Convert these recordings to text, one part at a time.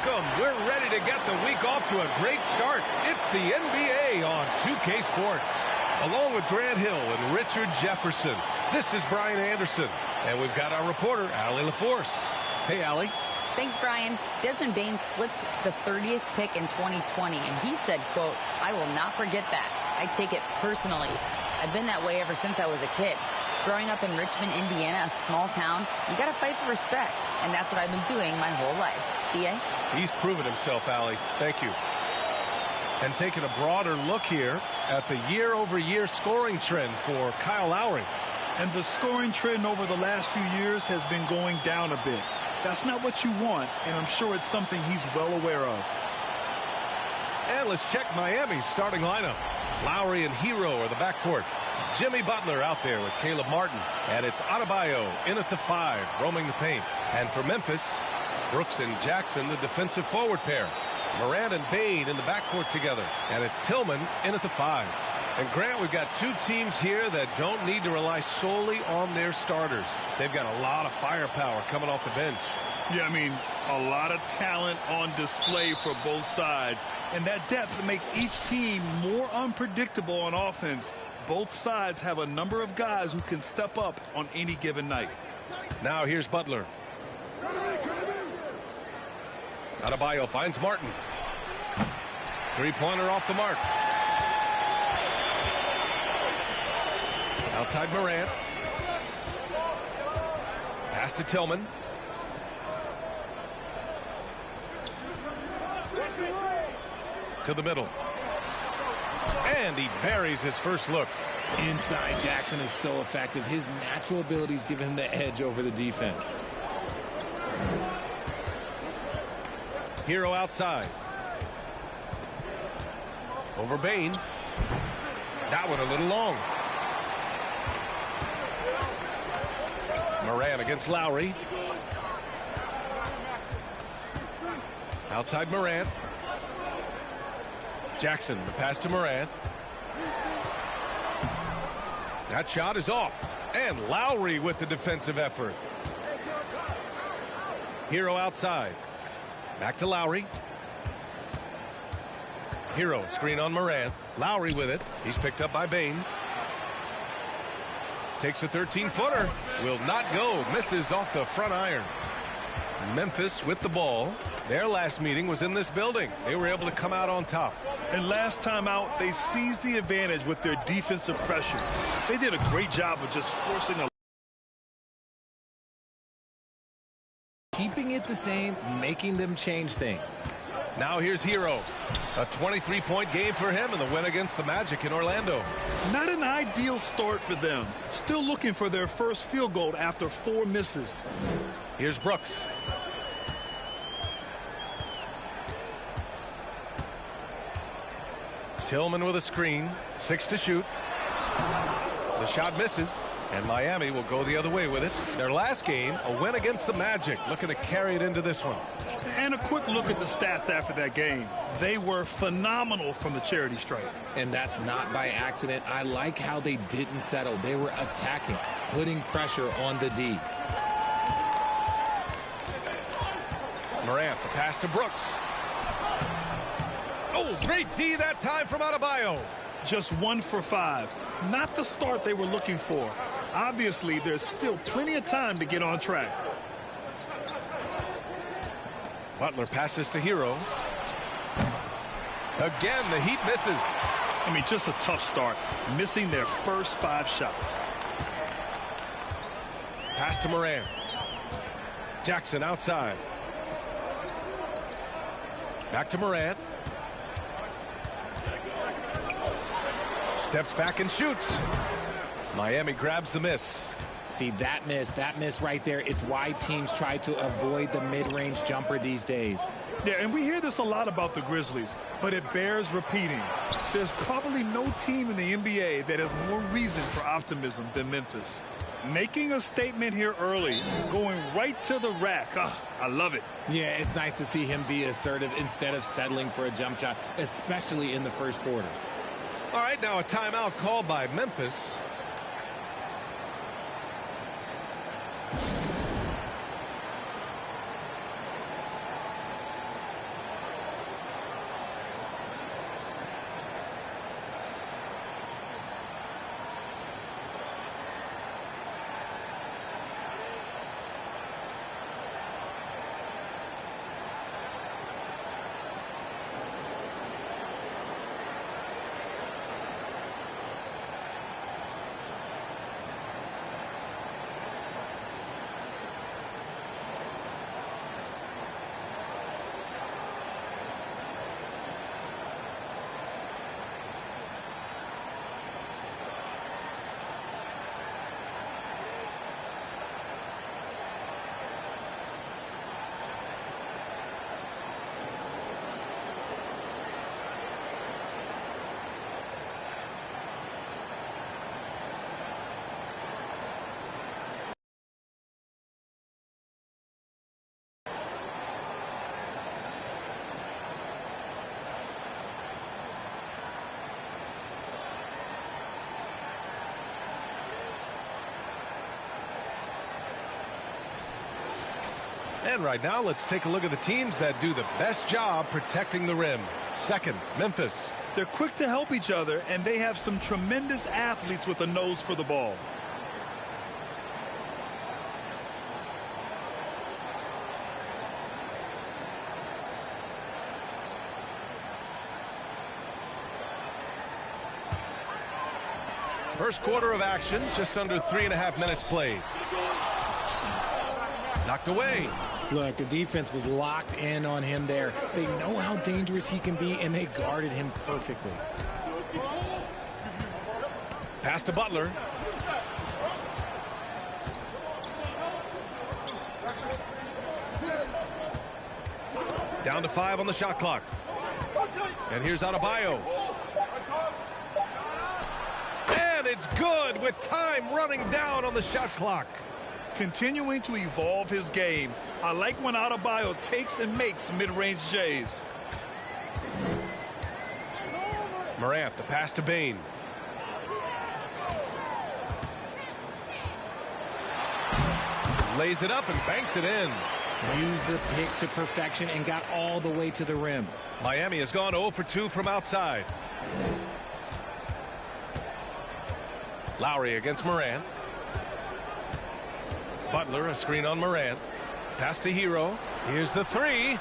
Welcome. We're ready to get the week off to a great start. It's the NBA on 2K Sports. Along with Grant Hill and Richard Jefferson, this is Brian Anderson. And we've got our reporter, Allie LaForce. Hey, Allie. Thanks, Brian. Desmond Bain slipped to the 30th pick in 2020, and he said, quote, "I will not forget that. I take it personally. I've been that way ever since I was a kid. Growing up in Richmond, Indiana, a small town, you got to fight for respect, and that's what I've been doing my whole life." BA? He's proven himself, Allie. Thank you. And taking a broader look here at the year-over-year scoring trend for Kyle Lowry. And the scoring trend over the last few years has been going down a bit. That's not what you want, and I'm sure it's something he's well aware of. And let's check Miami's starting lineup. Lowry and Hero are the backcourt. Jimmy Butler out there with Caleb Martin. And it's Adebayo in at the 5, roaming the paint. And for Memphis, Brooks and Jackson, the defensive forward pair. Morant and Bain in the backcourt together. And it's Tillman in at the 5. And Grant, we've got two teams here that don't need to rely solely on their starters. They've got a lot of firepower coming off the bench. Yeah, I mean, a lot of talent on display for both sides. And that depth makes each team more unpredictable on offense. Both sides have a number of guys who can step up on any given night. Now here's Butler. Adebayo finds Martin. Three-pointer off the mark. Outside Morant. Pass to Tillman. To the middle. And he buries his first look. Inside, Jackson is so effective. His natural abilities give him the edge over the defense. Hero outside. Over Bain. That one a little long. Morant against Lowry. Outside Morant. Jackson, the pass to Morant. That shot is off. And Lowry with the defensive effort. Hero outside. Back to Lowry. Hero, screen on Morant. Lowry with it. He's picked up by Bain. Takes a 13-footer. Will not go. Misses off the front iron. Memphis with the ball. Their last meeting was in this building. They were able to come out on top. And last time out, they seized the advantage with their defensive pressure. They did a great job of just forcing a... Keeping it the same, making them change things. Now here's Hero. A 23-point game for him in the win against the Magic in Orlando. Not an ideal start for them. Still looking for their first field goal after 4 misses. Here's Brooks. Tillman with a screen. 6 to shoot. The shot misses. And Miami will go the other way with it. Their last game, a win against the Magic. Looking to carry it into this one. And a quick look at the stats after that game. They were phenomenal from the charity stripe. And that's not by accident. I like how they didn't settle. They were attacking, putting pressure on the D. Morant, the pass to Brooks. Oh, great D that time from Adebayo. Just 1 for 5. Not the start they were looking for. Obviously, there's still plenty of time to get on track. Butler passes to Hero. Again, the Heat misses. I mean, just a tough start. Missing their first 5 shots. Pass to Morant. Jackson outside. Back to Morant. Steps back and shoots. Miami grabs the miss. See, that miss right there, it's why teams try to avoid the mid-range jumper these days. Yeah, and we hear this a lot about the Grizzlies, but it bears repeating. There's probably no team in the NBA that has more reason for optimism than Memphis. Making a statement here early, going right to the rack. I love it. Yeah, it's nice to see him be assertive instead of settling for a jump shot, especially in the first quarter. All right, now a timeout called by Memphis. And right now, let's take a look at the teams that do the best job protecting the rim. Second, Memphis. They're quick to help each other, and they have some tremendous athletes with a nose for the ball. First quarter of action, just under 3.5 minutes played. Knocked away. Look, the defense was locked in on him there. They know how dangerous he can be, and they guarded him perfectly. Pass to Butler. Down to 5 on the shot clock. And here's Adebayo. And it's good with time running down on the shot clock. Continuing to evolve his game. I like when Adebayo takes and makes mid-range J's. Morant, the pass to Bane. Lays it up and banks it in. Used the pick to perfection and got all the way to the rim. Miami has gone 0 for 2 from outside. Lowry against Morant. Butler, a screen on Morant. Pass to Hero. Here's the three.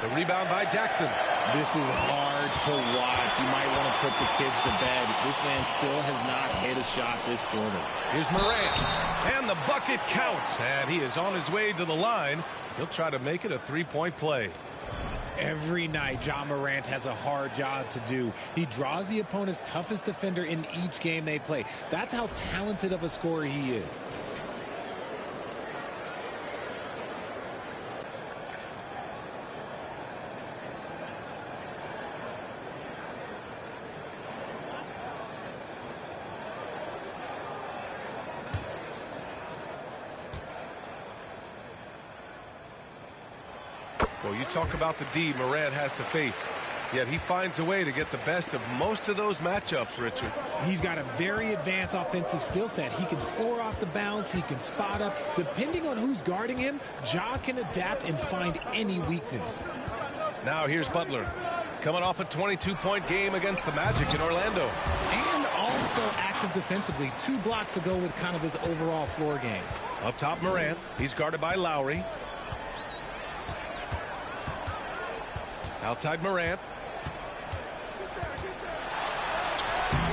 The rebound by Jackson. This is hard to watch. You might want to put the kids to bed. This man still has not hit a shot this quarter. Here's Morant. And the bucket counts. And he is on his way to the line. He'll try to make it a three-point play. Every night, Ja Morant has a hard job to do. He draws the opponent's toughest defender in each game they play. That's how talented of a scorer he is. Well, you talk about the D Morant has to face. Yet he finds a way to get the best of most of those matchups, Richard. He's got a very advanced offensive skill set. He can score off the bounce. He can spot up. Depending on who's guarding him, Ja can adapt and find any weakness. Now here's Butler. Coming off a 22-point game against the Magic in Orlando. And also active defensively. 2 blocks ago with kind of his overall floor game. Up top, Morant. He's guarded by Lowry. Outside Morant.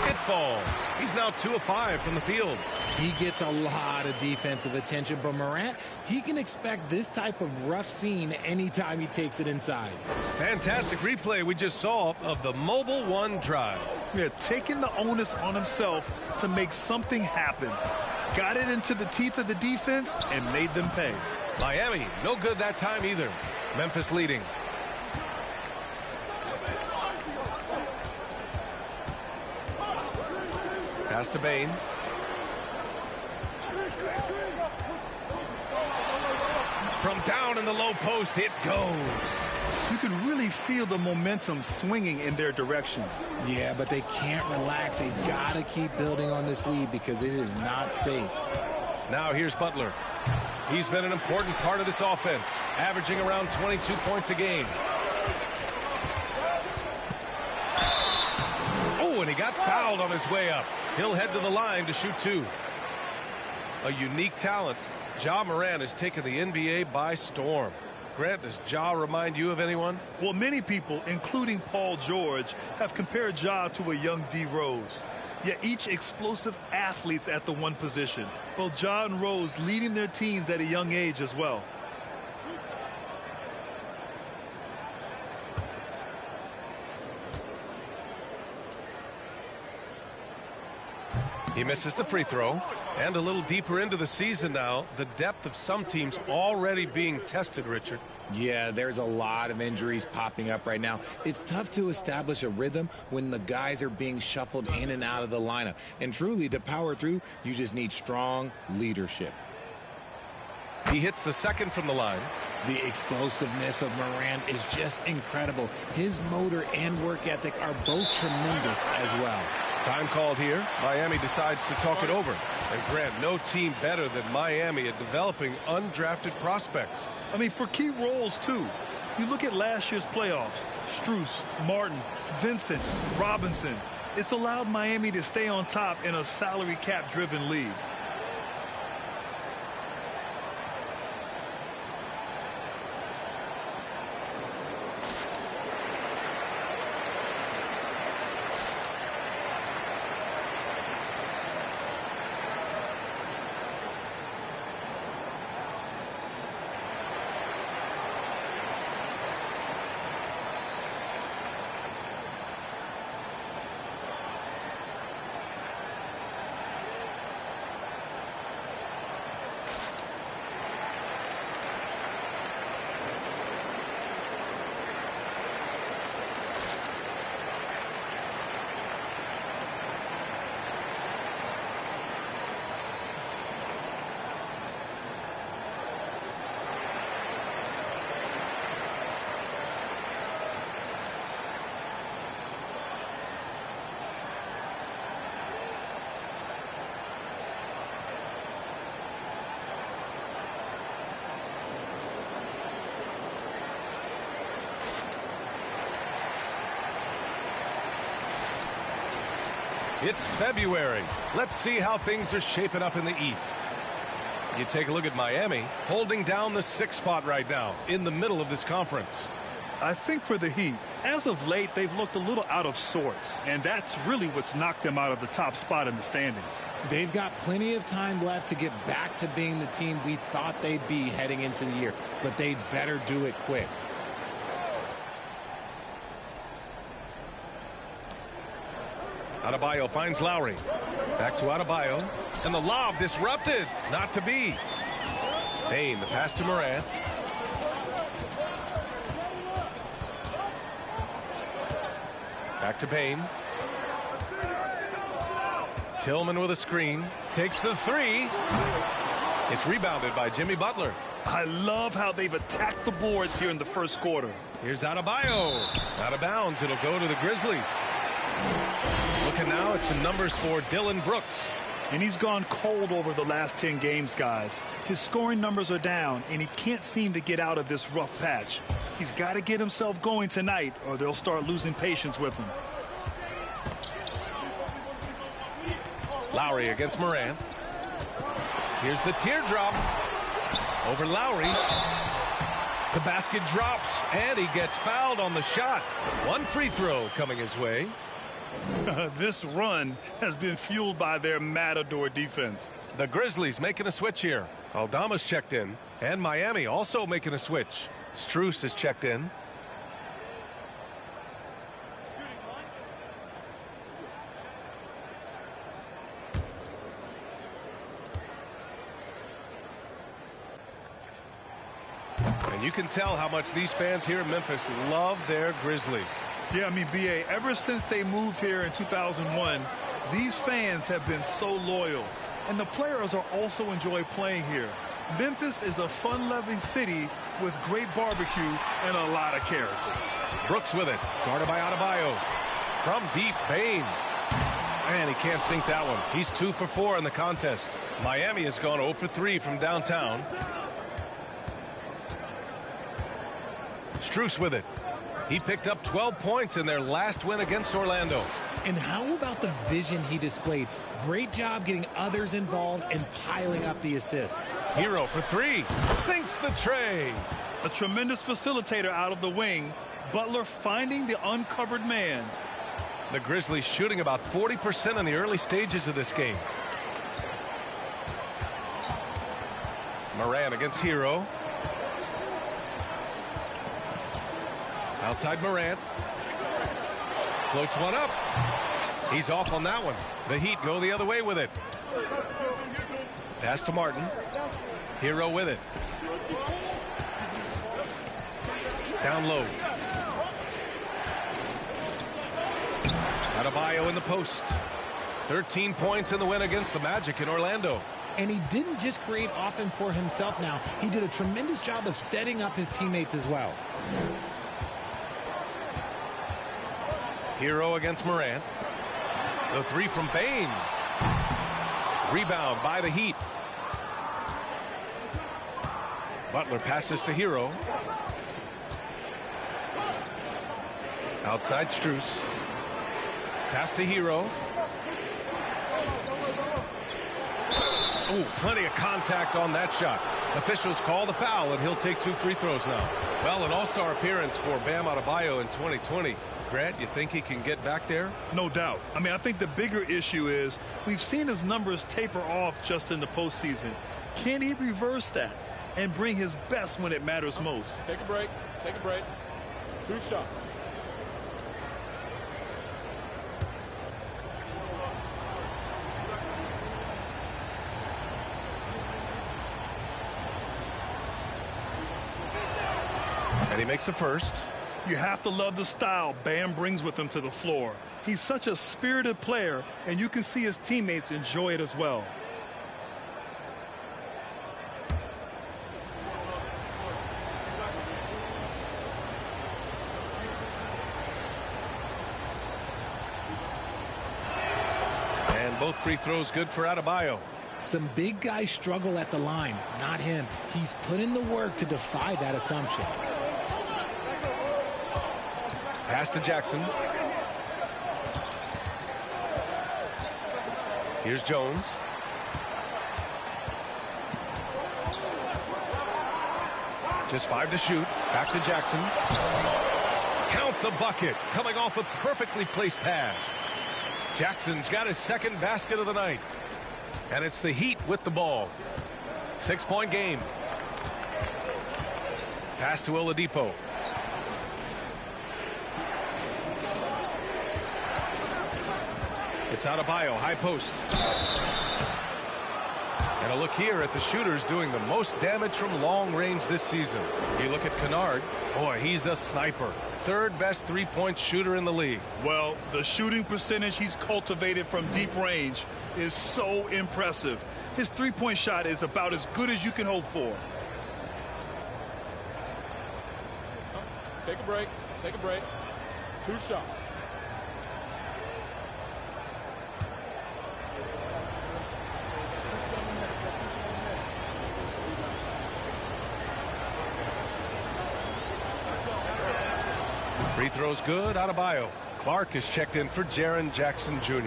It falls. He's now 2 of 5 from the field. He gets a lot of defensive attention, but Morant, he can expect this type of rough scene anytime he takes it inside. Fantastic replay we just saw of the Mobile One drive. Yeah, taking the onus on himself to make something happen. Got it into the teeth of the defense and made them pay. Miami, no good that time either. Memphis leading. Pass to Bane. From down in the low post, it goes. You can really feel the momentum swinging in their direction. Yeah, but they can't relax. They've got to keep building on this lead because it is not safe. Now here's Butler. He's been an important part of this offense, averaging around 22 points a game. Oh, and he got fouled on his way up. He'll head to the line to shoot 2. A unique talent. Ja Morant has taken the NBA by storm. Grant, does Ja remind you of anyone? Well, many people, including Paul George, have compared Ja to a young D. Rose. Yet each explosive athletes at the one position. Both Ja and Rose leading their teams at a young age as well. He misses the free throw. And a little deeper into the season now, the depth of some teams already being tested, Richard. Yeah, there's a lot of injuries popping up right now. It's tough to establish a rhythm when the guys are being shuffled in and out of the lineup. And truly, to power through, you just need strong leadership. He hits the second from the line. The explosiveness of Morant is just incredible. His motor and work ethic are both tremendous as well. Time called here. Miami decides to talk it over. And Grant, no team better than Miami at developing undrafted prospects. I mean, for key roles, too. You look at last year's playoffs. Strus, Martin, Vincent, Robinson. It's allowed Miami to stay on top in a salary cap-driven league. It's February. Let's see how things are shaping up in the East. You take a look at Miami, holding down the 6th spot right now in the middle of this conference. I think for the Heat, as of late, they've looked a little out of sorts, and that's really what's knocked them out of the top spot in the standings. They've got plenty of time left to get back to being the team we thought they'd be heading into the year, but they'd better do it quick. Adebayo finds Lowry. Back to Adebayo. And the lob disrupted. Not to be. Payne, the pass to Morant. Back to Payne. Tillman with a screen. Takes the three. It's rebounded by Jimmy Butler. I love how they've attacked the boards here in the first quarter. Here's Adebayo. Out of bounds. It'll go to the Grizzlies. Looking now at some numbers for Dillon Brooks. And he's gone cold over the last 10 games, guys. His scoring numbers are down, and he can't seem to get out of this rough patch. He's got to get himself going tonight, or they'll start losing patience with him. Lowry against Morant. Here's the teardrop. Over Lowry. The basket drops, and he gets fouled on the shot. One free throw coming his way. This run has been fueled by their matador defense. The Grizzlies making a switch here. Aldama's checked in, and Miami also making a switch. Strus is checked in. And you can tell how much these fans here in Memphis love their Grizzlies. Yeah, I mean, B.A., ever since they moved here in 2001, these fans have been so loyal. And the players are also enjoy playing here. Memphis is a fun-loving city with great barbecue and a lot of character. Brooks with it. Guarded by Adebayo. From deep, Payne. And he can't sink that one. He's 2 for 4 in the contest. Miami has gone 0 for 3 from downtown. Strus with it. He picked up 12 points in their last win against Orlando. And how about the vision he displayed? Great job getting others involved and piling up the assist. Hero for 3. Sinks the tray. A tremendous facilitator out of the wing. Butler finding the uncovered man. The Grizzlies shooting about 40% in the early stages of this game. Morant against Hero. Outside Morant. Floats one up. He's off on that one. The Heat go the other way with it. Pass to Martin. Hero with it. Down low. Adebayo in the post. 13 points in the win against the Magic in Orlando. And he didn't just create offense for himself now. He did a tremendous job of setting up his teammates as well. Hero against Morant. The three from Bain. Rebound by the Heat. Butler passes to Hero. Outside Strus. Pass to Hero. Oh, plenty of contact on that shot. Officials call the foul, and he'll take 2 free throws now. Well, an all-star appearance for Bam Adebayo in 2020. Grant, you think he can get back there? No doubt. I mean, I think the bigger issue is we've seen his numbers taper off just in the postseason. Can he reverse that and bring his best when it matters most? Take a break. Take a break. 2 shots. And he makes a first. You have to love the style Bam brings with him to the floor. He's such a spirited player, and you can see his teammates enjoy it as well. And both free throws good for Adebayo. Some big guys struggle at the line, not him. He's put in the work to defy that assumption. Pass to Jackson. Here's Jones. Just 5 to shoot. Back to Jackson. Count the bucket. Coming off a perfectly placed pass. Jackson's got his second basket of the night. And it's the Heat with the ball. 6-point game. Pass to Oladipo. It's Adebayo, high post. And a look here at the shooters doing the most damage from long range this season. You look at Kennard. Boy, he's a sniper. 3rd best three-point shooter in the league. Well, the shooting percentage he's cultivated from deep range is so impressive. His three-point shot is about as good as you can hope for. Take a break. Take a break. 2 shots. Free throws good, Adebayo. Clark is checked in for Jaren Jackson Jr.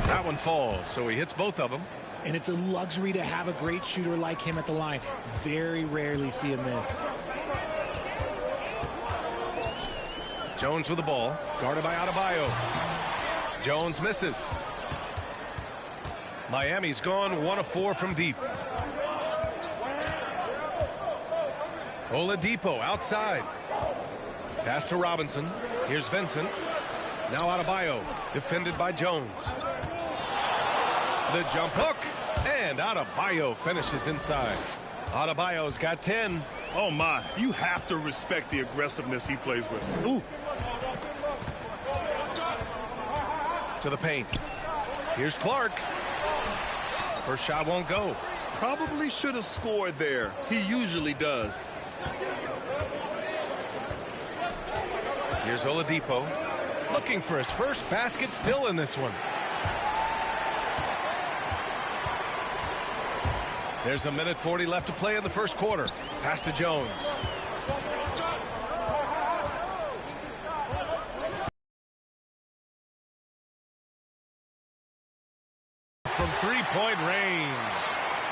That one falls, so he hits both of them. And it's a luxury to have a great shooter like him at the line. Very rarely see a miss. Jones with the ball, guarded by Adebayo. Jones misses. Miami's gone 1 of 4 from deep. Oladipo outside. Pass to Robinson. Here's Vincent. Now Adebayo, defended by Jones. The jump hook, and Adebayo finishes inside. Adebayo's got 10. Oh, my. You have to respect the aggressiveness he plays with. Ooh. To the paint. Here's Clark. First shot won't go. Probably should have scored there. He usually does. Here's Oladipo. Looking for his first basket, still in this one. There's a minute 40 left to play in the first quarter. Pass to Jones. From three-point range.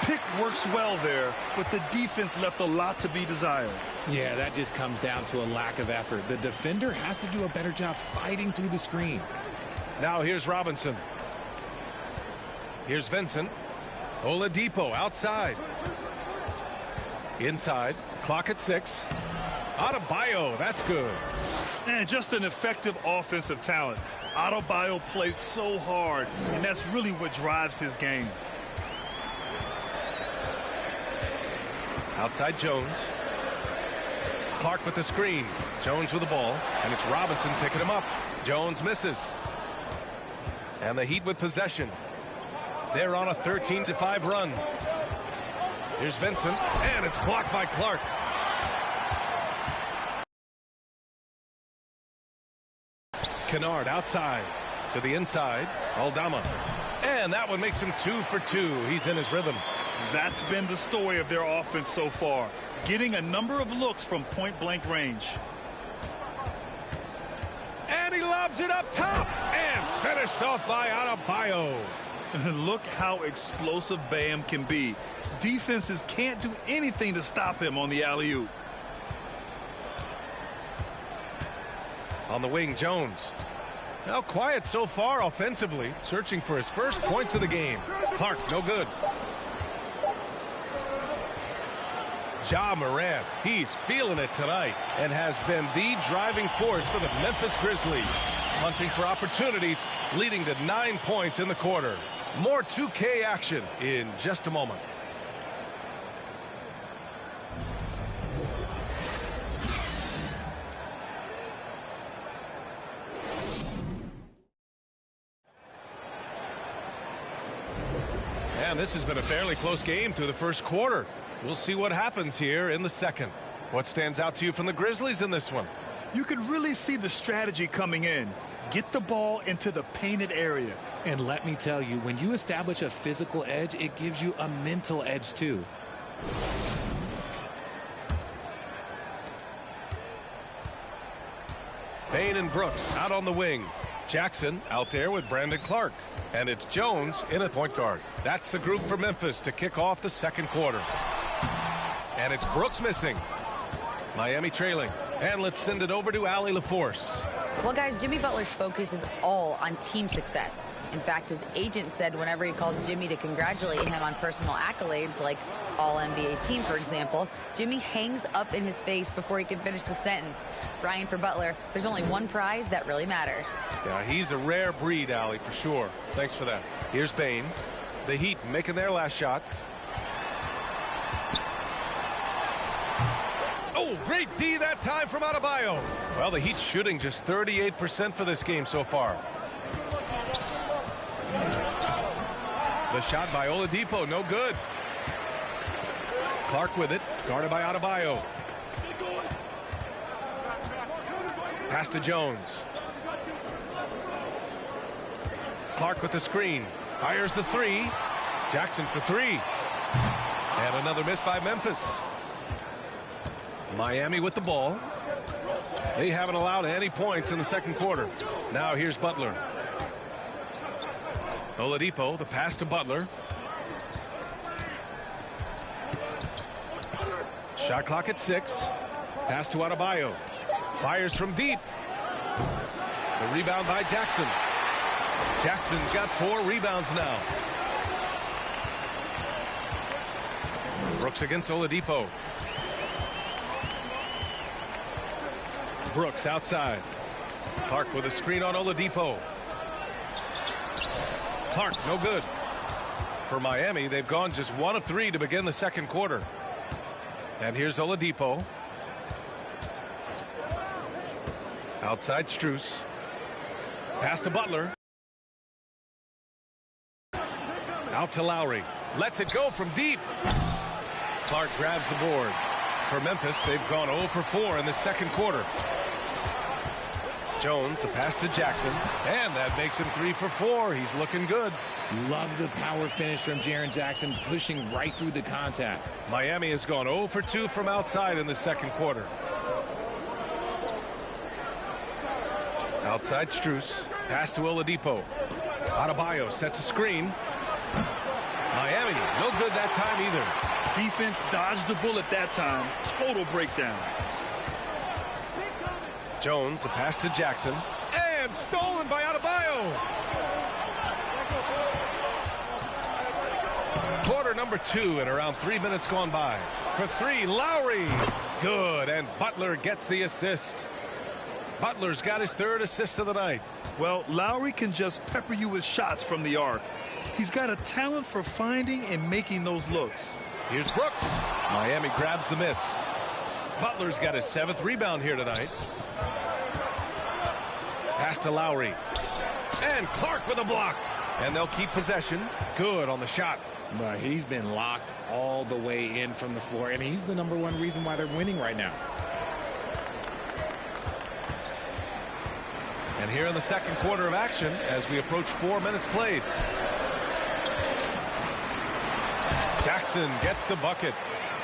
Pick works well there, but the defense left a lot to be desired. Yeah, that just comes down to a lack of effort. The defender has to do a better job fighting through the screen. Now here's Robinson. Here's Vincent. Oladipo outside. Inside. Clock at 6. Adebayo, that's good. And just an effective offensive talent. Adebayo plays so hard, and that's really what drives his game. Outside Jones. Clark with the screen. Jones with the ball. And it's Robinson picking him up. Jones misses. And the Heat with possession. They're on a 13-5 run. Here's Vincent. And it's blocked by Clark. Kennard outside. To the inside. Aldama. And that one makes him 2 for 2. He's in his rhythm. That's been the story of their offense so far. Getting a number of looks from point-blank range. And he lobs it up top. And finished off by Adebayo. Look how explosive Bam can be. Defenses can't do anything to stop him on the alley-oop. On the wing, Jones. Now quiet so far offensively, searching for his first points of the game. Clark, no good. Ja Morant, he's feeling it tonight and has been the driving force for the Memphis Grizzlies. Hunting for opportunities, leading to 9 points in the quarter. More 2K action in just a moment. And this has been a fairly close game through the first quarter. We'll see what happens here in the second. What stands out to you from the Grizzlies in this one? You can really see the strategy coming in. Get the ball into the painted area. And let me tell you, when you establish a physical edge, it gives you a mental edge too. Bane and Brooks out on the wing. Jackson out there with Brandon Clark. And it's Jones in at point guard. That's the group for Memphis to kick off the second quarter. And it's Brooks missing. Miami trailing. And let's send it over to Allie LaForce. Well, guys, Jimmy Butler's focus is all on team success. In fact, his agent said whenever he calls Jimmy to congratulate him on personal accolades, like All-NBA team, for example, Jimmy hangs up in his face before he can finish the sentence. Brian, for Butler, there's only one prize that really matters. Yeah, he's a rare breed, Allie, for sure. Thanks for that. Here's Bane. The Heat making their last shot. Oh, great D that time from Adebayo. Well, the Heat shooting just 38% for this game so far. The shot by Oladipo, no good. Clark with it, guarded by Adebayo. Pass to Jones. Clark with the screen. Fires the three. Jackson for three. And another miss by Memphis. Miami with the ball. They haven't allowed any points in the second quarter. Now here's Butler. Oladipo, the pass to Butler. Shot clock at 6. Pass to Adebayo. Fires from deep. The rebound by Jackson. Jackson's got 4 rebounds now. Brooks against Oladipo. Brooks outside. Clark with a screen on Oladipo. Clark, no good. For Miami, they've gone just 1 of 3 to begin the second quarter. And here's Oladipo. Outside Strus. Pass to Butler. Out to Lowry. Lets it go from deep. Clark grabs the board. For Memphis, they've gone 0 for 4 in the second quarter. Jones, the pass to Jackson. And that makes him 3 for 4. He's looking good. Love the power finish from Jaren Jackson, pushing right through the contact. Miami has gone 0 for 2 from outside in the second quarter. Outside Strus. Pass to Oladipo. Adebayo sets a screen. Miami, no good that time either. Defense dodged the bullet that time. Total breakdown. Jones, the pass to Jackson. And stolen by Adebayo. Quarter number 2 and around 3 minutes gone by. For 3, Lowry. Good, and Butler gets the assist. Butler's got his 3rd assist of the night. Well, Lowry can just pepper you with shots from the arc. He's got a talent for finding and making those looks. Here's Brooks. Miami grabs the miss. Butler's got his 7th rebound here tonight. Pass to Lowry. And Clark with a block. And they'll keep possession. Good on the shot. But he's been locked all the way in from the floor, and he's the #1 reason why they're winning right now. And here in the second quarter of action as we approach 4 minutes played. Jackson gets the bucket.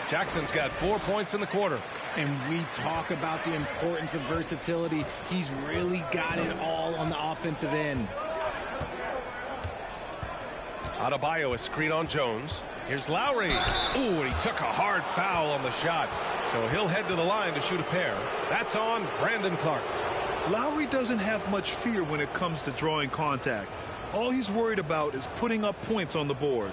Jackson's got 4 points in the quarter. And we talk about the importance of versatility. He's really got it all on the offensive end. Adebayo, a screen on Jones. Here's Lowry. Ooh, and he took a hard foul on the shot. So he'll head to the line to shoot a pair. That's on Brandon Clark. Lowry doesn't have much fear when it comes to drawing contact. All he's worried about is putting up points on the board.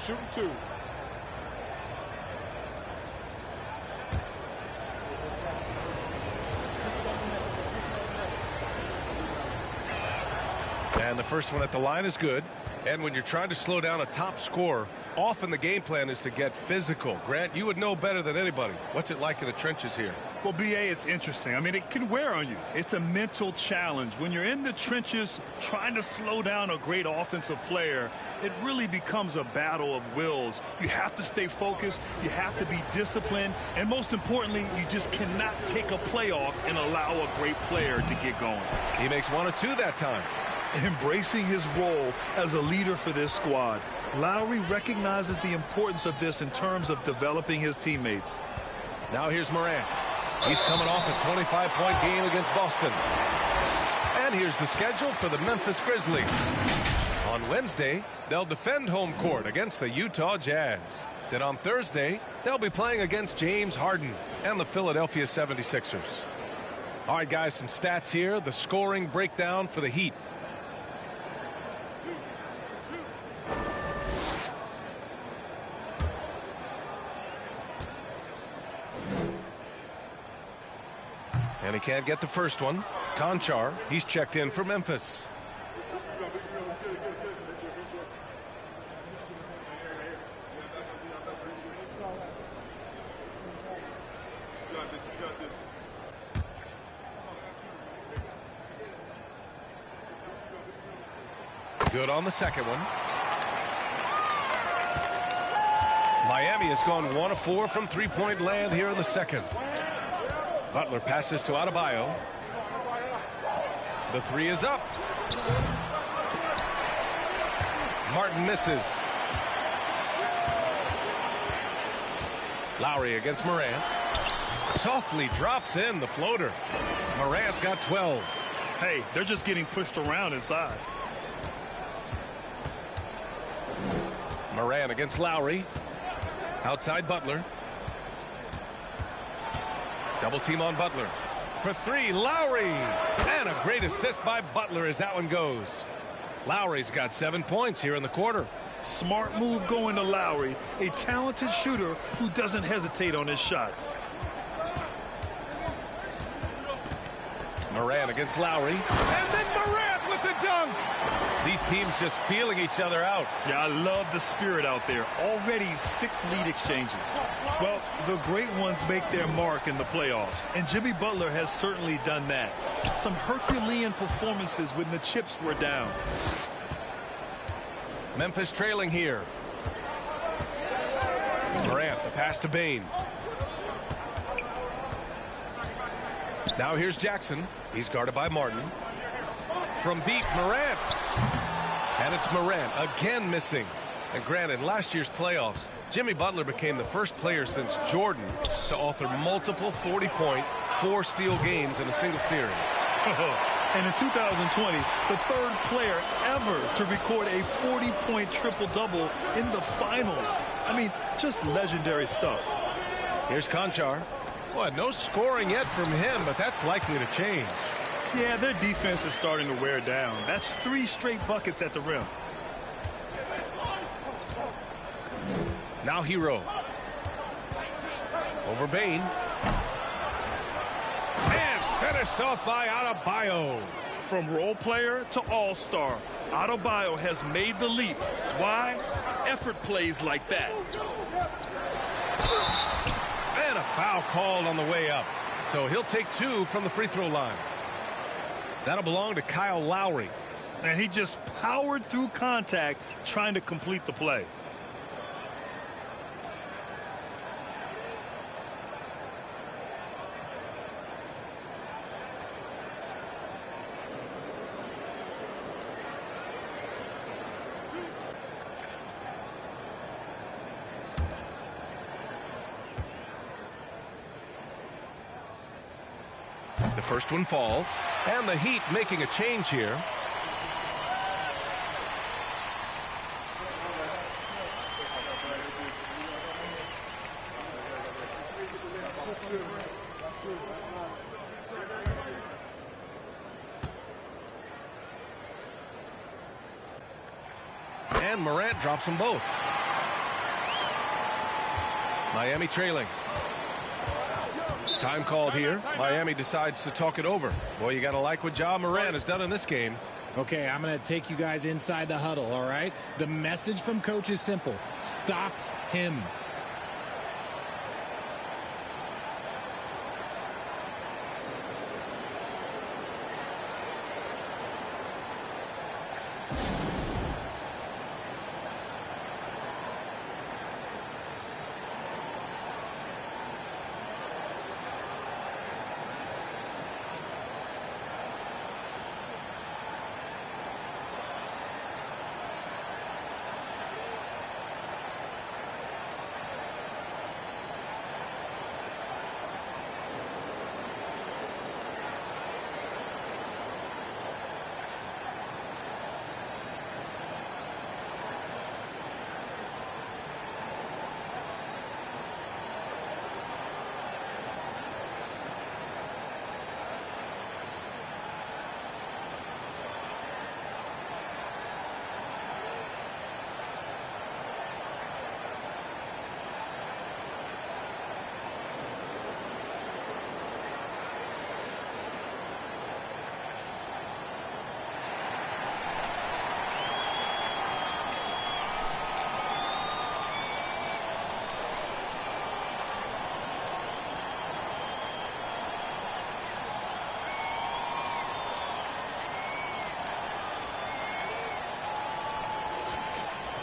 Shooting 2. And the first one at the line is good. And when you're trying to slow down a top scorer, often the game plan is to get physical. Grant, you would know better than anybody. What's it like in the trenches here? Well, B.A., it's interesting. I mean, it can wear on you. It's a mental challenge. When you're in the trenches trying to slow down a great offensive player, it really becomes a battle of wills. You have to stay focused. You have to be disciplined. And most importantly, you just cannot take a play off and allow a great player to get going. He makes 1 or 2 that time. Embracing his role as a leader for this squad, Lowry recognizes the importance of this in terms of developing his teammates. Now here's Morant. He's coming off a 25-point game against Boston. And here's the schedule for the Memphis Grizzlies. On Wednesday, they'll defend home court against the Utah Jazz. Then on Thursday, they'll be playing against James Harden and the Philadelphia 76ers. All right, guys, some stats here. The scoring breakdown for the Heat. And he can't get the first one. Conchar, he's checked in for Memphis. Good on the second one. Miami has gone 1 of 4 from three-point land here in the second. Butler passes to Adebayo. The 3 is up. Martin misses. Lowry against Morant. Softly drops in the floater. Morant's got 12. Hey, they're just getting pushed around inside. Morant against Lowry. Outside Butler. Double team on Butler. For 3, Lowry. And a great assist by Butler as that one goes. Lowry's got 7 points here in the quarter. Smart move going to Lowry, a talented shooter who doesn't hesitate on his shots. Morant against Lowry. And then Morant with the dunk. These teams just feeling each other out. Yeah, I love the spirit out there. Already 6 lead exchanges. Well, the great ones make their mark in the playoffs, and Jimmy Butler has certainly done that. Some Herculean performances when the chips were down. Memphis trailing here. Morant, the pass to Bane. Now here's Jackson. He's guarded by Martin. From deep, Morant. And it's Morant again missing. And granted, last year's playoffs, Jimmy Butler became the first player since Jordan to author multiple 40-point, 4-steal games in a single series. And in 2020, the 3rd player ever to record a 40-point triple-double in the finals. I mean, just legendary stuff. Here's Conchar. Well, no scoring yet from him, but that's likely to change. Yeah, their defense is starting to wear down. That's 3 straight buckets at the rim. Now Hero. Over Bane. And Finished off by Adebayo. From role player to all-star, Adebayo has made the leap. Why? Effort plays like that. And a foul called on the way up. So he'll take 2 from the free throw line. That'll belong to Kyle Lowry. And he just powered through contact trying to complete the play. The first one falls, and the Heat making a change here. And Morant drops them both. Miami trailing. Time called here. Miami decides to talk it over. Boy, you got to like what Ja Morant has done in this game. Okay, I'm going to take you guys inside the huddle, all right? The message from coach is simple. Stop him.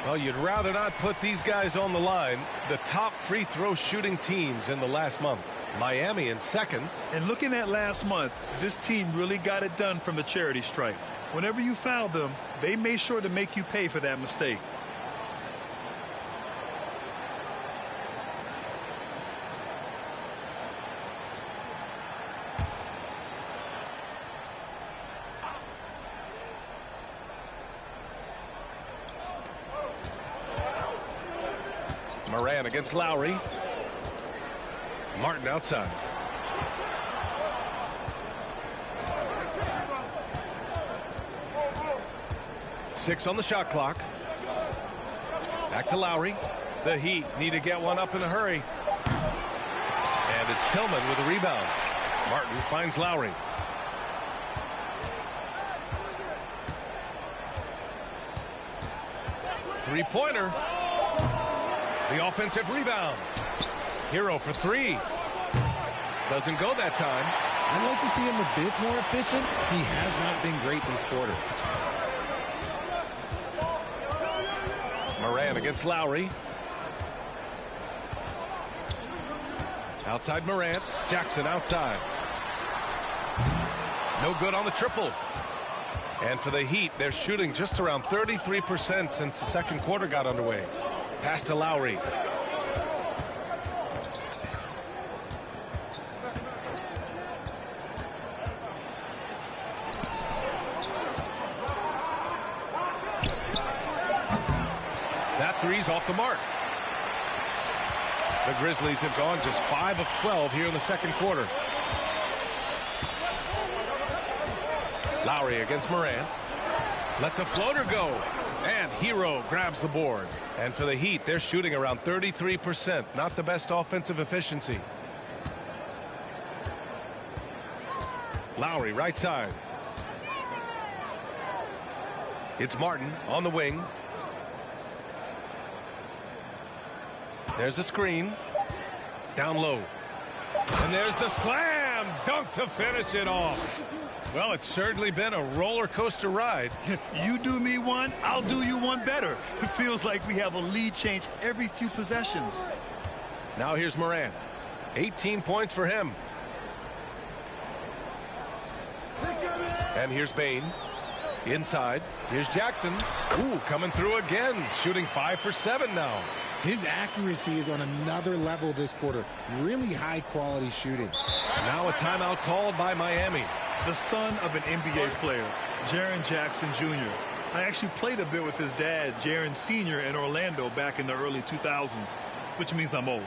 Well, you'd rather not put these guys on the line. The top free throw shooting teams in the last month. Miami in second. And looking at last month, this team really got it done from the charity stripe. Whenever you foul them, they made sure to make you pay for that mistake. Morant against Lowry. Martin outside. Six on the shot clock. Back to Lowry. The Heat need to get one up in a hurry. And it's Tillman with a rebound. Martin finds Lowry. Three-pointer. The offensive rebound. Hero for three. Doesn't go that time. I'd like to see him a bit more efficient. He has not been great this quarter. Morant against Lowry. Outside Morant. Jackson outside. No good on the triple. And for the Heat, they're shooting just around 33% since the second quarter got underway. Pass to Lowry. That three's off the mark. The Grizzlies have gone just 5 of 12 here in the second quarter. Lowry against Morant. Lets a floater go. And Hero grabs the board. And for the Heat, they're shooting around 33%. Not the best offensive efficiency. Lowry right side. It's Martin on the wing. There's a screen. Down low. And there's the slam dunk to finish it off. Well, it's certainly been a roller coaster ride. You do me one, I'll do you one better. It feels like we have a lead change every few possessions. Now here's Morant. 18 points for him. And here's Bain. Inside. Here's Jackson. Ooh, coming through again. Shooting 5 for 7 now. His accuracy is on another level this quarter. Really high quality shooting. Now a timeout called by Miami. The son of an NBA player, Jaren Jackson Jr. I actually played a bit with his dad, Jaren Sr. in Orlando back in the early 2000s, which means I'm old.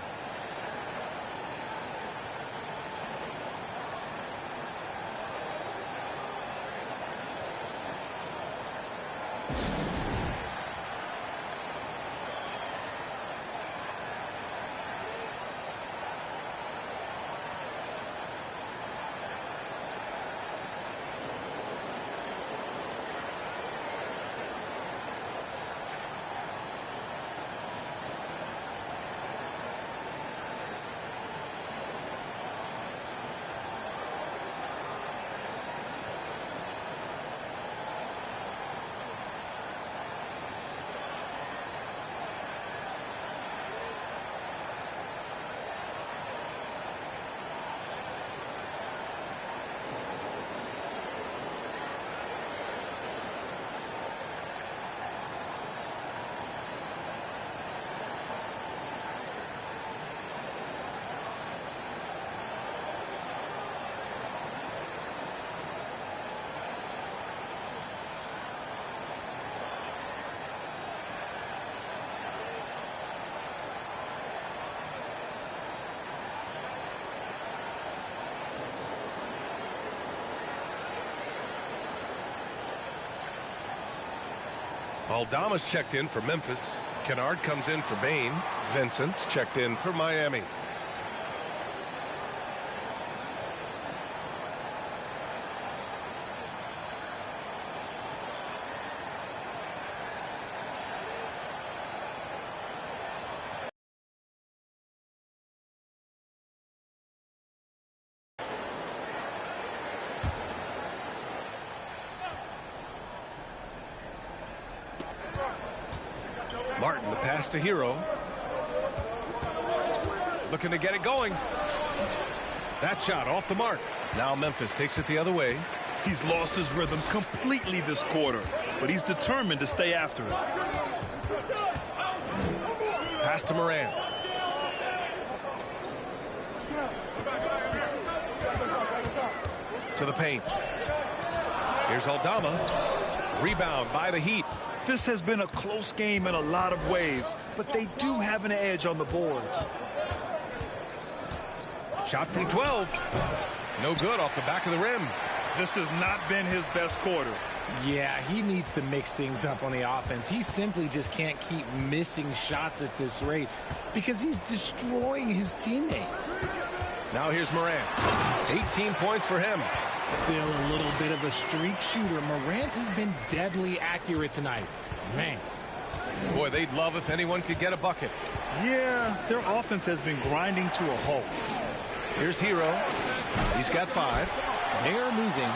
Aldama's checked in for Memphis. Kennard comes in for Bain. Vincent's checked in for Miami. Martin, the pass to Hero. Looking to get it going. That shot off the mark. Now Memphis takes it the other way. He's lost his rhythm completely this quarter, but he's determined to stay after it. Pass to Morant. To the paint. Here's Aldama. Rebound by the Heat. This has been a close game in a lot of ways, but they do have an edge on the boards. Shot from 12. No good off the back of the rim. This has not been his best quarter. Yeah, he needs to mix things up on the offense. He simply just can't keep missing shots at this rate because he's destroying his teammates. Now here's Morant. 18 points for him. Still a little bit of a streak shooter. Morant has been deadly accurate tonight. Man. Boy, they'd love if anyone could get a bucket. Yeah, their offense has been grinding to a halt. Here's Hero. He's got 5. They are losing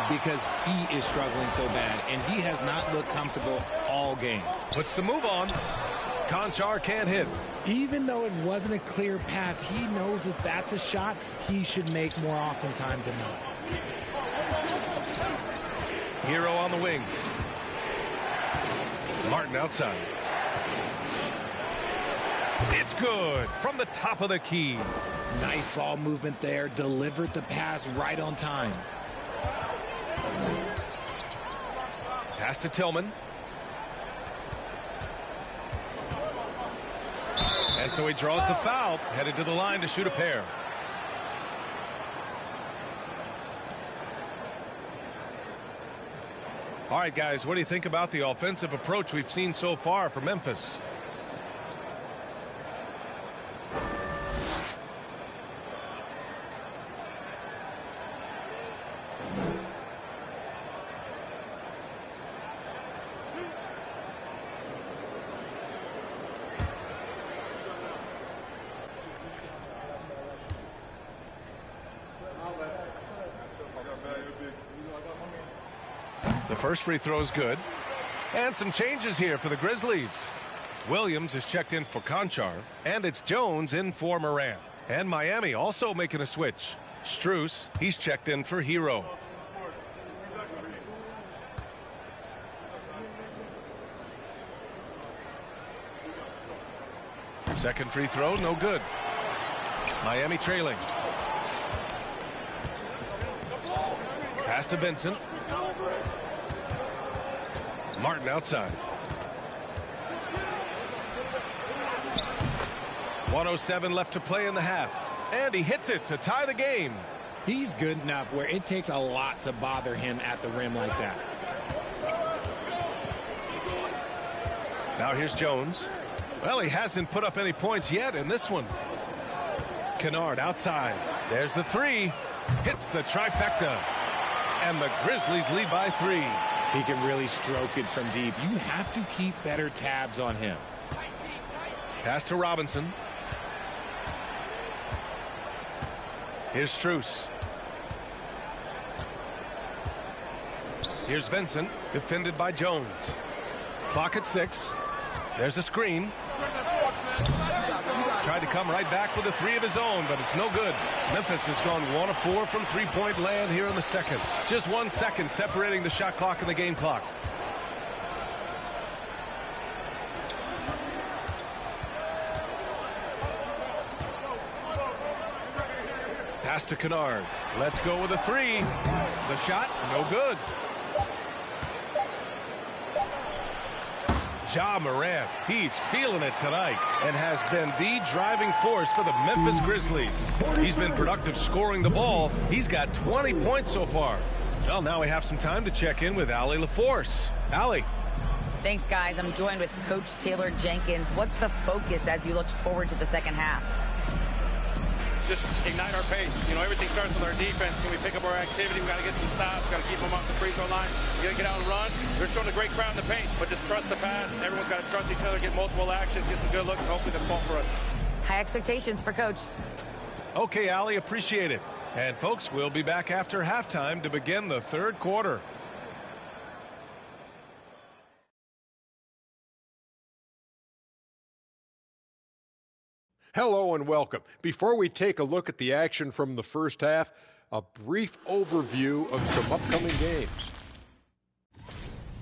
because he is struggling so bad, and he has not looked comfortable all game. Puts the move on. Conchar can't hit. Even though it wasn't a clear path, he knows that that's a shot he should make more oftentimes than not. Hero on the wing. Martin outside. It's good from the top of the key. Nice ball movement there. Delivered the pass right on time. Pass to Tillman. And so he draws the foul, headed to the line to shoot a pair. All right, guys, what do you think about the offensive approach we've seen so far for Memphis? The first free throw is good. And some changes here for the Grizzlies. Williams is checked in for Conchar, and it's Jones in for Moran. And Miami also making a switch. Strus, he's checked in for Hero. Second free throw, no good. Miami trailing. Pass to Vincent. Martin outside. 1:07 left to play in the half. And he hits it to tie the game. He's good enough where it takes a lot to bother him at the rim like that. Now here's Jones. Well, he hasn't put up any points yet in this one. Kennard outside. There's the three. Hits the trifecta. And the Grizzlies lead by 3. He can really stroke it from deep. You have to keep better tabs on him. Pass to Robinson. Here's Strus. Here's Vincent, defended by Jones. Clock at 6. There's a screen. Tried to come right back with a 3 of his own, but it's no good. Memphis has gone 1 of 4 from three-point land here in the second. Just 1 second separating the shot clock and the game clock. Pass to Kennard. Let's go with a 3. The shot, no good. Ja Morant, he's feeling it tonight and has been the driving force for the Memphis Grizzlies. He's been productive scoring the ball. He's got 20 points so far. Well, now we have some time to check in with Allie LaForce. Allie. Thanks, guys. I'm joined with Coach Taylor Jenkins. What's the focus as you look forward to the second half? Just ignite our pace. You know, everything starts with our defense. Can we pick up our activity? We got to get some stops. Got to keep them off the free throw line. We got to get out and run. They're showing a great crowd in the paint, but just trust the pass. Everyone's got to trust each other, get multiple actions, get some good looks, and hopefully they'll fall for us. High expectations for Coach. Okay, Allie, appreciate it. And folks, we'll be back after halftime to begin the third quarter. Hello and welcome. Before we take a look at the action from the first half, a brief overview of some upcoming games.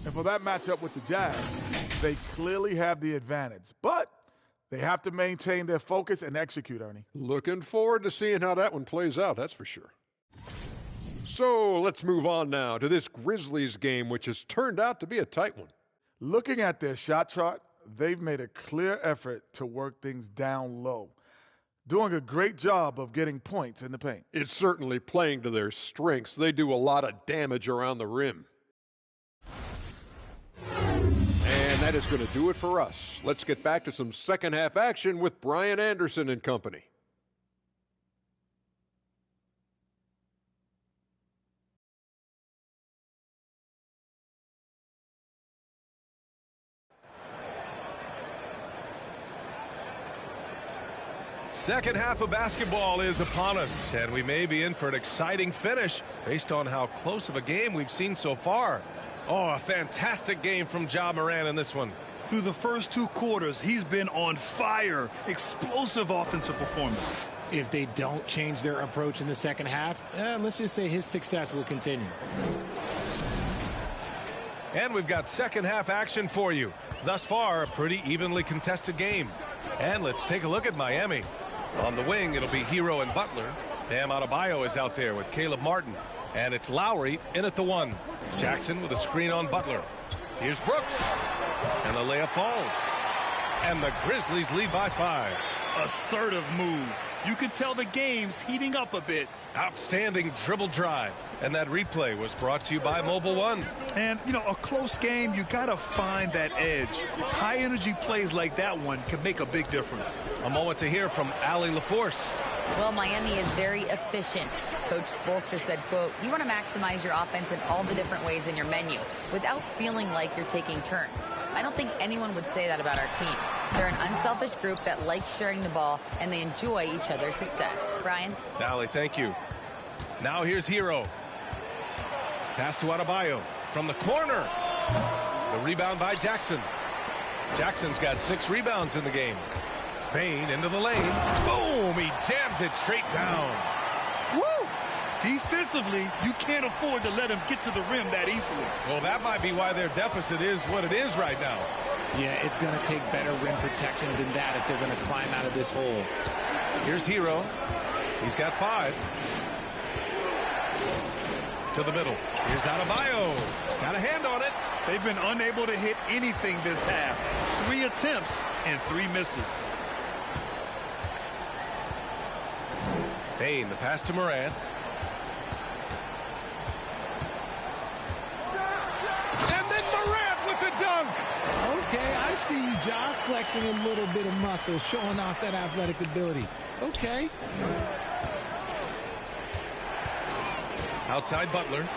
And for that matchup with the Jazz, they clearly have the advantage, but they have to maintain their focus and execute, Ernie. Looking forward to seeing how that one plays out, that's for sure. So let's move on now to this Grizzlies game, which has turned out to be a tight one. Looking at their shot chart, they've made a clear effort to work things down low, doing a great job of getting points in the paint. It's certainly playing to their strengths. They do a lot of damage around the rim. And that is going to do it for us. Let's get back to some second half action with Brian Anderson and company. Second half of basketball is upon us, and we may be in for an exciting finish based on how close of a game we've seen so far. Oh, a fantastic game from Ja Morant in this one. Through the first 2 quarters, he's been on fire. Explosive offensive performance. If they don't change their approach in the second half, let's just say his success will continue. And we've got second half action for you. Thus far, a pretty evenly contested game. And let's take a look at Miami. On the wing, it'll be Hero and Butler. Bam Adebayo is out there with Caleb Martin. And it's Lowry in at the 1. Jackson with a screen on Butler. Here's Brooks. And the layup falls. And the Grizzlies lead by 5. Assertive move. You can tell the game's heating up a bit. Outstanding dribble drive. And that replay was brought to you by Mobile One. And, you know, a close game, you got to find that edge. High-energy plays like that one can make a big difference. A moment to hear from Allie LaForce. Well, Miami is very efficient. Coach Spoelstra said, quote, you want to maximize your offense in all the different ways in your menu without feeling like you're taking turns. I don't think anyone would say that about our team. They're an unselfish group that likes sharing the ball, and they enjoy each other's success. Brian? Allie, thank you. Now here's Hero. Pass to Adebayo. from the corner. The rebound by Jackson. Jackson's got 6 rebounds in the game. Payne into the lane. Boom! He jams it straight down. Woo! Defensively, you can't afford to let him get to the rim that easily. Well, that might be why their deficit is what it is right now. Yeah, it's going to take better rim protection than that if they're going to climb out of this hole. Here's Hero. He's got 5. To the middle. Here's Adebayo. Got a hand on it. They've been unable to hit anything this half. 3 attempts and 3 misses. Payne, the pass to Morant. And then Morant with the dunk. Okay, I see you, Ja, flexing a little bit of muscle, showing off that athletic ability. Okay. Outside Butler.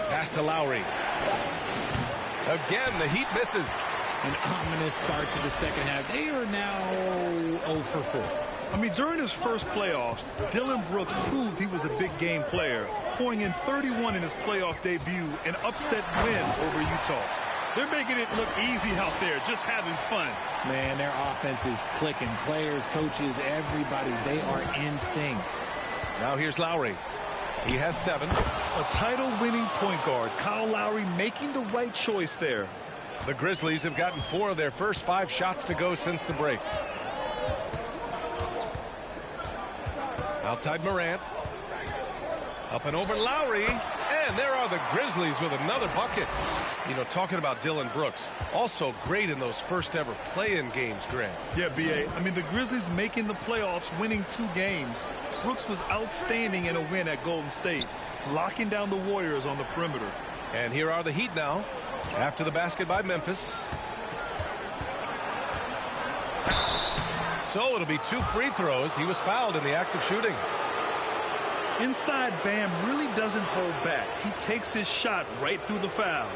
Pass to Lowry. Again, the Heat misses. An ominous start to the second half. They are now 0 for 4. I mean, during his first playoffs, Dillon Brooks proved he was a big game player, pouring in 31 in his playoff debut, an upset win over Utah. They're making it look easy out there, just having fun. Man, their offense is clicking. Players, coaches, everybody, they are in sync. Now here's Lowry. He has 7. A title-winning point guard, Kyle Lowry, making the right choice there. The Grizzlies have gotten 4 of their first 5 shots to go since the break. Outside Morant. Up and over Lowry. And there are the Grizzlies with another bucket. You know, talking about Dillon Brooks, also great in those first ever play-in games, Grant. Yeah, B.A. I mean, the Grizzlies making the playoffs, winning 2 games. Brooks was outstanding in a win at Golden State, locking down the Warriors on the perimeter. And here are the Heat now, after the basket by Memphis. So it'll be 2 free throws. He was fouled in the act of shooting. Inside, Bam really doesn't hold back. He takes his shot right through the foul.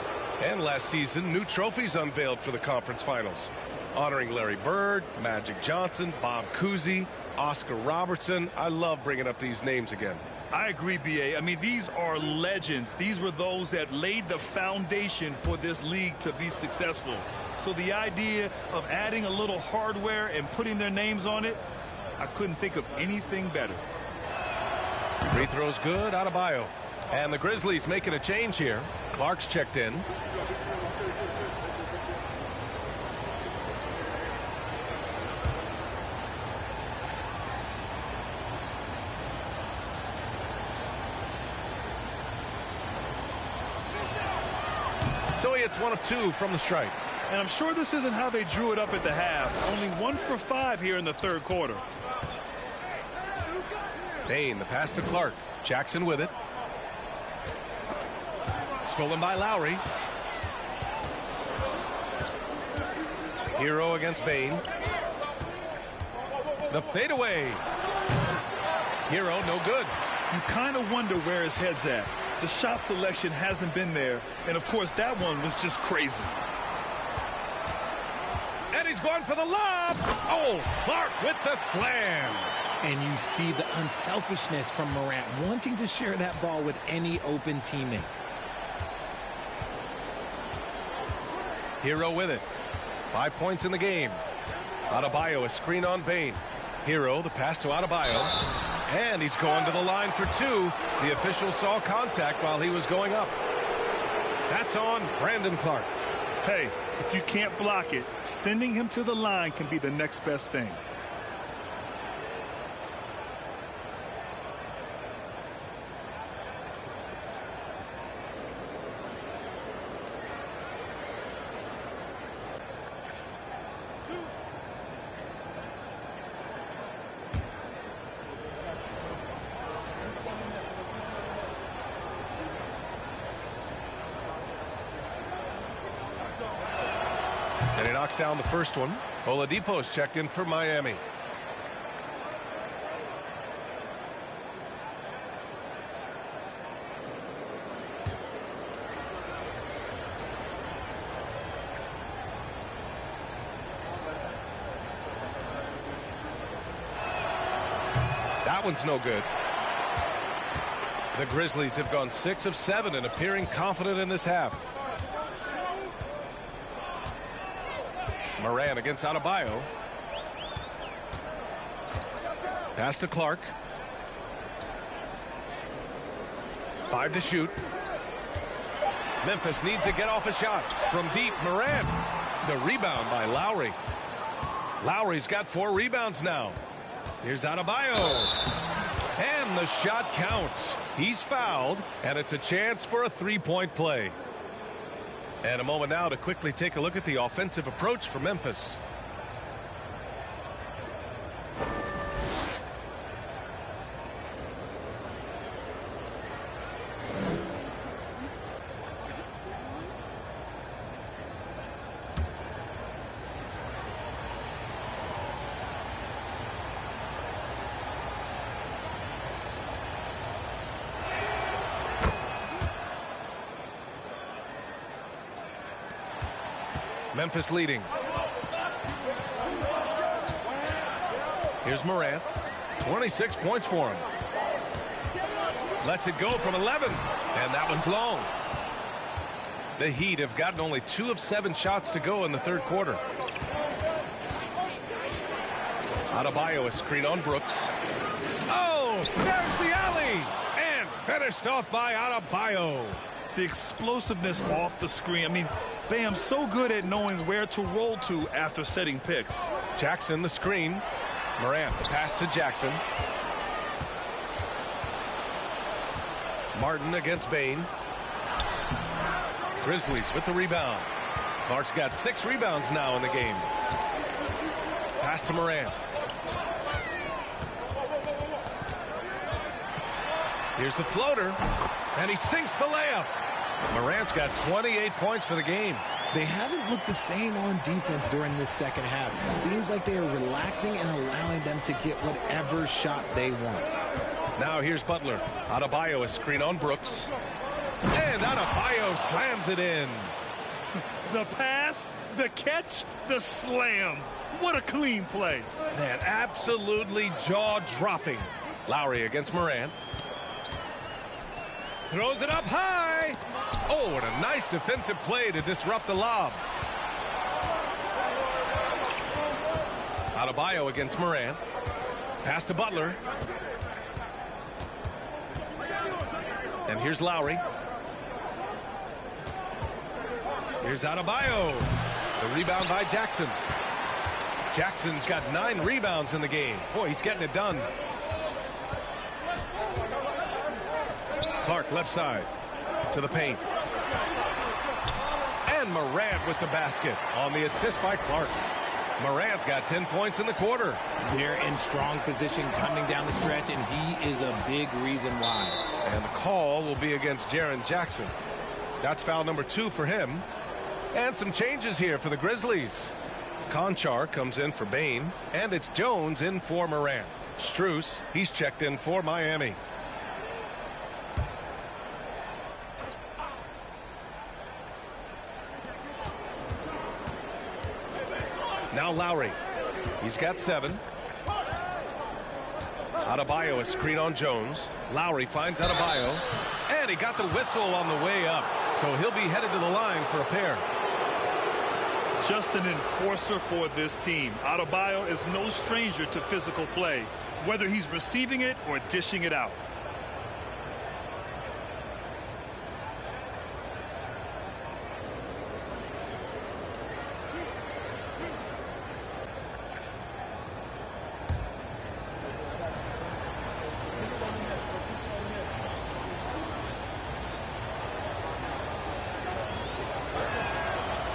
And last season, new trophies unveiled for the conference finals, honoring Larry Bird, Magic Johnson, Bob Cousy, Oscar Robertson. I love bringing up these names again. I agree, B.A. I mean, these are legends. These were those that laid the foundation for this league to be successful. So the idea of adding a little hardware and putting their names on it, I couldn't think of anything better. Free throws good, Adebayo. And the Grizzlies making a change here. Clark's checked in. So he hits 1 of 2 from the stripe. And I'm sure this isn't how they drew it up at the half. Only 1 for 5 here in the third quarter. Payne, the pass to Clark. Jackson with it. Stolen by Lowry. Hero against Bane. The fadeaway. Hero, no good. You kind of wonder where his head's at. The shot selection hasn't been there. And, of course, that one was just crazy. And he's going for the lob. Oh, Clark with the slam. And you see the unselfishness from Morant, wanting to share that ball with any open teammate. Hero with it. 5 points in the game. Adebayo, a screen on Bane. Hero, the pass to Adebayo. And he's going to the line for 2. The official saw contact while he was going up. That's on Brandon Clark. Hey, if you can't block it, sending him to the line can be the next best thing. And he knocks down the first one. Oladipo's checked in for Miami. That one's no good. The Grizzlies have gone 6 of 7 and appearing confident in this half. Moran against Adebayo. Pass to Clark. 5 to shoot. Memphis needs to get off a shot from deep. Moran. The rebound by Lowry. Lowry's got 4 rebounds now. Here's Adebayo. And the shot counts. He's fouled, and it's a chance for a three-point play. And a moment now to quickly take a look at the offensive approach for Memphis. Memphis leading. Here's Morant. 26 points for him. Lets it go from 11. And that one's long. The Heat have gotten only 2 of 7 shots to go in the third quarter. Adebayo, a screen on Brooks. Oh, there's the alley. And finished off by Adebayo. The explosiveness off the screen. I mean, Bam's so good at knowing where to roll to after setting picks. Jackson, the screen. Morant, the pass to Jackson. Martin against Bane. Grizzlies with the rebound. Clark's got 6 rebounds now in the game. Pass to Morant. Here's the floater. And he sinks the layup. Morant's got 28 points for the game. They haven't looked the same on defense during this second half. Seems like they are relaxing and allowing them to get whatever shot they want. Now here's Butler. Adebayo, a screen on Brooks. And Adebayo slams it in. The pass, the catch, the slam. What a clean play. Man, absolutely jaw-dropping. Lowry against Morant. Throws it up high. Oh, what a nice defensive play to disrupt the lob. Adebayo against Morant. Pass to Butler. And here's Lowry. Here's Adebayo. The rebound by Jackson. Jackson's got 9 rebounds in the game. Boy, he's getting it done. Clark left side to the paint. And Morant with the basket on the assist by Clark. Morant's got 10 points in the quarter. They're in strong position coming down the stretch, and he is a big reason why. And the call will be against Jaren Jackson. That's foul number 2 for him. And some changes here for the Grizzlies. Conchar comes in for Bane, and it's Jones in for Morant. Strus, he's checked in for Miami. Now Lowry. He's got 7. Adebayo, a screen on Jones. Lowry finds Adebayo. And he got the whistle on the way up. So he'll be headed to the line for a pair. Just an enforcer for this team. Adebayo is no stranger to physical play, whether he's receiving it or dishing it out.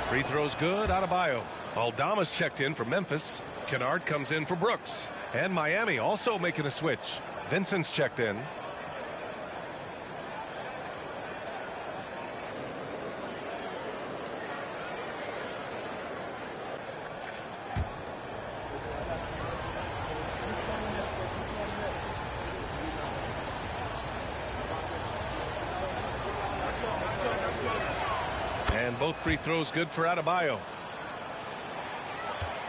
Free throw's good. Adebayo. Aldama's checked in for Memphis. Kennard comes in for Brooks. And Miami also making a switch. Vincent's checked in. And both free throws good for Adebayo.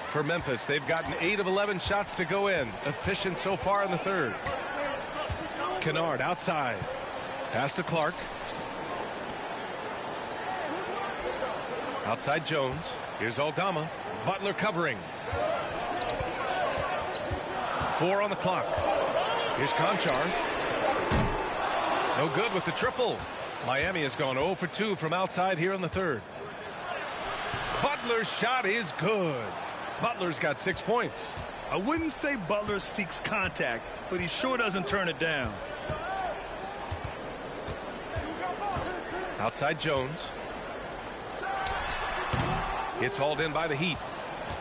For Memphis, they've gotten 8 of 11 shots to go in. Efficient so far in the third. Kennard outside. Pass to Clark. Outside Jones. Here's Aldama. Butler covering. 4 on the clock. Here's Conchar. No good with the triple. Miami has gone 0 for 2 from outside here in the third. Butler's shot is good. Butler's got 6 points. I wouldn't say Butler seeks contact, but he sure doesn't turn it down. Outside Jones. It's hauled in by the Heat.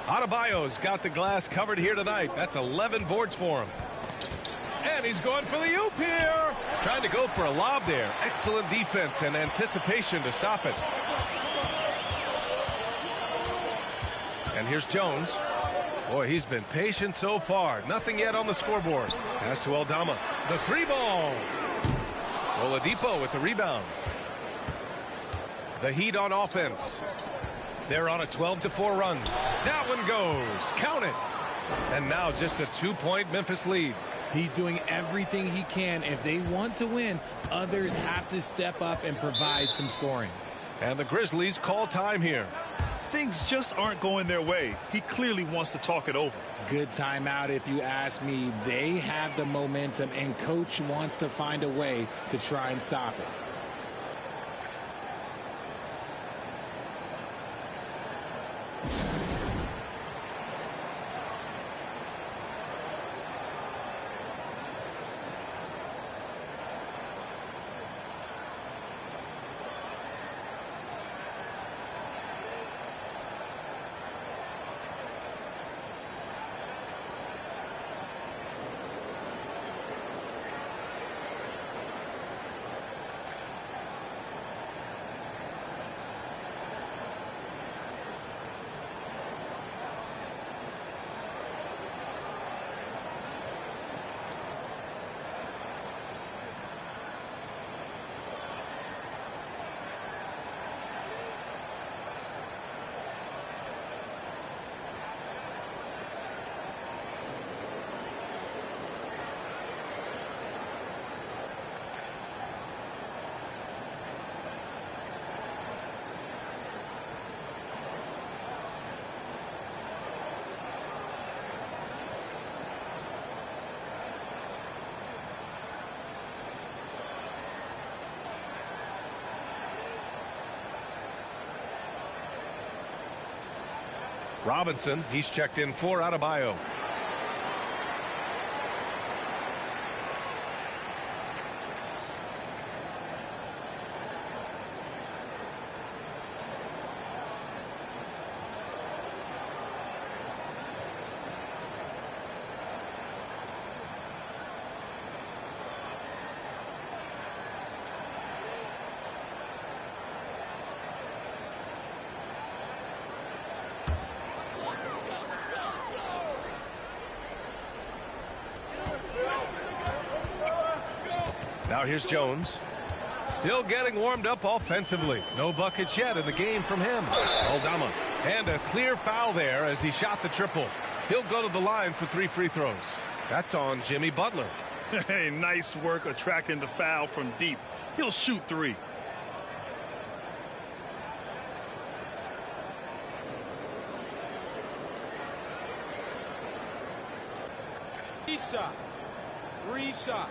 Adebayo's got the glass covered here tonight. That's 11 boards for him. And he's going for the oop here. Trying to go for a lob there. Excellent defense and anticipation to stop it. And here's Jones. Boy, he's been patient so far. Nothing yet on the scoreboard. Pass to Aldama. The 3 ball. Oladipo with the rebound. The Heat on offense. They're on a 12-4 run. That one goes. Count it. And now just a 2-point Memphis lead. He's doing everything he can. If they want to win, others have to step up and provide some scoring. And the Grizzlies call time here. Things just aren't going their way. He clearly wants to talk it over. Good timeout if you ask me. They have the momentum, and coach wants to find a way to try and stop it. Robinson, he's checked in for Adebayo. Now here's Jones. Still getting warmed up offensively. No buckets yet in the game from him. Aldama. And a clear foul there as he shot the triple. He'll go to the line for 3 free throws. That's on Jimmy Butler. Hey, nice work attracting the foul from deep. He'll shoot 3. Three shots.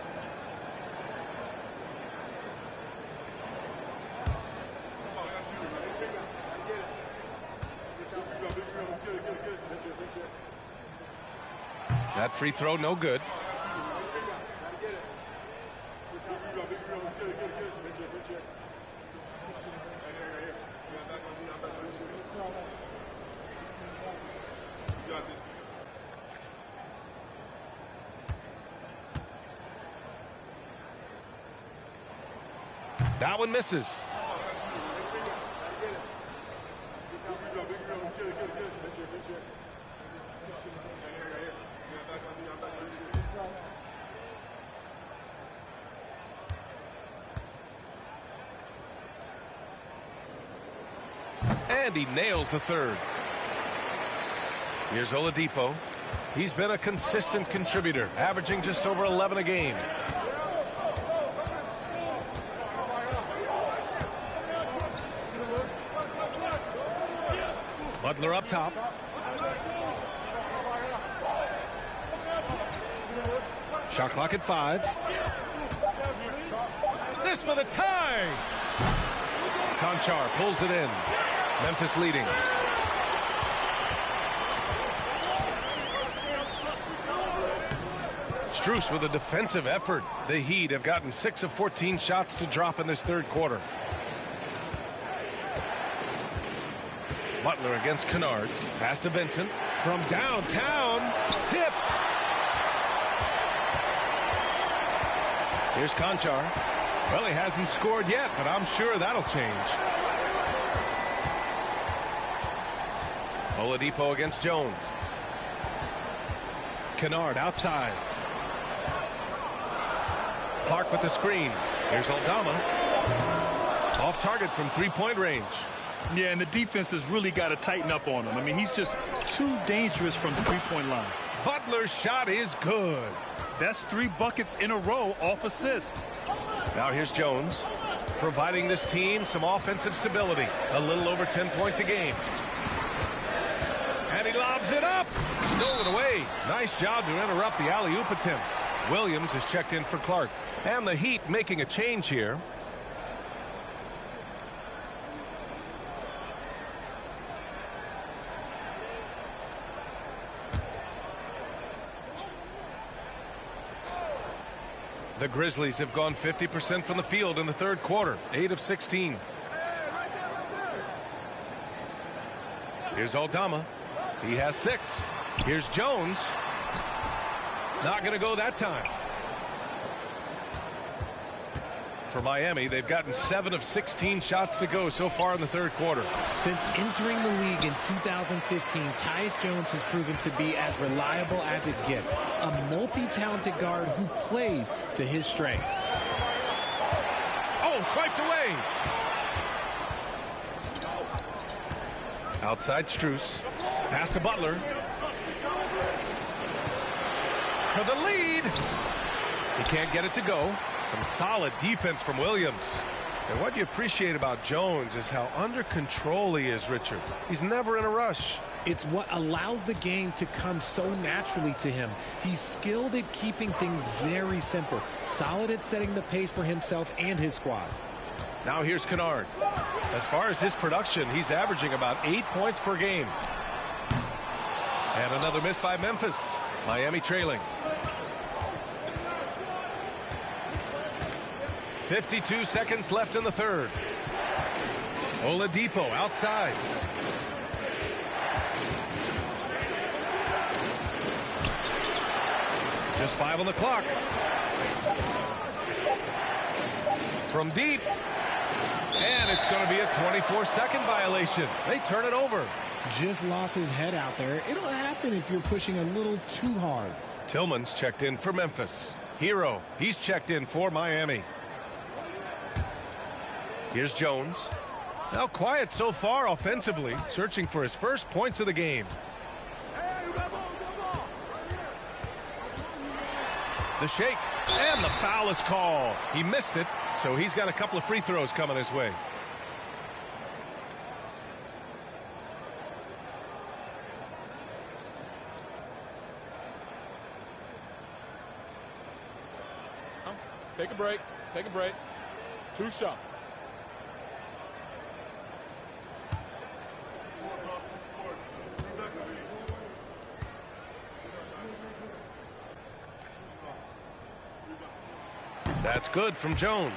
That free throw, no good. That one misses. And he nails the third. Here's Oladipo. He's been a consistent contributor, averaging just over 11 a game. Butler up top. Shot clock at 5. This for the tie. Conchar pulls it in. Memphis leading. Strus with a defensive effort. The Heat have gotten 6 of 14 shots to drop in this third quarter. Butler against Kennard. Pass to Vincent. From downtown. Tipped. Here's Conchar. Well, he hasn't scored yet, but I'm sure that'll change. Oladipo against Jones. Kennard outside. Clark with the screen. Here's Aldama. Off target from three-point range. Yeah, and the defense has really got to tighten up on him. I mean, he's just too dangerous from the three-point line. Butler's shot is good. That's 3 buckets in a row off assist. Now here's Jones, providing this team some offensive stability. A little over 10 points a game. And he lobs it up. Stolen away. Nice job to interrupt the alley-oop attempt. Williams is checked in for Clark. And the Heat making a change here. The Grizzlies have gone 50% from the field in the third quarter, 8 of 16. Here's Aldama. He has 6. Here's Jones. Not going to go that time. For Miami, they've gotten 7 of 16 shots to go so far in the third quarter. Since entering the league in 2015, Tyus Jones has proven to be as reliable as it gets. A multi-talented guard who plays to his strengths. Oh, swiped away. Outside Strus. Pass to Butler. For the lead. He can't get it to go. Some solid defense from Williams. And what you appreciate about Jones is how under control he is, Richard. He's never in a rush. It's what allows the game to come so naturally to him. He's skilled at keeping things very simple. Solid at setting the pace for himself and his squad. Now here's Kennard. As far as his production, he's averaging about 8 points per game. And another miss by Memphis. Miami trailing. 52 seconds left in the third. Oladipo outside. Just 5 on the clock. From deep. And it's going to be a 24-second violation. They turn it over. Just lost his head out there. It'll happen if you're pushing a little too hard. Tillman's checked in for Memphis. Hero, he's checked in for Miami. Here's Jones. Now quiet so far offensively, searching for his first points of the game. The shake, and the foul is called. He missed it, so he's got a couple of free throws coming his way. Take a break. Take a break. 2 shots. That's good from Jones.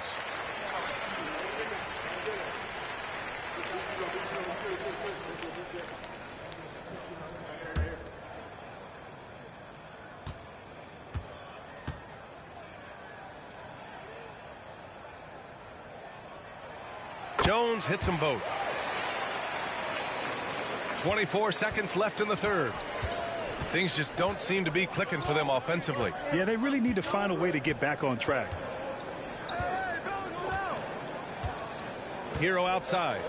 Jones hits them both. 24 seconds left in the third. Things just don't seem to be clicking for them offensively. Yeah, they really need to find a way to get back on track. Hero outside.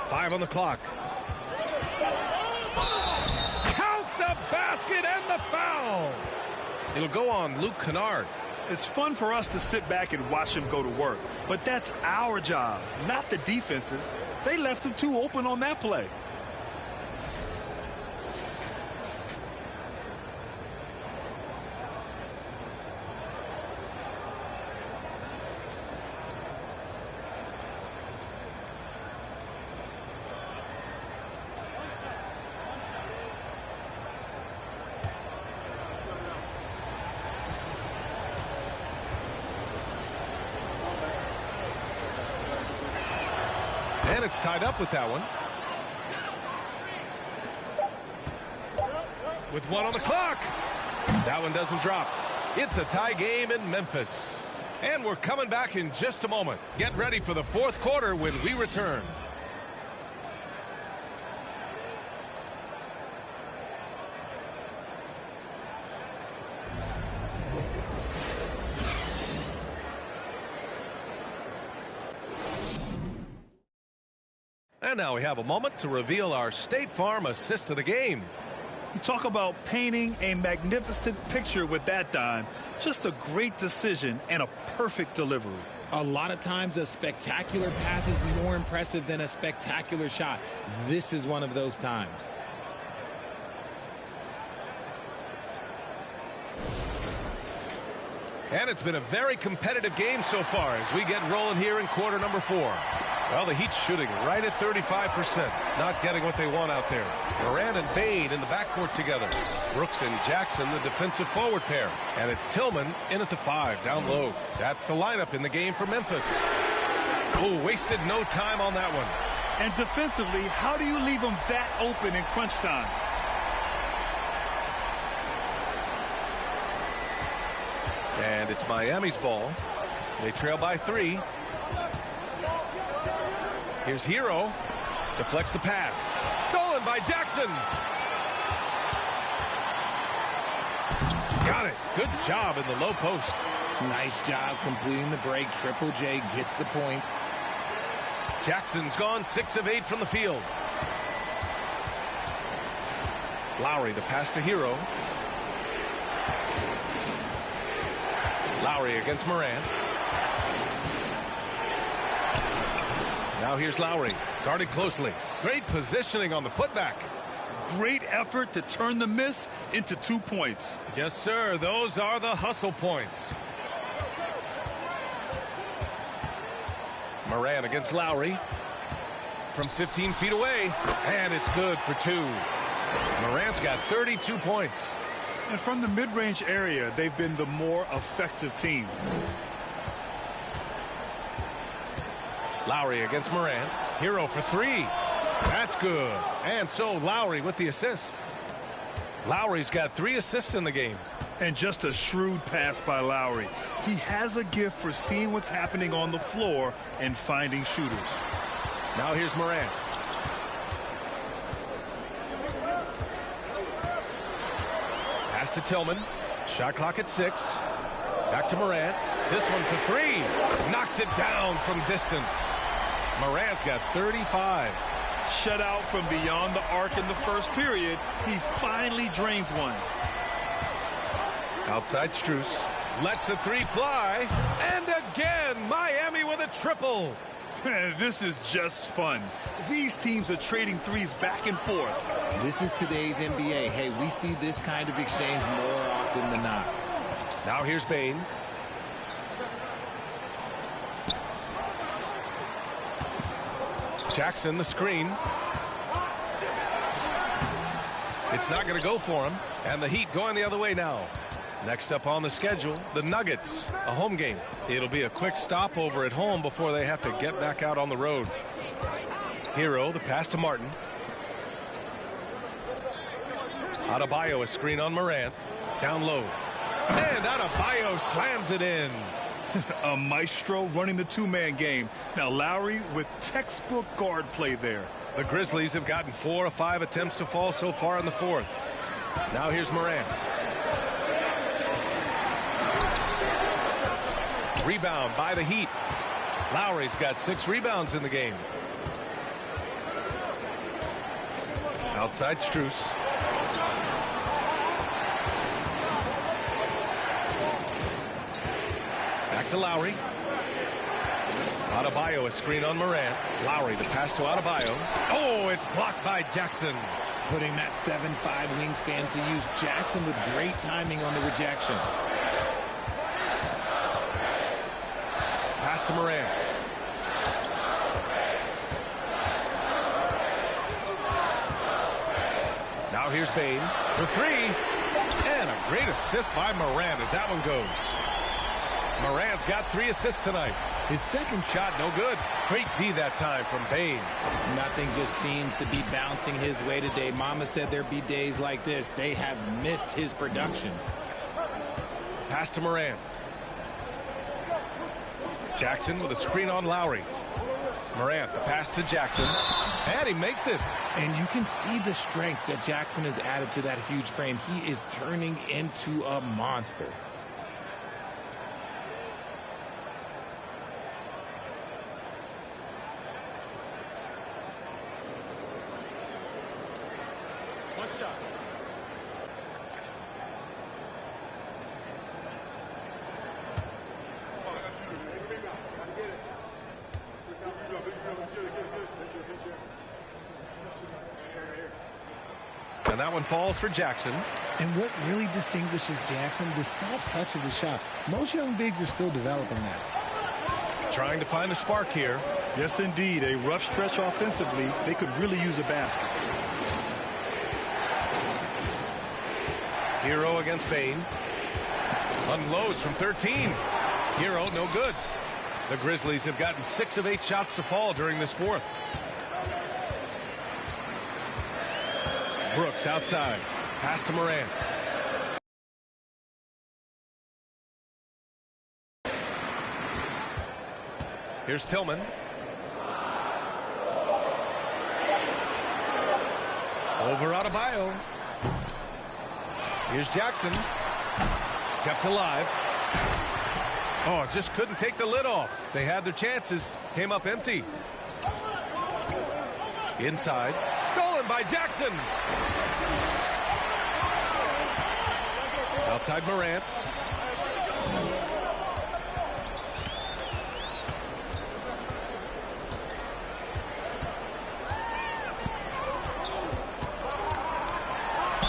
5 on the clock. Count the basket and the foul. It'll go on Luke Kennard. It's fun for us to sit back and watch him go to work, but that's our job, not the defense's. They left him too open on that play. And it's tied up with that one. With 1 on the clock. That one doesn't drop. It's a tie game in Memphis. And we're coming back in just a moment. Get ready for the fourth quarter when we return. And now we have a moment to reveal our State Farm assist of the game. You talk about painting a magnificent picture with that, Don. Just a great decision and a perfect delivery. A lot of times a spectacular pass is more impressive than a spectacular shot. This is one of those times. And it's been a very competitive game so far as we get rolling here in quarter number 4. Well, the Heat's shooting right at 35%. Not getting what they want out there. Moran and Bain in the backcourt together. Brooks and Jackson, the defensive forward pair. And it's Tillman in at the 5, down low. That's the lineup in the game for Memphis. Oh, wasted no time on that one. And defensively, how do you leave them that open in crunch time? And it's Miami's ball. They trail by 3. Here's Hero. Deflects the pass. Stolen by Jackson. Got it. Good job in the low post. Nice job completing the break. Triple J gets the points. Jackson's gone 6 of 8 from the field. Lowry, the pass to Hero. Lowry against Moran. Now here's Lowry, guarded closely. Great positioning on the putback. Great effort to turn the miss into 2 points. Yes, sir. Those are the hustle points. Moran against Lowry. From 15 feet away. And it's good for 2. Moran's got 32 points. And from the mid-range area, they've been the more effective team. Lowry against Moran. Hero for 3. That's good. And so Lowry with the assist. Lowry's got 3 assists in the game. And just a shrewd pass by Lowry. He has a gift for seeing what's happening on the floor and finding shooters. Now here's Moran. Pass to Tillman. Shot clock at 6. Back to Moran. This one for 3. Knocks it down from distance. Moran's got 35. Shut out from beyond the arc in the first period. He finally drains one. Outside Strus. Lets the 3 fly. And again, Miami with a triple. This is just fun. These teams are trading threes back and forth. This is today's NBA. Hey, we see this kind of exchange more often than not. Now here's Bain. Jackson, the screen. It's not going to go for him. And the Heat going the other way now. Next up on the schedule, the Nuggets, a home game. It'll be a quick stopover at home before they have to get back out on the road. Hero, the pass to Martin. Adebayo, a screen on Morant. Down low. And Adebayo slams it in. A maestro running the 2-man game. Now Lowry with textbook guard play there. The Grizzlies have gotten 4 of 5 attempts to fall so far in the 4th. Now here's Morant. Rebound by the Heat. Lowry's got 6 rebounds in the game. Outside Strus. Back to Lowry. Adebayo, a screen on Morant. Lowry, the pass to Adebayo. Oh, it's blocked by Jackson. Putting that 7'5" wingspan to use. Jackson with great timing on the rejection. Pass to Morant. Now here's Bane for three. And a great assist by Morant as that one goes. Morant's got 3 assists tonight. His second shot, no good. Great D that time from Bane. Nothing just seems to be bouncing his way today. Mama said there'd be days like this. They have missed his production. Pass to Morant. Jackson with a screen on Lowry. Morant, the pass to Jackson. And he makes it. And you can see the strength that Jackson has added to that huge frame. He is turning into a monster. One shot. And that one falls for Jackson. And what really distinguishes Jackson, the soft touch of the shot. Most young bigs are still developing that. Trying to find a spark here. Yes, indeed. A rough stretch offensively. They could really use a basket. Hero against Bane. Unloads from 13. Hero, no good. The Grizzlies have gotten 6 of 8 shots to fall during this fourth. Brooks outside. Pass to Morant. Here's Tillman. Over Adebayo. Here's Jackson. Kept alive. Oh, just couldn't take the lid off. They had their chances. Came up empty. Inside. Stolen by Jackson. Outside Morant.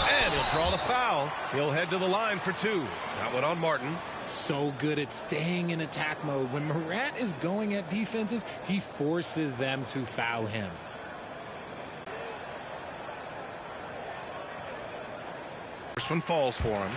And he'll draw the foul. He'll head to the line for 2. That one on Martin. So good at staying in attack mode. When Morant is going at defenses, he forces them to foul him. First one falls for him.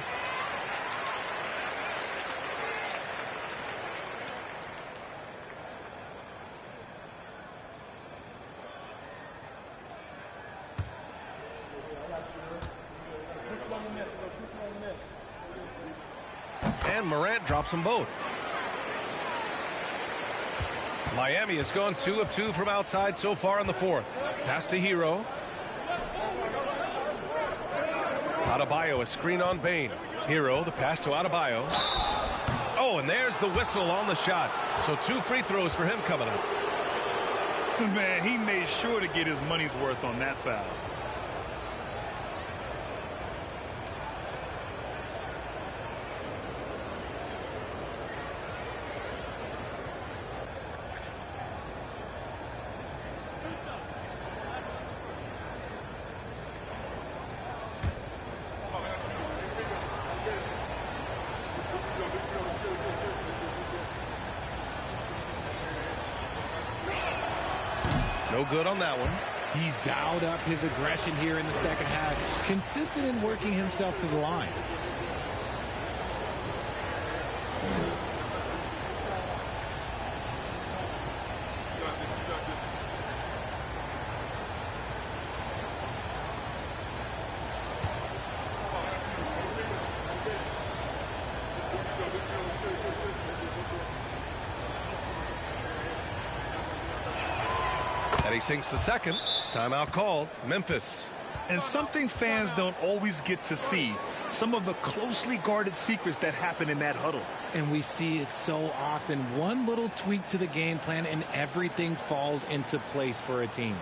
And Morant drops them both. Miami has gone 2 of 2 from outside so far in the fourth. Pass to Hero. Adebayo, a screen on Bane. Hero, the pass to Adebayo. Oh, and there's the whistle on the shot. So 2 free throws for him coming up. Man, he made sure to get his money's worth on that foul. No good on that one. He's dialed up his aggression here in the second half. Consistent in working himself to the line. And he sinks the second. Timeout called. Memphis. And something fans don't always get to see. Some of the closely guarded secrets that happen in that huddle. And we see it so often. One little tweak to the game plan and everything falls into place for a team.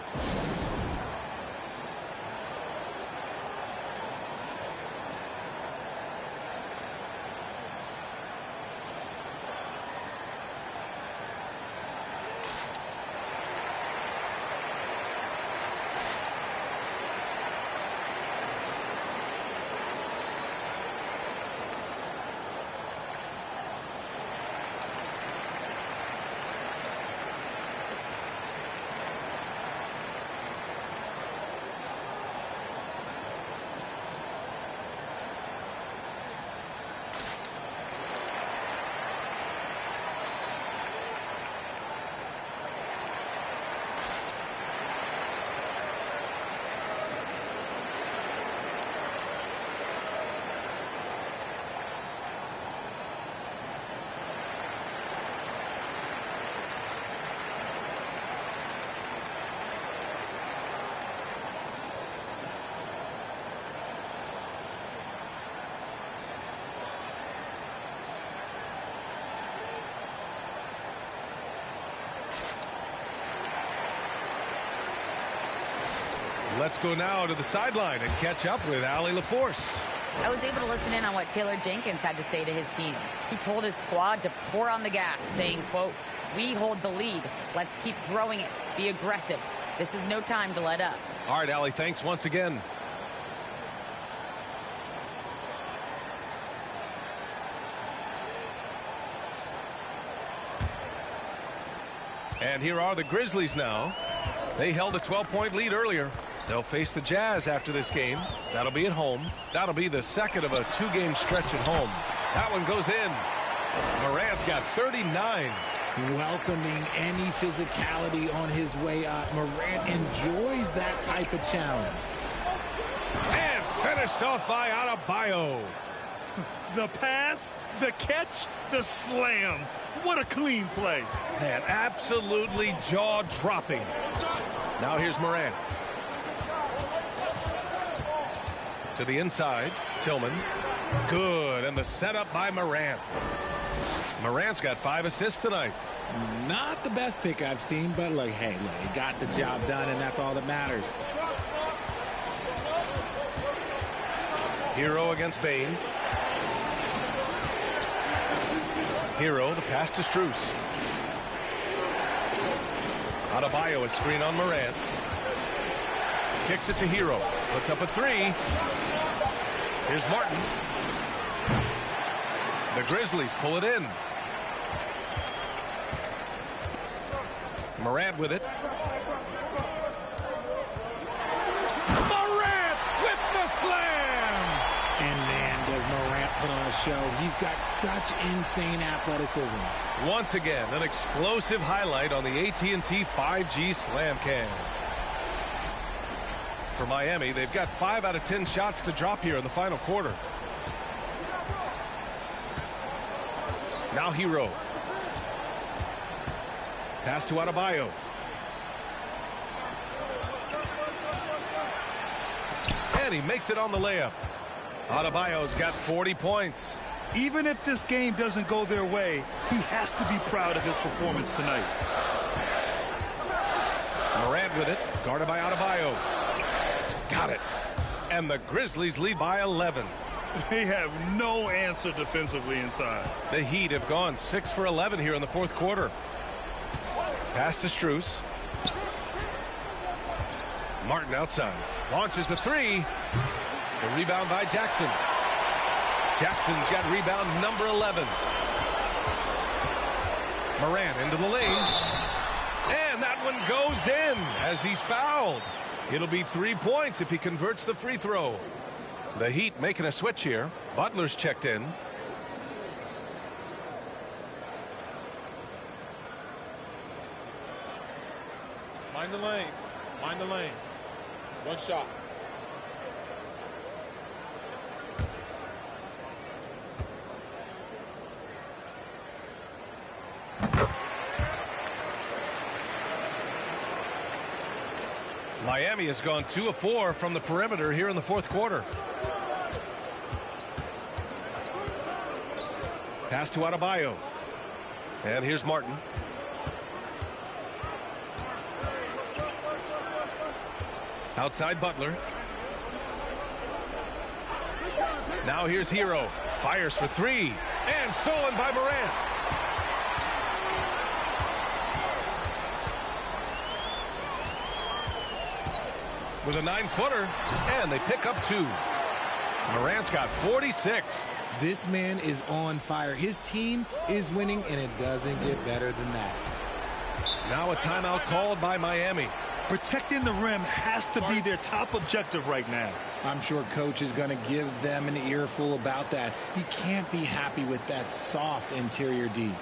Let's go now to the sideline and catch up with Allie LaForce. I was able to listen in on what Taylor Jenkins had to say to his team. He told his squad to pour on the gas, saying, quote, "We hold the lead. Let's keep growing it. Be aggressive. This is no time to let up." All right, Allie, thanks once again. And here are the Grizzlies now. They held a 12-point lead earlier. They'll face the Jazz after this game. That'll be at home. That'll be the second of a two-game stretch at home. That one goes in. Morant's got 39. Welcoming any physicality on his way up. Morant enjoys that type of challenge. And finished off by Adebayo. The pass, the catch, the slam. What a clean play. Man, absolutely jaw-dropping. Now here's Morant. To the inside, Tillman. Good, and the setup by Morant. Morant's got 5 assists tonight. Not the best pick I've seen, but look, hey, look, he got the job done, and that's all that matters. Hero against Bane. Hero, the pass to Strus. Adebayo, a screen on Morant. Kicks it to Hero. Puts up a 3. Here's Martin. The Grizzlies pull it in. Morant with it. Morant with the slam! And man, does Morant put on a show. He's got such insane athleticism. Once again, an explosive highlight on the AT&T 5G Slam Cam. For Miami, they've got 5 out of 10 shots to drop here in the final quarter. Now Hero. Pass to Adebayo. And he makes it on the layup. Adebayo's got 40 points. Even if this game doesn't go their way, he has to be proud of his performance tonight. Morant with it, guarded by Adebayo. Got it. And the Grizzlies lead by 11. They have no answer defensively inside. The Heat have gone 6 for 11 here in the fourth quarter. Pass to Strus. Martin outside. Launches the 3. The rebound by Jackson. Jackson's got rebound number 11. Morant into the lane. And that one goes in as he's fouled. It'll be 3 points if he converts the free throw. The Heat making a switch here. Butler's checked in. Mind the lanes. Mind the lanes. One shot. Miami has gone 2 of 4 from the perimeter here in the fourth quarter. Pass to Adebayo. And here's Martin. Outside Butler. Now here's Hero. Fires for 3. And stolen by Morant. With a 9-footer. And they pick up 2. Morant's got 46. This man is on fire. His team is winning, and it doesn't get better than that. Now a timeout called by Miami. Protecting the rim has to be their top objective right now. I'm sure coach is going to give them an earful about that. He can't be happy with that soft interior D.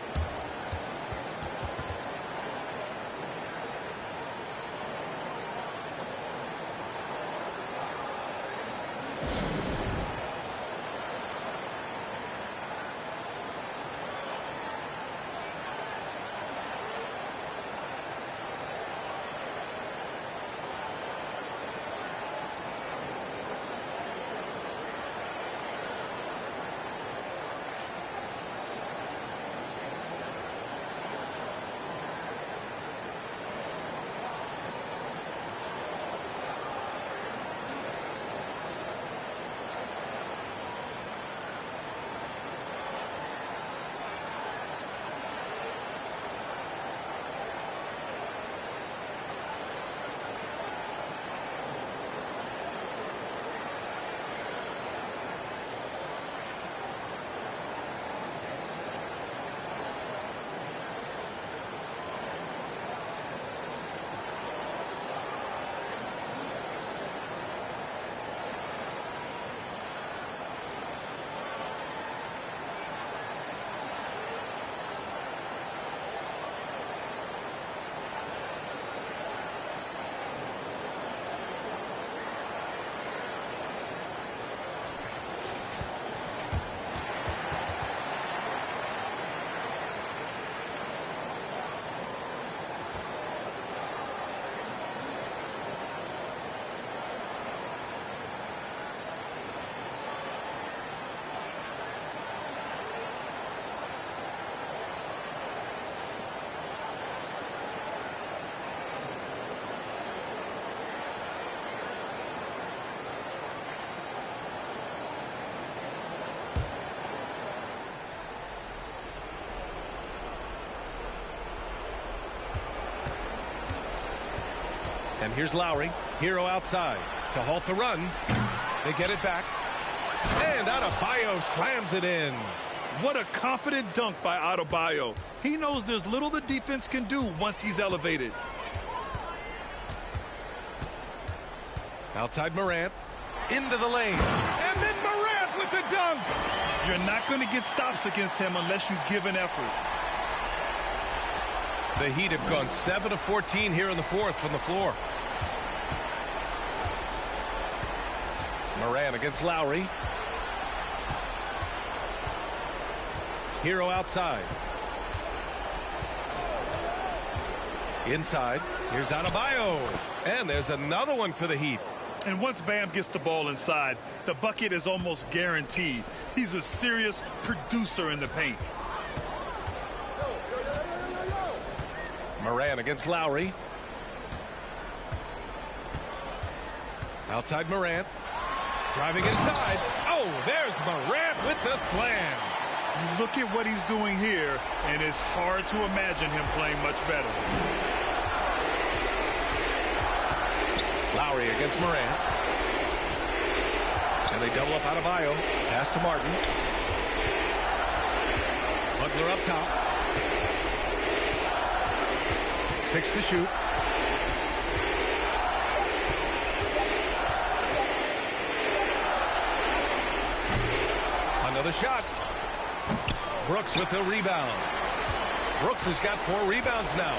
And here's Lowry. Hero outside to halt the run. They get it back. And Adebayo slams it in. What a confident dunk by Adebayo. He knows there's little the defense can do once he's elevated. Outside Morant. Into the lane. And then Morant with the dunk. You're not going to get stops against him unless you give an effort. The Heat have gone 7 of 14 here in the fourth from the floor. Morant against Lowry. Hero outside. Inside. Here's Adebayo. And there's another one for the Heat. And once Bam gets the ball inside, the bucket is almost guaranteed. He's a serious producer in the paint. Morant against Lowry. Outside Morant. Driving inside. Oh, there's Morant with the slam. You look at what he's doing here, and it's hard to imagine him playing much better. Lowry against Morant. And they double up Adebayo. Pass to Martin. Butler up top. 6 to shoot. Another shot. Brooks with the rebound. Brooks has got 4 rebounds now.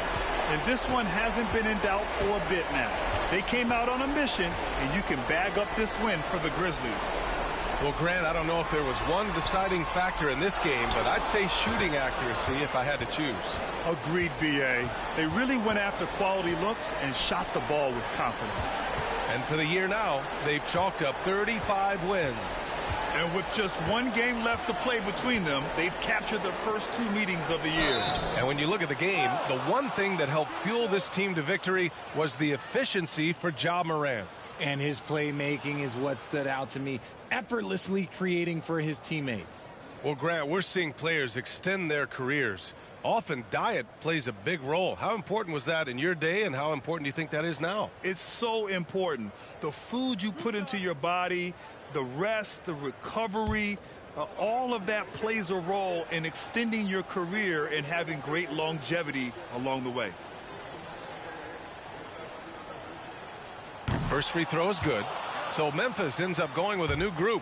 And this one hasn't been in doubt for a bit now. They came out on a mission, and you can bag up this win for the Grizzlies. Well, Grant, I don't know if there was one deciding factor in this game, but I'd say shooting accuracy if I had to choose. Agreed, B.A. They really went after quality looks and shot the ball with confidence. And for the year now, they've chalked up 35 wins. And with just one game left to play between them, they've captured the first 2 meetings of the year. And when you look at the game, the one thing that helped fuel this team to victory was the efficiency for Ja Morant. And his playmaking is what stood out to me, effortlessly creating for his teammates. Well, Grant, we're seeing players extend their careers. Often diet plays a big role. How important was that in your day, and how important do you think that is now? It's so important. The food you put into your body, the rest, the recovery, all of that plays a role in extending your career and having great longevity along the way. First free throw is good. So Memphis ends up going with a new group.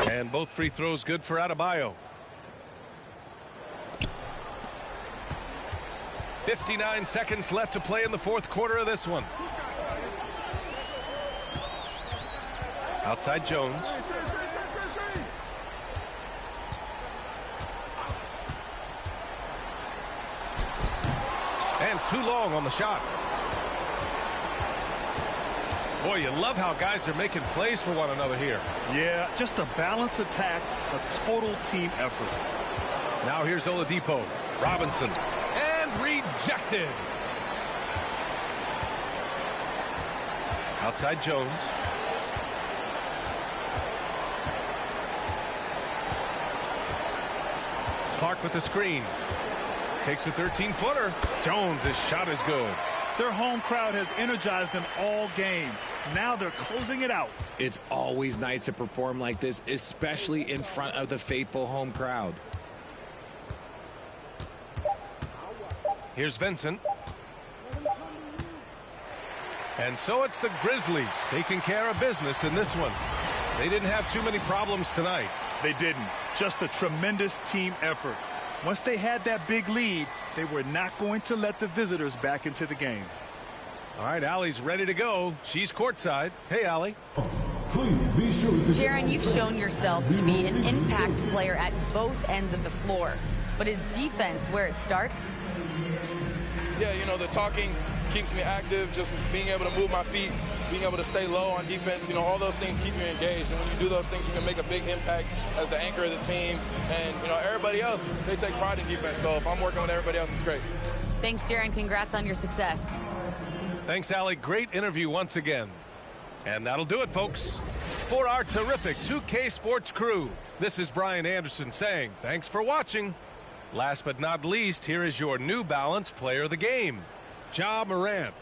And both free throws good for Adebayo. 59 seconds left to play in the fourth quarter of this one. Outside Jones. And too long on the shot. Boy, you love how guys are making plays for one another here. Yeah, just a balanced attack, a total team effort. Now here's Oladipo. Robinson. And rejected. Outside Jones. Clark with the screen. Takes a 13-footer. Jones' shot is good. Their home crowd has energized them all game. Now they're closing it out. It's always nice to perform like this, especially in front of the faithful home crowd. Here's Vincent. And so it's the Grizzlies taking care of business in this one. They didn't have too many problems tonight. They didn't. Just a tremendous team effort. Once they had that big lead, they were not going to let the visitors back into the game. All right, Allie's ready to go. She's courtside. Hey, Allie. Jaren, you've shown yourself to be an impact player at both ends of the floor. But is defense where it starts? Yeah, you know, the talking keeps me active, just being able to move my feet, being able to stay low on defense. You know, all those things keep you engaged. And when you do those things, you can make a big impact as the anchor of the team. And, you know, everybody else, they take pride in defense. So if I'm working with everybody else, it's great. Thanks, Jaren. Congrats on your success. Thanks, Allie. Great interview once again. And that'll do it, folks. For our terrific 2K Sports crew, this is Brian Anderson saying thanks for watching. Last but not least, here is your New Balance player of the game, Ja Morant.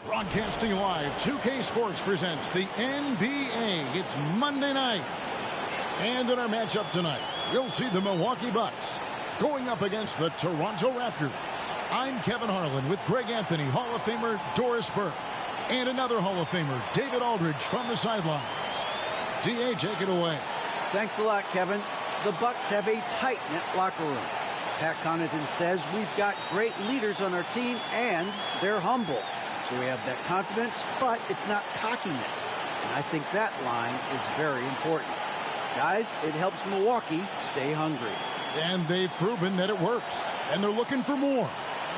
Broadcasting live, 2K Sports presents the NBA. It's Monday night. And in our matchup tonight, you'll see the Milwaukee Bucks going up against the Toronto Raptors. I'm Kevin Harlan with Greg Anthony, Hall of Famer Doris Burke, and another Hall of Famer, David Aldridge, from the sidelines. D.A., take it away. Thanks a lot, Kevin. The Bucks have a tight-knit locker room. Pat Connaughton says we've got great leaders on our team, and they're humble. So we have that confidence, but it's not cockiness. And I think that line is very important. Guys, it helps Milwaukee stay hungry. And they've proven that it works. And they're looking for more.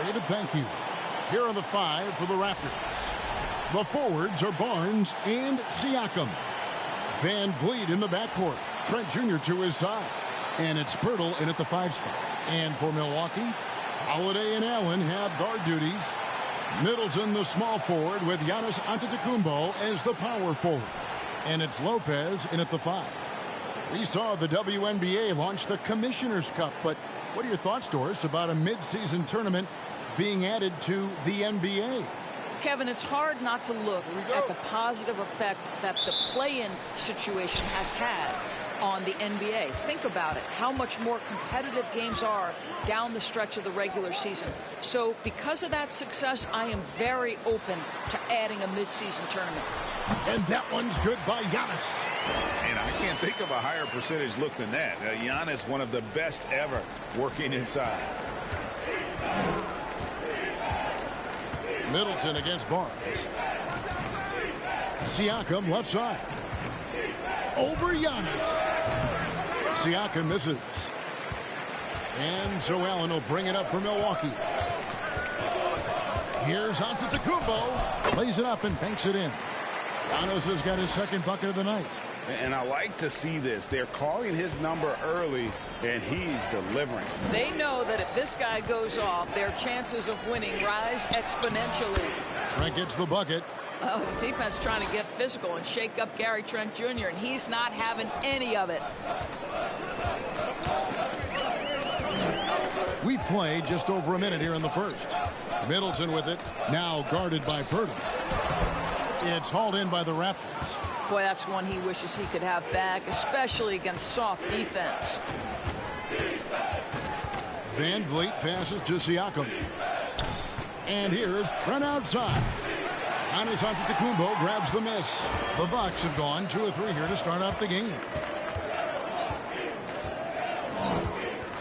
David, thank you. Here are the five for the Raptors. The forwards are Barnes and Siakam. Van Vliet in the backcourt. Trent Jr. to his side. And it's Pirtle in at the 5 spot. And for Milwaukee, Holiday and Allen have guard duties. Middleton, the small forward, with Giannis Antetokounmpo as the power forward. And it's Lopez in at the 5. We saw the WNBA launch the Commissioner's Cup, but what are your thoughts, Doris, about a mid-season tournament being added to the NBA? Kevin, it's hard not to look at the positive effect that the play-in situation has had. on the NBA. Think about it, how much more competitive games are down the stretch of the regular season. So because of that success, I am very open to adding a midseason tournament. And that one's good by Giannis. And I can't think of a higher percentage look than that. Giannis, one of the best ever working inside. Middleton against Barnes. Siakam left side. Over Giannis. Siakam misses. And so Allen will bring it up for Milwaukee. Here's Antetokounmpo. Plays it up and banks it in. Giannis has got his second bucket of the night. And I like to see this. They're calling his number early, and he's delivering. They know that if this guy goes off, their chances of winning rise exponentially. Trent gets the bucket. Oh, defense trying to get physical and shake up Gary Trent Jr., and he's not having any of it. We played just over a minute here in the first. Middleton with it, now guarded by Purdy. It's hauled in by the Raptors. Boy, that's one he wishes he could have back, especially against soft defense. Van Vliet passes to Siakam. And here's Trent outside. Giannis Antetokounmpo grabs the miss. The Bucks have gone 2 of 3 here to start out the game.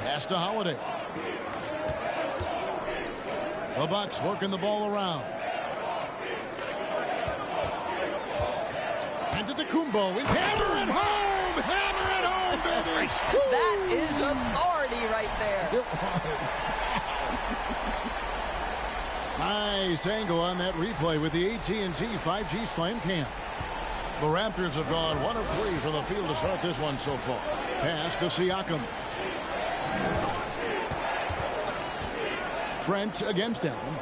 Pass to Holiday. The Bucks working the ball around. Antetokounmpo, hammer it home! Hammer it home, baby! That is authority right there. It was. Nice angle on that replay with the AT&T 5G Slam Cam. The Raptors have gone 1 of 3 from the field to start this one so far. Pass to Siakam. Trent against Allen.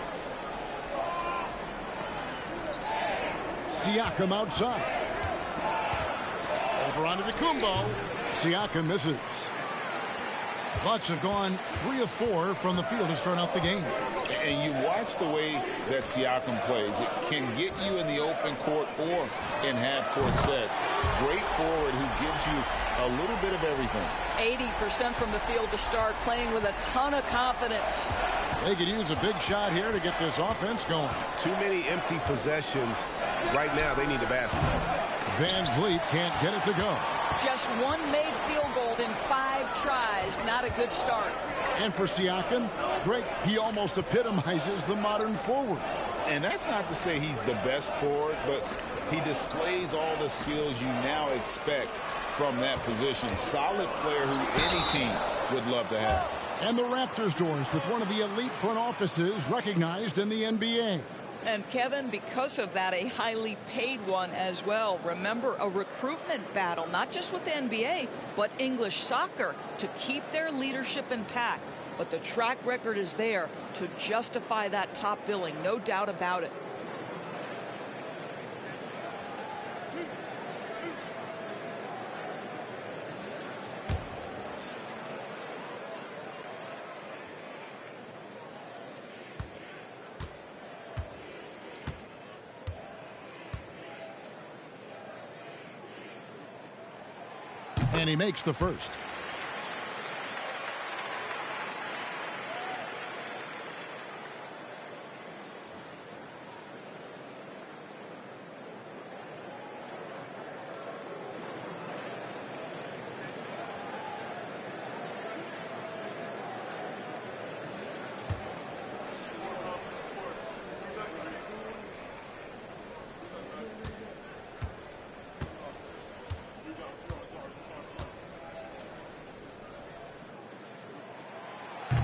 Siakam outside. Over onto Antetokounmpo. Siakam misses. Bucks have gone 3 of 4 from the field to start out the game. And you watch the way that Siakam plays. It can get you in the open court or in half-court sets. Great forward who gives you a little bit of everything. 80% from the field to start, playing with a ton of confidence. They could use a big shot here to get this offense going. Too many empty possessions. Right now, they need a basket. Van Vliet can't get it to go. Just one made field goal in 5 tries. Not a good start. And for Siakam, Greg, he almost epitomizes the modern forward. And that's not to say he's the best forward, but he displays all the skills you now expect from that position. Solid player who any team would love to have. And the Raptors doors with one of the elite front offices recognized in the NBA. And Kevin, because of that, a highly paid one as well. Remember, a recruitment battle, not just with the NBA, but English soccer to keep their leadership intact. But the track record is there to justify that top billing, no doubt about it. And he makes the first.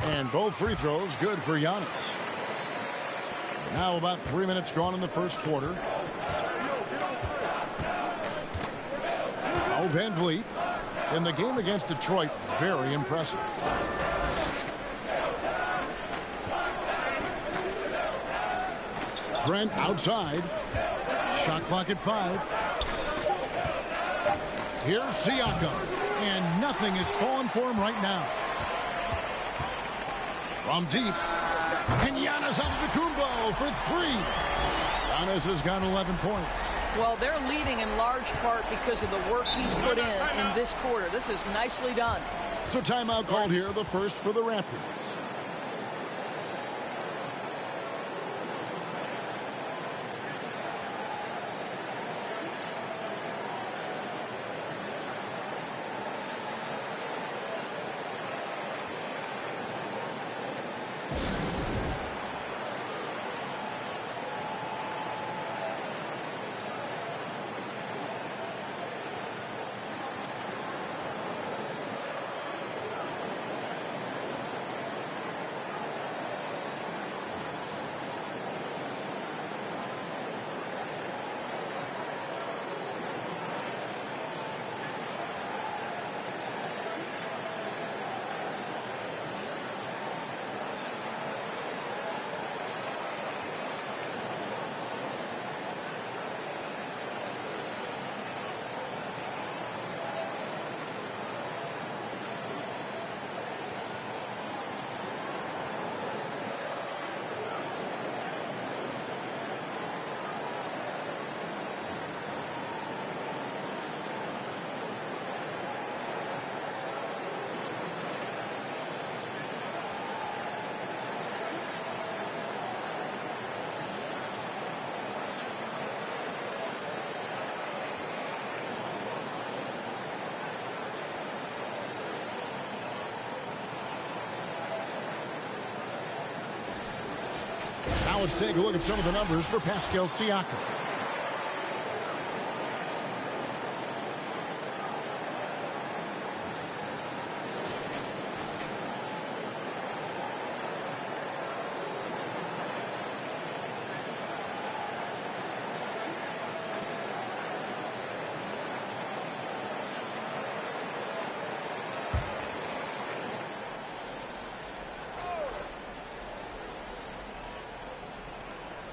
And both free throws good for Giannis. Now about 3 minutes gone in the first quarter. Now Van Vliet in the game against Detroit, very impressive. Trent outside. Shot clock at 5. Here's Siakam. And nothing is falling for him right now. From deep, and Giannis Antetokounmpo for 3. Giannis has got 11 points. Well, they're leading in large part because of the work he's put in this quarter. This is nicely done. So timeout called here, the first for the Raptors. Now let's take a look at some of the numbers for Pascal Siakam.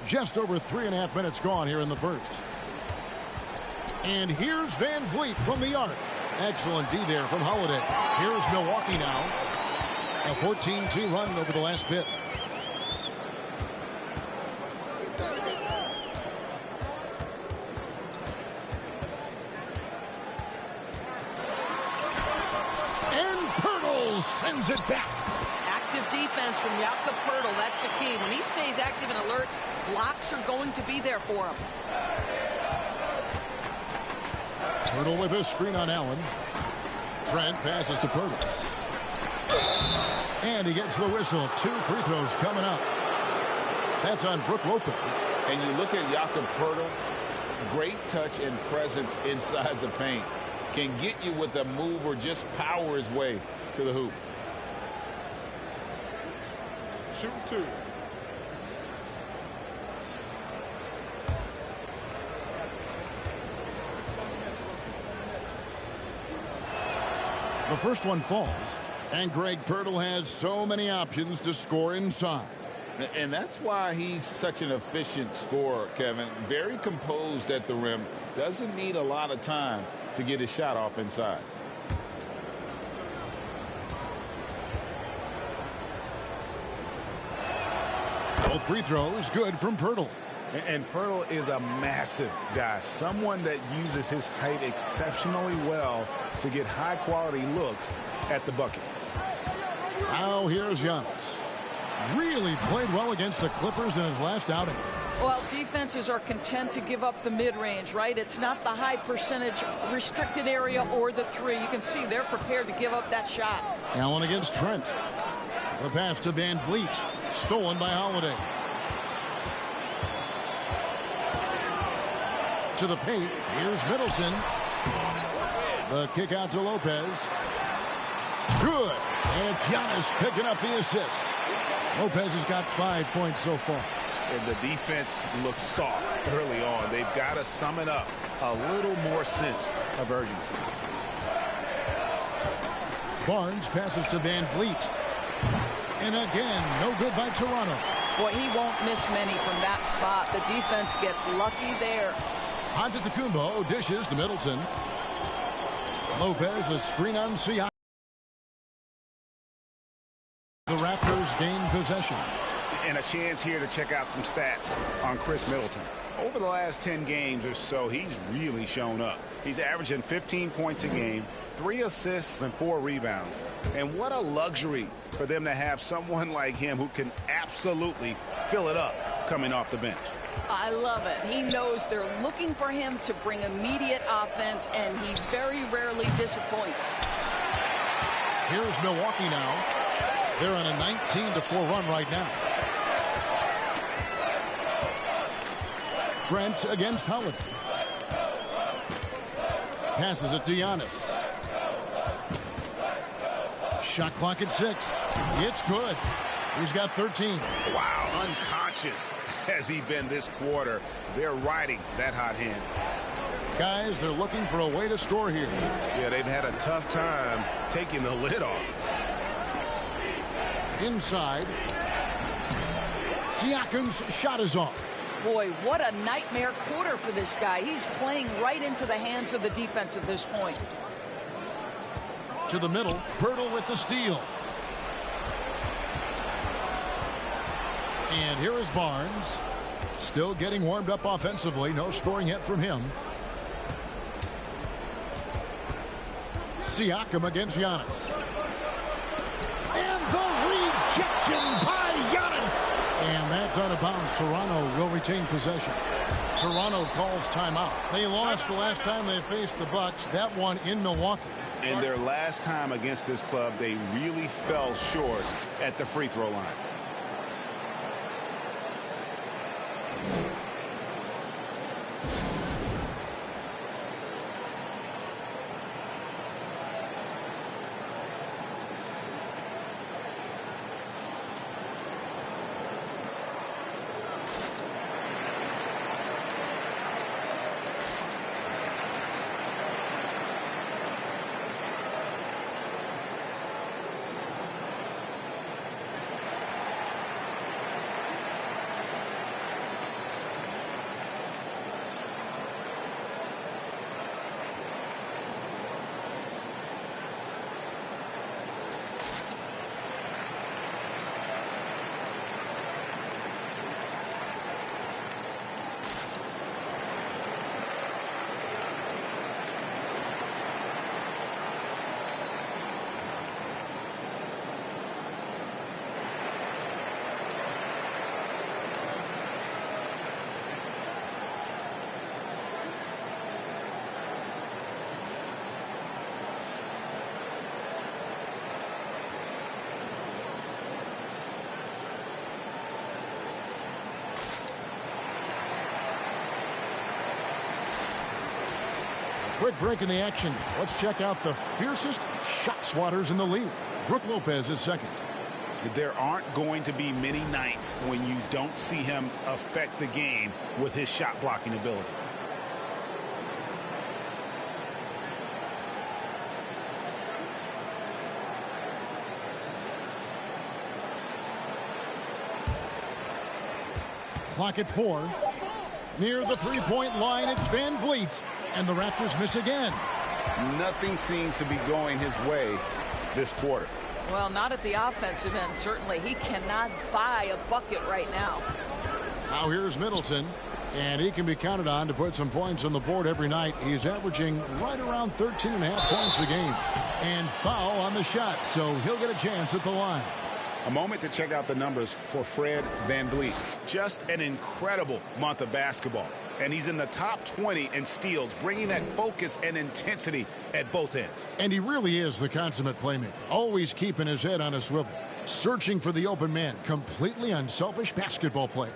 Just over 3.5 minutes gone here in the first. And here's Van Vliet from the arc. Excellent D there from Holiday. Here's Milwaukee now. A 14-2 run over the last bit. And Pirtle sends it back. Active defense from Jakob Pirtle. That's the key. When he stays active and alert, blocks are going to be there for him. Pirtle with a screen on Allen. Trent passes to Pirtle. And he gets the whistle. 2 free throws coming up. That's on Brook Lopez. And you look at Jakob Pirtle, great touch and presence inside the paint. Can get you with a move or just power his way to the hoop. Shooting 2. The first one falls. And Greg Pirtle has so many options to score inside. And that's why he's such an efficient scorer, Kevin. Very composed at the rim. Doesn't need a lot of time to get his shot off inside. Both free throws good from Pirtle. And Pirtle is a massive guy. Someone that uses his height exceptionally well to get high-quality looks at the bucket. Now here's Giannis. Really played well against the Clippers in his last outing. Well, defenses are content to give up the mid-range, right? It's not the high percentage restricted area or the 3. You can see they're prepared to give up that shot. Allen against Trent. The pass to Van Vliet. Stolen by Holiday. To the paint. Here's Middleton. The kick out to Lopez. Good. And it's Giannis picking up the assist. Lopez has got 5 points so far. And the defense looks soft early on. They've got to sum it up. A little more sense of urgency. Barnes passes to Van Vliet. And again, no good by Toronto. Boy, he won't miss many from that spot. The defense gets lucky there. Antetokounmpo dishes to Middleton. Lopez, a screen on Siakam. The Raptors gain possession. And a chance here to check out some stats on Chris Middleton. Over the last 10 games or so, he's really shown up. He's averaging 15 points a game, 3 assists and 4 rebounds. And what a luxury for them to have someone like him who can absolutely fill it up coming off the bench. I love it. He knows they're looking for him to bring immediate offense, and he very rarely disappoints. Here's Milwaukee now. They're on a 19-4 run right now. Trent against Holiday. Passes it to Giannis. Shot clock at 6. It's good. He's got 13. Wow, unconscious has he been this quarter. They're riding that hot hand. Guys, they're looking for a way to score here. Yeah, they've had a tough time taking the lid off. Inside. Siakam's shot is off. Boy, what a nightmare quarter for this guy. He's playing right into the hands of the defense at this point. To the middle, Pirtle with the steal. And here is Barnes. Still getting warmed up offensively. No scoring yet from him. Siakam against Giannis. And the rejection by Giannis. And that's out of bounds. Toronto will retain possession. Toronto calls timeout. They lost the last time they faced the Bucks. That one in Milwaukee. And their last time against this club, they really fell short at the free throw line. Quick break in the action. Let's check out the fiercest shot swatters in the league. Brook Lopez is second. There aren't going to be many nights when you don't see him affect the game with his shot blocking ability. Clock at 4. Near the three-point line, it's Van Vliet. And the Raptors miss again. Nothing seems to be going his way this quarter. Well, not at the offensive end, certainly. He cannot buy a bucket right now. Now here's Middleton. And he can be counted on to put some points on the board every night. He's averaging right around 13.5 points a game. And foul on the shot, so he'll get a chance at the line. A moment to check out the numbers for Fred VanVleet. Just an incredible month of basketball. And he's in the top 20 in steals, bringing that focus and intensity at both ends. And he really is the consummate playmaker, always keeping his head on a swivel, searching for the open man, completely unselfish basketball player.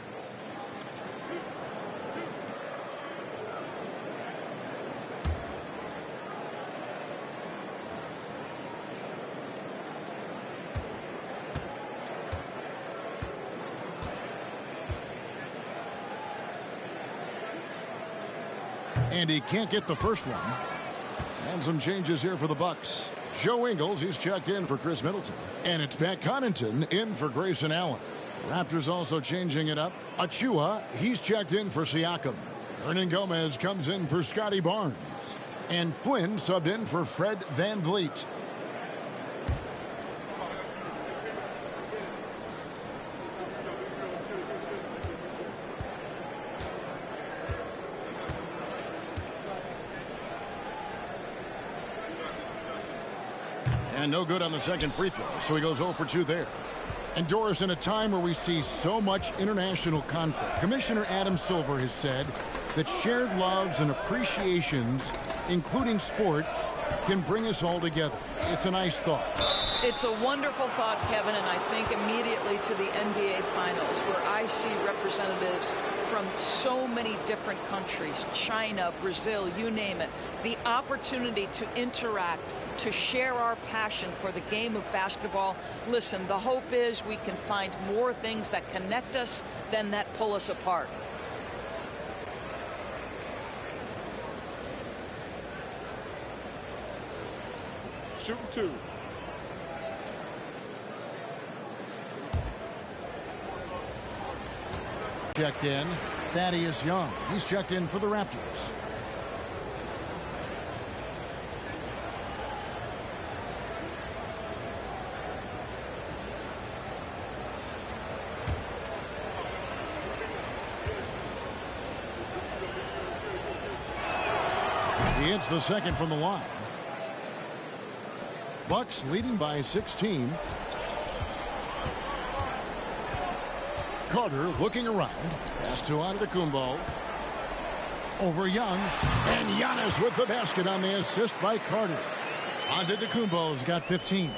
And he can't get the first one. And some changes here for the Bucks. Joe Ingles, he's checked in for Chris Middleton. And it's Pat Connaughton in for Grayson Allen. Raptors also changing it up. Achua, he's checked in for Siakam. Hernan Gomez comes in for Scotty Barnes. And Flynn subbed in for Fred VanVleet. And no good on the second free throw, so he goes 0 for 2 there. And Doris, in a time where we see so much international conflict, Commissioner Adam Silver has said that shared loves and appreciations, including sport, can bring us all together. It's a nice thought. It's a wonderful thought, Kevin, and I think immediately to the NBA Finals, where I see representatives from so many different countries, China, Brazil, you name it, the opportunity to interact, to share our passion for the game of basketball. Listen, the hope is we can find more things that connect us than that pull us apart. Shooting 2. Checked in, Thaddeus Young. He's checked in for the Raptors. He hits the second from the line. Bucks leading by 16. Carter looking around. Pass to Antetokounmpo. Over Young. And Giannis with the basket on the assist by Carter. Antetokounmpo's got 15.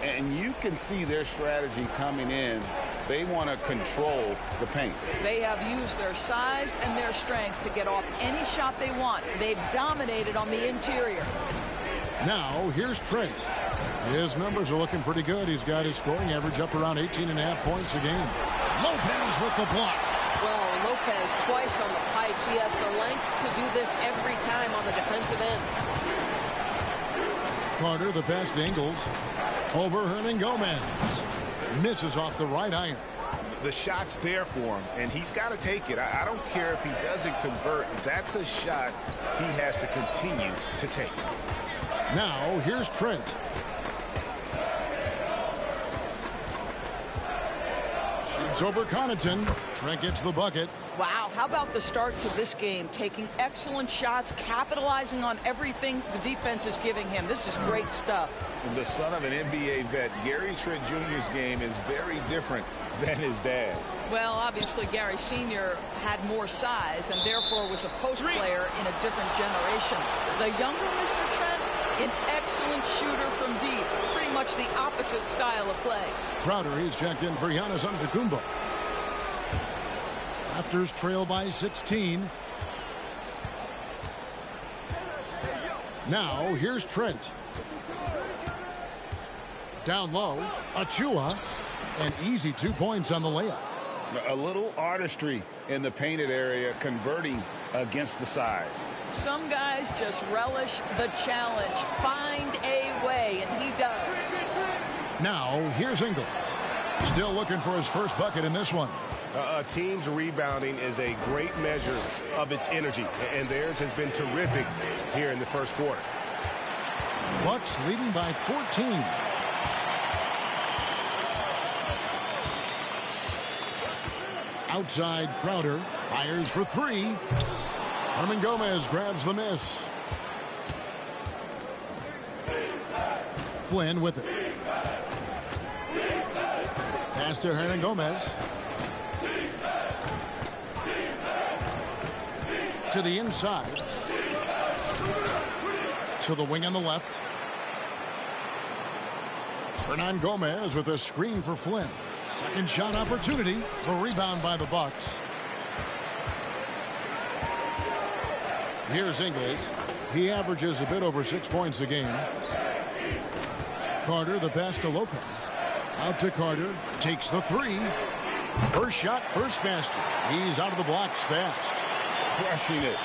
And you can see their strategy coming in. They want to control the paint. They have used their size and their strength to get off any shot they want. They've dominated on the interior. Now, here's Trent. His numbers are looking pretty good. He's got his scoring average up around 18.5 points a game. Lopez with the block. Well, Lopez twice on the pipes. He has the length to do this every time on the defensive end. Carter, the pass to Ingles. Over Hernangomez. Misses off the right iron. The shot's there for him, and he's got to take it. I don't care if he doesn't convert. That's a shot he has to continue to take. Now, here's Trent. Shoots over Connaughton. Trent gets the bucket. Wow, how about the start to this game? Taking excellent shots, capitalizing on everything the defense is giving him. This is great stuff. The son of an NBA vet, Gary Trent Jr.'s game is very different than his dad's. Well, obviously, Gary Sr. had more size and therefore was a post player in a different generation. The younger Mr. Trent, an excellent shooter from deep. Pretty much the opposite style of play. Crowder, he's checked in for Giannis Antetokounmpo. Raptors trail by 16. Now, here's Trent. Down low, Achua. An easy 2 points on the layup. A little artistry in the painted area, converting against the size. Some guys just relish the challenge. Find a way, and he does. Now, here's Ingles. Still looking for his first bucket in this one. A team's rebounding is a great measure of its energy, and theirs has been terrific here in the first quarter. Bucks leading by 14. Outside, Crowder fires for 3. Hernangomez grabs the miss. Flynn with it. Pass to Hernangomez. To the inside. To the wing on the left. Hernangomez with a screen for Flynn. Second shot opportunity for rebound by the Bucks. Here's Ingles. He averages a bit over 6 points a game. Carter, the pass to Lopez. Out to Carter. Takes the 3. First shot, first basket. He's out of the blocks fast. Crushing it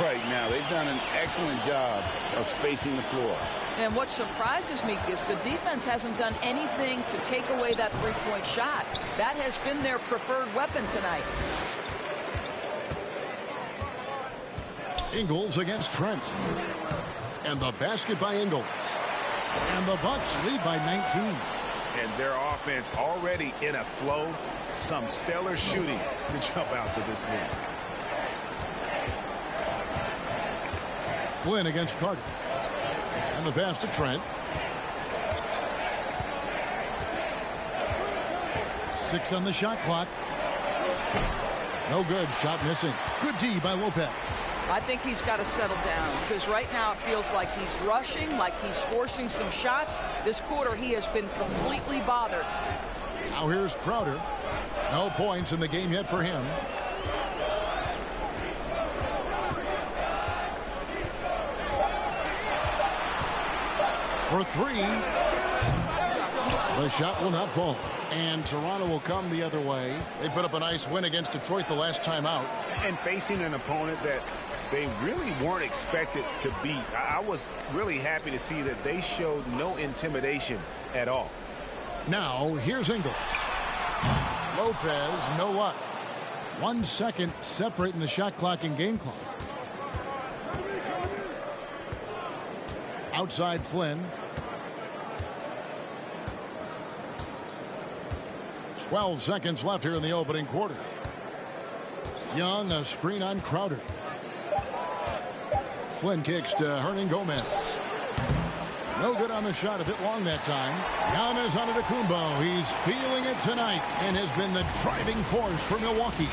right now. They've done an excellent job of spacing the floor. And what surprises me is the defense hasn't done anything to take away that three-point shot. That has been their preferred weapon tonight. Ingles against Trent. And the basket by Ingles. And the Bucks lead by 19. And their offense already in a flow. Some stellar shooting to jump out to this lead. Flynn against Carter. And the pass to Trent. 6 on the shot clock. No good. Shot missing. Good D by Lopez. I think he's got to settle down because right now it feels like he's rushing, like he's forcing some shots. This quarter he has been completely bothered. Now here's Crowder. No points in the game yet for him. For 3. The shot will not fall. And Toronto will come the other way. They put up a nice win against Detroit the last time out. And facing an opponent that they really weren't expected to beat. I was really happy to see that they showed no intimidation at all. Now, here's Ingles. Lopez, no luck. 1 second separating the shot clock and game clock. Outside Flynn. 12 seconds left here in the opening quarter. Young, a screen on Crowder. Flynn kicks to Hernangomez. No good on the shot, a bit long that time. Giannis Antetokounmpo. He's feeling it tonight and has been the driving force for Milwaukee.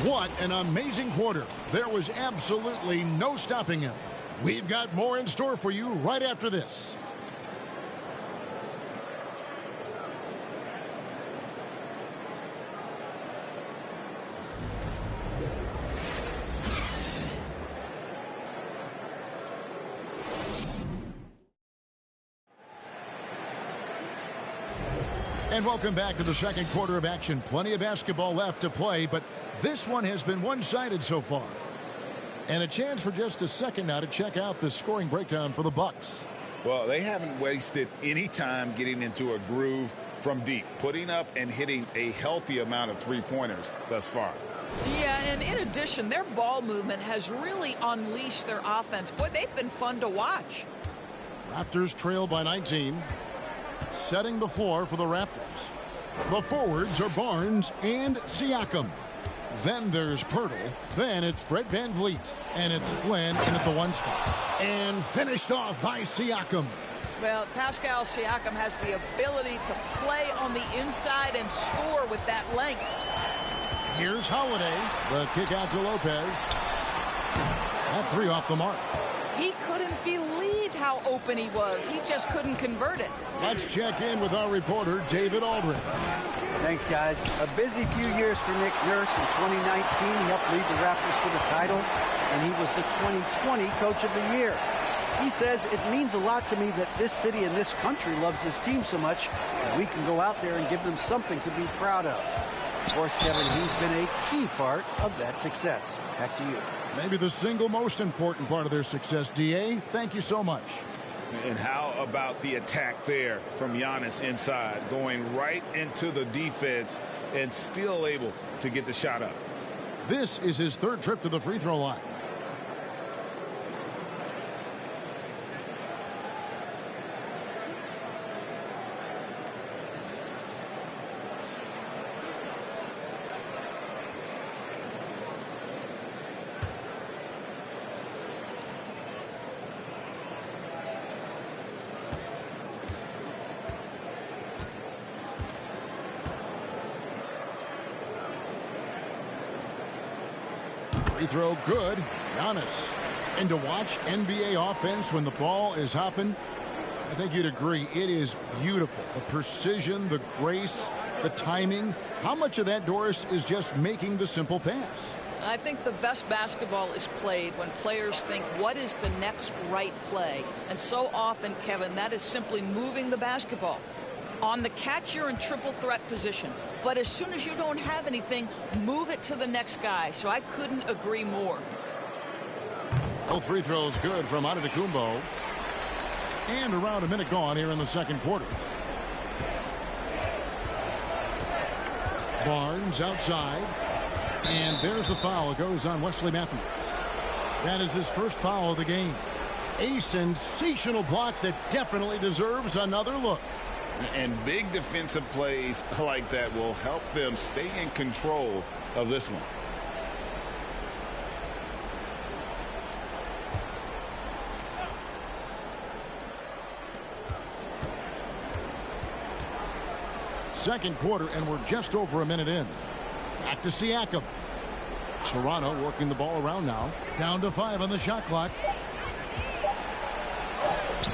What an amazing quarter. There was absolutely no stopping him. We've got more in store for you right after this. And welcome back to the second quarter of action. Plenty of basketball left to play, but this one has been one-sided so far. And a chance for just a second now to check out the scoring breakdown for the Bucks. Well, they haven't wasted any time getting into a groove from deep, putting up and hitting a healthy amount of three-pointers thus far. Yeah, and in addition, their ball movement has really unleashed their offense. Boy, they've been fun to watch. Raptors trail by 19. Setting the floor for the Raptors. The forwards are Barnes and Siakam. Then there's Pirtle. Then it's Fred VanVleet. And it's Flynn in at the 1 spot. And finished off by Siakam. Well, Pascal Siakam has the ability to play on the inside and score with that length. Here's Holiday. The kick out to Lopez. That 3 off the mark. He couldn't believe how open he was. He just couldn't convert it. Let's check in with our reporter, David Aldridge. Thanks, guys. A busy few years for Nick Nurse. In 2019, he helped lead the Raptors to the title, and he was the 2020 Coach of the Year. He says, it means a lot to me that this city and this country loves this team so much that we can go out there and give them something to be proud of. Of course, Kevin, he's been a key part of that success. Back to you. Maybe the single most important part of their success, D.A. Thank you so much. And how about the attack there from Giannis inside, going right into the defense and still able to get the shot up. This is his 3rd trip to the free throw line. Free throw good. Giannis. And to watch NBA offense when the ball is hopping, I think you'd agree it is beautiful. The precision, the grace, the timing. How much of that, Doris, is just making the simple pass? I think the best basketball is played when players think, what is the next right play? And so often, Kevin, that is simply moving the basketball. On the catch, you're in triple threat position. But as soon as you don't have anything, move it to the next guy. So I couldn't agree more. Both free throws good from Antetokounmpo. And around a minute gone here in the second quarter. Barnes outside. And there's the foul. It goes on Wesley Matthews. That is his first foul of the game. A sensational block that definitely deserves another look. And big defensive plays like that will help them stay in control of this one. second quarter, and we're just over a minute in. Back to Siakam. Toronto working the ball around now. Down to 5 on the shot clock.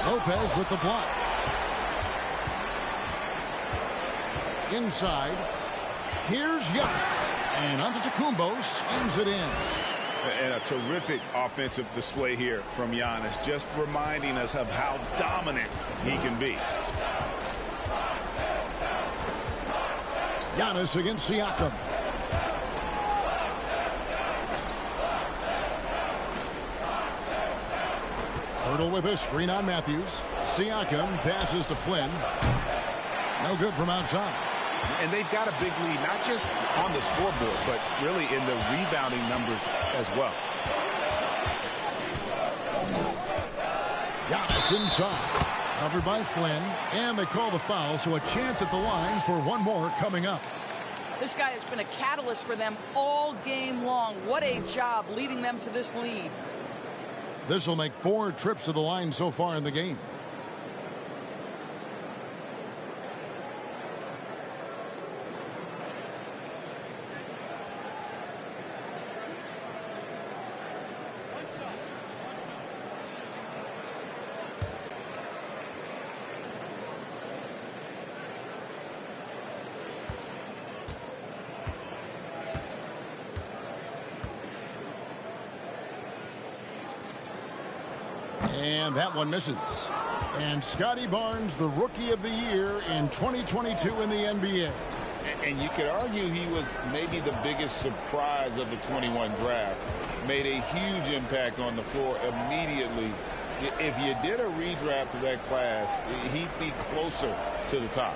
Lopez with the block. Inside. Here's Giannis. And Antetokounmpo schemes it in. And a terrific offensive display here from Giannis, just reminding us of how dominant he can be. Giannis against Siakam. Hurdle with a screen on Matthews. Siakam passes to Flynn. No good from outside. And they've got a big lead, not just on the scoreboard, but really in the rebounding numbers as well. Giannis inside. Covered by Flynn. And they call the foul, so a chance at the line for one more coming up. This guy has been a catalyst for them all game long. What a job leading them to this lead. This will make 4 trips to the line so far in the game. And that one misses. And Scotty Barnes, the Rookie of the Year in 2022 in the NBA. And you could argue he was maybe the biggest surprise of the 21 draft. Made a huge impact on the floor immediately. If you did a redraft of that class, he'd be closer to the top.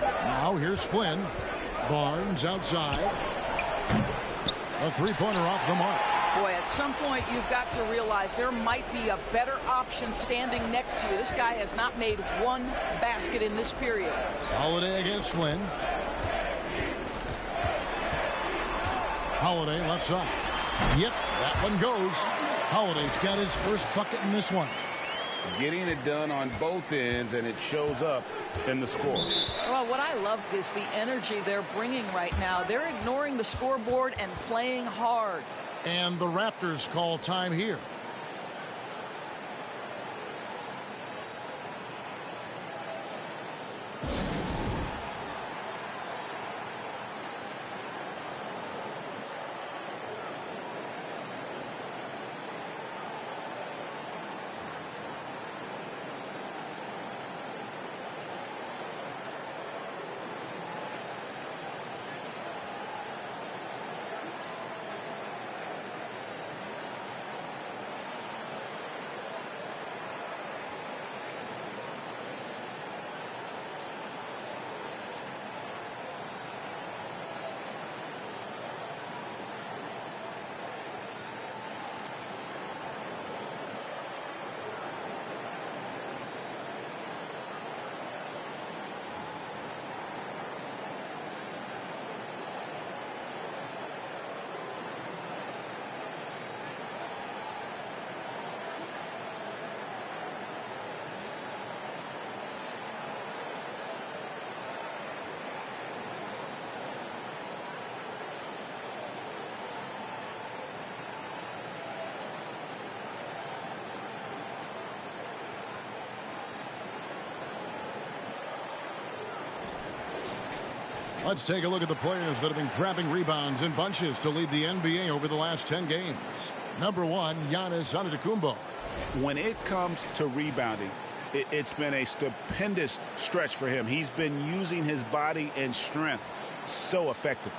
Now here's Flynn. Barnes outside. A three-pointer off the mark. Boy, at some point you've got to realize there might be a better option standing next to you. This guy has not made one basket in this period. Holiday against Flynn. Holiday left side. Yep, that one goes. Holiday's got his first bucket in this one. Getting it done on both ends, and it shows up in the score. Well, what I love is the energy they're bringing right now. They're ignoring the scoreboard and playing hard. And the Raptors call time here. Let's take a look at the players that have been grabbing rebounds in bunches to lead the NBA over the last 10 games. Number 1, Giannis Antetokounmpo. When it comes to rebounding, it's been a stupendous stretch for him. He's been using his body and strength so effectively.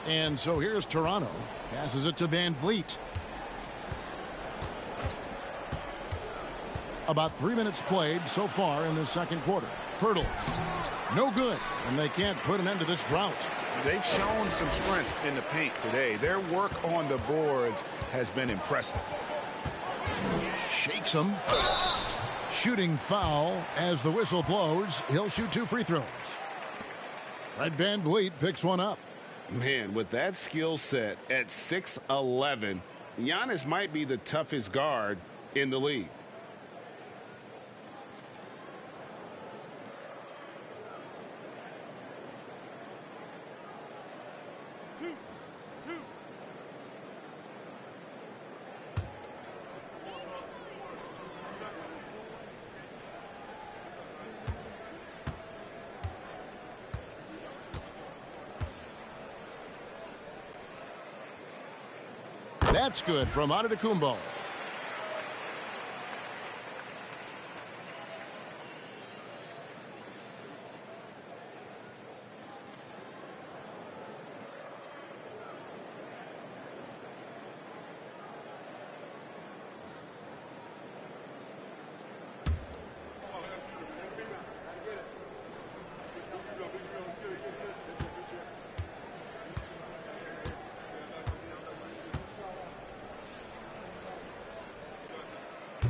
And so here's Toronto. Passes it to Van Vliet. About 3 minutes played so far in the second quarter. Pirtle. No good. And they can't put an end to this drought. They've shown some strength in the paint today. Their work on the boards has been impressive. Shakes him. Shooting foul as the whistle blows. He'll shoot 2 free throws. Fred Van Vliet picks one up. Man, with that skill set at 6'11", Giannis might be the toughest guard in the league. That's good from Antetokounmpo.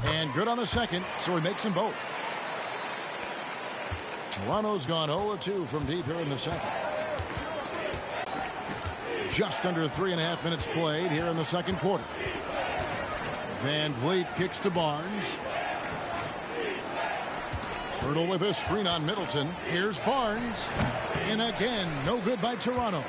And good on the second, so he makes them both. Toronto's gone 0-2 from deep here in the second. Just under 3.5 minutes played here in the second quarter. Van Vliet kicks to Barnes. Hurdle with a screen on Middleton. Here's Barnes. And again, no good by Toronto.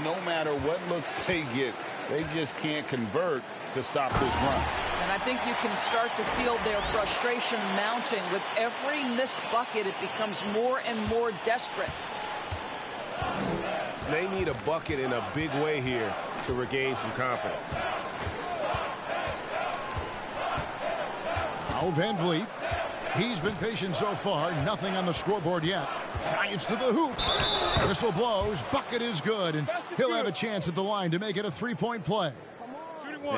No matter what looks they get, they just can't convert to stop this run. And I think you can start to feel their frustration mounting. With every missed bucket, it becomes more and more desperate. They need a bucket in a big way here to regain some confidence. Now Van Vliet. He's been patient so far. Nothing on the scoreboard yet. Drives to the hoop. Whistle blows. Bucket is good. And he'll have a chance at the line to make it a three-point play.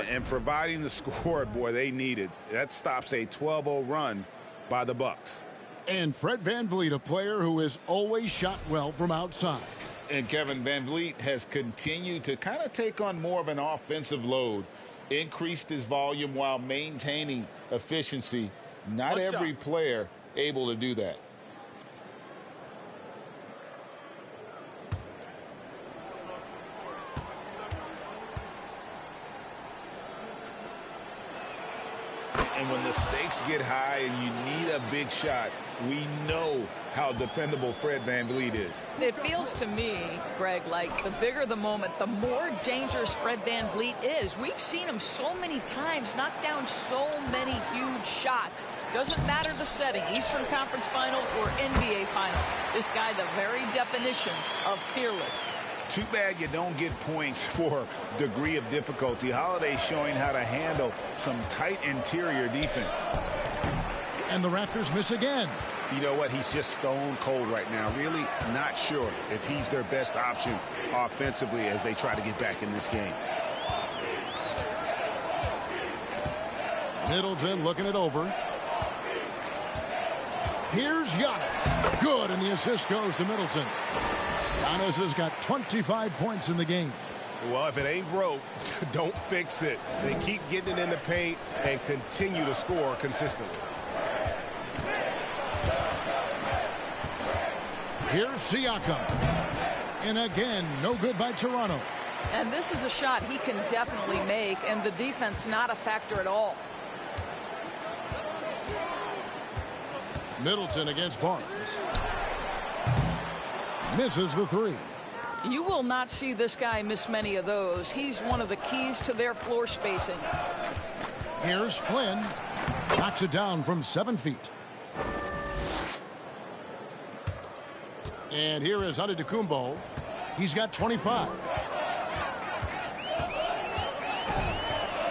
And providing the score, boy, they need it. That stops a 12-0 run by the Bucks. And Fred VanVleet, a player who has always shot well from outside. And Kevin VanVleet has continued to kind of take on more of an offensive load, increased his volume while maintaining efficiency. Not every player able to do that. And when the stakes get high and you need a big shot, we know how dependable Fred VanVleet is. It feels to me, Greg, like the bigger the moment, the more dangerous Fred VanVleet is. We've seen him so many times knock down so many huge shots. Doesn't matter the setting, Eastern Conference Finals or NBA Finals. This guy, the very definition of fearless. Too bad you don't get points for degree of difficulty. Holiday showing how to handle some tight interior defense. And the Raptors miss again. You know what? He's just stone cold right now. Really not sure if he's their best option offensively as they try to get back in this game. Middleton looking it over. Here's Giannis. Good, and the assist goes to Middleton. Giannis has got 25 points in the game. Well, if it ain't broke, don't fix it. They keep getting it in the paint and continue to score consistently. Here's Siakam. And again, no good by Toronto. And this is a shot he can definitely make, and the defense not a factor at all. Middleton against Barnes. Misses the three. You will not see this guy miss many of those. He's one of the keys to their floor spacing. Here's Flynn. Knocks it down from 7 feet. And here is Antetokounmpo. He's got 25.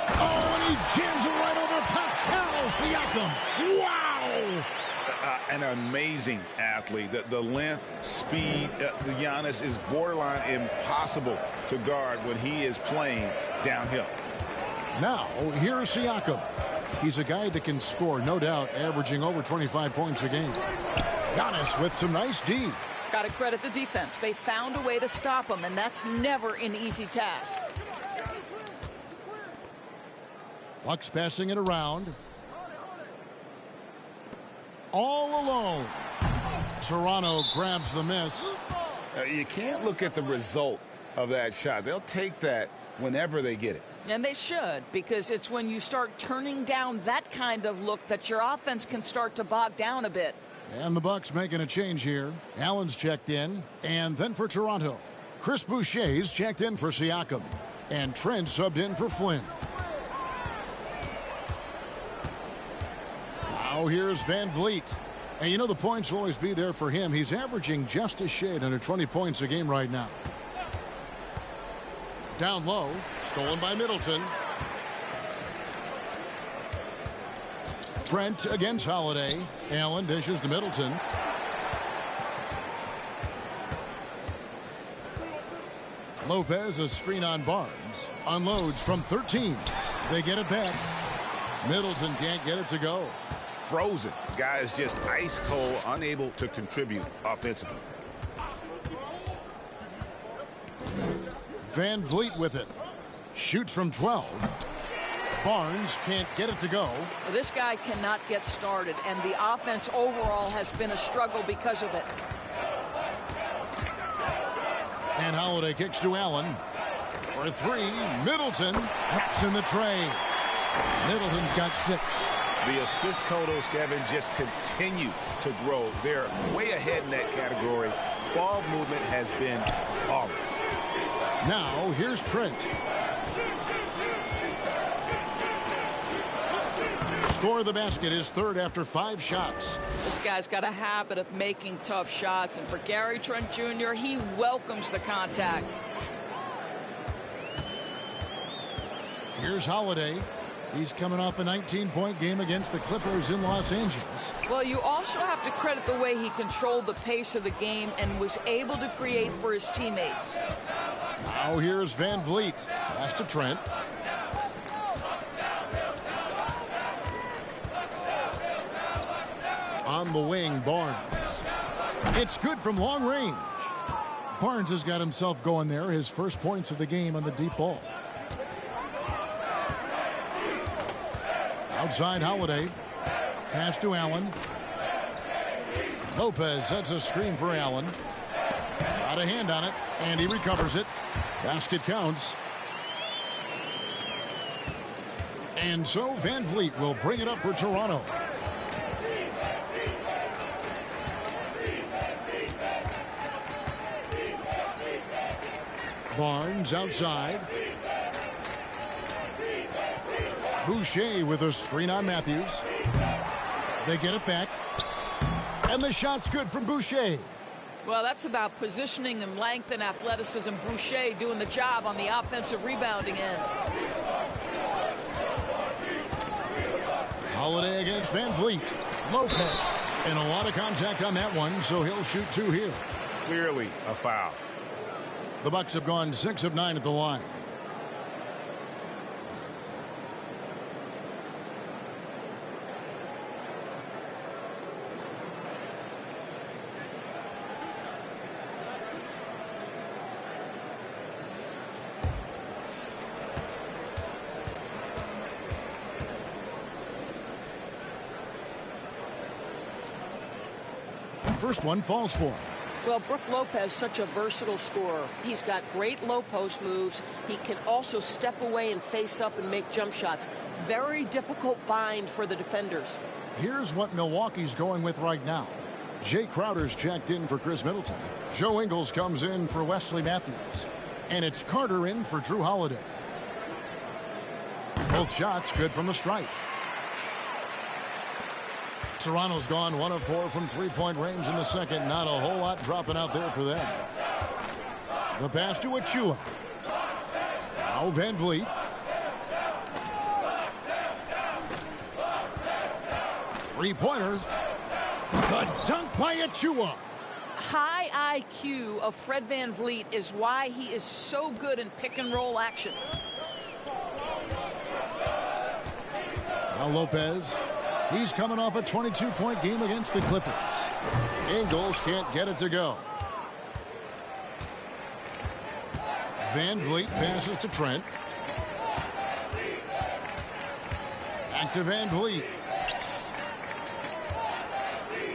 Oh, and he jams it right over Pascal Siakam. Wow! An amazing athlete. The length, speed, the Giannis is borderline impossible to guard when he is playing downhill. Now, here's Siakam. He's a guy that can score, no doubt, averaging over 25 points a game. Giannis with some nice D. Got to credit the defense. They found a way to stop him, and that's never an easy task. Bucks passing it around. All alone. Toronto grabs the miss. You can't look at the result of that shot. They'll take that whenever they get it. And they should, because it's when you start turning down that kind of look that your offense can start to bog down a bit. And the Bucks making a change here. Allen's checked in, and then for Toronto, Chris Boucher's checked in for Siakam, and Trent subbed in for Flynn. Now here's Van Vliet. And you know the points will always be there for him. He's averaging just a shade under 20 points a game right now. Down low, stolen by Middleton. Trent against Holiday. Allen dishes to Middleton. Lopez, a screen on Barnes. Unloads from 13. They get it back. Middleton can't get it to go. Frozen. Guy is just ice cold, unable to contribute offensively. Van Vliet with it. Shoots from 12. Barnes can't get it to go. This guy cannot get started, and the offense overall has been a struggle because of it. And Holiday kicks to Allen. For three, Middleton drops in the tray. Middleton's got 6. The assist totals, Kevin, just continue to grow. They're way ahead in that category. Ball movement has been flawless. Now, here's Trent. Score of the basket is third after 5 shots. This guy's got a habit of making tough shots, and for Gary Trent Jr., he welcomes the contact. Here's Holiday. He's coming off a 19-point game against the Clippers in Los Angeles. Well, you also have to credit the way he controlled the pace of the game and was able to create for his teammates. Now here's Van Vliet. Pass to Trent. On the wing, Barnes. It's good from long range. Barnes has got himself going there. His first points of the game on the deep ball. Outside Holiday. Pass to Allen. Lopez sets a screen for Allen. Got a hand on it, and he recovers it. Basket counts. And so Van Vliet will bring it up for Toronto. Barnes outside. Boucher with a screen on Matthews. They get it back. And the shot's good from Boucher. Well, that's about positioning and length and athleticism. Boucher doing the job on the offensive rebounding end. Holiday against Van Vliet. Lopez. And a lot of contact on that one, so he'll shoot 2 here. Clearly a foul. The Bucks have gone 6 of 9 at the line. First one falls for him. Well, Brook Lopez, such a versatile scorer. He's got great low post moves. He can also step away and face up and make jump shots. Very difficult bind for the defenders. Here's what Milwaukee's going with right now. Jay Crowder's checked in for Chris Middleton. Joe Ingles comes in for Wesley Matthews. And it's Carter in for Drew Holiday. Both shots good from the stripe. Toronto's gone 1 of 4 from 3-point range in the second. Not a whole lot dropping out there for them. The pass to Achua. Now Van Vliet. Three-pointer. The dunk by Achua. High IQ of Fred Van Vliet is why he is so good in pick-and-roll action. Now Lopez. He's coming off a 22-point game against the Clippers. Ingles can't get it to go. Van Vliet passes to Trent. Back to Van Vliet.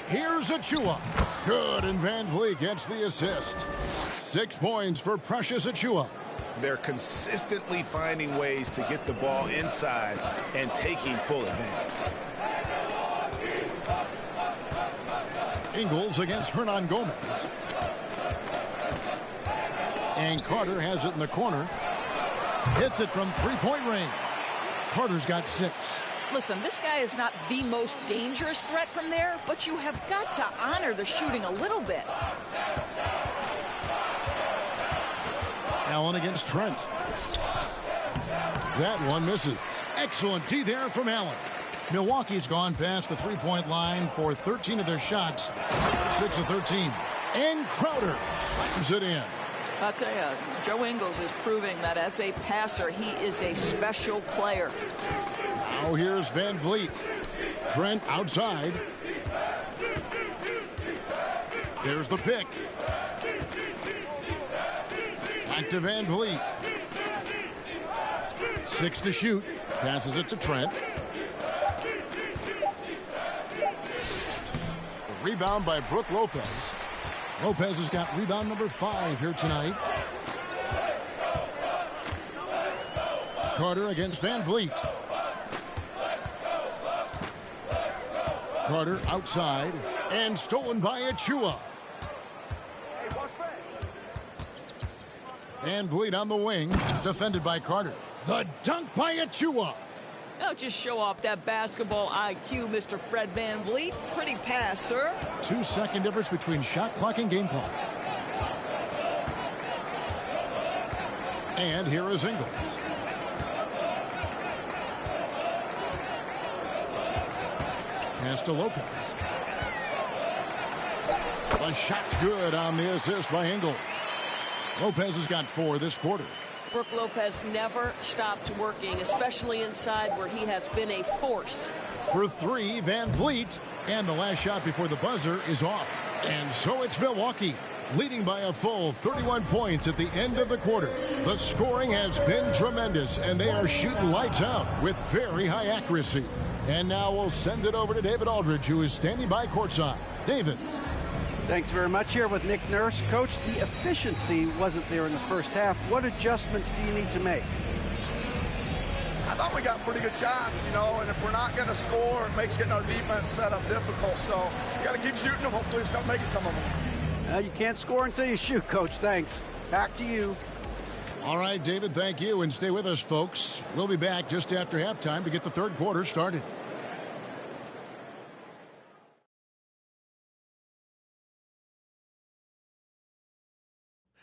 Here's Achua. Good, and Van Vliet gets the assist. 6 points for Precious Achua. they're consistently finding ways to get the ball inside and taking full advantage. Ingles against Hernan Gomez. And Carter has it in the corner. Hits it from three-point range. Carter's got 6. Listen, this guy is not the most dangerous threat from there, but you have got to honor the shooting a little bit. Allen against Trent. That one misses. Excellent D there from Allen. Milwaukee's gone past the three-point line for 13 of their shots. 6 of 13. And Crowder slams it in. I'll tell you, Joe Ingles is proving that as a passer, he is a special player. Now here's Van Vliet. Trent outside. There's the pick. Back to Van Vliet. 6 to shoot. Passes it to Trent. The rebound by Brook Lopez. Lopez has got rebound number 5 here tonight. Carter against Van Vliet. Carter outside and stolen by Achua. Van Vliet on the wing, defended by Carter. The dunk by Achua. Now just show off that basketball IQ, Mr. Fred Van Vliet. Pretty pass, sir. 2-second difference between shot clock and game clock. And here is Ingles. Pass to Lopez. The shot's good on the assist by Ingles. Lopez has got 4 this quarter. Brook Lopez never stopped working, especially inside where he has been a force. For 3, Van Vliet. And the last shot before the buzzer is off. And so it's Milwaukee, leading by a full 31 points at the end of the quarter. The scoring has been tremendous, and they are shooting lights out with very high accuracy. And now we'll send it over to David Aldridge, who is standing by courtside. David. Thanks very much. Here with Nick Nurse. Coach, the efficiency wasn't there in the first half. What adjustments do you need to make? I thought we got pretty good shots, you know, and if we're not going to score, it makes getting our defense set up difficult. So you got to keep shooting them. Hopefully start making some of them. You can't score until you shoot, Coach. Thanks. Back to you. All right, David, thank you. And stay with us, folks. We'll be back just after halftime to get the third quarter started.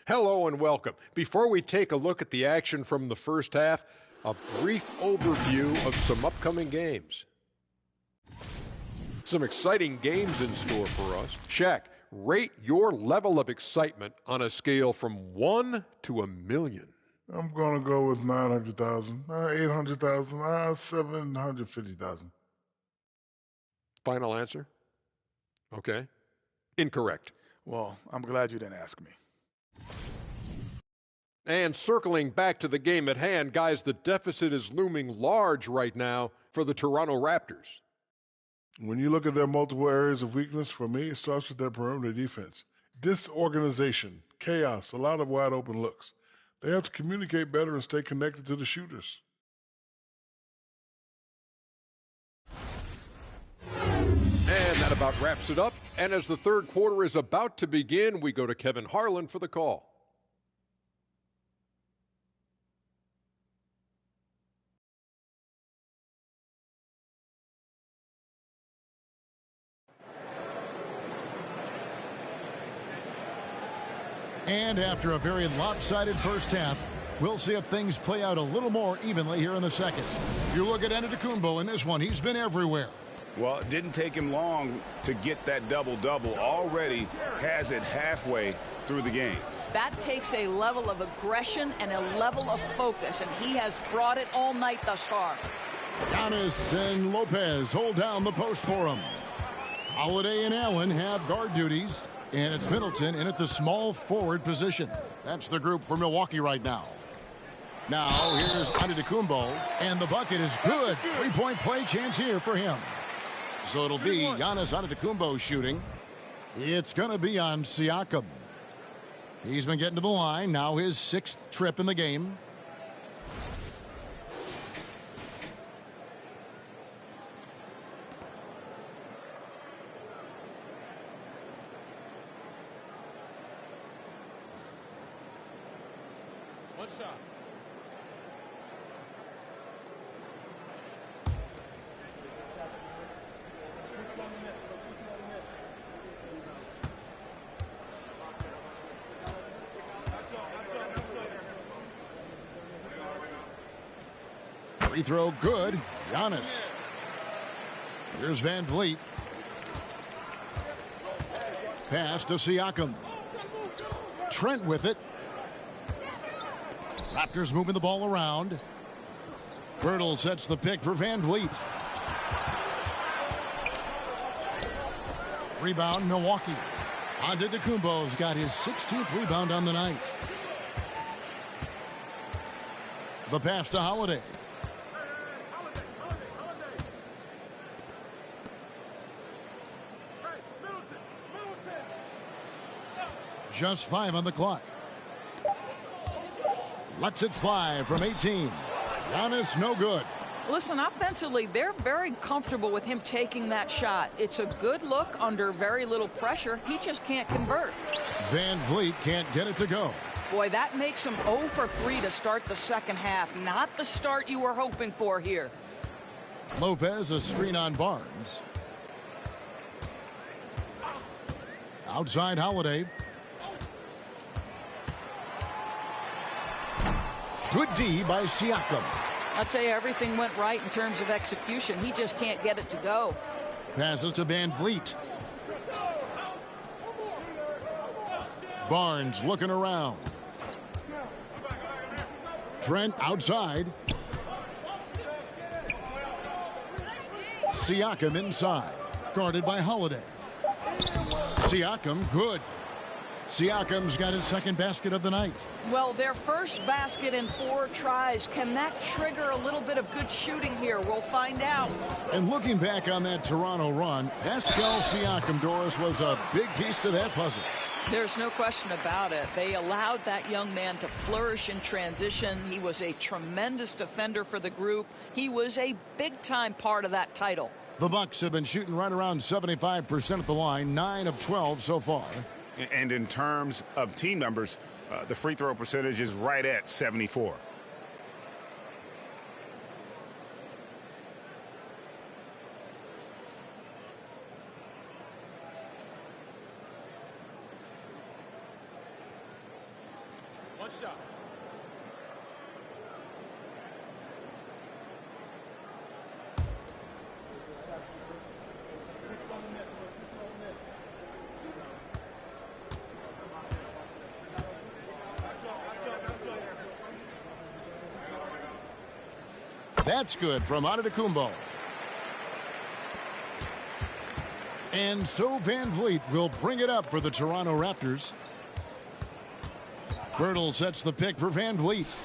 Hello and welcome. Before we take a look at the action from the first half, a brief overview of some upcoming games. Some exciting games in store for us. Shaq, rate your level of excitement on a scale from 1 to 1,000,000. I'm going to go with 900,000, 800,000, 750,000. Final answer? Okay. Incorrect. Well, I'm glad you didn't ask me. And circling back to the game at hand, guys, the deficit is looming large right now for the Toronto Raptors. When you look at their multiple areas of weakness, for me, it starts with their perimeter defense. Disorganization, chaos, a lot of wide open looks. They have to communicate better and stay connected to the shooters. And that about wraps it up. And as the third quarter is about to begin, we go to Kevin Harlan for the call. And after a very lopsided first half, we'll see if things play out a little more evenly here in the second. You look at Antetokounmpo in this one. He's been everywhere. Well, it didn't take him long to get that double-double. Already has it halfway through the game. That takes a level of aggression and a level of focus, and he has brought it all night thus far. Giannis and Lopez hold down the post for him. Holiday and Allen have guard duties, and it's Middleton in at the small forward position. That's the group for Milwaukee right now. Now here's Antetokounmpo, and the bucket is good. Three-point play chance here for him. So it'll be Giannis Antetokounmpo shooting. It's going to be on Siakam. He's been getting to the line. Now his 6th trip in the game. One shot. Free throw good. Giannis. Here's Van Vliet. Pass to Siakam. Trent with it. Raptors moving the ball around. Birtle sets the pick for Van Vliet. Rebound, Milwaukee. Antetokounmpo's got his 16th rebound on the night. The pass to Holiday. Just 5 on the clock. Lets it fly from 18. Giannis, no good. Listen, offensively, they're very comfortable with him taking that shot. It's a good look under very little pressure. He just can't convert. Van Vliet can't get it to go. Boy, that makes him 0 for 3 to start the second half. Not the start you were hoping for here. Lopez, a screen on Barnes. Outside Holiday. Good D by Siakam. I'd say everything went right in terms of execution. He just can't get it to go. Passes to Van Vliet. Barnes looking around. Trent outside. Siakam inside. Guarded by Holiday. Siakam good. Siakam's got his 2nd basket of the night. Well, their first basket in 4 tries. Can that trigger a little bit of good shooting here? We'll find out. And looking back on that Toronto run, Pascal Siakam, Doris, was a big piece to that puzzle. There's no question about it. They allowed that young man to flourish in transition. He was a tremendous defender for the group. He was a big-time part of that title. The Bucks have been shooting right around 75% at the line, 9 of 12 so far. And in terms of team numbers, the free throw percentage is right at 74. One shot. That's good from Antetokounmpo. And so Van Vliet will bring it up for the Toronto Raptors. Birtle sets the pick for Van Vliet.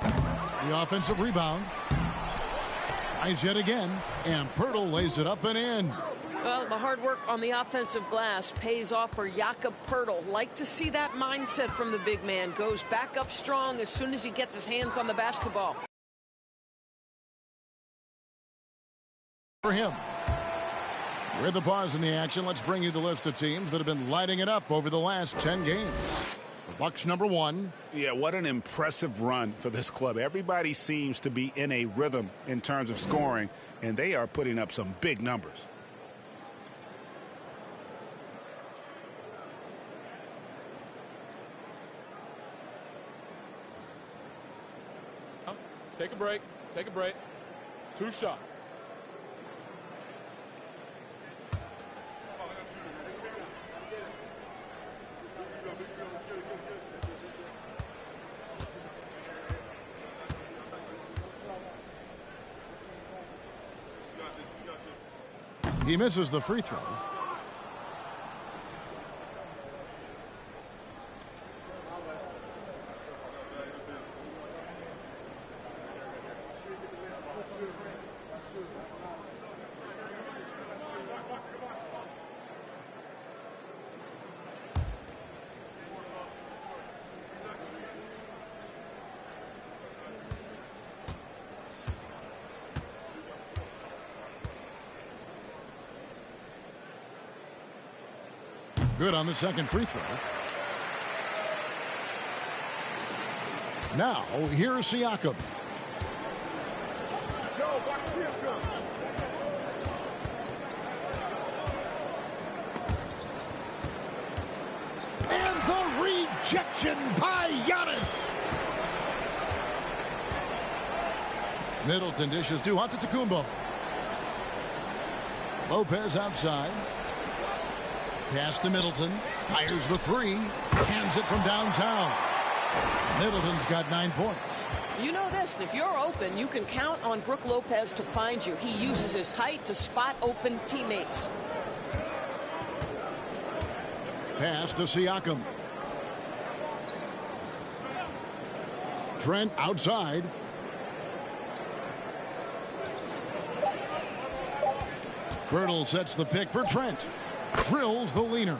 The offensive rebound. Tries yet again. And Birtle lays it up and in. Well, the hard work on the offensive glass pays off for Jakob Poeltl. Like to see that mindset from the big man. Goes back up strong as soon as he gets his hands on the basketball. For him. With the pause in the action, let's bring you the list of teams that have been lighting it up over the last 10 games. The Bucks #1. Yeah, what an impressive run for this club. Everybody seems to be in a rhythm in terms of scoring, and they are putting up some big numbers. Take a break. Take a break. 2 shots. He misses the free throw. Good on the second free throw. Now, here's Siakam. And the rejection by Giannis. Middleton dishes to Antetokounmpo. Lopez outside. Pass to Middleton. Fires the three. Hands it from downtown. Middleton's got 9 points. You know this, if you're open, you can count on Brook Lopez to find you. He uses his height to spot open teammates. Pass to Siakam. Trent outside. Birtle sets the pick for Trent. Drills the leaner.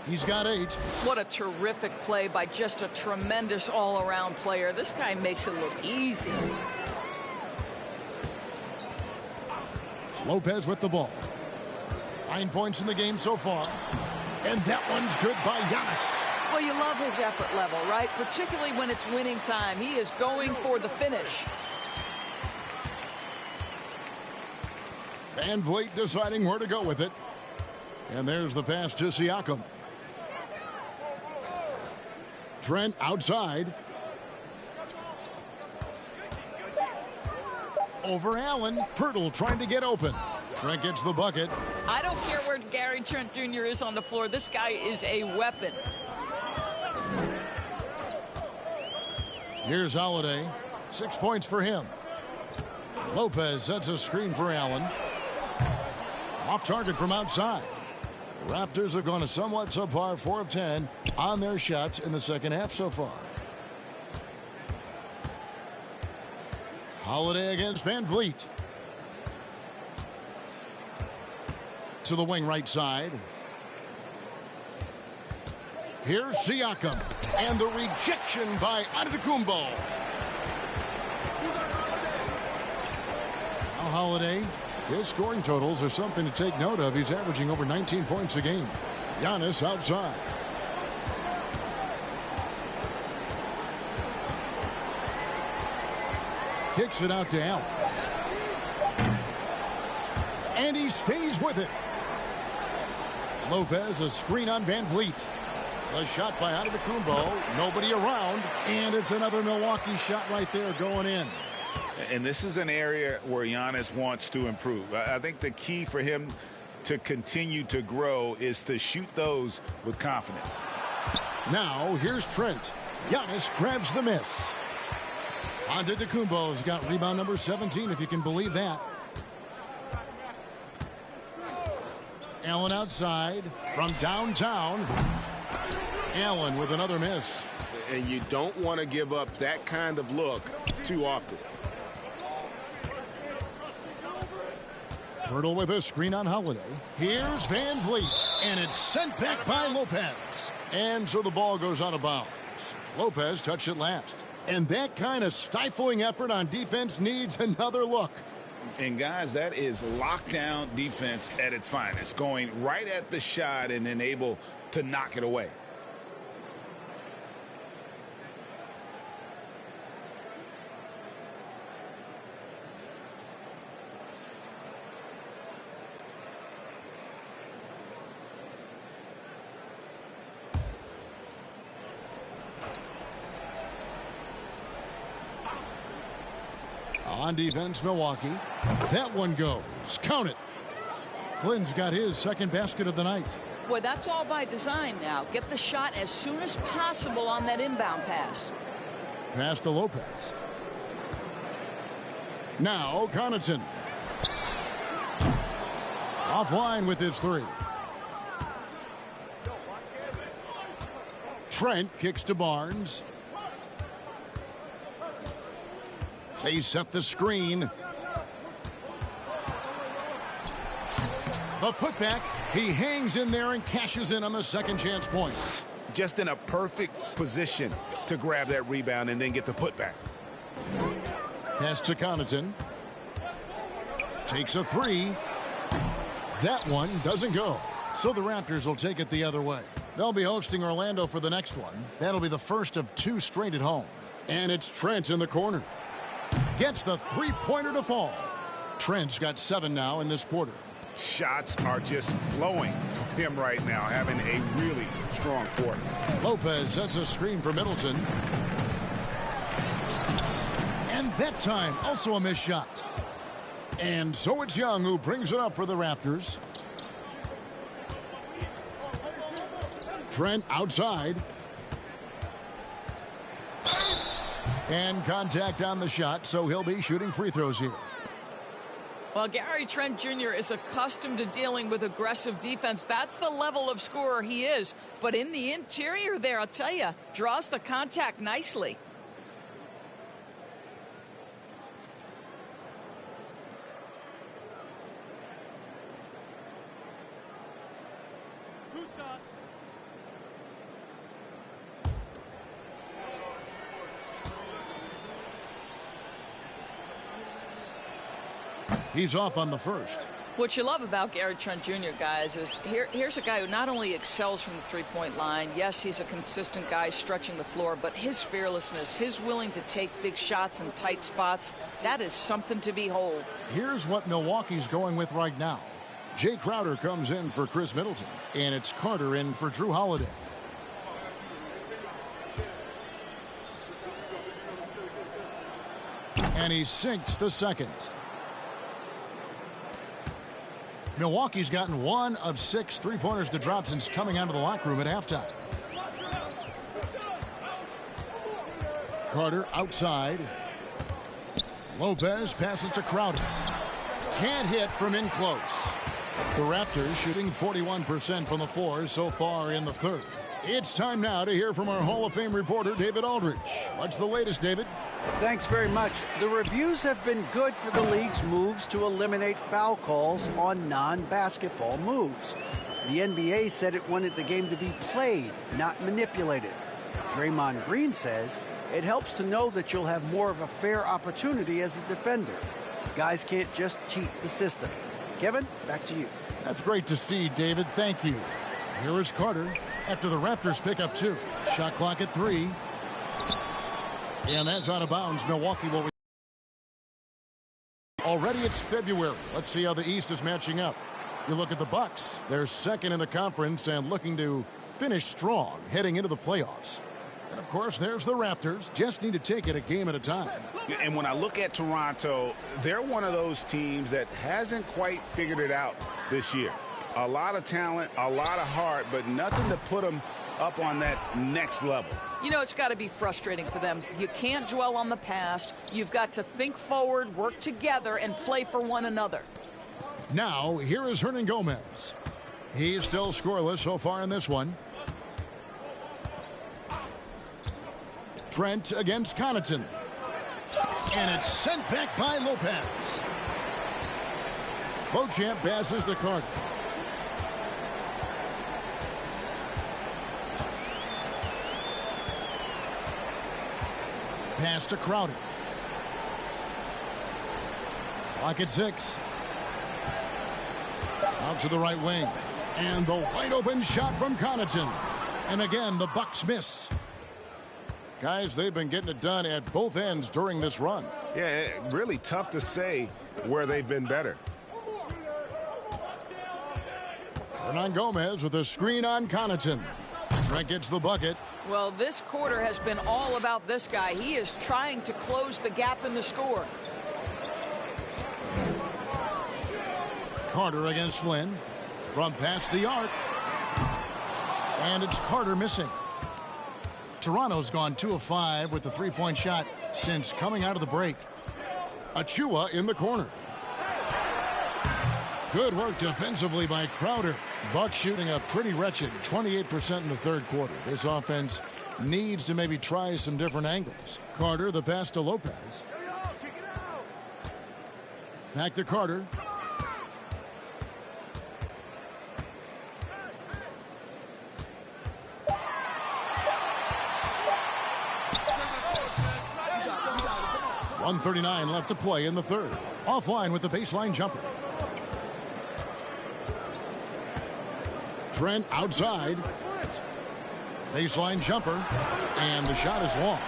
He's got 8. What a terrific play by just a tremendous all-around player. This guy makes it look easy. Lopez with the ball. 9 points in the game so far. And that one's good by Giannis. Well, you love his effort level, right? Particularly when it's winning time. He is going for the finish. Van Vliet deciding where to go with it. And there's the pass to Siakam. Trent outside. Over Allen. Pirtle trying to get open. Trent gets the bucket. I don't care where Gary Trent Jr. is on the floor. This guy is a weapon. Here's Holiday. 6 points for him. Lopez sets a screen for Allen. Off target from outside. Raptors have gone a somewhat subpar 4 of 10 on their shots in the second half so far. Holiday against Van Vliet. To the wing right side. Here's Siakam. And the rejection by Antetokounmpo. Now Holiday. His scoring totals are something to take note of. He's averaging over 19 points a game. Giannis outside. Kicks it out to Allen. And he stays with it. Lopez, a screen on Van Vliet. A shot by Antetokounmpo. Nobody around. And it's another Milwaukee shot right there going in. And this is an area where Giannis wants to improve. I think the key for him to continue to grow is to shoot those with confidence. Now here's Trent. Giannis grabs the miss. Antetokounmpo's got rebound number 17, if you can believe that. Allen outside from downtown. Allen with another miss. And you don't want to give up that kind of look too often. Pirtle with a screen on Holiday. Here's Van Vliet. And it's sent back by Lopez. And so the ball goes out of bounds. Lopez touched it last. And that kind of stifling effort on defense needs another look. And guys, that is lockdown defense at its finest. Going right at the shot and then able to knock it away. On defense, Milwaukee. That one goes. Count it. Flynn's got his second basket of the night. Boy, that's all by design now. Get the shot as soon as possible on that inbound pass. Pass to Lopez. Now, Connaughton. Offline with his three. Trent kicks to Barnes. They set the screen. The putback. He hangs in there and cashes in on the second chance points. Just in a perfect position to grab that rebound and then get the putback. Pass to Connaughton. Takes a three. That one doesn't go. So the Raptors will take it the other way. They'll be hosting Orlando for the next one. That'll be the first of 2 straight at home. And it's Trent in the corner. Gets the three-pointer to fall. Trent's got 7 now in this quarter. Shots are just flowing for him right now, having a really strong quarter. Lopez sets a screen for Middleton. And that time, also a missed shot. And so it's Young who brings it up for the Raptors. Trent outside. And contact on the shot, so he'll be shooting free throws here. Well, Gary Trent Jr. is accustomed to dealing with aggressive defense. That's the level of scorer he is. But in the interior there, I'll tell you, draws the contact nicely. He's off on the first. What you love about Gary Trent Jr., guys, is here's a guy who not only excels from the three-point line. Yes, he's a consistent guy stretching the floor, but his fearlessness, his willing to take big shots in tight spots, that is something to behold. Here's what Milwaukee's going with right now. Jay Crowder comes in for Chris Middleton, and it's Carter in for Drew Holiday. And he sinks the second. Milwaukee's gotten 1 of 6 three-pointers to drop since coming out of the locker room at halftime. Carter outside. Lopez passes to Crowder. Can't hit from in close. The Raptors shooting 41% from the floor so far in the third. It's time now to hear from our Hall of Fame reporter, David Aldridge. What's the latest, David? Thanks very much. The reviews have been good for the league's moves to eliminate foul calls on non-basketball moves. The NBA said it wanted the game to be played, not manipulated. Draymond Green says it helps to know that you'll have more of a fair opportunity as a defender. Guys can't just cheat the system. Kevin, back to you. That's great to see, David. Thank you. Here is Carter after the Raptors pick up 2. Shot clock at 3. And that's out of bounds. Milwaukee will. Already it's February. Let's see how the East is matching up. You look at the Bucks. They're second in the conference and looking to finish strong heading into the playoffs. And, of course, there's the Raptors. Just need to take it a game at a time. And when I look at Toronto, they're one of those teams that hasn't quite figured it out this year. A lot of talent, a lot of heart, but nothing to put them up on that next level. You know, it's got to be frustrating for them. You can't dwell on the past. You've got to think forward, work together, and play for one another. Now, here is Hernan Gomez. He's still scoreless so far in this one. Trent against Connaughton. And it's sent back by Lopez. Beauchamp passes to Carter. Pass to Crowder. Clock at 6. Out to the right wing. And the wide open shot from Connaughton. And again, the Bucks miss. Guys, they've been getting it done at both ends during this run. Yeah, really tough to say where they've been better. Hernan Gomez with a screen on Connaughton. Trent gets the bucket. Well, this quarter has been all about this guy. He is trying to close the gap in the score. Carter against Flynn. From past the arc. And it's Carter missing. Toronto's gone 2 of 5 with the three-point shot since coming out of the break. Achua in the corner. Good work defensively by Crowder. Bucks shooting a pretty wretched 28% in the third quarter. This offense needs to maybe try some different angles. Carter, the pass to Lopez. Back to Carter. .139 left to play in the third. Offline with the baseline jumper. Trent outside. Baseline jumper. And the shot is long.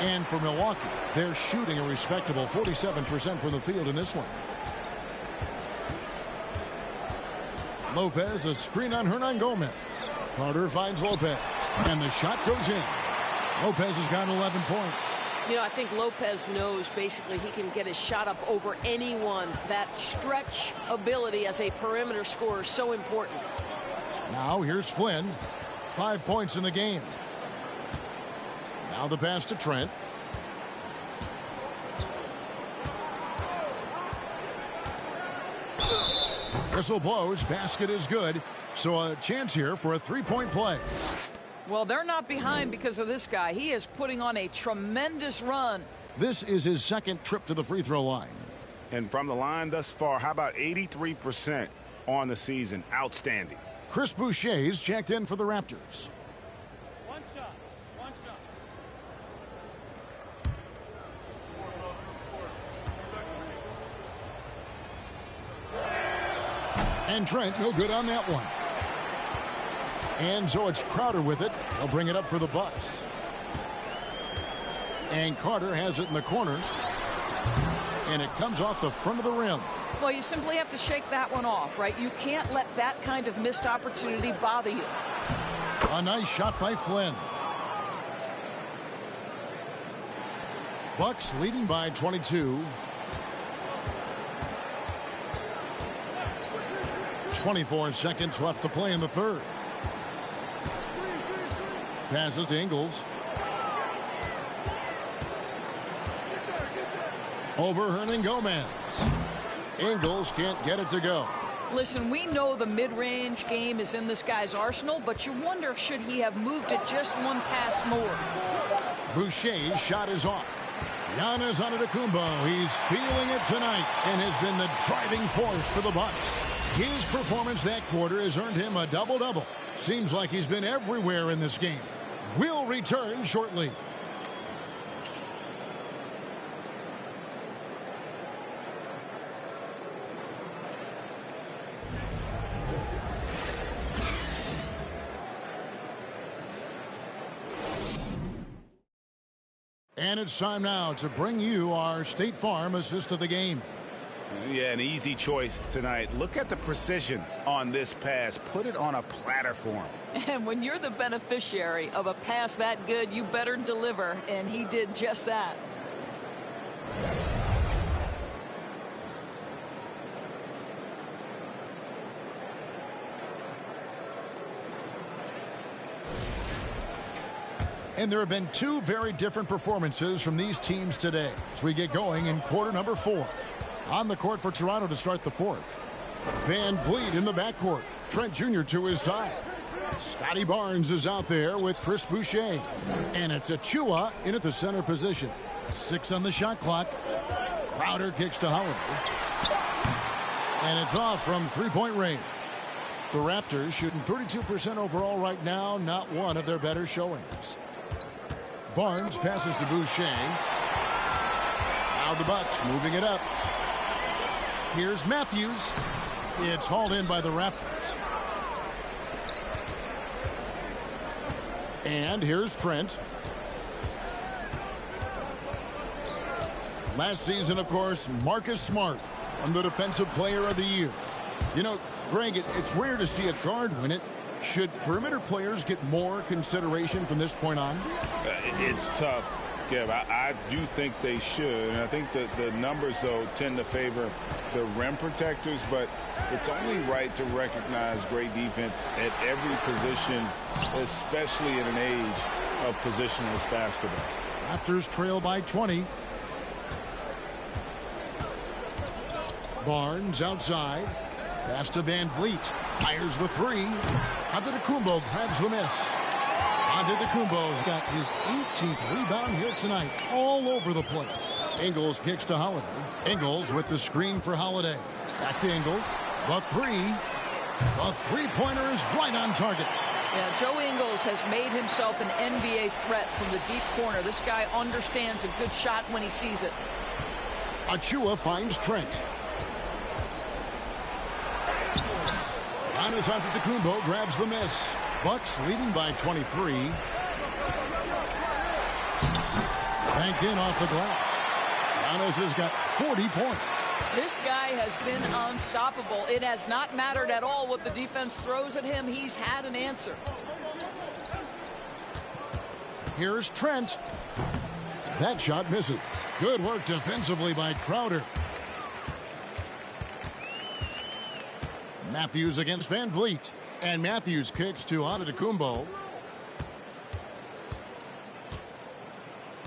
And for Milwaukee, they're shooting a respectable 47% from the field in this one. Lopez, a screen on Hernan Gomez. Carter finds Lopez. And the shot goes in. Lopez has got 11 points. You know, I think Lopez knows basically he can get his shot up over anyone. That stretch ability as a perimeter scorer is so important. Now here's Flynn. 5 points in the game. Now the pass to Trent. Whistle blows. Basket is good. So a chance here for a three-point play. Well, they're not behind because of this guy. He is putting on a tremendous run. This is his second trip to the free throw line. And from the line thus far, how about 83% on the season? Outstanding. Chris Boucher's checked in for the Raptors. One shot. And Trent, no good on that one. And so it's Crowder with it. He'll bring it up for the Bucks. And Carter has it in the corner. And it comes off the front of the rim. Well, you simply have to shake that one off, right? You can't let that kind of missed opportunity bother you. A nice shot by Flynn. Bucks leading by 22. 24 seconds left to play in the third. Passes to Ingles. Over Hernan Gomez. Ingles can't get it to go. Listen, we know the mid-range game is in this guy's arsenal, but you wonder, should he have moved it just one pass more? Boucher's shot is off. Giannis Antetokounmpo, he's feeling it tonight and has been the driving force for the Bucks. His performance that quarter has earned him a double-double. Seems like he's been everywhere in this game. We'll return shortly. And it's time now to bring you our State Farm assist of the game. Yeah, an easy choice tonight. Look at the precision on this pass. Put it on a platter for him. And when you're the beneficiary of a pass that good, you better deliver, and he did just that. And there have been two very different performances from these teams today as we get going in quarter number 4. On the court for Toronto to start the fourth. Van Vliet in the backcourt. Trent Jr. to his side. Scotty Barnes is out there with Chris Boucher. And it's Achua in at the center position. 6 on the shot clock. Crowder kicks to Holiday. And it's off from three-point range. The Raptors shooting 32% overall right now. Not one of their better showings. Barnes passes to Boucher. Now the Bucks moving it up. Here's Matthews. It's hauled in by the Raptors. And here's Trent. Last season, of course, Marcus Smart won the Defensive Player of the Year. You know, Greg, it's rare to see a guard win it. Should perimeter players get more consideration from this point on? It's tough, Kev. I do think they should. And I think that the numbers, though, tend to favor the rim protectors. But it's only right to recognize great defense at every position, especially in an age of positionless basketball. Raptors trail by 20. Barnes outside. Pass to Van Vliet. Fires the three. Antetokounmpo grabs the miss. Antetokounmpo's got his 18th rebound here tonight. All over the place. Ingles kicks to Holiday. Ingles with the screen for Holiday. Back to Ingles. The three. The three-pointer is right on target. Yeah, Joe Ingles has made himself an NBA threat from the deep corner. This guy understands a good shot when he sees it. Achua finds Trent. Giannis Antetokounmpo grabs the miss. Bucks leading by 23. Banked in off the glass. Giannis has got 40 points. This guy has been unstoppable. It has not mattered at all what the defense throws at him. He's had an answer. Here's Trent. That shot misses. Good work defensively by Crowder. Matthews against Van Vliet. And Matthews kicks to Antetokounmpo.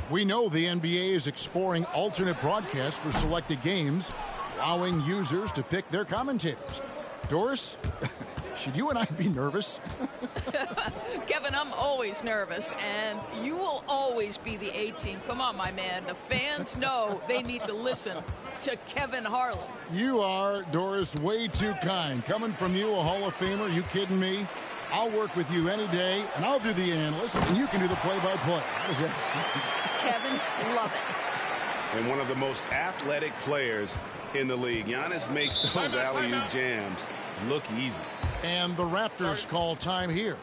We know the NBA is exploring alternate broadcasts for selected games, allowing users to pick their commentators. Doris, should you and I be nervous? Kevin, I'm always nervous, and you will always be the A team. Come on, my man. The fans know they need to listen to Kevin Harlan. You are, Doris, way too kind. Coming from you, a Hall of Famer, you kidding me? I'll work with you any day, and I'll do the analyst, and you can do the play-by-play. How does that sound? Kevin, love it. And one of the most athletic players in the league. Giannis makes those alley-oop jams look easy. And the Raptors call time here.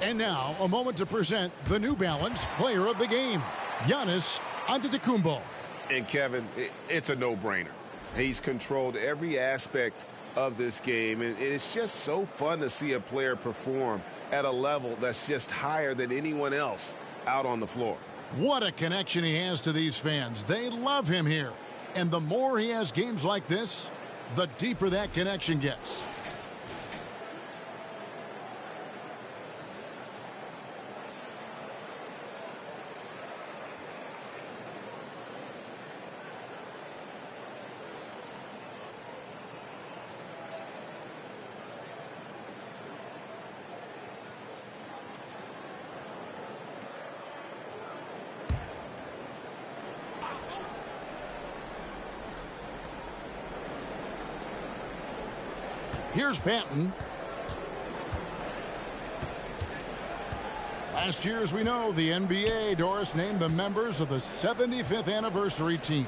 And now, a moment to present the New Balance Player of the Game, Giannis Antetokounmpo. And Kevin, it's a no-brainer. He's controlled every aspect of this game, and it's just so fun to see a player perform at a level that's just higher than anyone else out on the floor. What a connection he has to these fans. They love him here. And the more he has games like this, the deeper that connection gets. Here's Banton. Last year, as we know, the NBA, Doris, named the members of the 75th anniversary team.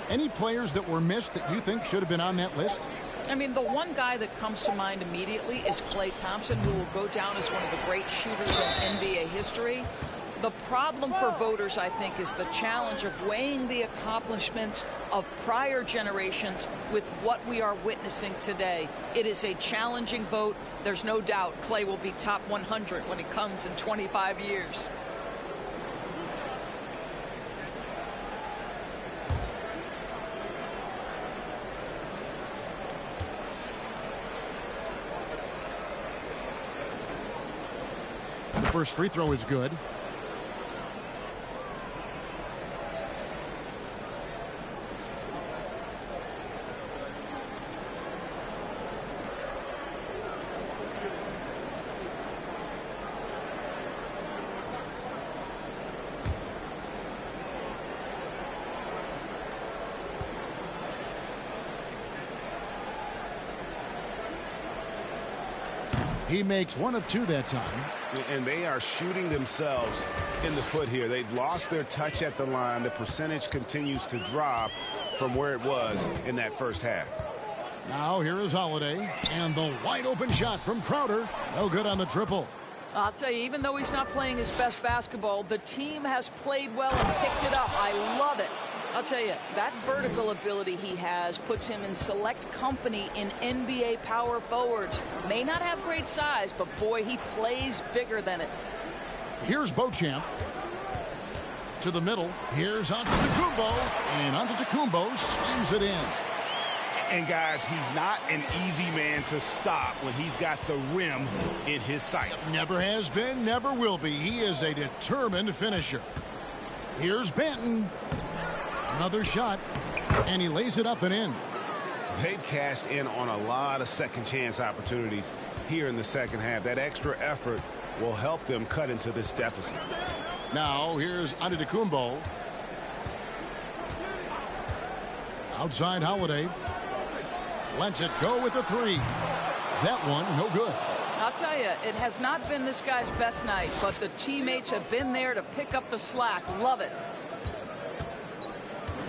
Any players that were missed that you think should have been on that list? I mean, the one guy that comes to mind immediately is Klay Thompson, who will go down as one of the great shooters in NBA history. The problem for voters, I think, is the challenge of weighing the accomplishments of prior generations with what we are witnessing today. It is a challenging vote. There's no doubt Klay will be top 100 when it comes in 25 years. The first free throw is good. He makes 1 of 2 that time. And they are shooting themselves in the foot here. They've lost their touch at the line. The percentage continues to drop from where it was in that first half. Now here is Holiday, and the wide open shot from Crowder. No good on the triple. I'll tell you, even though he's not playing his best basketball, the team has played well and picked it up. I love it. I'll tell you, that vertical ability he has puts him in select company in NBA power forwards. May not have great size, but boy, he plays bigger than it. Here's Beauchamp. To the middle. Here's Antetokounmpo. And Antetokounmpo slams it in. And guys, he's not an easy man to stop when he's got the rim in his sights. Never has been, never will be. He is a determined finisher. Here's Benton. Another shot, and he lays it up and in. They've cashed in on a lot of second chance opportunities here in the second half. That extra effort will help them cut into this deficit. Now here's Antetokounmpo. Outside Holiday. Lets it go with a 3. That one, no good. I'll tell you, it has not been this guy's best night, but the teammates have been there to pick up the slack. Love it.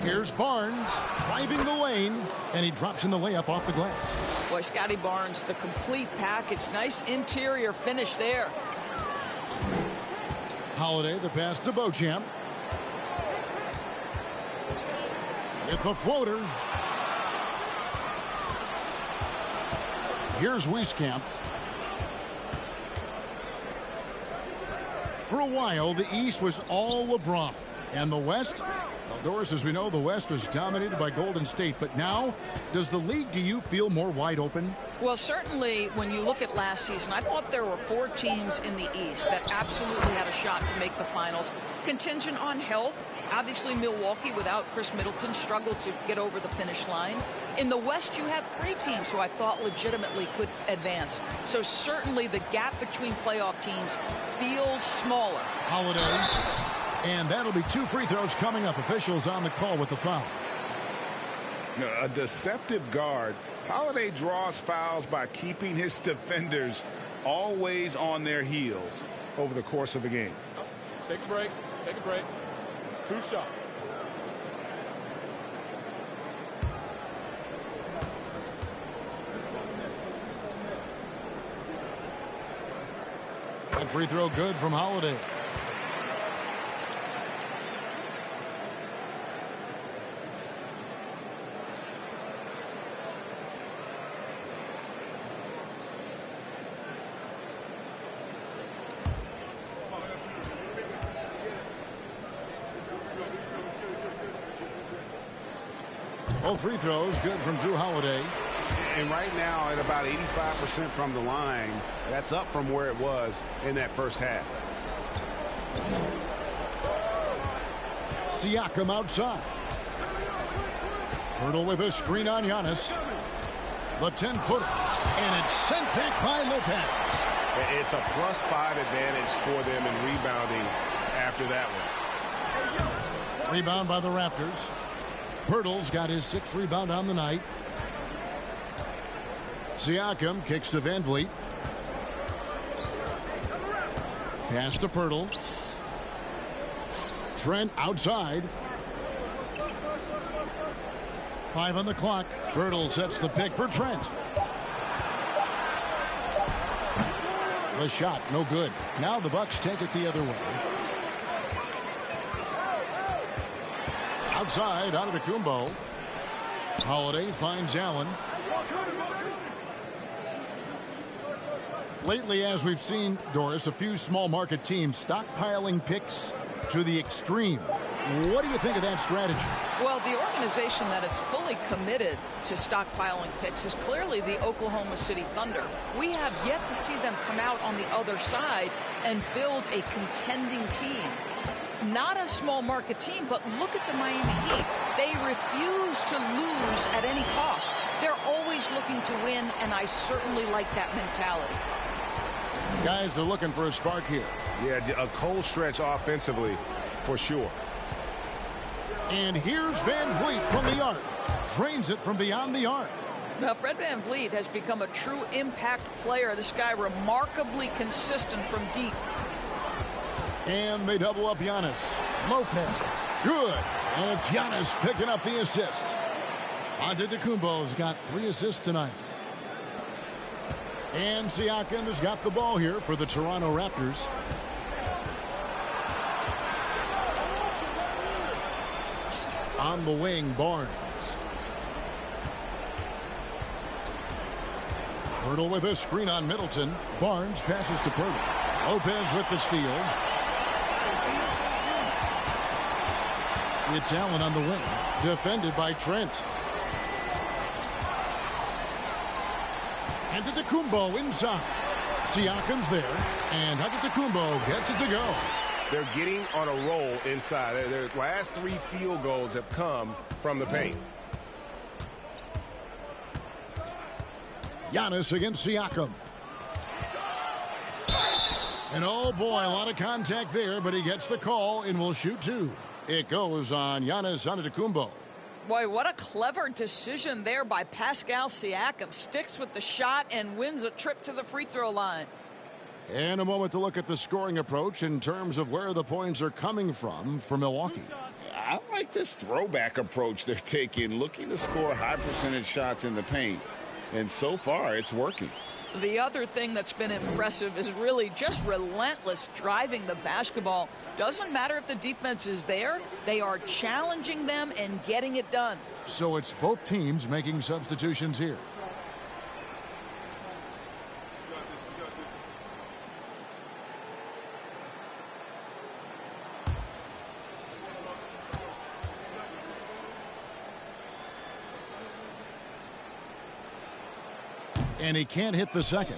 Here's Barnes driving the lane, and he drops in the layup off the glass. Boy, Scotty Barnes, the complete package. Nice interior finish there. Holiday, the pass to Beauchamp. With the floater. Here's Wieskamp. For a while, the East was all LeBron. And the West? Well, Doris, as we know, the West was dominated by Golden State. But now, does the league, do you feel more wide open? Well, certainly when you look at last season, I thought there were 4 teams in the East that absolutely had a shot to make the finals. Contingent on health. Obviously, Milwaukee, without Chris Middleton, struggled to get over the finish line. In the West, you had 3 teams who I thought legitimately could advance. So certainly the gap between playoff teams feels smaller. Holiday. And that'll be 2 free throws coming up. Officials on the call with the foul. A deceptive guard. Holiday draws fouls by keeping his defenders always on their heels over the course of the game. Take a break. Take a break. 2 shots. That free throw good from Holiday. Both free throws good from Drew Holiday. And right now at about 85% from the line, that's up from where it was in that first half. Siakam outside. Hurdle with a screen on Giannis. The 10-footer. And it's sent back by Lopez. It's a +5 advantage for them in rebounding after that one. Rebound by the Raptors. Pirtle's got his 6th rebound on the night. Siakam kicks to Van Vliet. Pass to Pirtle. Trent outside. 5 on the clock. Pirtle sets the pick for Trent. The shot, no good. Now the Bucks take it the other way. Outside, Antetokounmpo. Holiday finds Allen. Lately, as we've seen, Doris, a few small market teams stockpiling picks to the extreme. What do you think of that strategy? Well, the organization that is fully committed to stockpiling picks is clearly the Oklahoma City Thunder. We have yet to see them come out on the other side and build a contending team. Not a small market team, but look at the Miami Heat. They refuse to lose at any cost. They're always looking to win, and I certainly like that mentality. Guys are looking for a spark here. Yeah, a cold stretch offensively, for sure. And here's Van Vliet from the arc. Drains it from beyond the arc. Now, Fred VanVleet has become a true impact player. This guy remarkably consistent from deep. And they double up Giannis. Lopez. Good. And it's Giannis picking up the assist. Antetokounmpo's got 3 assists tonight. And Siakam has got the ball here for the Toronto Raptors. On the wing, Barnes. Pirtle with a screen on Middleton. Barnes passes to Pirtle. Lopez with the steal. It's Allen on the wing. Defended by Trent. Antetokounmpo inside. Siakam's there. And Antetokounmpo gets it to go. They're getting on a roll inside. Their last 3 field goals have come from the paint. Giannis against Siakam. And oh boy, a lot of contact there, but he gets the call and will shoot 2. It goes on Giannis Antetokounmpo. Boy, what a clever decision there by Pascal Siakam. Sticks with the shot and wins a trip to the free throw line. And a moment to look at the scoring approach in terms of where the points are coming from for Milwaukee. I like this throwback approach they're taking, looking to score high percentage shots in the paint. And so far, it's working. The other thing that's been impressive is really just relentless driving the basketball. Doesn't matter if the defense is there. They are challenging them and getting it done. So it's both teams making substitutions here. And he can't hit the second.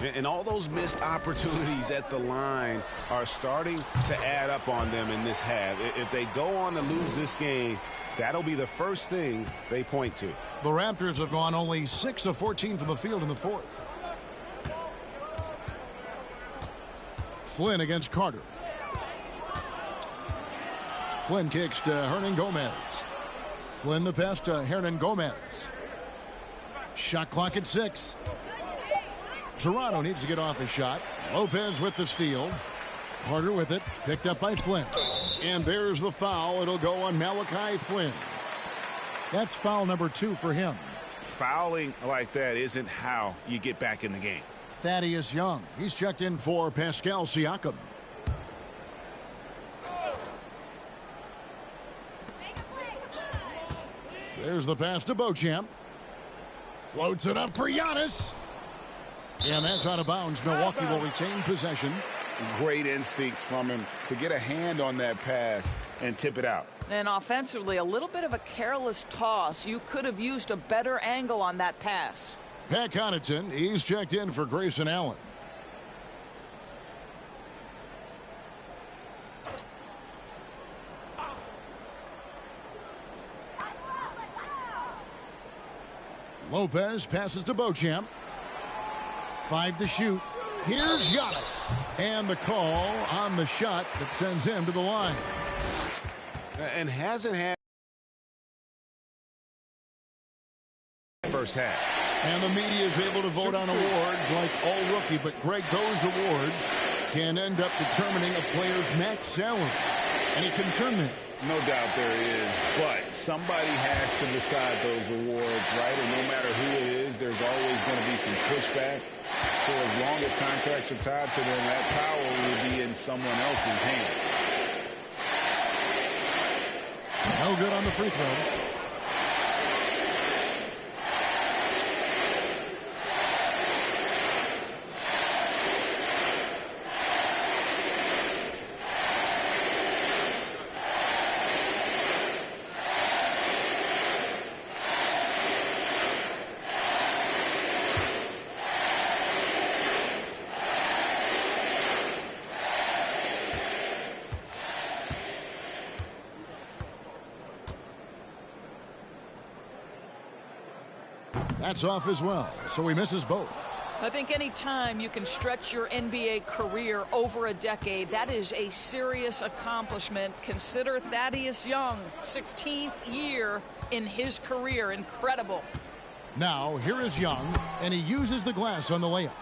And all those missed opportunities at the line are starting to add up on them in this half. If they go on to lose this game, that'll be the first thing they point to. The Raptors have gone only 6 of 14 from the field in the 4th. Flynn against Carter. Flynn kicks to Hernan Gomez. Flynn the pass to Hernan Gomez. Shot clock at 6. Toronto needs to get off a shot. Lopez with the steal. Carter with it. Picked up by Flynn. And there's the foul. It'll go on Malachi Flynn. That's foul number 2 for him. Fouling like that isn't how you get back in the game. Thaddeus Young. He's checked in for Pascal Siakam. There's the pass to Beauchamp. Floats it up for Giannis. And that's out of bounds. Milwaukee will retain possession. Great instincts from him to get a hand on that pass and tip it out. And offensively, a little bit of a careless toss. You could have used a better angle on that pass. Pat Connaughton, he's checked in for Grayson Allen. Lopez passes to Beauchamp. 5 to shoot. Here's Giannis. And the call on the shot that sends him to the line. And hasn't had first half. And the media is able to vote on awards like all rookie. But, Greg, those awards can end up determining a player's max salary. Any concern there? No doubt there is, but somebody has to decide those awards, right? And no matter who it is, there's always going to be some pushback. For as long as contracts are tied to them, that power will be in someone else's hands. No good on the free throw. That's off as well, so he misses both. I think any time you can stretch your NBA career over a decade, that is a serious accomplishment. Consider Thaddeus Young, 16th year in his career. Incredible. Now, here is Young, and he uses the glass on the layup.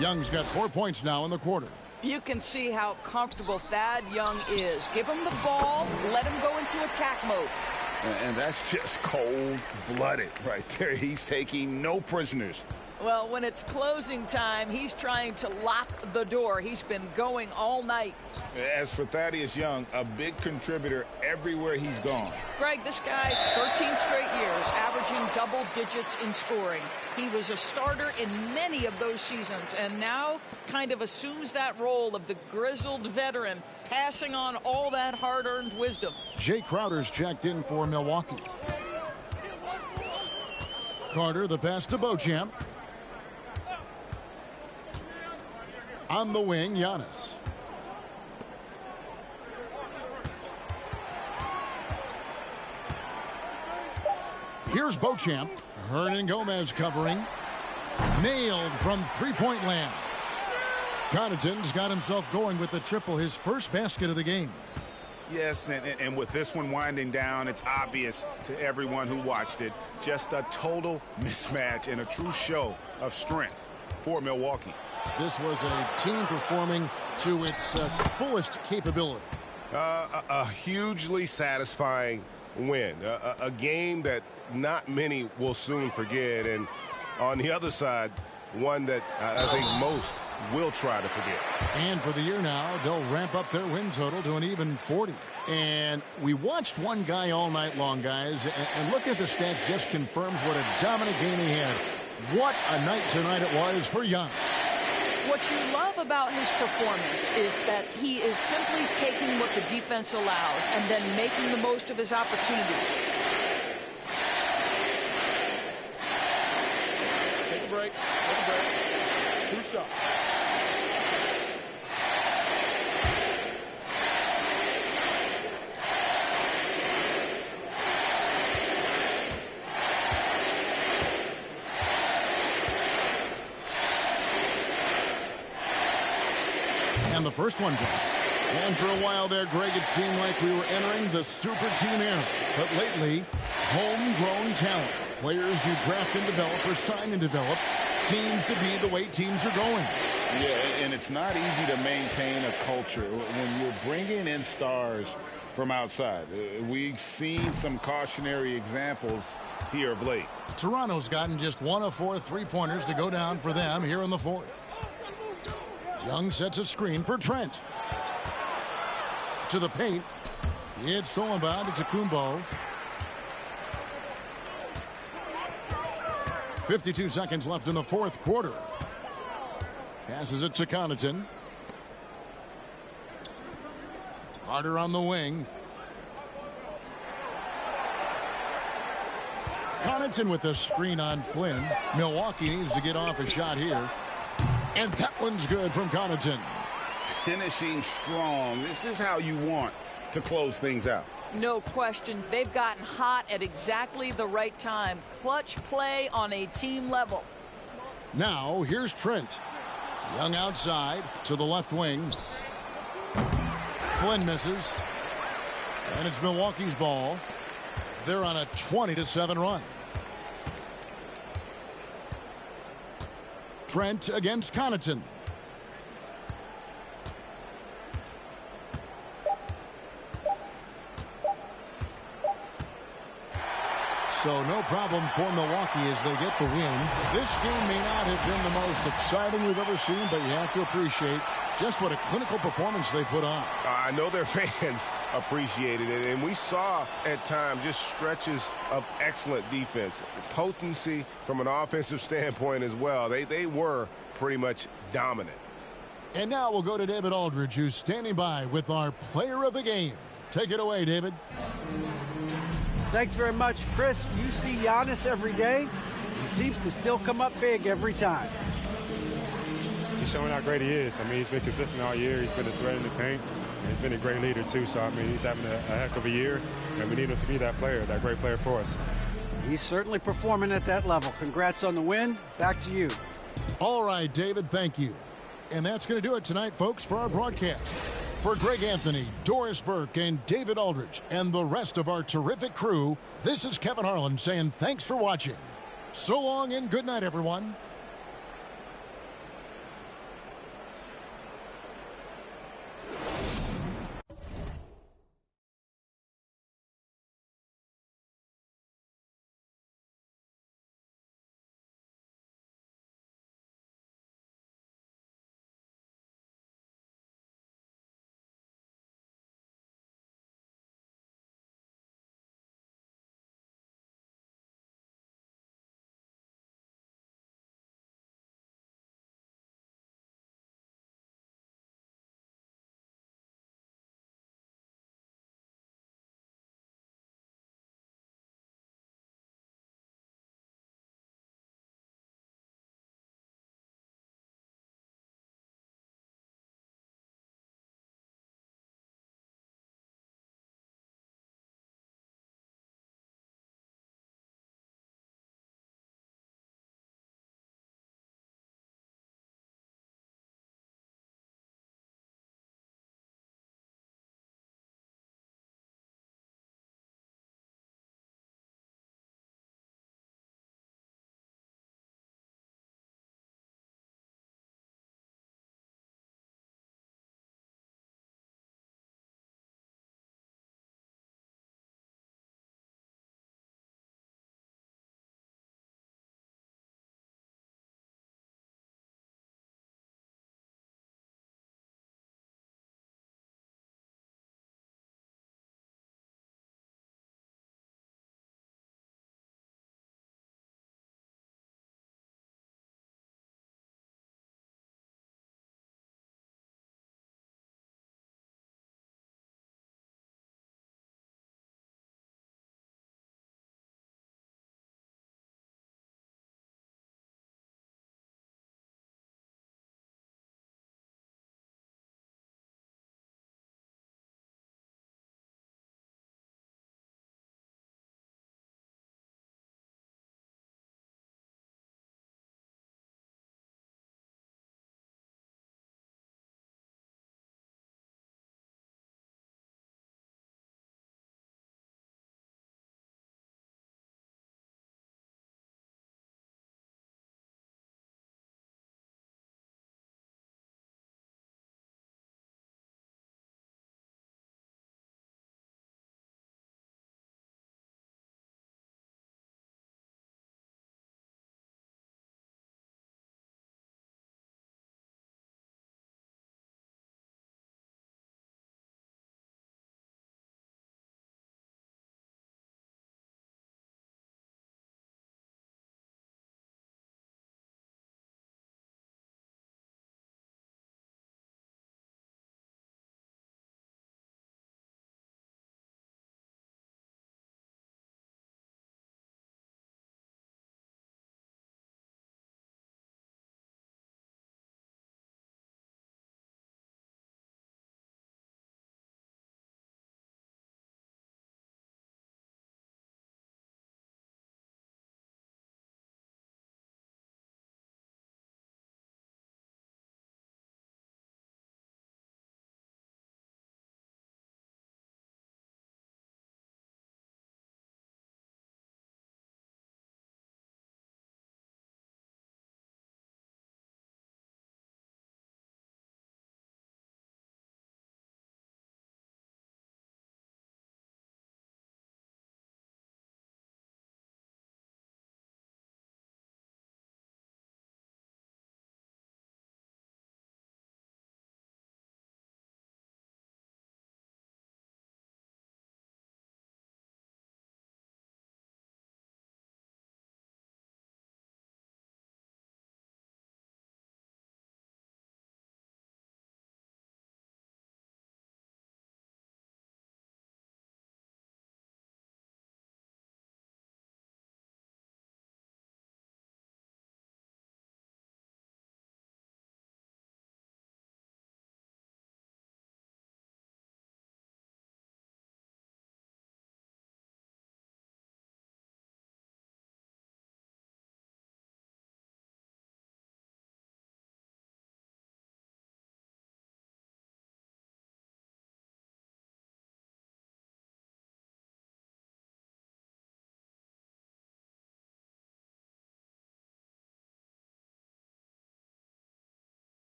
Young's got 4 points now in the quarter. You can see how comfortable Thad Young is. Give him the ball, let him go into attack mode. And that's just cold-blooded right there. He's taking no prisoners. Well, when it's closing time, he's trying to lock the door. He's been going all night. As for Thaddeus Young, a big contributor everywhere he's gone. Greg, this guy, 13 straight years, averaging double digits in scoring. He was a starter in many of those seasons, and now kind of assumes that role of the grizzled veteran, passing on all that hard-earned wisdom. Jay Crowder's checked in for Milwaukee. Carter, the pass to Beauchamp. On the wing, Giannis. Here's Beauchamp. Hernan Gomez covering. Nailed from three-point land. Connaughton's got himself going with the triple, his first basket of the game. Yes, and with this one winding down, it's obvious to everyone who watched it. Just a total mismatch and a true show of strength for Milwaukee. This was a team performing to its fullest capability. A hugely satisfying win. A game that not many will soon forget. And on the other side, one that I think most will try to forget. And for the year now, they'll ramp up their win total to an even 40. And we watched one guy all night long, guys, and looking at the stats just confirms what a dominant game he had. What a night tonight it was for Young. What you love about his performance is that he is simply taking what the defense allows and then making the most of his opportunities. Take a break. Take a break. 2 shots. And the first one drops. And for a while there, Greg, it seemed like we were entering the super team era. But lately, homegrown talent, players you draft and develop or sign and develop, seems to be the way teams are going. Yeah, and it's not easy to maintain a culture when you're bringing in stars from outside. We've seen some cautionary examples here of late. Toronto's gotten just 1 of 4 three-pointers to go down for them here in the fourth. Young sets a screen for Trent. To the paint. It's stolen by Kumbo. 52 seconds left in the fourth quarter. Passes it to Connaughton. Carter on the wing. Connaughton with a screen on Flynn. Milwaukee needs to get off a shot here. And that one's good from Connaughton. Finishing strong. This is how you want to close things out. No question. They've gotten hot at exactly the right time. Clutch play on a team level. Now, here's Trent. Young outside to the left wing. Flynn misses. And it's Milwaukee's ball. They're on a 20-7 run. Trent against Connaughton. So no problem for Milwaukee as they get the win. This game may not have been the most exciting we've ever seen, but you have to appreciate just what a clinical performance they put on. I know their fans appreciated it, and we saw at times just stretches of excellent defense. Potency from an offensive standpoint as well. They were pretty much dominant. And now we'll go to David Aldridge, who's standing by with our player of the game. Take it away, David. Thanks very much, Chris. You see Giannis every day. He seems to still come up big every time. He's showing how great he is. I mean, he's been consistent all year. He's been a threat in the paint. And he's been a great leader, too. So, I mean, he's having a heck of a year. And we need him to be that player, that great player for us. He's certainly performing at that level. Congrats on the win. Back to you. All right, David, thank you. And that's going to do it tonight, folks, for our broadcast. For Greg Anthony, Doris Burke, and David Aldridge, and the rest of our terrific crew, this is Kevin Harlan saying thanks for watching. So long and good night, everyone.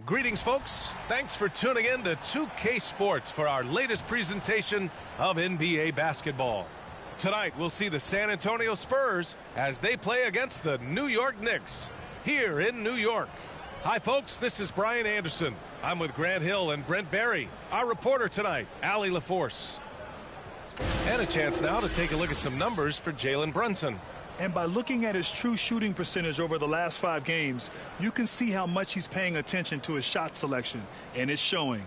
Greetings, folks. Thanks for tuning in to 2K Sports for our latest presentation of NBA basketball. Tonight, we'll see the San Antonio Spurs as they play against the New York Knicks here in New York. Hi, folks. This is Brian Anderson. I'm with Grant Hill and Brent Barry. Our reporter tonight, Allie LaForce. And a chance now to take a look at some numbers for Jalen Brunson. And by looking at his true shooting percentage over the last 5 games, you can see how much he's paying attention to his shot selection, and it's showing.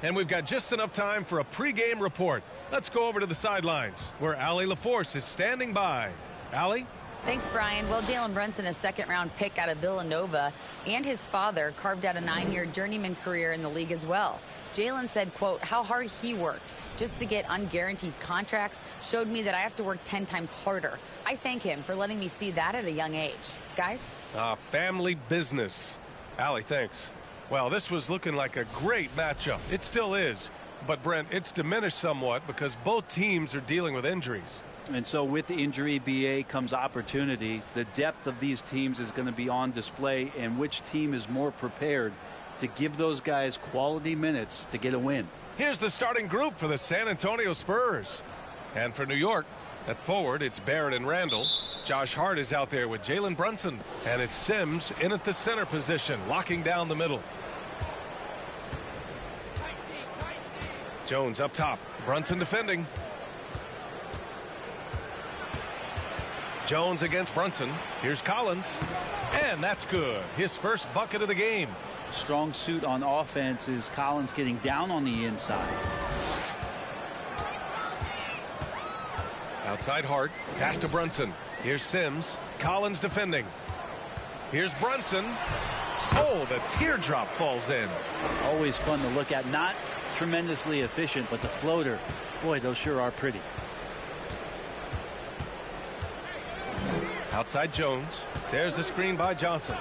And we've got just enough time for a pregame report. Let's go over to the sidelines, where Allie LaForce is standing by. Allie? Thanks, Brian. Well, Jalen Brunson, a second-round pick out of Villanova, and his father carved out a 9-year journeyman career in the league as well. Jalen said, quote, how hard he worked just to get unguaranteed contracts showed me that I have to work 10 times harder. I thank him for letting me see that at a young age. Guys? Family business. Allie, thanks. Well, this was looking like a great matchup. It still is. But, Brent, it's diminished somewhat because both teams are dealing with injuries. And so with the injury, BA, comes opportunity. The depth of these teams is going to be on display, and which team is more prepared to give those guys quality minutes to get a win. Here's the starting group for the San Antonio Spurs. And for New York, at forward, it's Barrett and Randall. Josh Hart is out there with Jalen Brunson. And it's Sims in at the center position, locking down the middle. Jones up top. Brunson defending. Jones against Brunson. Here's Collins. And that's good. His first bucket of the game. Strong suit on offense is Collins getting down on the inside. Outside Hart. Pass to Brunson. Here's Sims. Collins defending. Here's Brunson. Oh, the teardrop falls in. Always fun to look at. Not tremendously efficient, but the floater, boy, those sure are pretty. Outside Jones. There's the screen by Johnson.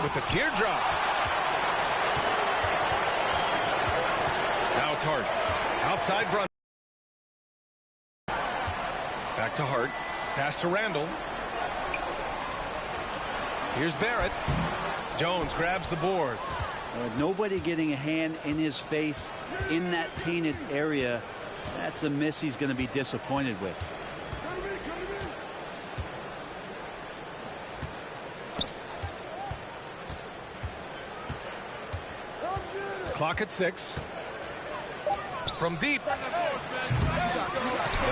With the teardrop. Now it's Hart. Outside Brunson. Back to Hart. Pass to Randall. Here's Barrett. Jones grabs the board. Nobody getting a hand in his face in that painted area. That's a miss he's going to be disappointed with. Clock at 6. From deep. The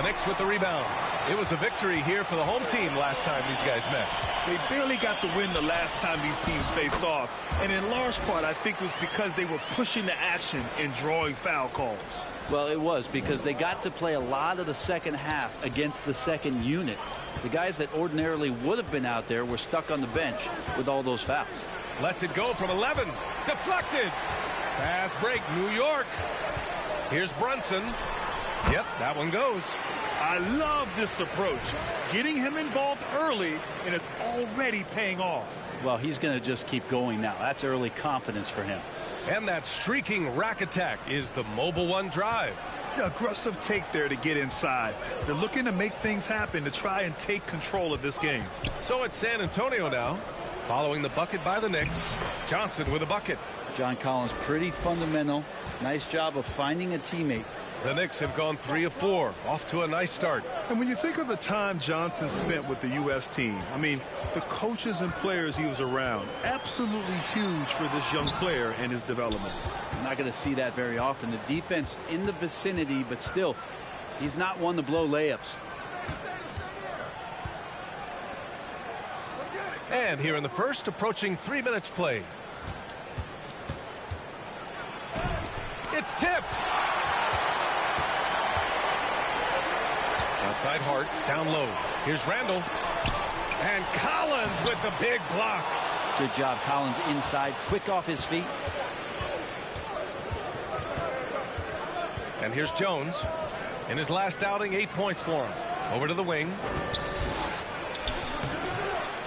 Knicks with the rebound. It was a victory here for the home team last time these guys met. They barely got the win the last time these teams faced off. And in large part, I think it was because they were pushing the action and drawing foul calls. Well, it was because they got to play a lot of the second half against the second unit. The guys that ordinarily would have been out there were stuck on the bench with all those fouls. Lets it go from 11. Deflected. Fast break, New York. Here's Brunson. Yep, that one goes. I love this approach. Getting him involved early, and it's already paying off. Well, he's going to just keep going now. That's early confidence for him. And that streaking rack attack is the mobile one drive. The aggressive take there to get inside. They're looking to make things happen to try and take control of this game. So it's San Antonio now, following the bucket by the Knicks. Johnson with a bucket. John Collins, pretty fundamental. Nice job of finding a teammate. The Knicks have gone 3 of 4, off to a nice start. And when you think of the time Johnson spent with the U.S. team, I mean, the coaches and players he was around, absolutely huge for this young player and his development. I'm not going to see that very often. The defense in the vicinity, but still, he's not one to blow layups. And here in the first, approaching 3 minutes played. It's tipped. Outside Hart, down low. Here's Randall. And Collins with the big block. Good job, Collins inside, quick off his feet. And here's Jones. In his last outing, 8 points for him. Over to the wing.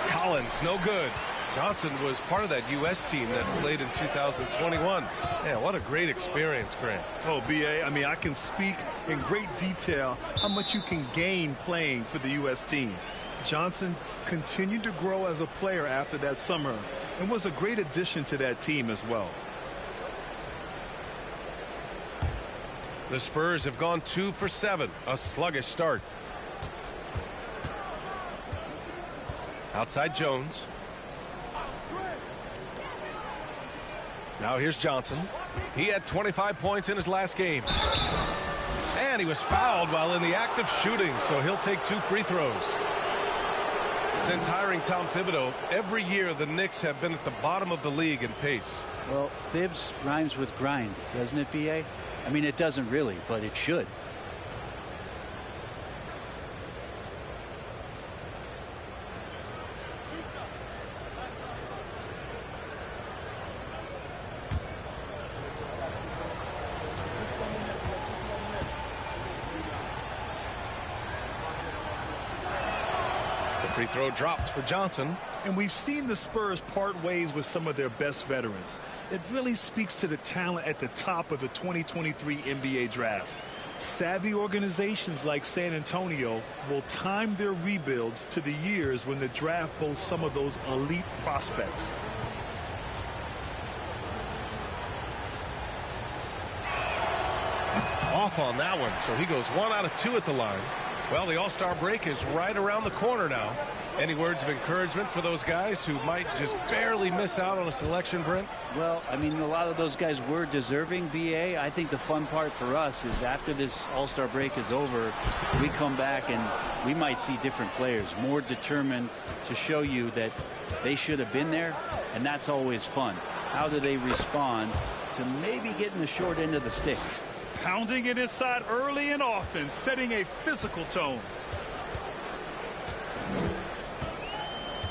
Collins, no good. Johnson was part of that U.S. team that played in 2021. Yeah, what a great experience, Grant. Oh, B.A., I mean, I can speak in great detail how much you can gain playing for the U.S. team. Johnson continued to grow as a player after that summer and was a great addition to that team as well. The Spurs have gone 2 for 7. A sluggish start. Outside Jones. Now here's Johnson. He had 25 points in his last game. And he was fouled while in the act of shooting, so he'll take 2 free throws. Since hiring Tom Thibodeau, every year the Knicks have been at the bottom of the league in pace. Well, Thibs rhymes with grind, doesn't it, B.A.? I mean, it doesn't really, but it should. Free throw drops for Johnson. And we've seen the Spurs part ways with some of their best veterans. It really speaks to the talent at the top of the 2023 NBA draft. Savvy organizations like San Antonio will time their rebuilds to the years when the draft boasts some of those elite prospects. Off on that one, so he goes 1 out of 2 at the line. Well, the All-Star break is right around the corner now. Any words of encouragement for those guys who might just barely miss out on a selection, Brent? Well, I mean, a lot of those guys were deserving, B.A. I think the fun part for us is after this All-Star break is over, we come back and we might see different players, more determined to show you that they should have been there, and that's always fun. How do they respond to maybe getting the short end of the stick? Pounding it inside early and often, setting a physical tone.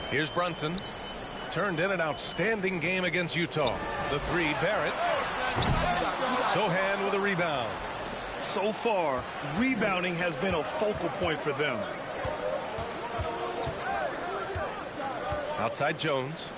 Here's Brunson. Turned in an outstanding game against Utah. The 3, Barrett. Sohan with a rebound. So far, rebounding has been a focal point for them. Outside Jones.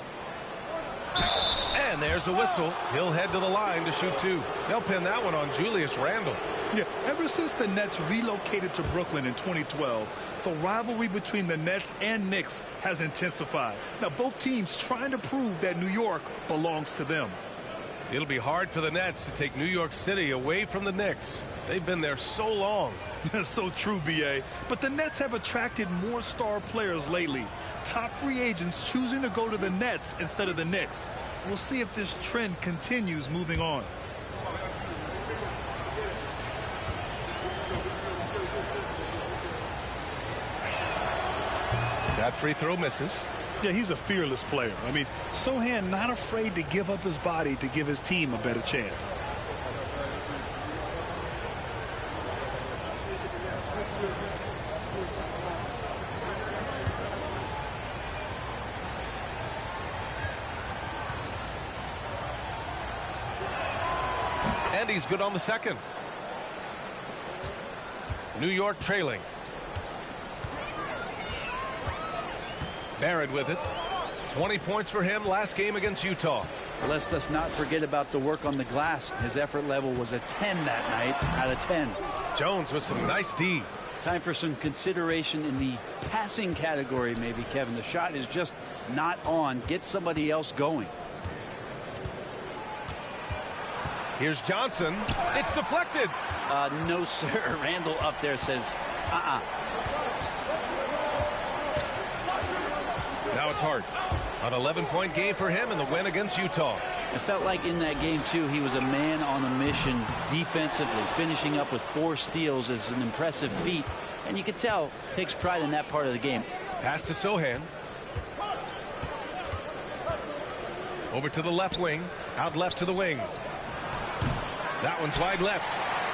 And there's a whistle. He'll head to the line to shoot 2. They'll pin that one on Julius Randle. Yeah, ever since the Nets relocated to Brooklyn in 2012, the rivalry between the Nets and Knicks has intensified. Now, both teams trying to prove that New York belongs to them. It'll be hard for the Nets to take New York City away from the Knicks. They've been there so long. So true, B.A. But the Nets have attracted more star players lately. Top free agents choosing to go to the Nets instead of the Knicks. We'll see if this trend continues moving on. That free throw misses. Yeah, he's a fearless player. I mean, Sohan not afraid to give up his body to give his team a better chance. And he's good on the second. New York trailing. Barrett with it. 20 points for him last game against Utah. Let's just not forget about the work on the glass. His effort level was a 10 that night out of 10. Jones with some nice D. Time for some consideration in the passing category, maybe, Kevin. The shot is just not on. Get somebody else going. Here's Johnson. It's deflected. No, sir. Randall up there says, Now it's Hart. An 11-point game for him in the win against Utah. It felt like in that game, too, he was a man on a mission defensively. Finishing up with 4 steals is an impressive feat. And you can tell, takes pride in that part of the game. Pass to Sohan. Over to the left wing. Out left to the wing. That one's wide left.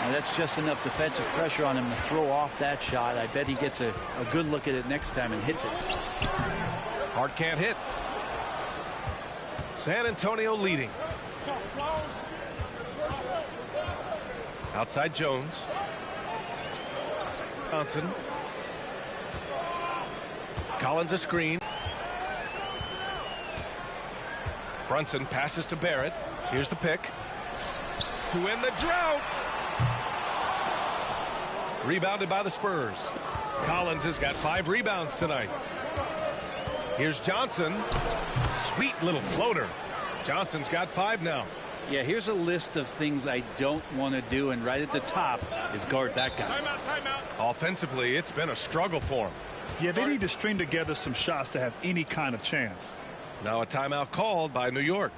And that's just enough defensive pressure on him to throw off that shot. I bet he gets a good look at it next time and hits it. Hart can't hit. San Antonio leading. Outside Jones. Johnson. Collins a screen. Brunson passes to Barrett. Here's the pick. To win the drought. Rebounded by the Spurs. Collins has got 5 rebounds tonight. Here's Johnson. Sweet little floater. Johnson's got 5 now. Yeah, here's a list of things I don't want to do, and right at the top is guard that guy. Timeout. Offensively, it's been a struggle for him. Yeah, they need to string together some shots to have any kind of chance. Now a timeout called by New York.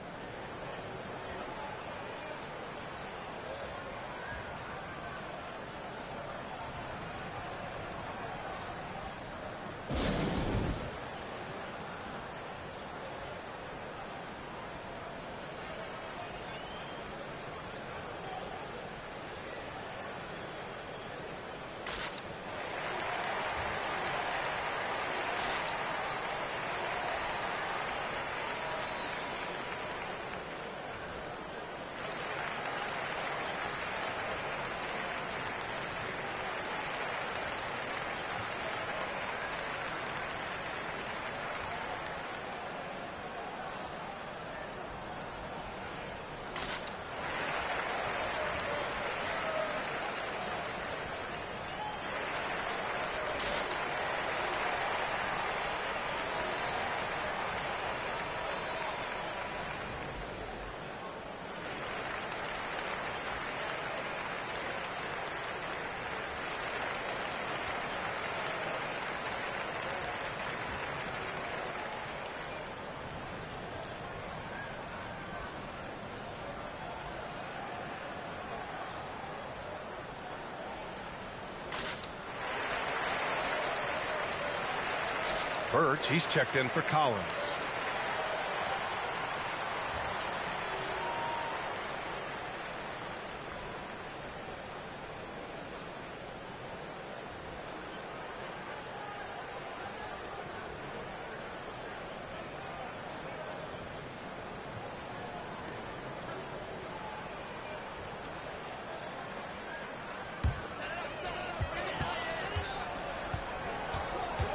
Birch, he's checked in for Collins.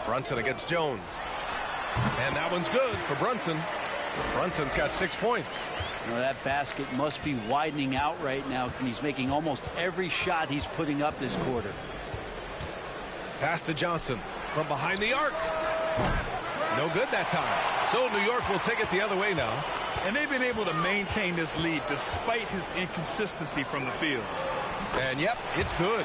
Brunson against Jones. And that one's good for Brunson. Brunson's got 6 points. You know, that basket must be widening out right now, and he's making almost every shot he's putting up this quarter. Pass to Johnson from behind the arc. No good that time. So New York will take it the other way now. And they've been able to maintain this lead despite his inconsistency from the field. And yep, it's good.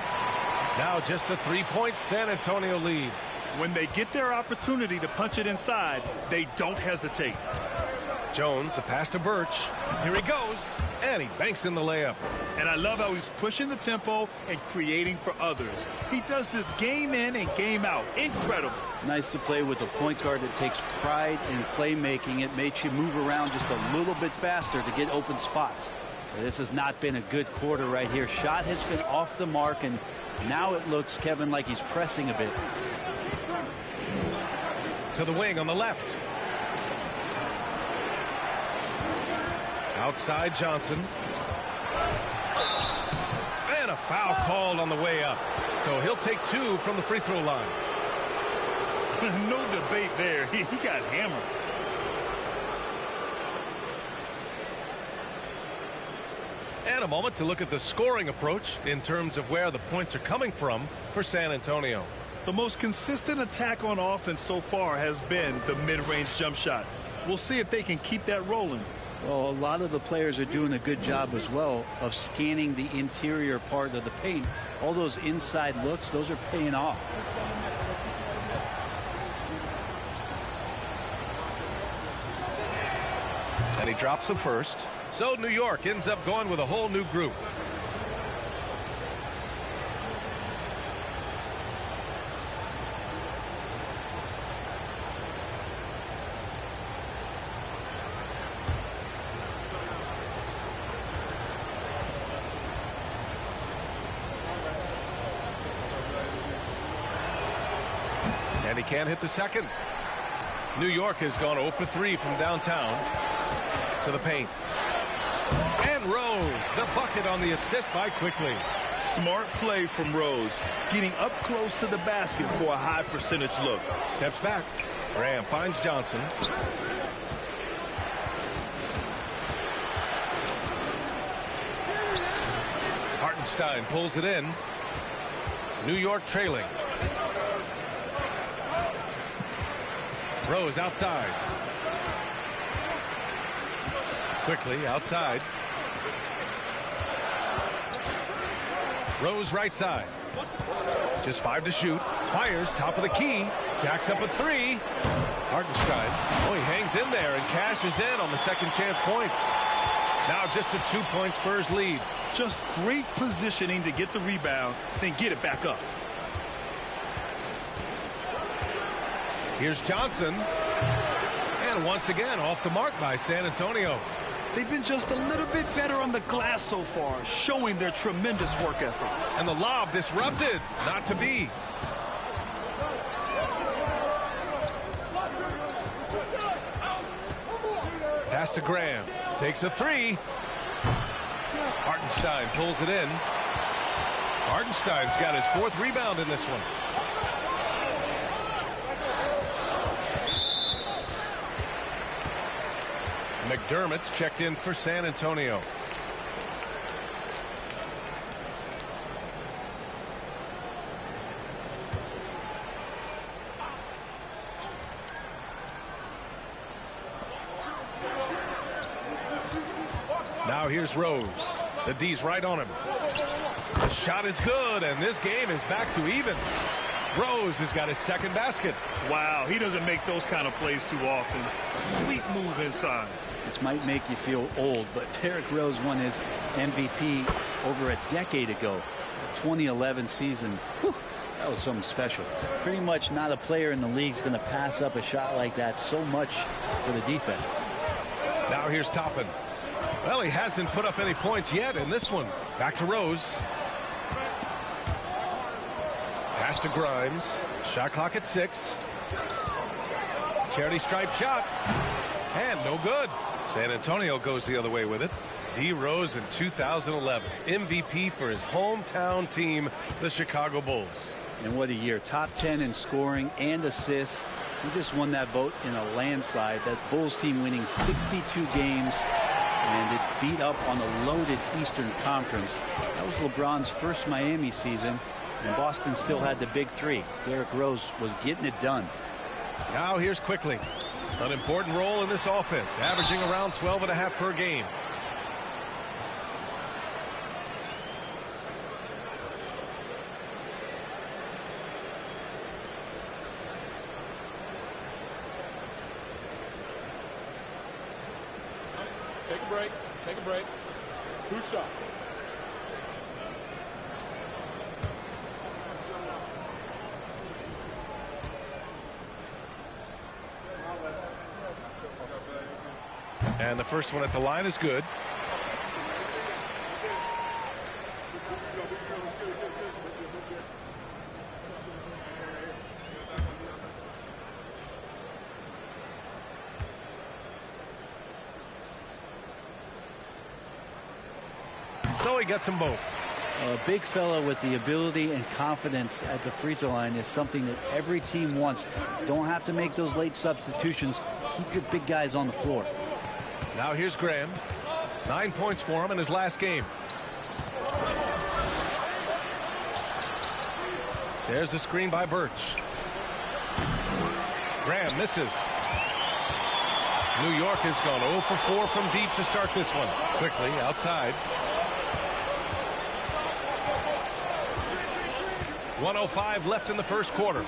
Now just a 3-point San Antonio lead. When they get their opportunity to punch it inside, they don't hesitate. Jones, the pass to Birch. Here he goes, and he banks in the layup. And I love how he's pushing the tempo and creating for others. He does this game in and game out. Incredible. Nice to play with a point guard that takes pride in playmaking. It makes you move around just a little bit faster to get open spots. This has not been a good quarter right here. Shot has been off the mark, and now it looks, Kevin, like he's pressing a bit. To the wing on the left. Outside Johnson. And a foul called on the way up. So he'll take 2 from the free throw line. No debate there. He got hammered. And a moment to look at the scoring approach in terms of where the points are coming from for San Antonio. The most consistent attack on offense so far has been the mid-range jump shot. We'll see if they can keep that rolling. Well, a lot of the players are doing a good job as well of scanning the interior part of the paint. All those inside looks, those are paying off. And he drops the first. So New York ends up going with a whole new group. And he can't hit the second. New York has gone 0 for 3 from downtown to the paint. And Rose, the bucket on the assist by Quickly. Smart play from Rose, getting up close to the basket for a high percentage look. Steps back. Graham finds Johnson. Hartenstein pulls it in. New York trailing. Rose outside. Quickly outside. Rose right side. Just 5 to shoot. Fires top of the key. Jacks up a 3. Hartenstein. Oh, he hangs in there and cashes in on the second chance points. Now just a 2-point Spurs lead. Just great positioning to get the rebound, then get it back up. Here's Johnson. And once again off the mark by San Antonio. They've been just a little bit better on the glass so far, showing their tremendous work ethic. And the lob disrupted. Not to be. Pass to Graham. Takes a 3. Hartenstein pulls it in. Hartenstein's got his 4th rebound in this one. McDermott's checked in for San Antonio. Now here's Rose. The D's right on him. The shot is good, and this game is back to even. Rose has got his 2nd basket. Wow, he doesn't make those kind of plays too often. Sweet move inside. This might make you feel old, but Derrick Rose won his MVP over a decade ago. The 2011 season. Whew, that was something special. Pretty much not a player in the league is going to pass up a shot like that so much for the defense. Now here's Toppin. Well, he hasn't put up any points yet in this one. Back to Rose. Pass to Grimes. Shot clock at 6. Charity stripe shot. And no good. San Antonio goes the other way with it. D. Rose in 2011. MVP for his hometown team, the Chicago Bulls. And what a year. Top 10 in scoring and assists. He just won that vote in a landslide. That Bulls team winning 62 games. And it beat up on a loaded Eastern Conference. That was LeBron's first Miami season. And Boston still had the big 3. Derrick Rose was getting it done. Now here's Quickly. An important role in this offense, averaging around 12.5 per game. Take a break. Take a break. 2 shots. And the first one at the line is good. So he gets them both. A big fella with the ability and confidence at the free throw line is something that every team wants. Don't have to make those late substitutions. Keep your big guys on the floor. Now here's Graham. 9 points for him in his last game. There's a screen by Birch. Graham misses. New York has gone 0 for 4 from deep to start this one. Quickly outside. 1:05 left in the first quarter.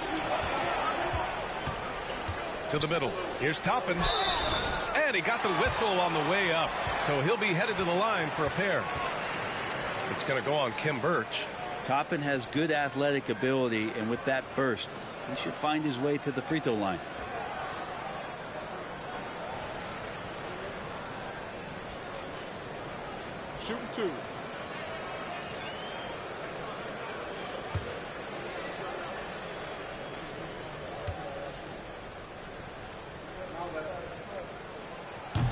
To the middle. Here's Toppin. And he got the whistle on the way up. So he'll be headed to the line for a pair. It's going to go on Kim Birch. Toppin has good athletic ability, and with that burst, he should find his way to the free throw line. Shooting 2.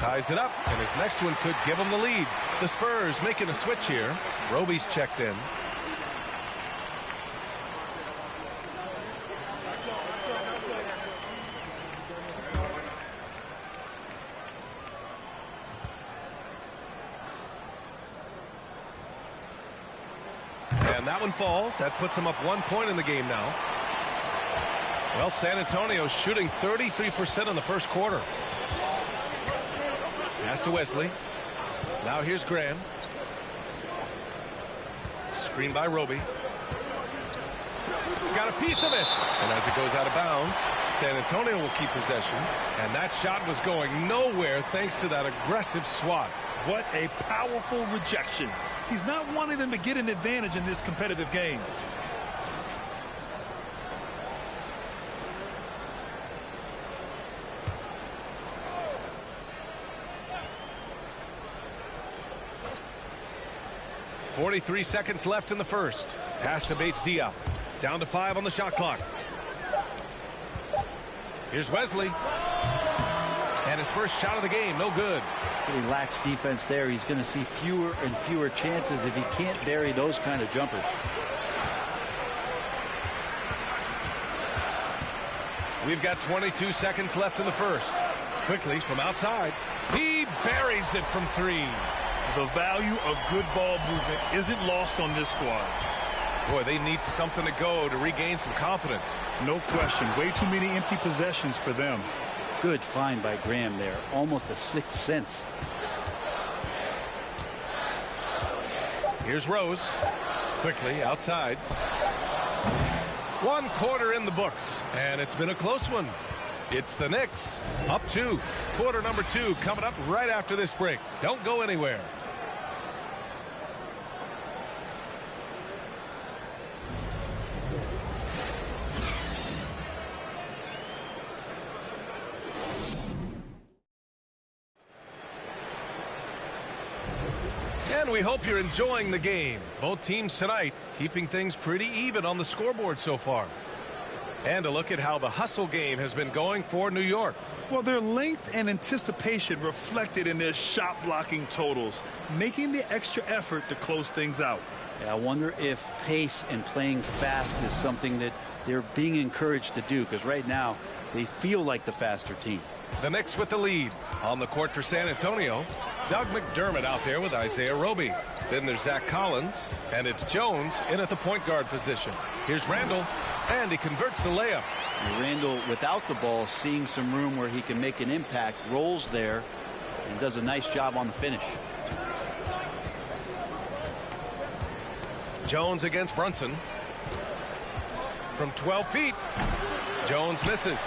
Ties it up, and his next one could give him the lead. The Spurs making a switch here. Roby's checked in. And that one falls. That puts him up 1 point in the game now. Well, San Antonio shooting 33% in the first quarter. Pass to Wesley. Now here's Graham. Screen by Roby. Got a piece of it. And as it goes out of bounds, San Antonio will keep possession. And that shot was going nowhere thanks to that aggressive swat. What a powerful rejection. He's not wanting them to get an advantage in this competitive game. .43 seconds left in the first. Pass to Bates-Diop. Down to 5 on the shot clock. Here's Wesley. And his first shot of the game, no good. He lacks defense there. He's going to see fewer and fewer chances if he can't bury those kind of jumpers. We've got 22 seconds left in the first. Quickly from outside. He buries it from 3. The value of good ball movement isn't lost on this squad. Boy, they need something to go to regain some confidence. No question. Way too many empty possessions for them. Good find by Graham there. Almost a sixth sense. Here's Rose. Quickly outside. 1 quarter in the books. And it's been a close one. It's the Knicks up 2. Quarter number 2 coming up right after this break. Don't go anywhere. And we hope you're enjoying the game. Both teams tonight keeping things pretty even on the scoreboard so far. And a look at how the hustle game has been going for New York. Well, their length and anticipation reflected in their shot blocking totals, making the extra effort to close things out. Yeah, I wonder if pace and playing fast is something that they're being encouraged to do, because right now they feel like the faster team. The Knicks with the lead. On the court for San Antonio, Doug McDermott out there with Isaiah Roby. Then there's Zach Collins, and it's Jones in at the point guard position. Here's Randall, and he converts the layup. Randall, without the ball, seeing some room where he can make an impact, rolls there, and does a nice job on the finish. Jones against Brunson. From 12 feet, Jones misses.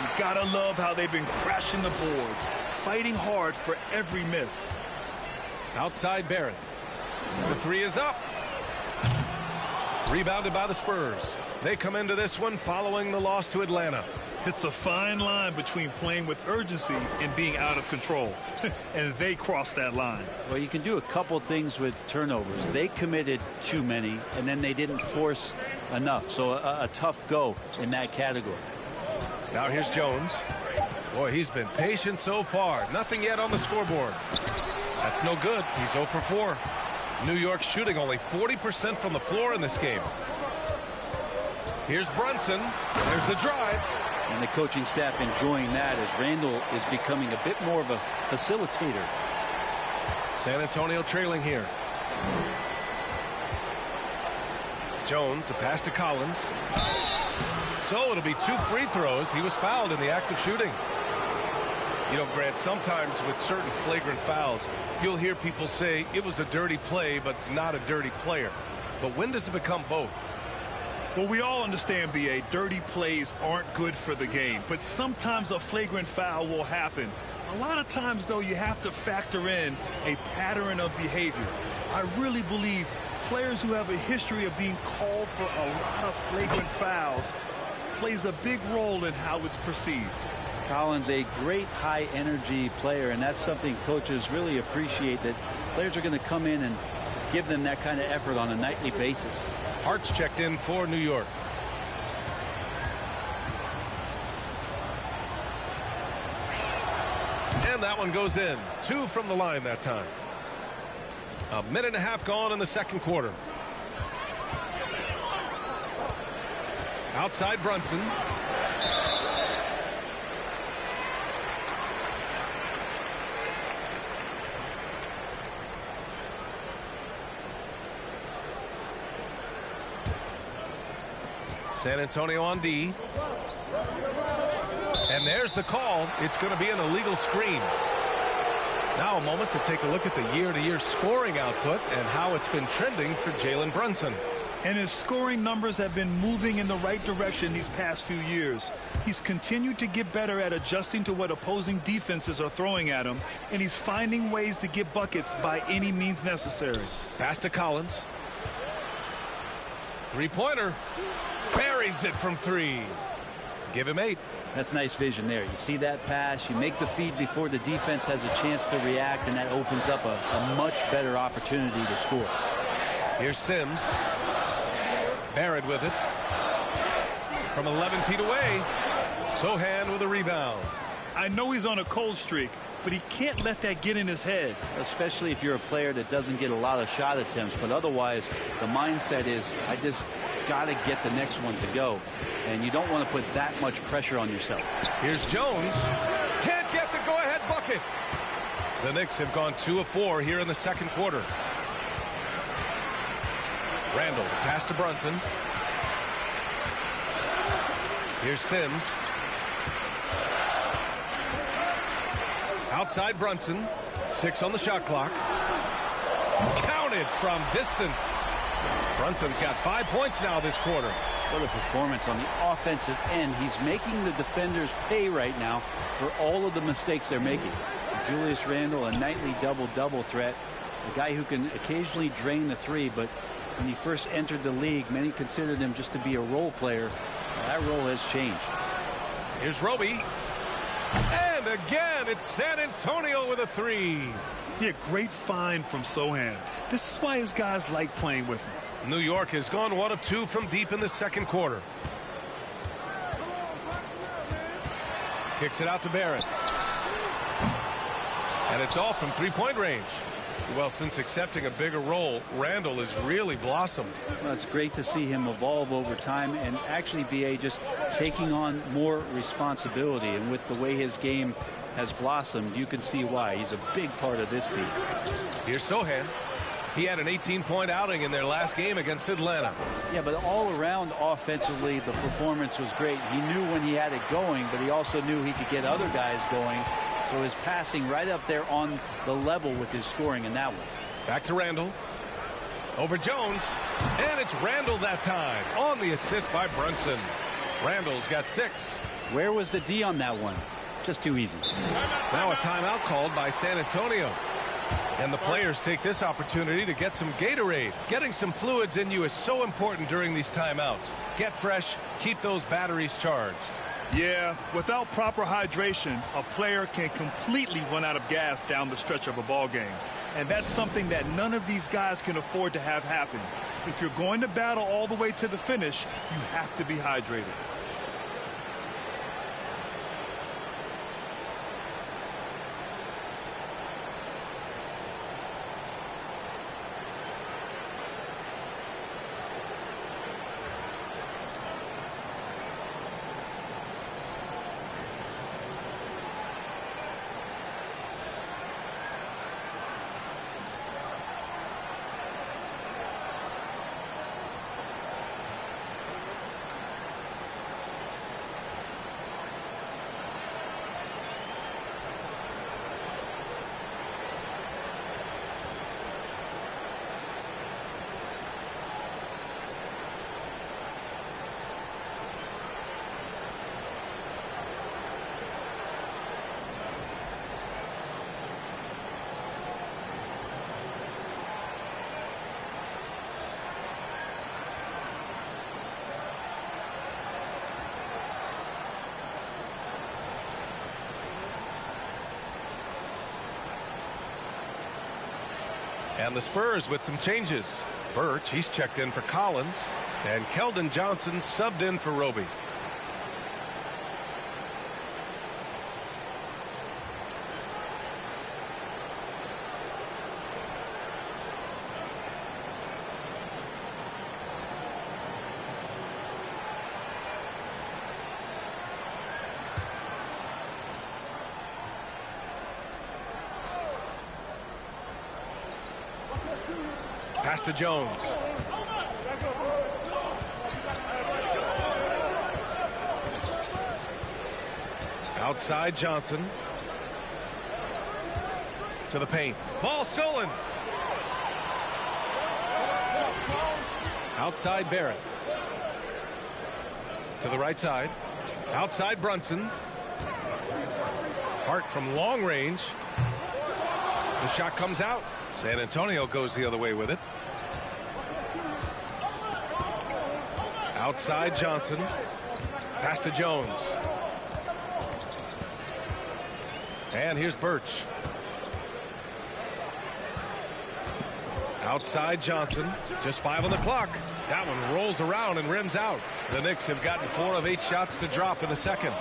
You gotta love how they've been crashing the boards, fighting hard for every miss. Outside Barrett. The 3 is up. Rebounded by the Spurs. They come into this one following the loss to Atlanta. It's a fine line between playing with urgency and being out of control. And they crossed that line. Well, you can do a couple things with turnovers. They committed too many, and then they didn't force enough. So a tough go in that category. Now here's Jones. Boy, he's been patient so far. Nothing yet on the scoreboard. That's no good. He's 0 for 4. New York shooting only 40% from the floor in this game. Here's Brunson. There's the drive. And the coaching staff enjoying that as Randall is becoming a bit more of a facilitator. San Antonio trailing here. Jones, the pass to Collins. So it'll be 2 free throws. He was fouled in the act of shooting. You know, Grant, sometimes with certain flagrant fouls, you'll hear people say it was a dirty play, but not a dirty player. But when does it become both? Well, we all understand, B.A., dirty plays aren't good for the game, but sometimes a flagrant foul will happen. A lot of times, though, you have to factor in a pattern of behavior. I really believe players who have a history of being called for a lot of flagrant fouls plays a big role in how it's perceived. Collins, a great high-energy player, and that's something coaches really appreciate, that players are going to come in and give them that kind of effort on a nightly basis. Hart's checked in for New York. And that one goes in. 2 from the line that time. A minute and a half gone in the second quarter. Outside Brunson. San Antonio on D. And there's the call. It's going to be an illegal screen. Now a moment to take a look at the year-to-year scoring output and how it's been trending for Jalen Brunson. And his scoring numbers have been moving in the right direction these past few years. He's continued to get better at adjusting to what opposing defenses are throwing at him, and he's finding ways to get buckets by any means necessary. Pass to Collins. Three-pointer. Buries it from 3. Give him 8. That's nice vision there. You see that pass, you make the feed before the defense has a chance to react, and that opens up a much better opportunity to score. Here's Sims. Barrett with it. From 11 feet away. Sohan with a rebound. I know he's on a cold streak, but he can't let that get in his head. Especially if you're a player that doesn't get a lot of shot attempts, but otherwise the mindset is, I just got to get the next one to go. And you don't want to put that much pressure on yourself. Here's Jones. Can't get the go-ahead bucket. The Knicks have gone 2 of 4 here in the second quarter. Randall, pass to Brunson. Here's Sims. Outside Brunson. 6 on the shot clock. Counted from distance. Brunson's got 5 points now this quarter. What a performance on the offensive end. He's making the defenders pay right now for all of the mistakes they're making. Julius Randle, a nightly double-double threat. A guy who can occasionally drain the 3, but when he first entered the league, many considered him just to be a role player. That role has changed. Here's Roby. And again, it's San Antonio with a 3. Yeah, great find from Sohan. This is why his guys like playing with him. New York has gone 1 of 2 from deep in the second quarter. Kicks it out to Barrett. And it's all from 3-point range. Well, since accepting a bigger role, Randall has really blossomed. Well, it's great to see him evolve over time and actually be just taking on more responsibility. And with the way his game has blossomed, you can see why. He's a big part of this team. Here's Sohan. He had an 18-point outing in their last game against Atlanta. Yeah, but all around offensively, the performance was great. He knew when he had it going, but he also knew he could get other guys going. So his passing right up there on the level with his scoring in that one. Back to Randall. Over Jones. And it's Randall that time on the assist by Brunson. Randall's got 6. Where was the D on that one? Just too easy. Now a timeout called by San Antonio. And the players take this opportunity to get some Gatorade. Getting some fluids in you is so important during these timeouts. Get fresh, keep those batteries charged. Yeah, without proper hydration, a player can completely run out of gas down the stretch of a ball game. And that's something that none of these guys can afford to have happen. If you're going to battle all the way to the finish, you have to be hydrated. And the Spurs with some changes. Birch, he's checked in for Collins. And Keldon Johnson subbed in for Roby. Pass to Jones. Outside Johnson. To the paint. Ball stolen. Outside Barrett. To the right side. Outside Brunson. Hart from long range. The shot comes out. San Antonio goes the other way with it. Outside Johnson. Pass to Jones. And here's Birch. Outside Johnson. Just 5 on the clock. That one rolls around and rims out. The Knicks have gotten 4 of 8 shots to drop in the second.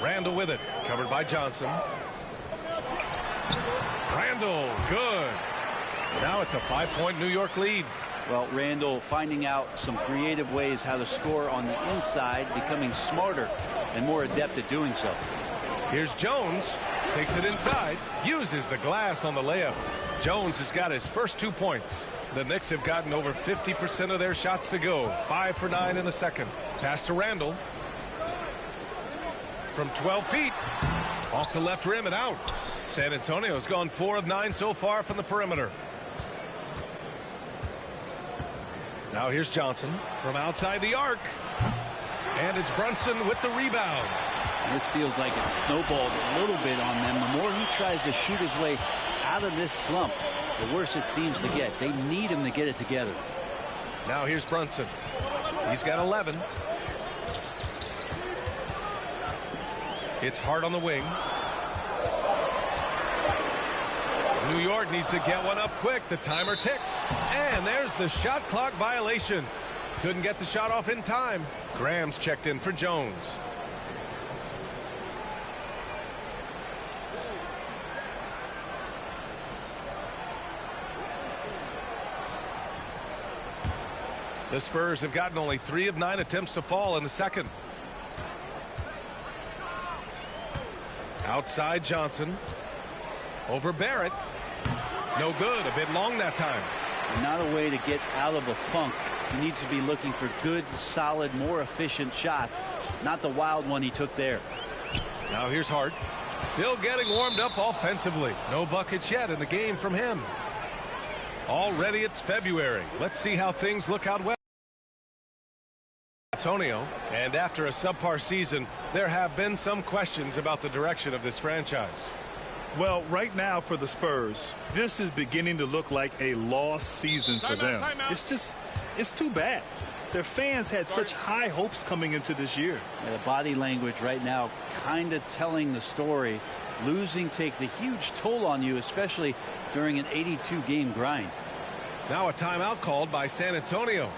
Randall with it. Covered by Johnson. Randall, good. Now it's a 5-point New York lead. Well, Randall finding out some creative ways how to score on the inside, becoming smarter and more adept at doing so. Here's Jones. Takes it inside. Uses the glass on the layup. Jones has got his first 2 points. The Knicks have gotten over 50% of their shots to go. 5 for 9 in the second. Pass to Randall. From 12 feet. Off the left rim and out. San Antonio's gone 4 of 9 so far from the perimeter. Now here's Johnson from outside the arc. And it's Brunson with the rebound. This feels like it's snowballed a little bit on them. The more he tries to shoot his way out of this slump, the worse it seems to get. They need him to get it together. Now here's Brunson. He's got 11. It's Hart on the wing. New York needs to get one up quick. The timer ticks. And there's the shot clock violation. Couldn't get the shot off in time. Graham's checked in for Jones. The Spurs have gotten only 3 of 9 attempts to fall in the second. Outside Johnson. Over Barrett. No good. A bit long that time. Not a way to get out of a funk. He needs to be looking for good, solid, more efficient shots. Not the wild one he took there. Now here's Hart. Still getting warmed up offensively. No buckets yet in the game from him. Already it's February. Let's see how things look out west. Antonio, and after a subpar season, there have been some questions about the direction of this franchise. Well, right now for the Spurs, this is beginning to look like a lost season for them. It's too bad. Their fans had such high hopes coming into this year. Yeah, the body language right now kind of telling the story. Losing takes a huge toll on you, especially during an 82-game grind. Now a timeout called by San Antonio.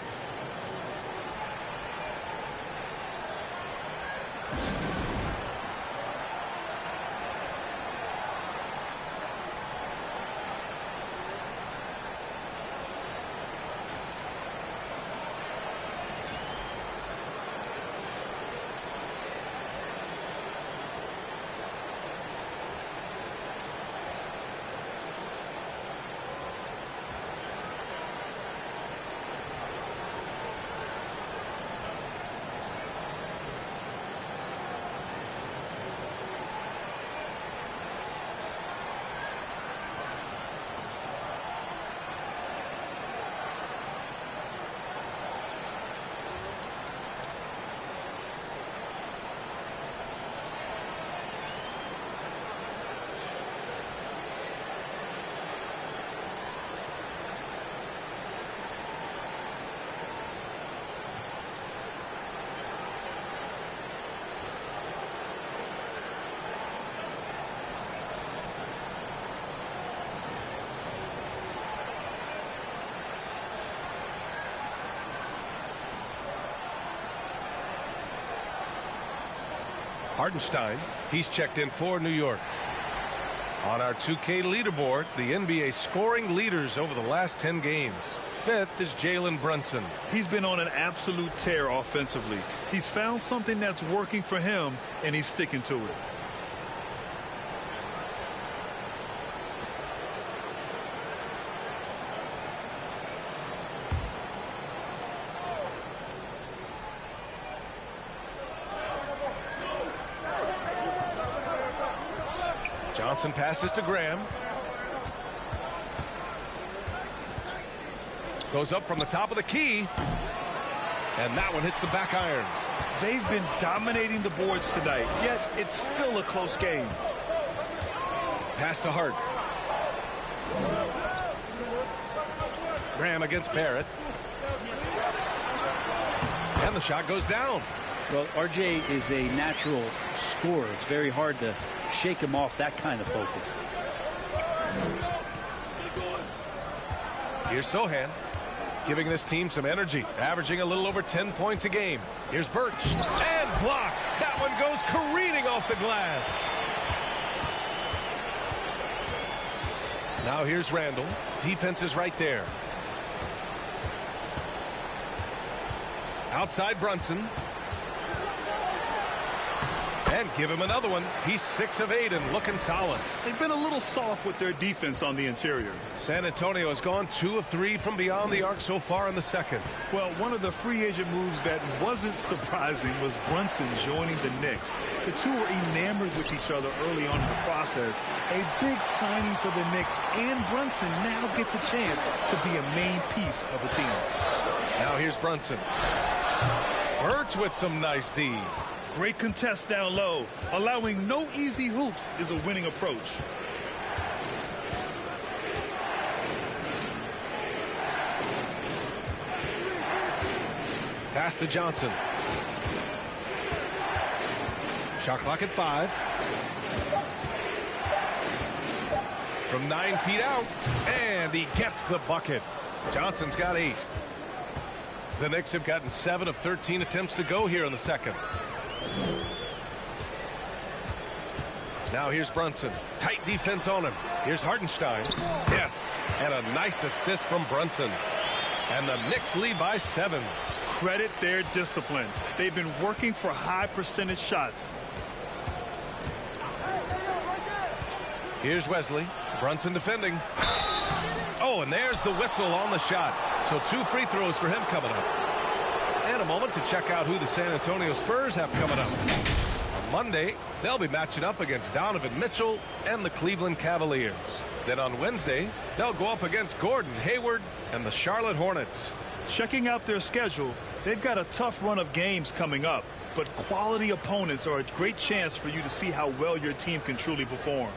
Hartenstein, he's checked in for New York. On our 2K leaderboard, the NBA scoring leaders over the last 10 games. 5th is Jalen Brunson. He's been on an absolute tear offensively. He's found something that's working for him, and he's sticking to it. Johnson passes to Graham. Goes up from the top of the key. And that one hits the back iron. They've been dominating the boards tonight, yet it's still a close game. Pass to Hart. Graham against Barrett. And the shot goes down. Well, RJ is a natural scorer. It's very hard to shake him off that kind of focus. Here's Sohan, giving this team some energy, averaging a little over 10 points a game. Here's Birch, and blocked. That one goes careening off the glass. Now here's Randall. Defense is right there. Outside Brunson. And give him another one. He's 6 of 8 and looking solid. They've been a little soft with their defense on the interior. San Antonio has gone 2 of 3 from beyond the arc so far in the second. Well, one of the free agent moves that wasn't surprising was Brunson joining the Knicks. The two were enamored with each other early on in the process. A big signing for the Knicks, and Brunson now gets a chance to be a main piece of a team. Now here's Brunson. Birch with some nice D. Great contest down low. Allowing no easy hoops is a winning approach. Pass to Johnson. Shot clock at 5. From 9 feet out. And he gets the bucket. Johnson's got 8. The Knicks have gotten 7 of 13 attempts to go here in the second. Now here's Brunson. Tight defense on him. Here's Hartenstein. Yes. And a nice assist from Brunson. And the Knicks lead by 7. Credit their discipline. They've been working for high percentage shots. Here's Wesley. Brunson defending. Oh, and there's the whistle on the shot. So 2 free throws for him coming up. And a moment to check out who the San Antonio Spurs have coming up. On Monday, they'll be matching up against Donovan Mitchell and the Cleveland Cavaliers. Then on Wednesday, they'll go up against Gordon Hayward and the Charlotte Hornets. Checking out their schedule, they've got a tough run of games coming up, but quality opponents are a great chance for you to see how well your team can truly perform.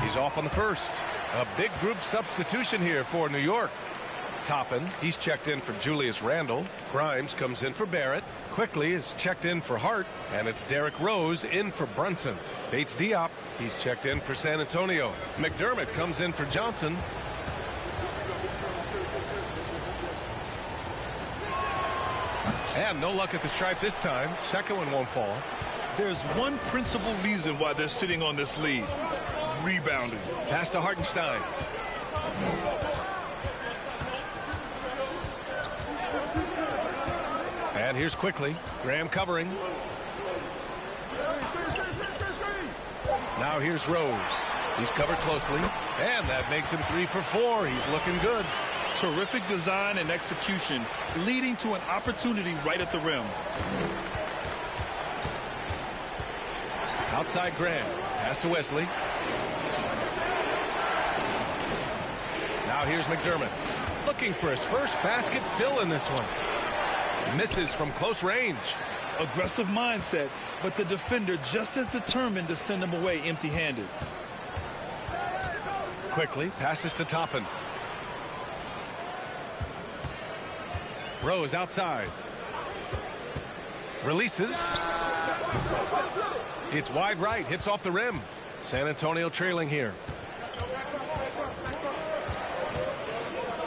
He's off on the first. A big group substitution here for New York. Toppin, he's checked in for Julius Randle. Grimes comes in for Barrett. Quickly is checked in for Hart. And it's Derrick Rose in for Brunson. Bates Diop, he's checked in for San Antonio. McDermott comes in for Johnson. And no luck at the stripe this time. Second one won't fall. There's one principal reason why they're sitting on this lead. Rebounding. Pass to Hartenstein. And here's quickly. Graham covering. Now here's Rose. He's covered closely. And that makes him 3 for 4. He's looking good. Terrific design and execution, leading to an opportunity right at the rim. Outside Graham. Pass to Wesley. Now here's McDermott. Looking for his first basket still in this one. Misses from close range. Aggressive mindset, but the defender just as determined to send him away empty-handed. Quickly passes to Toppin. Rose outside. Releases. It's wide right. Hits off the rim. San Antonio trailing here.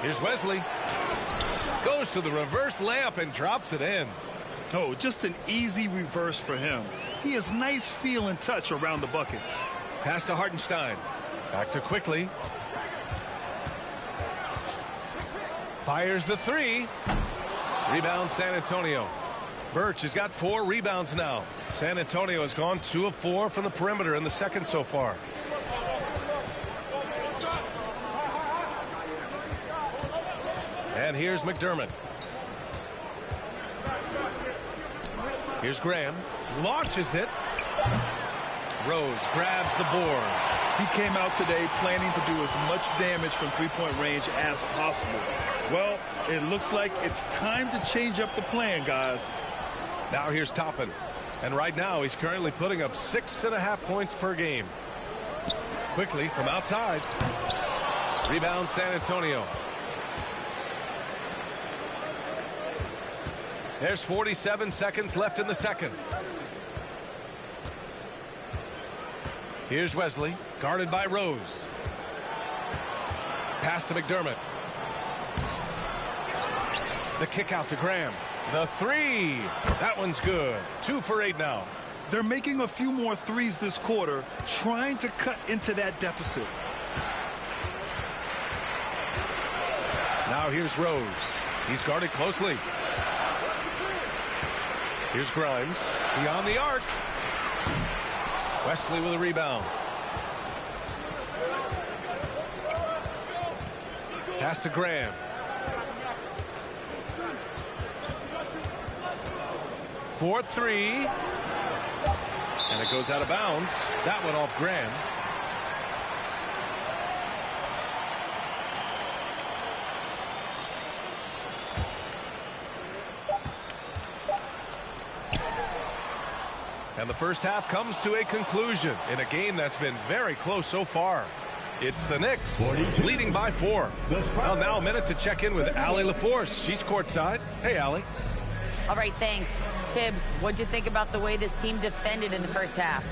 Here's Wesley. Goes to the reverse layup and drops it in. Oh, just an easy reverse for him. He has nice feel and touch around the bucket. Pass to Hartenstein. Back to Quickly. Fires the 3. Rebound San Antonio. Birch has got 4 rebounds now. San Antonio has gone 2 of 4 from the perimeter in the second so far. And here's McDermott. Here's Graham. Launches it. Rose grabs the board. He came out today planning to do as much damage from three-point range as possible. Well, it looks like it's time to change up the plan, guys. Now here's Toppin. And right now he's currently putting up 6.5 points per game. Quickly from outside. Rebound San Antonio. There's 47 seconds left in the second. Here's Wesley, guarded by Rose. Pass to McDermott. The kick out to Graham. The three. That one's good. 2 for 8 now. They're making a few more threes this quarter, trying to cut into that deficit. Now here's Rose. He's guarded closely. Here's Grimes. Beyond the arc. Wesley with a rebound. Pass to Graham. For 3. And it goes out of bounds. That one off Graham. And the first half comes to a conclusion in a game that's been very close so far. It's the Knicks leading by 4. Well, now a minute to check in with Allie LaForce. She's courtside. Hey, Allie. All right, thanks. Tibbs, what'd you think about the way this team defended in the first half?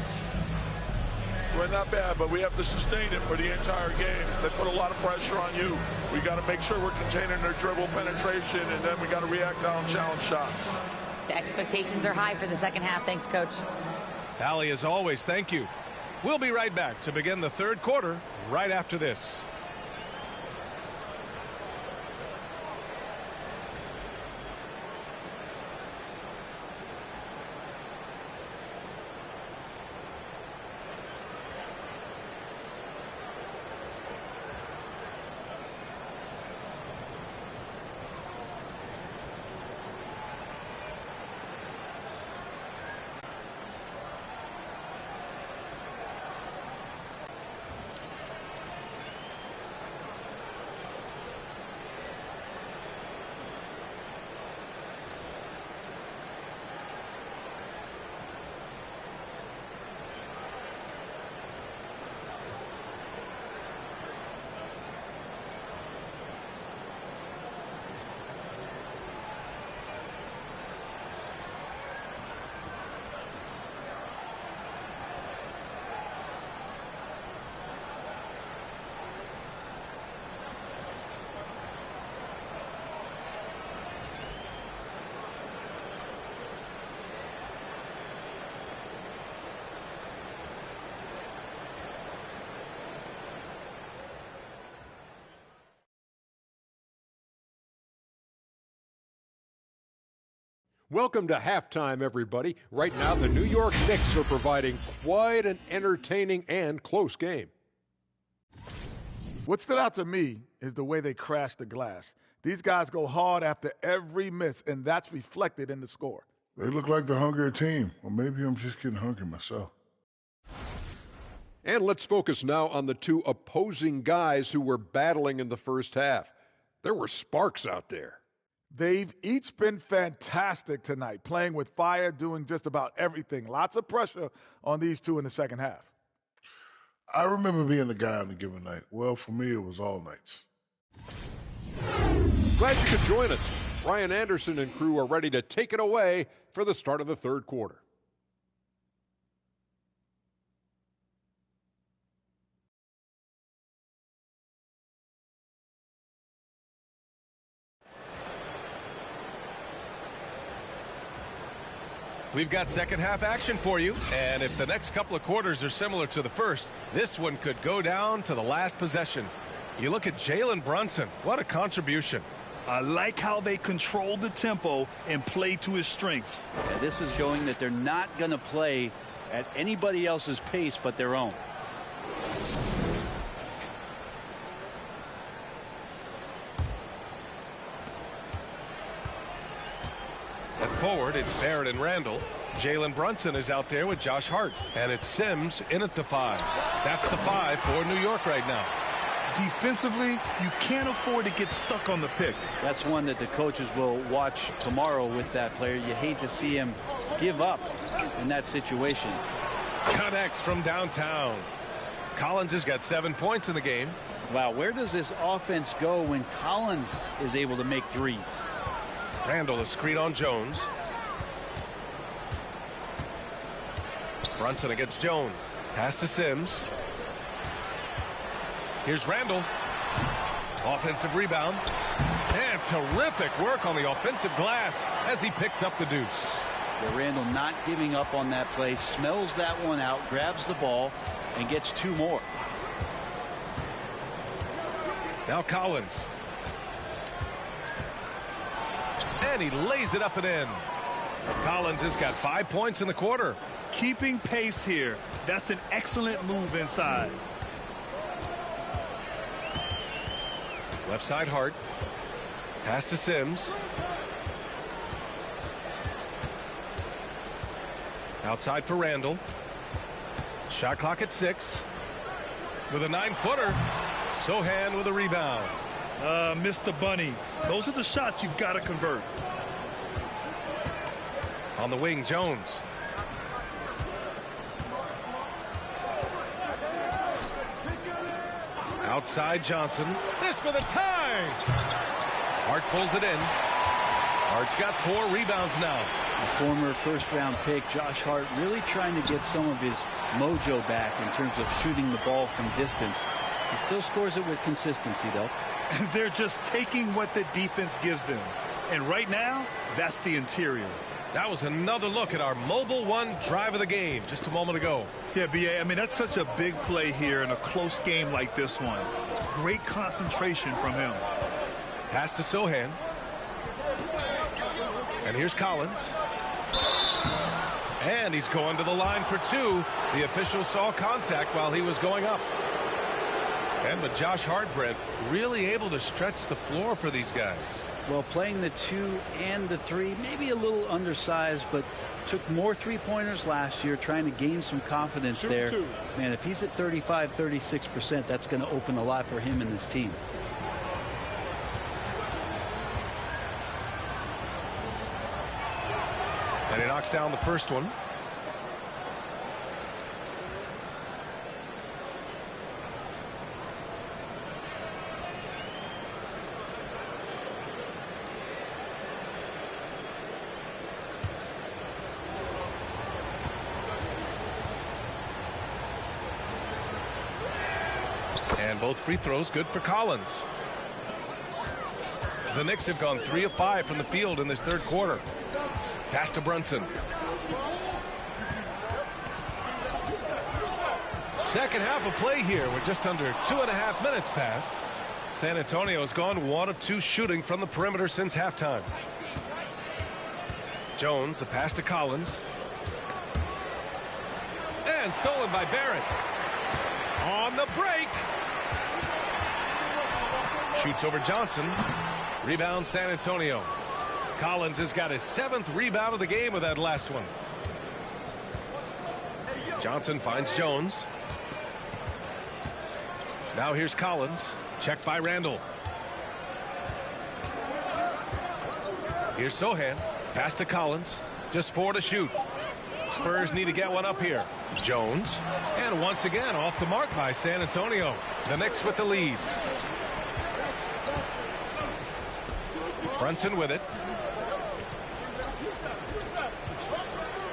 We're not bad, but we have to sustain it for the entire game. They put a lot of pressure on you. We got to make sure we're containing their dribble penetration, and then we got to react on challenge shots. The expectations are high for the second half. Thanks, Coach. Allie, as always, thank you. We'll be right back to begin the third quarter right after this. Welcome to halftime, everybody. Right now, the New York Knicks are providing quite an entertaining and close game. What stood out to me is the way they crashed the glass. These guys go hard after every miss, and that's reflected in the score. They look like the hungrier team. Or maybe I'm just getting hungry myself. And let's focus now on the two opposing guys who were battling in the first half. There were sparks out there. They've each been fantastic tonight, playing with fire, doing just about everything. Lots of pressure on these two in the second half. I remember being the guy on a given night. Well, for me, it was all nights. Glad you could join us. Brian Anderson and crew are ready to take it away for the start of the third quarter. We've got second half action for you, and if the next couple of quarters are similar to the first, this one could go down to the last possession. You look at Jalen Brunson. What a contribution. I like how they control the tempo and play to his strengths. Yeah, this is showing that they're not going to play at anybody else's pace but their own. At forward, it's Barrett and Randall. Jalen Brunson is out there with Josh Hart. And it's Sims in at the 5. That's the 5 for New York right now. Defensively, you can't afford to get stuck on the pick. That's one that the coaches will watch tomorrow with that player. You hate to see him give up in that situation. Connects from downtown. Collins has got 7 points in the game. Wow, where does this offense go when Collins is able to make threes? Randall, a screen on Jones. Brunson against Jones. Pass to Sims. Here's Randall. Offensive rebound. And terrific work on the offensive glass as he picks up the deuce. Yeah, Randall not giving up on that play. Smells that one out. Grabs the ball and gets 2 more. Now Collins. And he lays it up and in. Collins has got 5 points in the quarter. Keeping pace here. That's an excellent move inside. Left side Hart. Pass to Sims. Outside for Randall. Shot clock at 6. With a 9-footer. Sohan with a rebound. Mr. Bunny. Those are the shots you've got to convert. On the wing, Jones. Outside Johnson. This for the tie. Hart pulls it in. Hart's got 4 rebounds now. A former first-round pick, Josh Hart, really trying to get some of his mojo back in terms of shooting the ball from distance. He still scores it with consistency, though. They're just taking what the defense gives them. And right now, that's the interior. That was another look at our Mobile One drive of the game just a moment ago. Yeah, B.A., I mean, that's such a big play here in a close game like this one. Great concentration from him. Pass to Sohan. And here's Collins. And he's going to the line for 2. The official saw contact while he was going up. And but Josh Hart, Brent, really able to stretch the floor for these guys. Well, playing the 2 and the 3, maybe a little undersized, but took more 3-pointers last year, trying to gain some confidence there. Man, if he's at 35, 36%, that's going to open a lot for him and this team. And he knocks down the first one. And both free throws good for Collins. The Knicks have gone 3 of 5 from the field in this third quarter. Pass to Brunson. Second half of play here with just under 2.5 minutes passed. San Antonio has gone 1 of 2 shooting from the perimeter since halftime. Jones, the pass to Collins. And stolen by Barrett. On the break. Shoots over Johnson. Rebound San Antonio. Collins has got his 7th rebound of the game with that last one. Johnson finds Jones. Now here's Collins. Checked by Randall. Here's Sohan. Pass to Collins. Just 4 to shoot. Spurs need to get one up here. Jones. And once again off the mark by San Antonio. The Knicks with the lead. Brunson with it.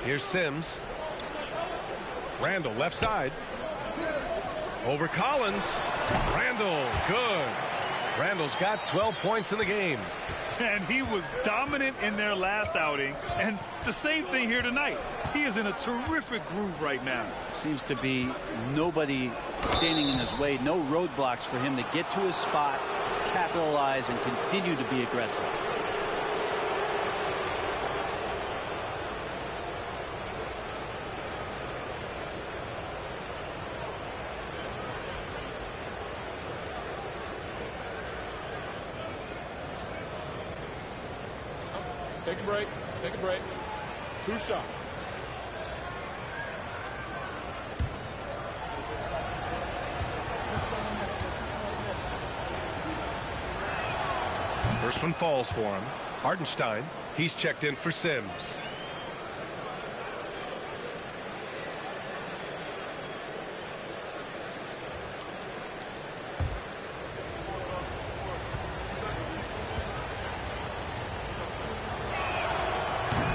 Here's Sims. Randall left side. Over Collins. Randall, good. Randall's got 12 points in the game. And he was dominant in their last outing. And the same thing here tonight. He is in a terrific groove right now. Seems to be nobody standing in his way. No roadblocks for him to get to his spot, capitalize, and continue to be aggressive. Take a break. Take a break. 2 shots. First one falls for him. Hartenstein, he's checked in for Sims.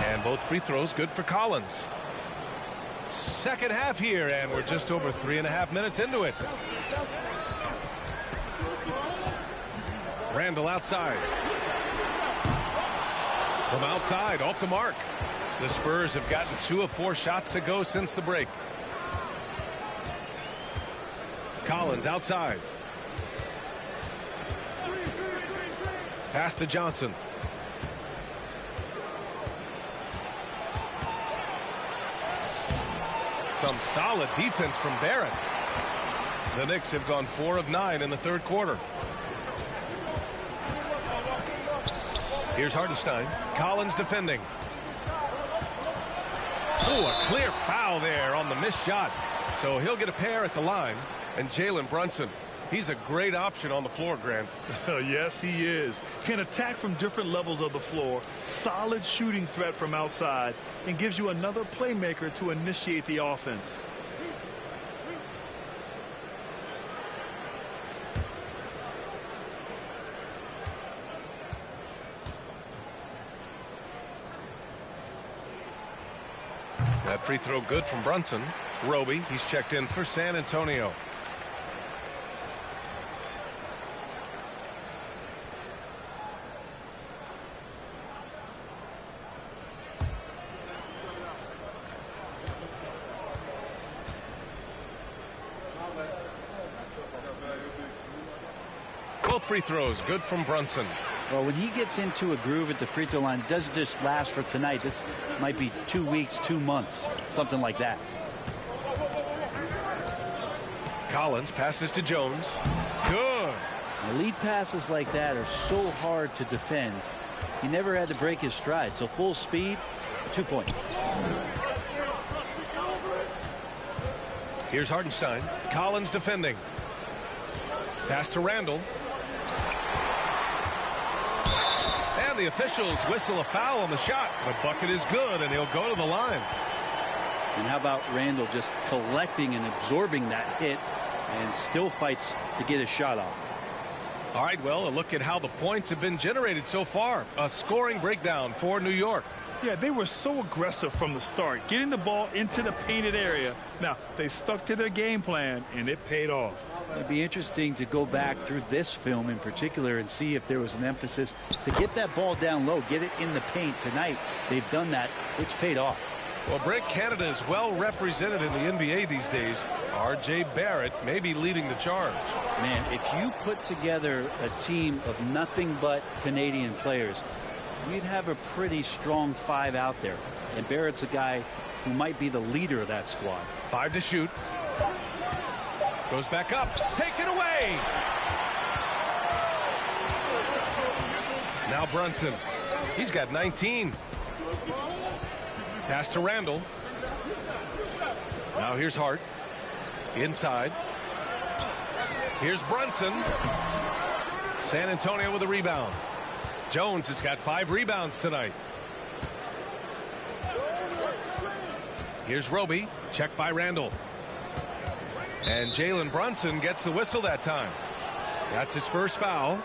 And both free throws good for Collins. Second half here, and we're just over 3.5 minutes into it. Randall outside. From outside, off the mark. The Spurs have gotten 2 of 4 shots to go since the break. Collins outside. Pass to Johnson. Some solid defense from Barrett. The Knicks have gone 4 of 9 in the third quarter. Here's Hartenstein. Collins defending. Oh, a clear foul there on the missed shot. So he'll get a pair at the line. And Jalen Brunson, he's a great option on the floor, Grant. Yes, he is. Can attack from different levels of the floor. Solid shooting threat from outside. And gives you another playmaker to initiate the offense. That free throw good from Brunson. Roby, he's checked in for San Antonio. Both free throws good from Brunson. Well, when he gets into a groove at the free throw line, it doesn't just last for tonight. This might be 2 weeks, 2 months, something like that. Collins passes to Jones. Good. Lead passes like that are so hard to defend. He never had to break his stride. So full speed, 2 points. Here's Hartenstein. Collins defending. Pass to Randall. And the officials whistle a foul on the shot. The bucket is good, and he'll go to the line. And how about Randall just collecting and absorbing that hit and still fights to get his shot off. All right, well, a look at how the points have been generated so far. A scoring breakdown for New York. Yeah, they were so aggressive from the start, getting the ball into the painted area. Now, they stuck to their game plan, and it paid off. It'd be interesting to go back through this film in particular and see if there was an emphasis to get that ball down low, get it in the paint. Tonight, they've done that. It's paid off. Well, Brent, Canada is well represented in the NBA these days. R.J. Barrett may be leading the charge. Man, if you put together a team of nothing but Canadian players, you'd have a pretty strong 5 out there. And Barrett's a guy who might be the leader of that squad. 5 to shoot. Goes back up. Take it away. Now Brunson. He's got 19. Pass to Randall. Now here's Hart. Inside. Here's Brunson. San Antonio with a rebound. Jones has got 5 rebounds tonight. Here's Roby. Checked by Randall. And Jalen Brunson gets the whistle that time. That's his first foul.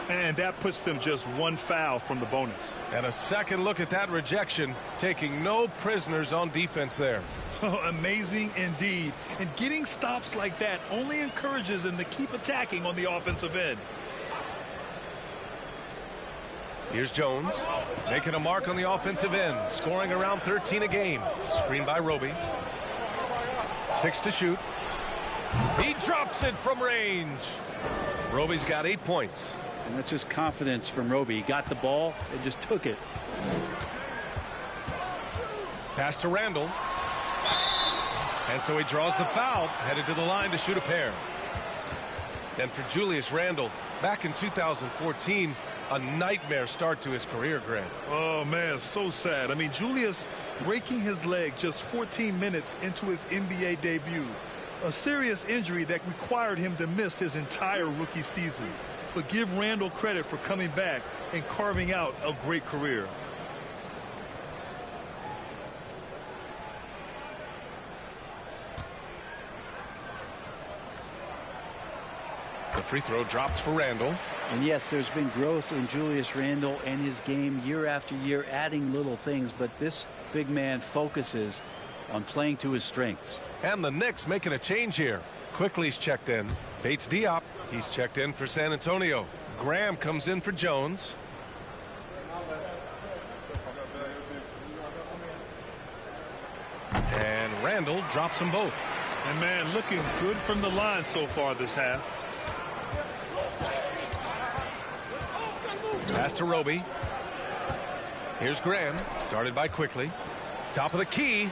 And that puts them just 1 foul from the bonus. And a second look at that rejection, taking no prisoners on defense there. Oh, amazing indeed. And getting stops like that only encourages them to keep attacking on the offensive end. Here's Jones, making a mark on the offensive end, scoring around 13 a game. Screen by Roby. 6 to shoot. He drops it from range. Roby's got 8 points. And that's just confidence from Roby. He got the ball and just took it. Pass to Randall. And so he draws the foul, headed to the line to shoot a pair. And for Julius Randle, back in 2014, a nightmare start to his career, Grant. Oh, man, so sad. I mean, Julius breaking his leg just 14 minutes into his NBA debut. A serious injury that required him to miss his entire rookie season. but give Randall credit for coming back and carving out a great career. The free throw drops for Randall. And yes, there's been growth in Julius Randle and his game year after year, adding little things, but this big man focuses on playing to his strengths. And the Knicks making a change here. Quickly's checked in. Bates Diop, he's checked in for San Antonio. Graham comes in for Jones. And Randall drops them both. And man, looking good from the line so far this half. Pass to Roby. Here's Graham, guarded by Quickly. Top of the key.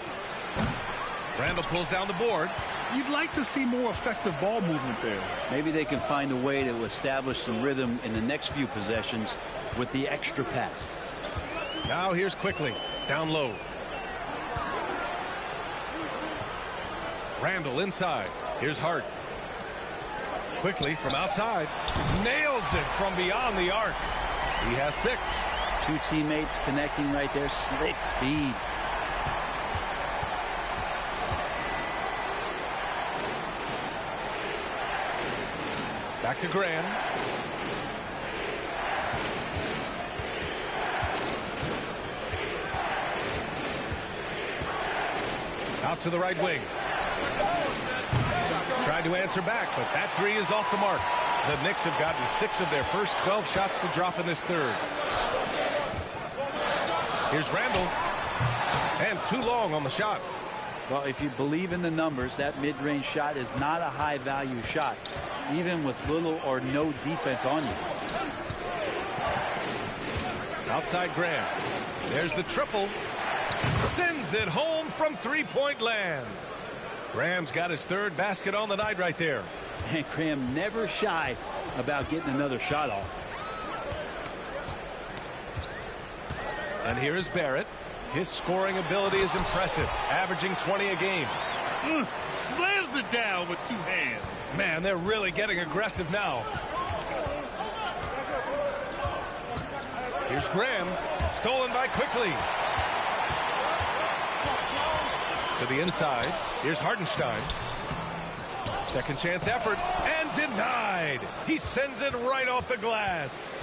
Randall pulls down the board. You'd like to see more effective ball movement there. Maybe they can find a way to establish some rhythm in the next few possessions with the extra pass. Now here's Quickly, down low. Randall inside. Here's Hart. Quickly from outside. Nails it from beyond the arc. He has 6. Two teammates connecting right there. Slick feed. Back to Graham. Out to the right wing. Tried to answer back, but that 3 is off the mark. The Knicks have gotten 6 of their first 12 shots to drop in this third. Here's Randall. And too long on the shot. Well, if you believe in the numbers, that mid-range shot is not a high-value shot, even with little or no defense on you. Outside Graham. There's the triple. Sends it home from three-point land. Graham's got his 3rd basket on the night right there. And Graham never shy about getting another shot off. And here is Barrett. His scoring ability is impressive, averaging 20 a game. Slams it down with 2 hands. Man, they're really getting aggressive now. Here's Graham, stolen by Quickly. To the inside. Here's Hartenstein. Second chance effort and denied. He sends it right off the glass.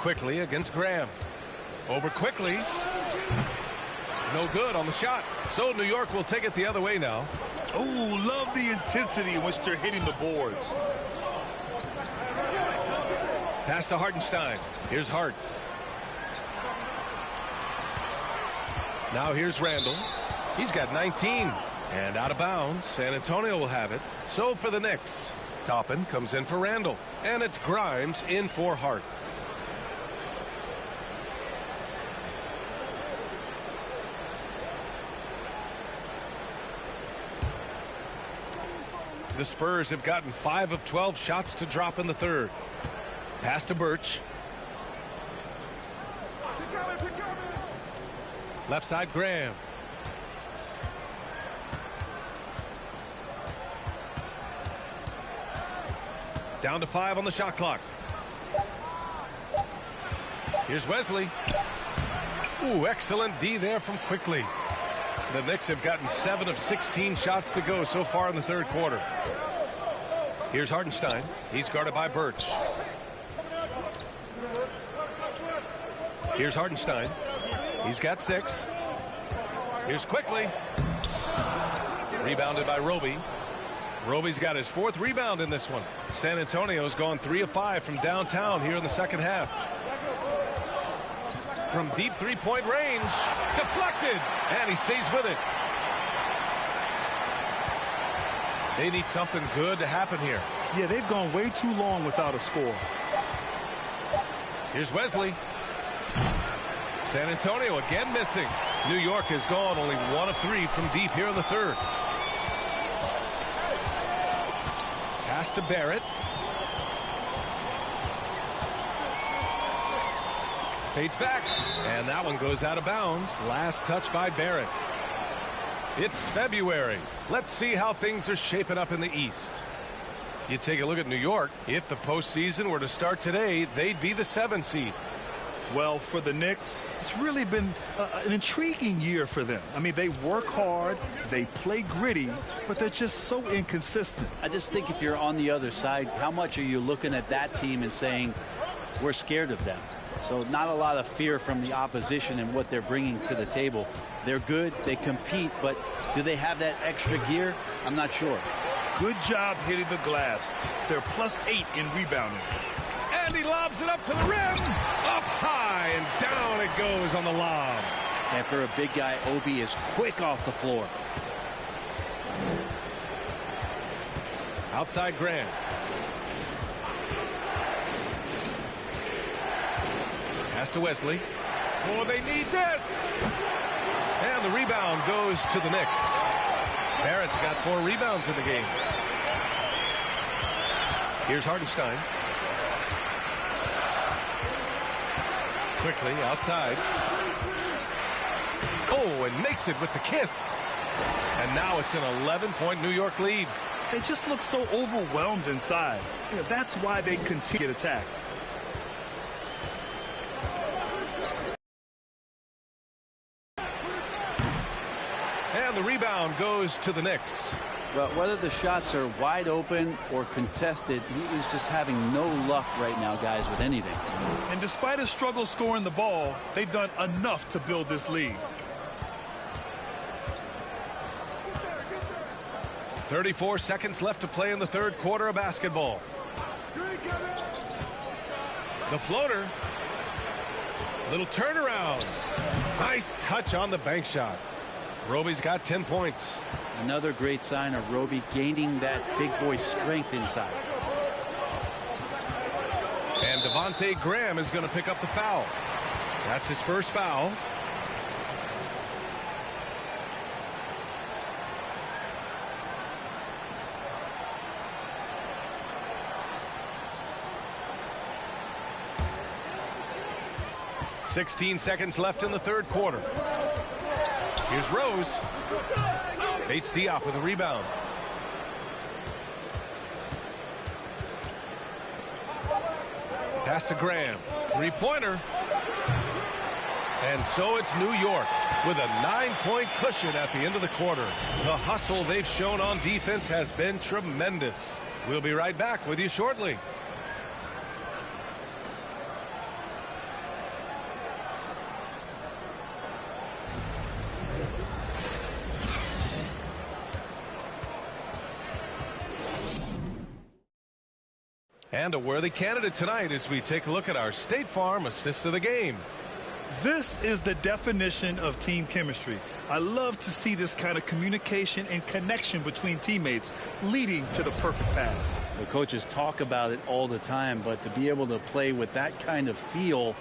Quickly against Graham. Over Quickly. No good on the shot. So New York will take it the other way now. Oh, love the intensity in which they're hitting the boards. Pass to Hartenstein. Here's Hart. Now here's Randall. He's got 19. And out of bounds. San Antonio will have it. So for the Knicks, Toppin comes in for Randall. And it's Grimes in for Hart. The Spurs have gotten 5 of 12 shots to drop in the third. Pass to Birch. Left side Graham. Down to 5 on the shot clock. Here's Wesley. Ooh, excellent D there from Quickly. The Knicks have gotten 7 of 16 shots to go so far in the third quarter. Here's Hartenstein. He's guarded by Birch. Here's Hartenstein. He's got 6. Here's Quickly. Rebounded by Roby. Roby's got his 4th rebound in this one. San Antonio's gone 3 of 5 from downtown here in the second half. From deep three-point range. Deflected. And he stays with it. They need something good to happen here. Yeah, they've gone way too long without a score. Here's Wesley. San Antonio again missing. New York has gone only 1 of 3 from deep here in the third. Pass to Barrett. Fades back. And that one goes out of bounds. Last touch by Barrett. It's February. Let's see how things are shaping up in the East. You take a look at New York. If the postseason were to start today, they'd be the 7th seed. Well, for the Knicks, it's really been an intriguing year for them. I mean, they work hard, they play gritty, but they're just so inconsistent. I just think if you're on the other side, how much are you looking at that team and saying, we're scared of them? So not a lot of fear from the opposition and what they're bringing to the table. They're good, they compete, but do they have that extra gear? I'm not sure. Good job hitting the glass. They're +8 in rebounding. And he lobs it up to the rim. Up high and down it goes on the lob. And for a big guy, Obi is quick off the floor. Outside Grant. Pass to Wesley. Oh, they need this. And the rebound goes to the Knicks. Barrett's got 4 rebounds in the game. Here's Hartenstein. Quickly outside. Oh, and makes it with the kiss. And now it's an 11-point New York lead. They just look so overwhelmed inside. You know, that's why they continue to get attacked. And the rebound goes to the Knicks. Well, whether the shots are wide open or contested, he is just having no luck right now, guys, with anything. And despite a struggle scoring the ball, they've done enough to build this lead. 34 seconds left to play in the 3rd quarter of basketball. The floater. Little turnaround. Nice touch on the bank shot. Roby's got 10 points. Another great sign of Roby gaining that big boy strength inside. And Devontae Graham is going to pick up the foul. That's his first foul. .16 seconds left in the 3rd quarter. Here's Rose. Bates Diop with a rebound. Pass to Graham. 3-pointer. And so it's New York with a 9-point cushion at the end of the quarter. The hustle they've shown on defense has been tremendous. We'll be right back with you shortly. And a worthy candidate tonight as we take a look at our State Farm assist of the game. This is the definition of team chemistry. I love to see this kind of communication and connection between teammates leading to the perfect pass. The coaches talk about it all the time, but to be able to play with that kind of feel,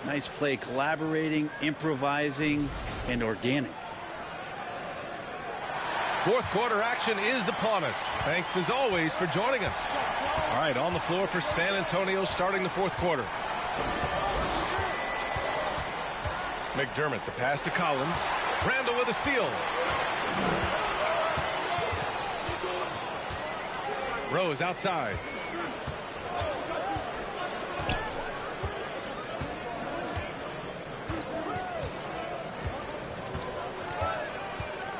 nice play, collaborating, improvising, and organic. 4th quarter action is upon us. Thanks as always for joining us. All right, on the floor for San Antonio starting the 4th quarter. McDermott, the pass to Collins. Randall with a steal. Rose outside.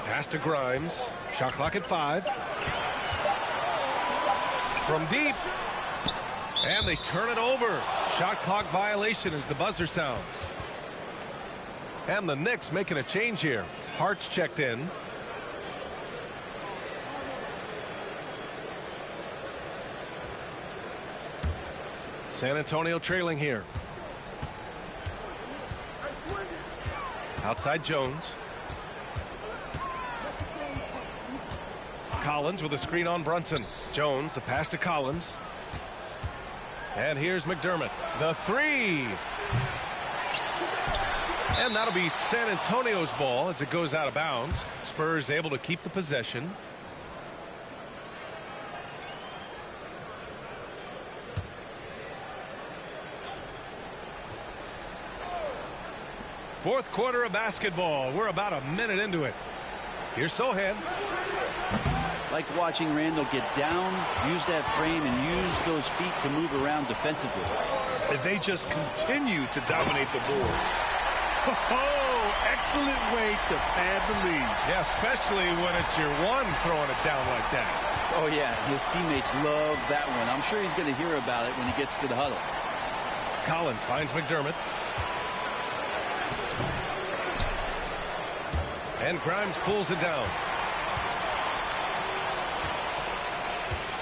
Pass to Grimes. Shot clock at 5. From deep. And they turn it over. Shot clock violation as the buzzer sounds. And the Knicks making a change here. Hart's checked in. San Antonio trailing here. Outside Jones. Collins with a screen on Brunson. Jones, the pass to Collins. And here's McDermott. The 3. And that'll be San Antonio's ball as it goes out of bounds. Spurs able to keep the possession. Fourth quarter of basketball. We're about a minute into it. Here's Sohan. Like watching Randall get down, use that frame, and use those feet to move around defensively. If they just continue to dominate the boards. Oh, excellent way to pad the lead. Yeah, especially when it's your one throwing it down like that. Oh, yeah, his teammates love that one. I'm sure he's going to hear about it when he gets to the huddle. Collins finds McDermott. And Grimes pulls it down.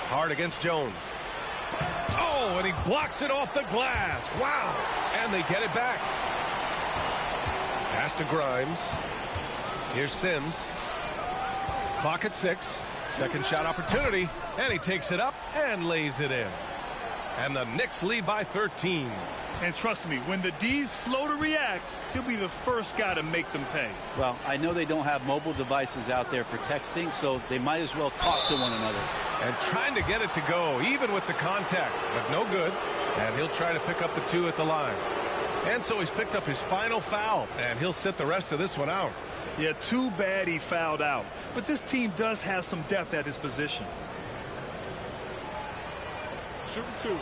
Hard against Jones. Oh, and he blocks it off the glass. Wow. And they get it back. Pass to Grimes. Here's Sims. Clock at 6. Second shot opportunity. And he takes it up and lays it in. And the Knicks lead by 13. And trust me, when the D's slow to react, he'll be the first guy to make them pay. Well, I know they don't have mobile devices out there for texting, so they might as well talk to one another. And trying to get it to go, even with the contact, but no good. And he'll try to pick up the 2 at the line. And so he's picked up his final foul, and he'll sit the rest of this one out. Yeah, too bad he fouled out. But this team does have some depth at his position. Shooting 2.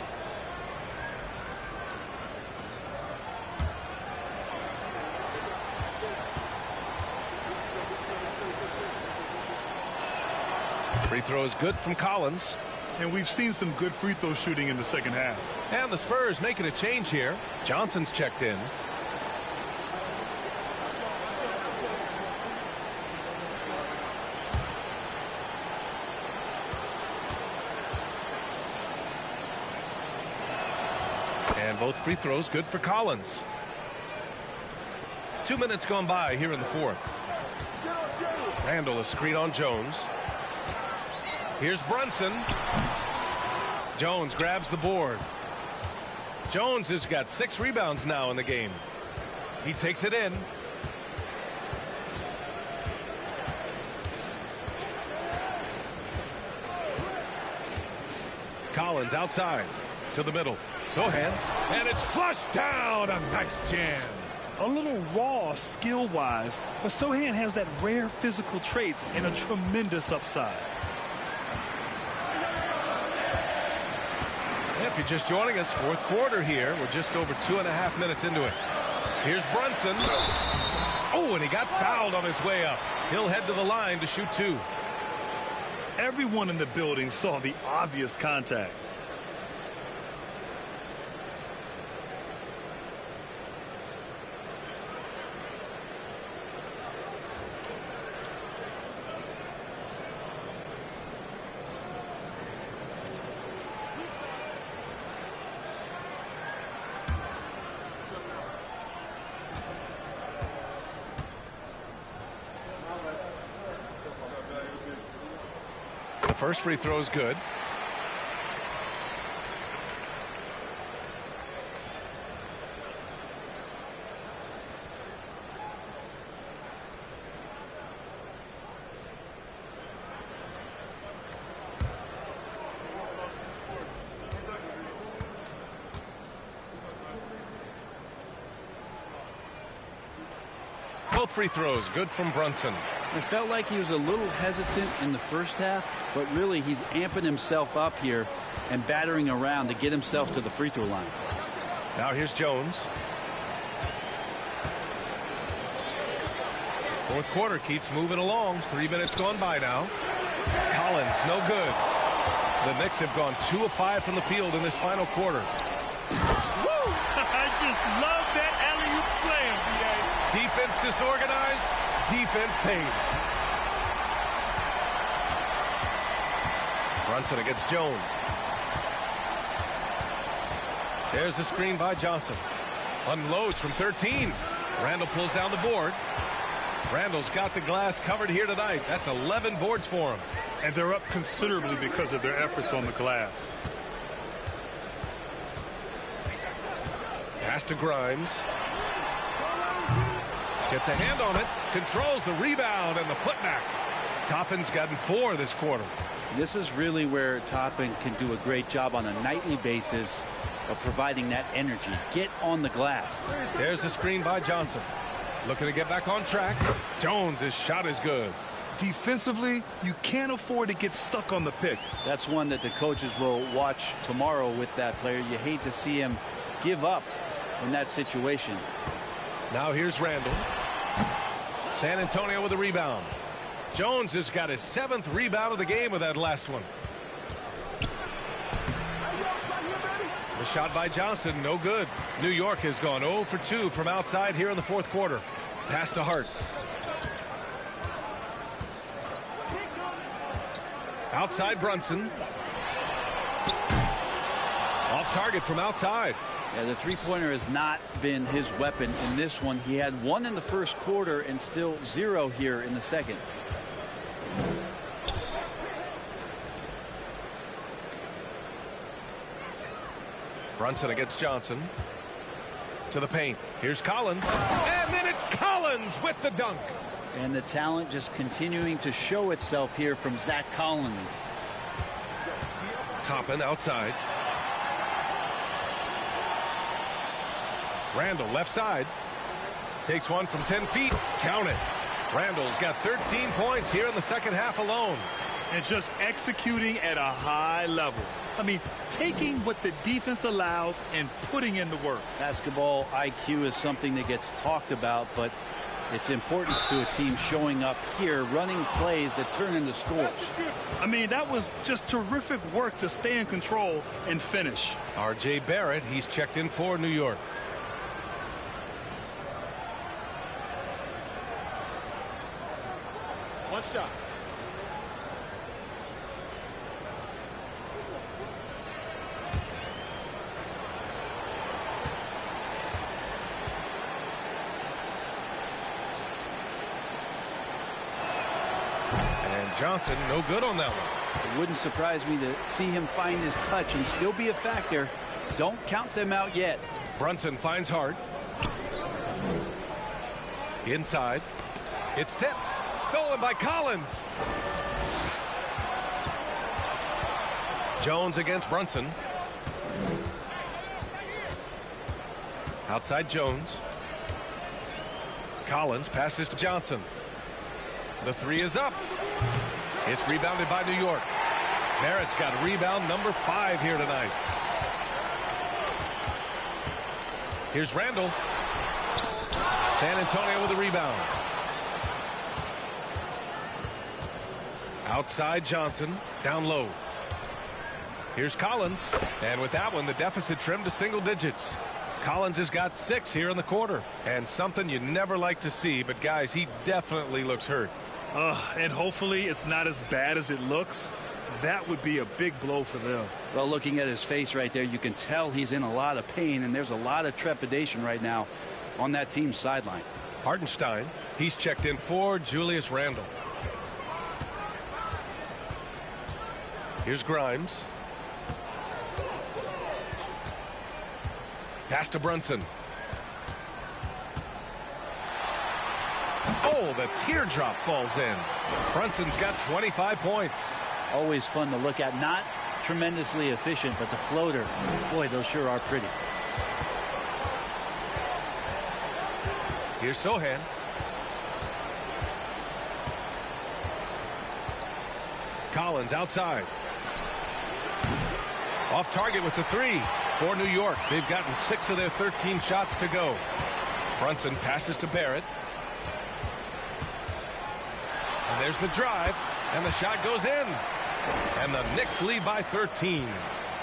Free throw is good from Collins. And we've seen some good free throw shooting in the second half. And the Spurs making a change here. Johnson's checked in. And both free throws good for Collins. 2 minutes gone by here in the fourth. Randall a screen on Jones. Here's Brunson. Jones grabs the board. Jones has got 6 rebounds now in the game. He takes it in. Collins outside to the middle. Sohan, and it's flushed down. A nice jam. A little raw skill-wise, but Sohan has that rare physical traits and a tremendous upside. If you're just joining us, fourth quarter here. We're just over 2.5 minutes into it. Here's Brunson. Oh, and he got fouled on his way up. He'll head to the line to shoot 2. Everyone in the building saw the obvious contact. First free throw is good. Both free throws good from Brunson. It felt like he was a little hesitant in the first half, but really he's amping himself up here and battering around to get himself to the free throw line. Now here's Jones. Fourth quarter keeps moving along. 3 minutes gone by now. Collins, no good. The Knicks have gone 2 of 5 from the field in this final quarter. Woo! I just love that alley-oop slam, B.A. Defense disorganized. Defense pays. Brunson against Jones. There's the screen by Johnson. Unloads from 13. Randall pulls down the board. Randall's got the glass covered here tonight. That's 11 boards for him. And they're up considerably because of their efforts on the glass. Pass to Grimes. Gets a hand on it. Controls the rebound and the putback. Toppin's gotten 4 this quarter. This is really where Toppin can do a great job on a nightly basis of providing that energy. Get on the glass. There's the screen by Johnson. Looking to get back on track. Jones' shot is good. Defensively, you can't afford to get stuck on the pick. That's one that the coaches will watch tomorrow with that player. You hate to see him give up in that situation. Now here's Randall. San Antonio with a rebound. Jones has got his 7th rebound of the game with that last one. The shot by Johnson, no good. New York has gone 0 for 2 from outside here in the 4th quarter. Pass to Hart. Outside Brunson. Off target from outside. Yeah, the three-pointer has not been his weapon in this one. He had 1 in the 1st quarter and still 0 here in the 2nd. Brunson against Johnson. To the paint. Here's Collins. And then it's Collins with the dunk. And the talent just continuing to show itself here from Zach Collins. Toppin outside. Randall left side. Takes one from 10 feet. Count it. Randall's got 13 points here in the 2nd half alone. And just executing at a high level. I mean, taking what the defense allows and putting in the work. Basketball IQ is something that gets talked about, but its importance to a team showing up here, running plays that turn into scores. I mean, that was just terrific work to stay in control and finish. R.J. Barrett, he's checked in for New York. One shot. Johnson, no good on that one. It wouldn't surprise me to see him find his touch and still be a factor. Don't count them out yet. Brunson finds Hart. Inside. It's tipped. Stolen by Collins. Jones against Brunson. Outside Jones. Collins passes to Johnson. The 3 is up. It's rebounded by New York. Barrett's got rebound number 5 here tonight. Here's Randall. San Antonio with a rebound. Outside Johnson. Down low. Here's Collins. And with that one, the deficit trimmed to single digits. Collins has got 6 here in the quarter. And something you never like to see, but guys, he definitely looks hurt. And hopefully it's not as bad as it looks. That would be a big blow for them. Well, looking at his face right there, you can tell he's in a lot of pain, and there's a lot of trepidation right now on that team's sideline. Hartenstein, he's checked in for Julius Randle. Here's Grimes. Pass to Brunson. Oh, the teardrop falls in. Brunson's got 25 points. Always fun to look at. Not tremendously efficient, but the floater, boy, those sure are pretty. Here's Sohan. Collins outside. Off target with the 3 for New York. They've gotten 6 of their 13 shots to go. Brunson passes to Barrett. And there's the drive, and the shot goes in. And the Knicks lead by 13.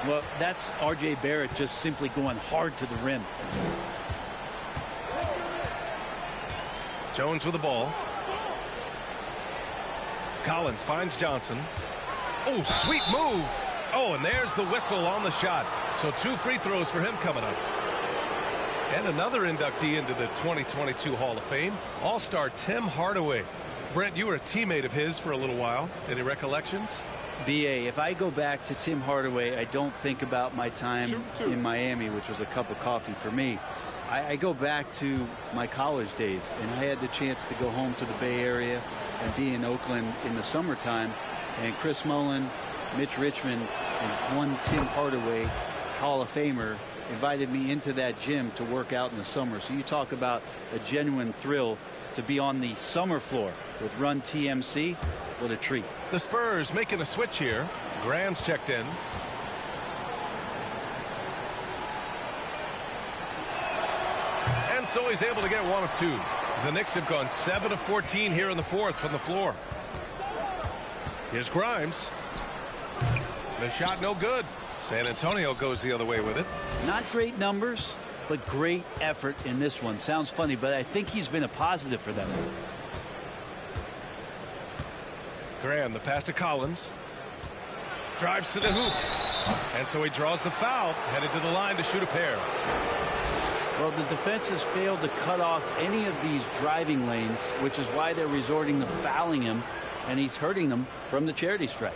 Well, that's R.J. Barrett just simply going hard to the rim. Jones with the ball. Collins finds Johnson. Oh, sweet move. Oh, and there's the whistle on the shot. So 2 free throws for him coming up. And another inductee into the 2022 Hall of Fame, All-Star Tim Hardaway. Brent, you were a teammate of his for a little while. Any recollections? B.A., if I go back to Tim Hardaway, I don't think about my time in Miami, which was a cup of coffee for me. I go back to my college days, and I had the chance to go home to the Bay Area and be in Oakland in the summertime. And Chris Mullin, Mitch Richmond, and one Tim Hardaway, Hall of Famer, invited me into that gym to work out in the summer. So you talk about a genuine thrill to be on the summer floor with Run TMC. What a treat. The Spurs making a switch here. Graham's checked in. And so he's able to get one of two. The Knicks have gone 7 of 14 here in the fourth from the floor. Here's Grimes. The shot no good. San Antonio goes the other way with it. Not great numbers, but great effort in this one. Sounds funny, but I think he's been a positive for them. Graham, the pass to Collins. Drives to the hoop. And so he draws the foul. Headed to the line to shoot a pair. Well, the defense has failed to cut off any of these driving lanes, which is why they're resorting to fouling him, and he's hurting them from the charity stripe.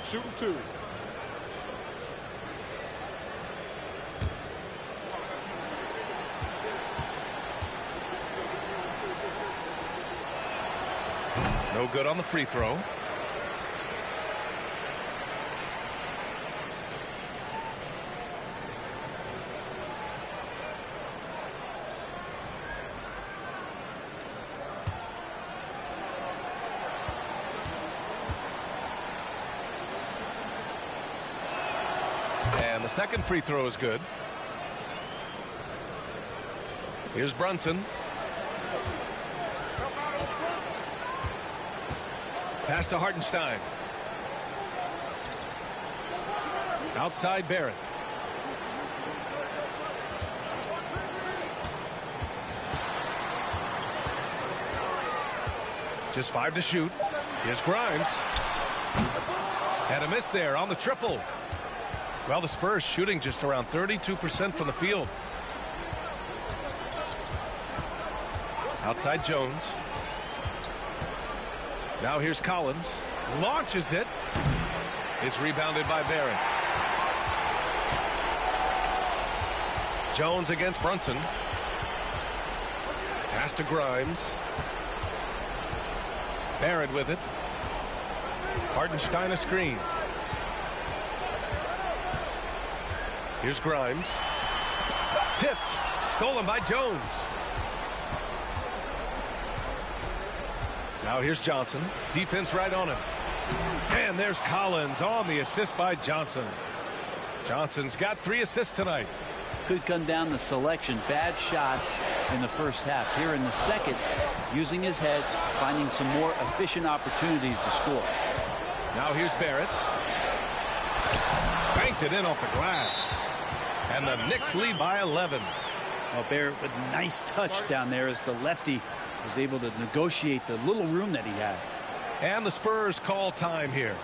Shooting two. No good on the free throw. And the second free throw is good. Here's Brunson. Pass to Hartenstein. Outside Barrett. Just 5 to shoot. Here's Grimes. And a miss there on the triple. Well, the Spurs shooting just around 32% from the field. Outside Jones. Now here's Collins. Launches it. It's rebounded by Barrett. Jones against Brunson. Pass to Grimes. Barrett with it. Hartenstein a screen. Here's Grimes. Tipped. Stolen by Jones. Now here's Johnson. Defense right on him. And there's Collins on the assist by Johnson. Johnson's got 3 assists tonight. Could come down to selection. Bad shots in the first half. Here in the second, using his head, finding some more efficient opportunities to score. Now here's Barrett. Banked it in off the glass. And the Knicks lead by 11. Well, Barrett with a nice touch down there as the lefty was able to negotiate the little room that he had. And the Spurs call time here.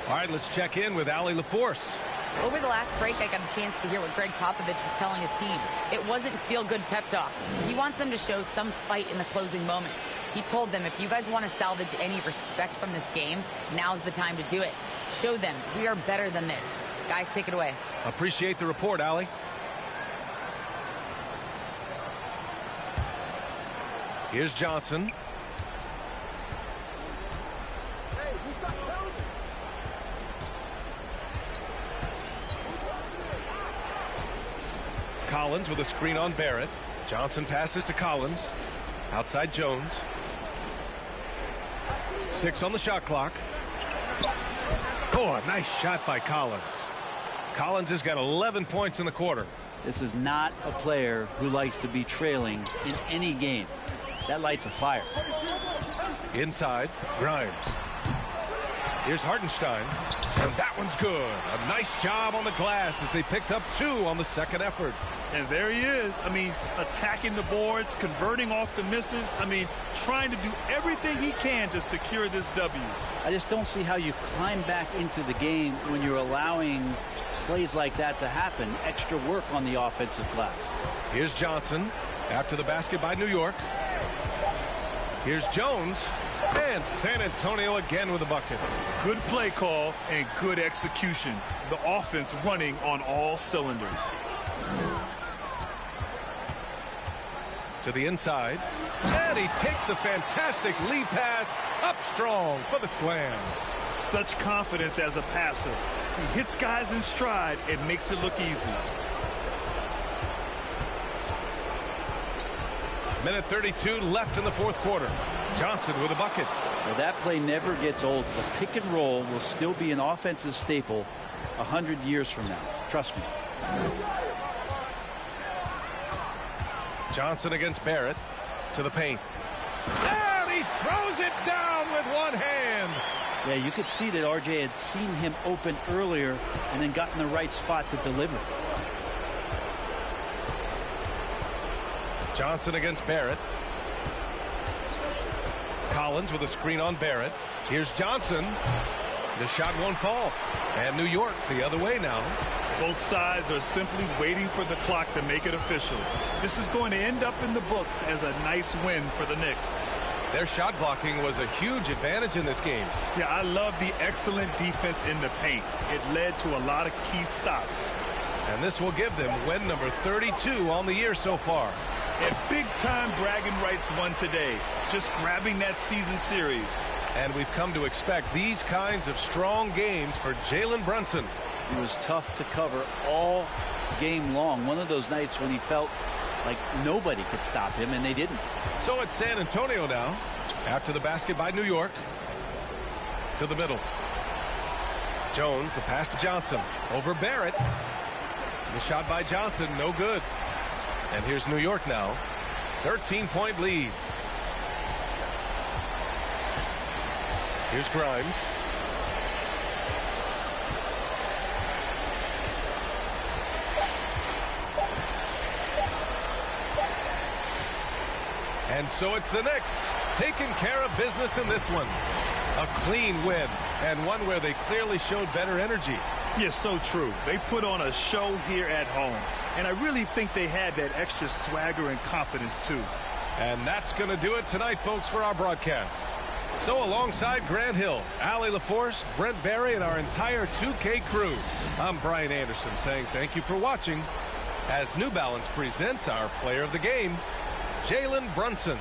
All right, let's check in with Allie LaForce. Over the last break, I got a chance to hear what Greg Popovich was telling his team. It wasn't feel-good pep talk. He wants them to show some fight in the closing moments. He told them, if you guys want to salvage any respect from this game, now's the time to do it. Show them we are better than this. Guys, take it away. Appreciate the report, Allie. Here's Johnson. Collins with a screen on Barrett. Johnson passes to Collins. Outside Jones. 6 on the shot clock. Oh, a nice shot by Collins. Collins has got 11 points in the quarter. This is not a player who likes to be trailing in any game. That lights a fire. Inside, Grimes. Here's Hartenstein, and that one's good. A nice job on the glass as they picked up 2 on the second effort. And there he is. I mean, attacking the boards, converting off the misses. I mean, trying to do everything he can to secure this W. I just don't see how you climb back into the game when you're allowing plays like that to happen. Extra work on the offensive glass. Here's Johnson after the basket by New York. Here's Jones. And San Antonio again with a bucket. Good play call and good execution. The offense running on all cylinders. To the inside. And he takes the fantastic lead pass up strong for the slam. Such confidence as a passer. He hits guys in stride and makes it look easy. Minute 32 left in the fourth quarter. Johnson with a bucket. Well, that play never gets old. The pick and roll will still be an offensive staple 100 years from now. Trust me. Johnson against Barrett to the paint. And he throws it down with one hand. Yeah, you could see that RJ had seen him open earlier and then got in the right spot to deliver. Johnson against Barrett. Collins with a screen on Barrett. Here's Johnson. The shot won't fall. And New York the other way now. Both sides are simply waiting for the clock to make it official. This is going to end up in the books as a nice win for the Knicks. Their shot blocking was a huge advantage in this game. Yeah, I love the excellent defense in the paint. It led to a lot of key stops. And this will give them win number 32 on the year so far. And big-time bragging rights won today, just grabbing that season series. And we've come to expect these kinds of strong games for Jalen Brunson. It was tough to cover all game long. One of those nights when he felt like nobody could stop him, and they didn't. So it's San Antonio now, after the basket by New York. To the middle. Jones, the pass to Johnson. Over Barrett. The shot by Johnson, no good. And here's New York now. 13-point lead. Here's Grimes. And so it's the Knicks taking care of business in this one. A clean win, and one where they clearly showed better energy. Yes, so true. They put on a show here at home. And I really think they had that extra swagger and confidence, too. And that's going to do it tonight, folks, for our broadcast. So alongside Grant Hill, Allie LaForce, Brent Barry, and our entire 2K crew, I'm Brian Anderson saying thank you for watching as New Balance presents our player of the game, Jalen Brunson.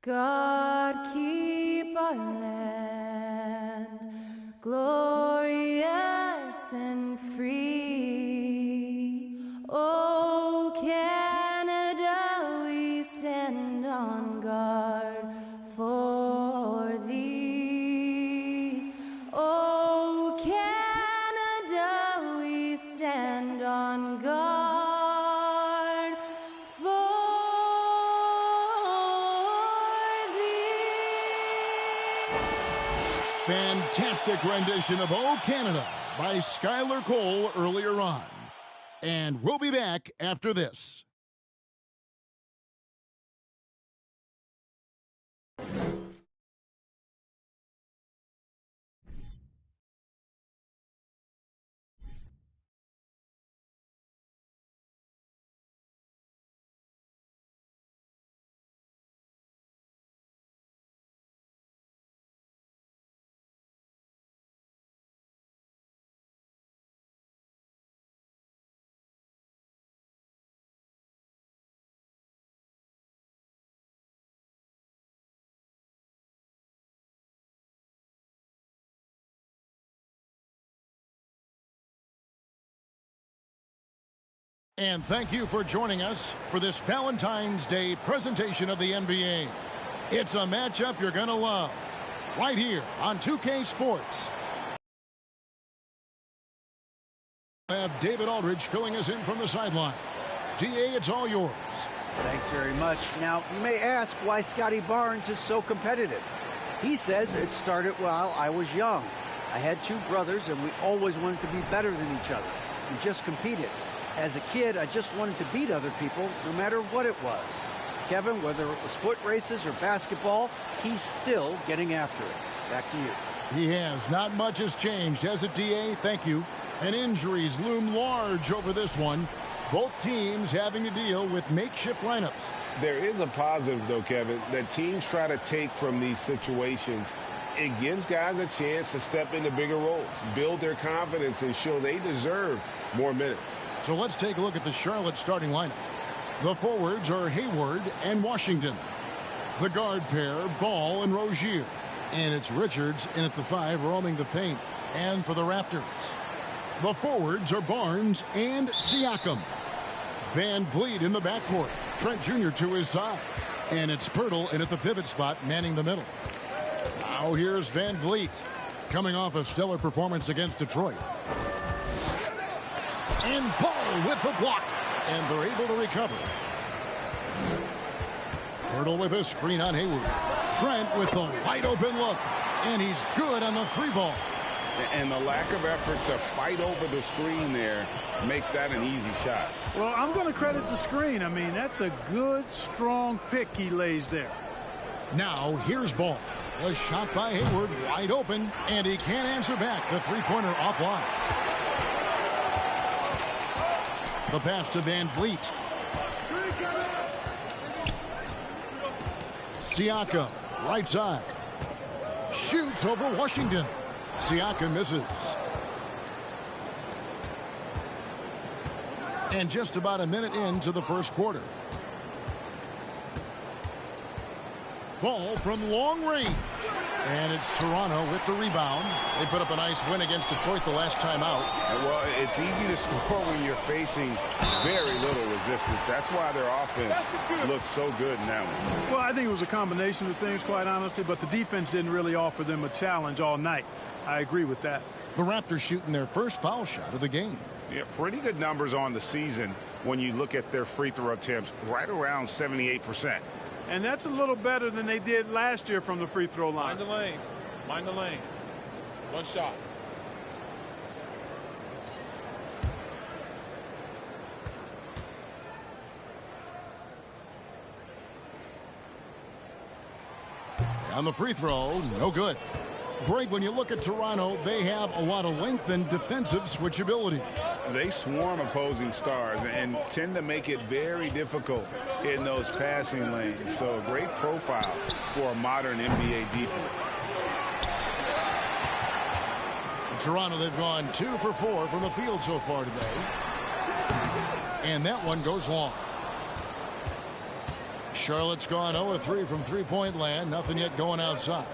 God keep our land glorious and free. Oh, Canada, we stand on guard for thee. Oh, Canada, we stand on guard for Fantastic rendition of "Oh Canada" by Skylar Cole earlier on. And we'll be back after this. And thank you for joining us for this Valentine's Day presentation of the NBA. It's a matchup you're going to love right here on 2K Sports. We have David Aldridge filling us in from the sideline. DA, it's all yours. Thanks very much. Now, you may ask why Scotty Barnes is so competitive. He says it started while I was young. I had two brothers, and we always wanted to be better than each other. We just competed. As a kid, I just wanted to beat other people, no matter what it was. Kevin, whether it was foot races or basketball, he's still getting after it. Back to you. He has. Not much has changed, has it, DA? Thank you. And injuries loom large over this one. Both teams having to deal with makeshift lineups. There is a positive, though, Kevin, that teams try to take from these situations. It gives guys a chance to step into bigger roles, build their confidence, and show they deserve more minutes. So let's take a look at the Charlotte starting lineup. The forwards are Hayward and Washington. The guard pair, Ball and Rozier. And it's Richards in at the 5, roaming the paint. And for the Raptors, the forwards are Barnes and Siakam. Van Vliet in the backcourt. Trent Jr. to his side. And it's Pirtle in at the pivot spot, manning the middle. Now here's Van Vliet, coming off a stellar performance against Detroit. And Paul with the block. And they're able to recover. Pirtle with a screen on Hayward. Trent with the wide open look. And he's good on the 3-ball. And the lack of effort to fight over the screen there makes that an easy shot. Well, I'm going to credit the screen. I mean, that's a good, strong pick he lays there. Now, here's Ball. A shot by Hayward, wide open, and he can't answer back. The three-pointer offline. The pass to Van Vliet. Siakam, right side. Shoots over Washington. Siakam misses. And just about a minute into the first quarter. Ball from long range. And it's Toronto with the rebound. They put up a nice win against Detroit the last time out. Well, it's easy to score when you're facing very little resistance. That's why their offense looks so good in that one. Well, I think it was a combination of things, quite honestly, but the defense didn't really offer them a challenge all night. I agree with that. The Raptors shooting their first foul shot of the game. Yeah, pretty good numbers on the season when you look at their free throw attempts, right around 78%. And that's a little better than they did last year from the free throw line. Mind the lanes. Mind the lanes. One shot. On the free throw, no good. Greg, when you look at Toronto, they have a lot of length and defensive switchability. They swarm opposing stars and tend to make it very difficult in those passing lanes. So a great profile for a modern NBA defense. In Toronto, they've gone 2 for 4 from the field so far today. And that one goes long. Charlotte's gone 0-3 from three-point land. Nothing yet going outside.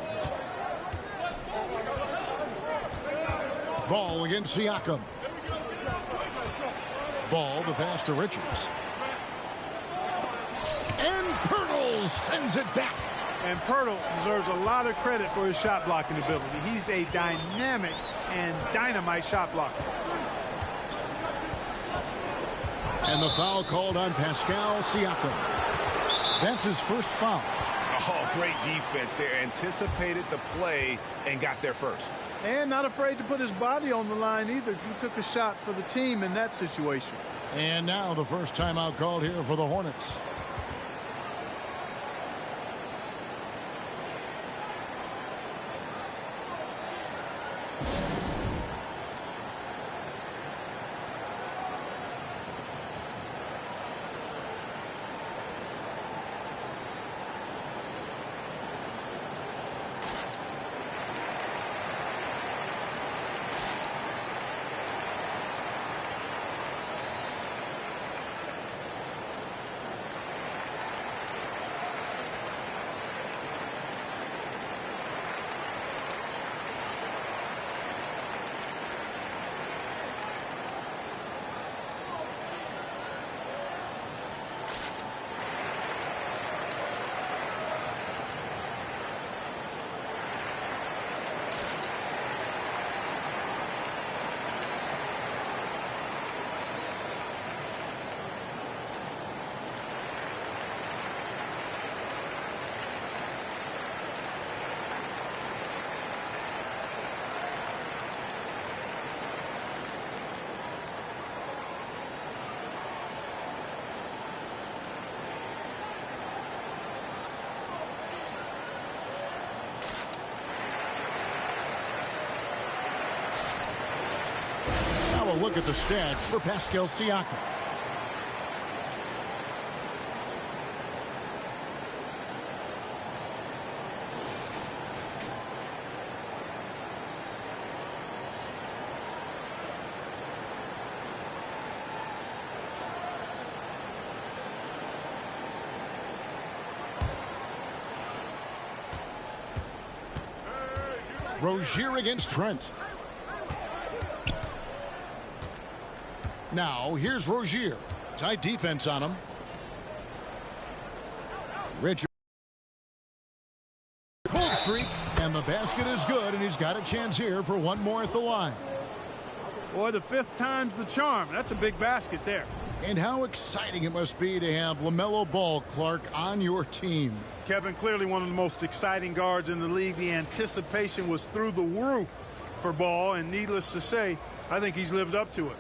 Ball against Siakam. Ball, the pass to Richards. And Pirtle sends it back. And Pirtle deserves a lot of credit for his shot blocking ability. He's a dynamic and dynamite shot blocker. And the foul called on Pascal Siakam. That's his first foul. Oh, great defense there. Anticipated the play and got there first. And not afraid to put his body on the line either. He took a shot for the team in that situation. And now the first timeout called here for the Hornets. Now a look at the stats for Pascal Siakam. Rozier against Trent. Now, here's Rozier. Tight defense on him. Richard. Cold streak, and the basket is good, and he's got a chance here for one more at the line. Boy, the fifth time's the charm. That's a big basket there. And how exciting it must be to have LaMelo Ball, Clark, on your team. Kevin, clearly one of the most exciting guards in the league. The anticipation was through the roof for Ball, and needless to say, I think he's lived up to it.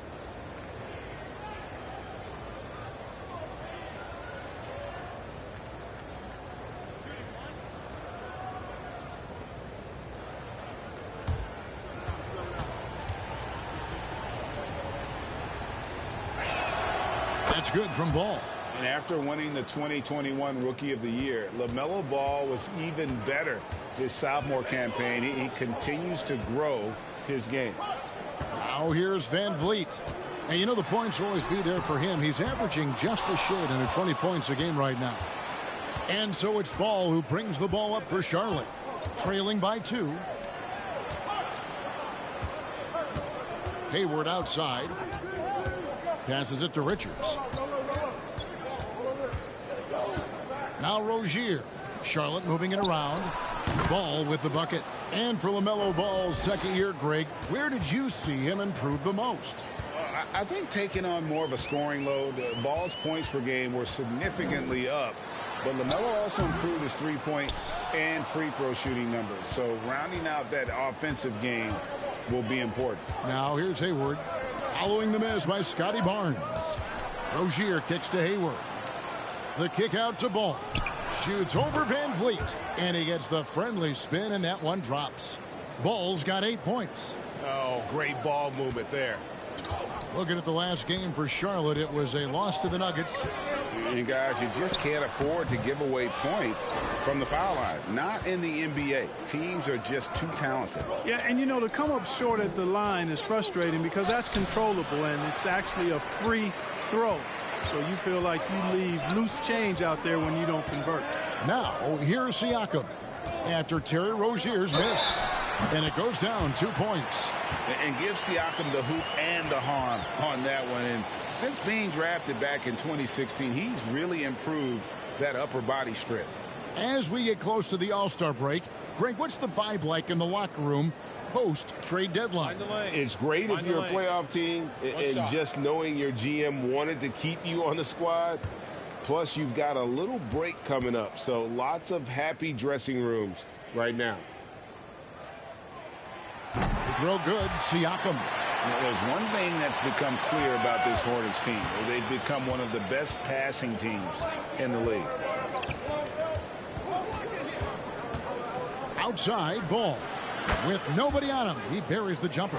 That's good from Ball. And after winning the 2021 Rookie of the Year, LaMelo Ball was even better his sophomore campaign. He continues to grow his game. Now here's Van Vliet. And you know the points will always be there for him. He's averaging just a shade under 20 points a game right now. And so it's Ball who brings the ball up for Charlotte. Trailing by 2. Hayward outside. Passes it to Richards. Now Rozier. Charlotte moving it around. Ball with the bucket. And for LaMelo Ball's second year, Greg, where did you see him improve the most? I think taking on more of a scoring load. Ball's points per game were significantly up. But LaMelo also improved his three-point and free throw shooting numbers. So rounding out that offensive game will be important. Now here's Hayward. Following the miss by Scotty Barnes. Rozier kicks to Hayward. The kick out to Ball. Shoots over Van Vliet. And he gets the friendly spin, and that one drops. Ball's got 8 points. Oh, great ball movement there. Looking at the last game for Charlotte, it was a loss to the Nuggets. And guys, you just can't afford to give away points from the foul line. Not in the NBA. Teams are just too talented. Yeah, and you know, to come up short at the line is frustrating because that's controllable and it's actually a free throw. So you feel like you leave loose change out there when you don't convert. Now, here's Siakam after Terry Rozier's miss. And it goes down 2 points. And give Siakam the hoop and the harm on that one. And since being drafted back in 2016, he's really improved that upper body strength. As we get close to the All-Star break, Greg, what's the vibe like in the locker room post-trade deadline? It's great if you're a playoff team and just knowing your GM wanted to keep you on the squad. Plus, you've got a little break coming up, so lots of happy dressing rooms right now. Throw good, Siakam. There's one thing that's become clear about this Hornets team. They've become one of the best passing teams in the league. Outside ball. With nobody on him, he buries the jumper.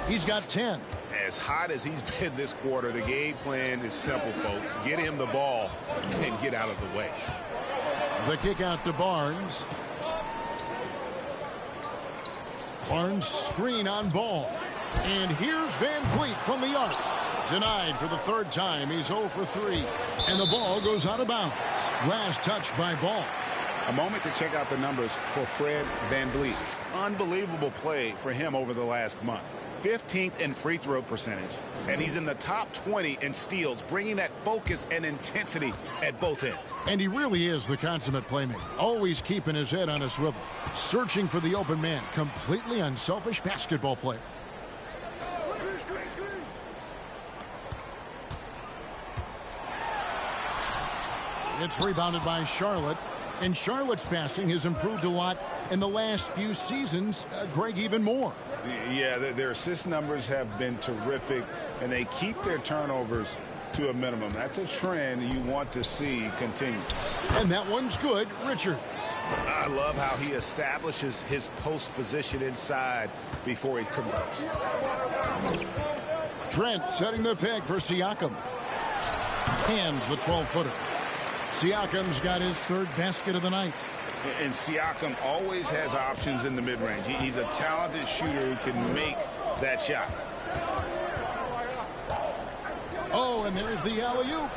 He's got 10. As hot as he's been this quarter, the game plan is simple, folks. Get him the ball and get out of the way. The kick out to Barnes. Barnes screen on ball. And here's Van Vliet from the arc. Denied for the third time. He's 0 for 3. And the ball goes out of bounds. Last touch by Ball. A moment to check out the numbers for Fred Van Vliet. Unbelievable play for him over the last month. 15th in free throw percentage. And he's in the top 20 in steals, bringing that focus and intensity at both ends. And he really is the consummate playmaker. Always keeping his head on a swivel. Searching for the open man. Completely unselfish basketball player. It's rebounded by Charlotte. And Charlotte's passing has improved a lot in the last few seasons. Greg, even more. Yeah, their assist numbers have been terrific, and they keep their turnovers to a minimum. That's a trend you want to see continue. And that one's good. Richards. I love how he establishes his post position inside before he converts. Trent setting the peg for Siakam. Hands the 12-footer. Siakam's got his third basket of the night. And Siakam always has options in the mid-range. He's a talented shooter who can make that shot. Oh, and there's the alley-oop.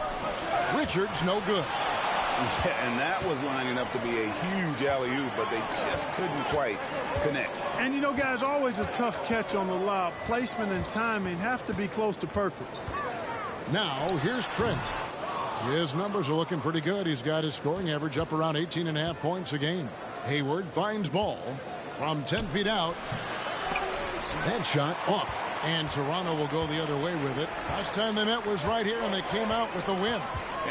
Richards, no good. Yeah, and that was lining up to be a huge alley-oop, but they just couldn't quite connect. And, you know, guys, always a tough catch on the lob. Placement and timing have to be close to perfect. Now, here's Trent. His numbers are looking pretty good. He's got his scoring average up around 18.5 points a game. Hayward finds Ball from 10 feet out. That shot off. And Toronto will go the other way with it. Last time they met was right here, and they came out with the win.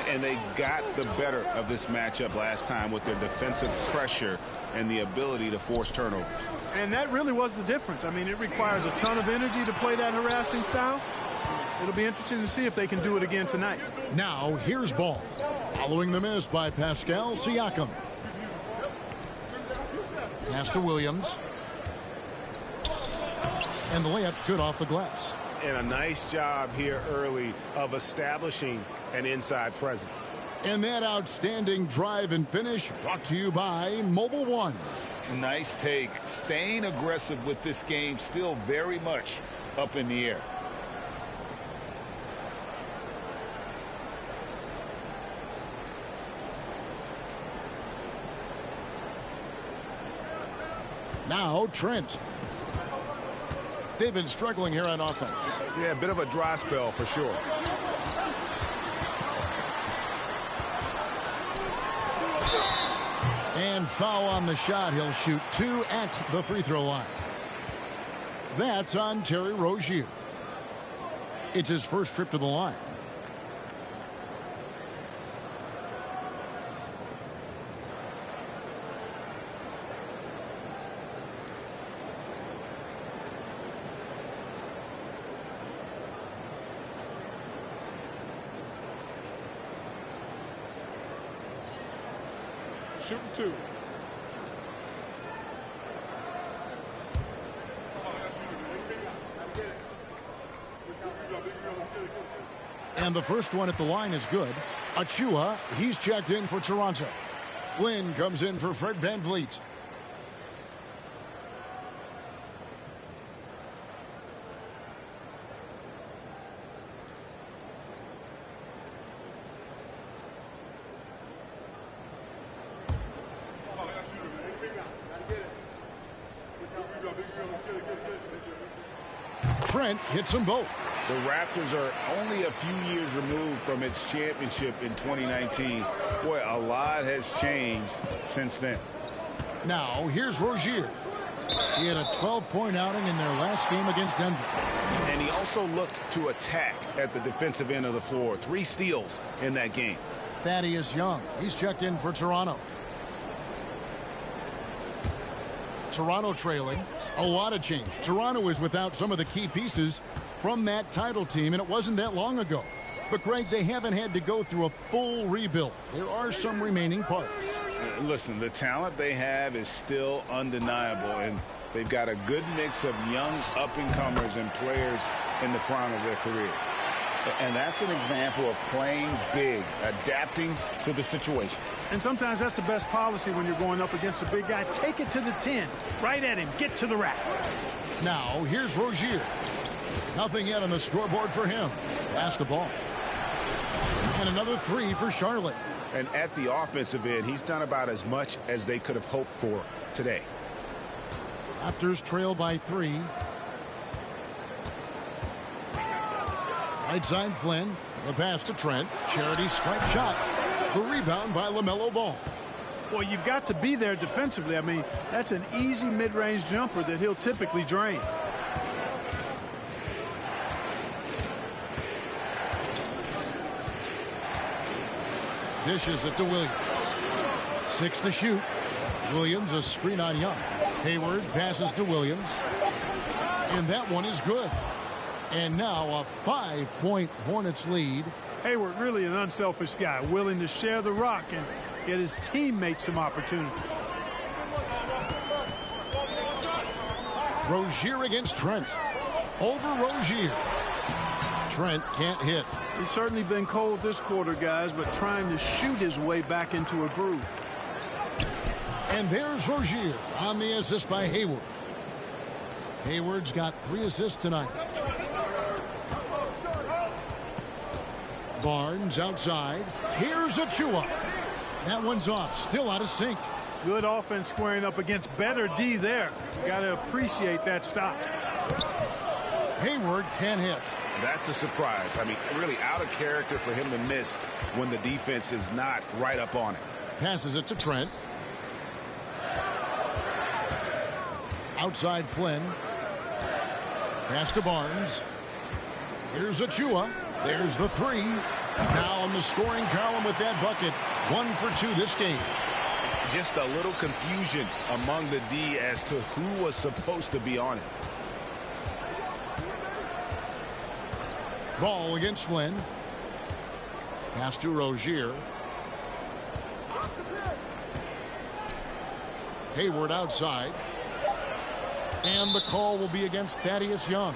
And they got the better of this matchup last time with their defensive pressure and the ability to force turnovers. And that really was the difference. I mean, it requires a ton of energy to play that harassing style. It'll be interesting to see if they can do it again tonight. Now, here's Ball. Following the miss by Pascal Siakam. Pass to Williams. And the layup's good off the glass. And a nice job here early of establishing an inside presence. And that outstanding drive and finish brought to you by Mobile One. Nice take. Staying aggressive with this game, still very much up in the air. Now Trent. They've been struggling here on offense. Yeah, a bit of a dry spell for sure. And foul on the shot. He'll shoot 2 at the free throw line. That's on Terry Rozier. It's his first trip to the line. Shooting 2. And the first one at the line is good. Achua, he's checked in for Toronto. Flynn comes in for Fred Van Vliet. Trent hits them both. The Raptors are only a few years removed from its championship in 2019. Boy, a lot has changed since then. Now, here's Rozier. He had a 12-point outing in their last game against Denver. And he also looked to attack at the defensive end of the floor. 3 steals in that game. Thaddeus Young, he's checked in for Toronto. Toronto trailing. A lot of change. Toronto is without some of the key pieces from that title team, and it wasn't that long ago. But, Greg, they haven't had to go through a full rebuild. There are some remaining parts. Listen, the talent they have is still undeniable, and they've got a good mix of young up-and-comers and players in the prime of their career. And that's an example of playing big, adapting to the situation. And sometimes that's the best policy when you're going up against a big guy. Take it to the 10. Right at him. Get to the rack. Now, here's Rozier. Nothing yet on the scoreboard for him. Pass the ball. And another 3 for Charlotte. And at the offensive end, he's done about as much as they could have hoped for today. Raptors trail by 3. Right side Flynn. The pass to Trent. Charity stripe shot. The rebound by LaMelo Ball. Well, you've got to be there defensively. I mean, that's an easy mid-range jumper that he'll typically drain. Dishes it to Williams. 6 to shoot. Williams a screen on Young. Hayward passes to Williams. And that one is good. And now a 5-point Hornets lead. Hayward really an unselfish guy, willing to share the rock and get his teammates some opportunity. Rozier against Trent. Over Rozier. Trent can't hit. He's certainly been cold this quarter, guys, but trying to shoot his way back into a groove. And there's Rozier on the assist by Hayward. Hayward's got 3 assists tonight. Barnes outside. Here's Achua. That one's off. Still out of sync. Good offense squaring up against better D there. Got to appreciate that stop. Hayward can't hit. That's a surprise. I mean, really out of character for him to miss when the defense is not right up on it. Passes it to Trent. Outside Flynn. Pass to Barnes. Here's Achua. There's the 3. Now on the scoring column with that bucket. 1 for 2 this game. Just a little confusion among the D as to who was supposed to be on it. Ball against Flynn. Pass to Rozier. Hayward outside. And the call will be against Thaddeus Young.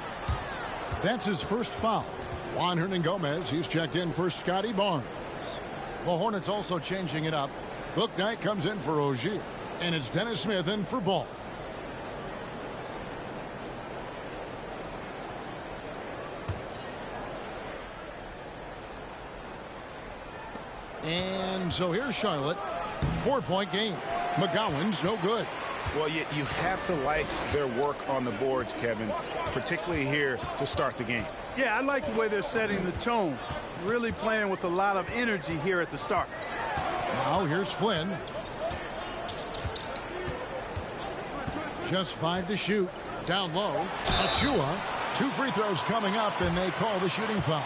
That's his first foul. Juan Hernangomez, he's checked in for Scotty Barnes. The Hornets also changing it up. Bouknight comes in for Rozier. And it's Dennis Smith in for Ball. And so here's Charlotte. 4-point game. McGowan's no good. Well, you have to like their work on the boards, Kevin, particularly here to start the game. Yeah, I like the way they're setting the tone. Really playing with a lot of energy here at the start. Now here's Flynn. Just 5 to shoot. Down low. Achua. 2 free throws coming up, and they call the shooting foul.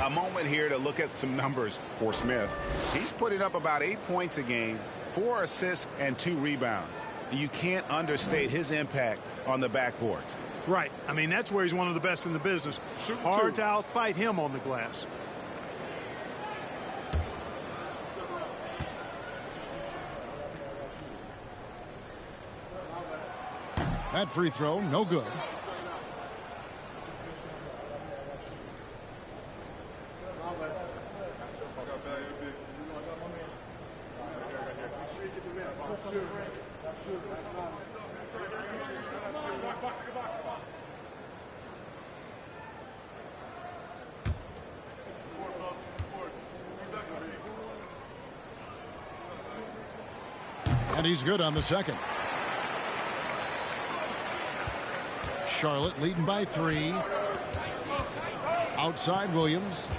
A moment here to look at some numbers for Smith. He's putting up about 8 points a game, 4 assists, and 2 rebounds. You can't understate his impact on the backboards. Right. I mean, that's where he's one of the best in the business. Hard to outfight him on the glass. That free throw, no good. And he's good on the second. Charlotte leading by 3. Outside Williams.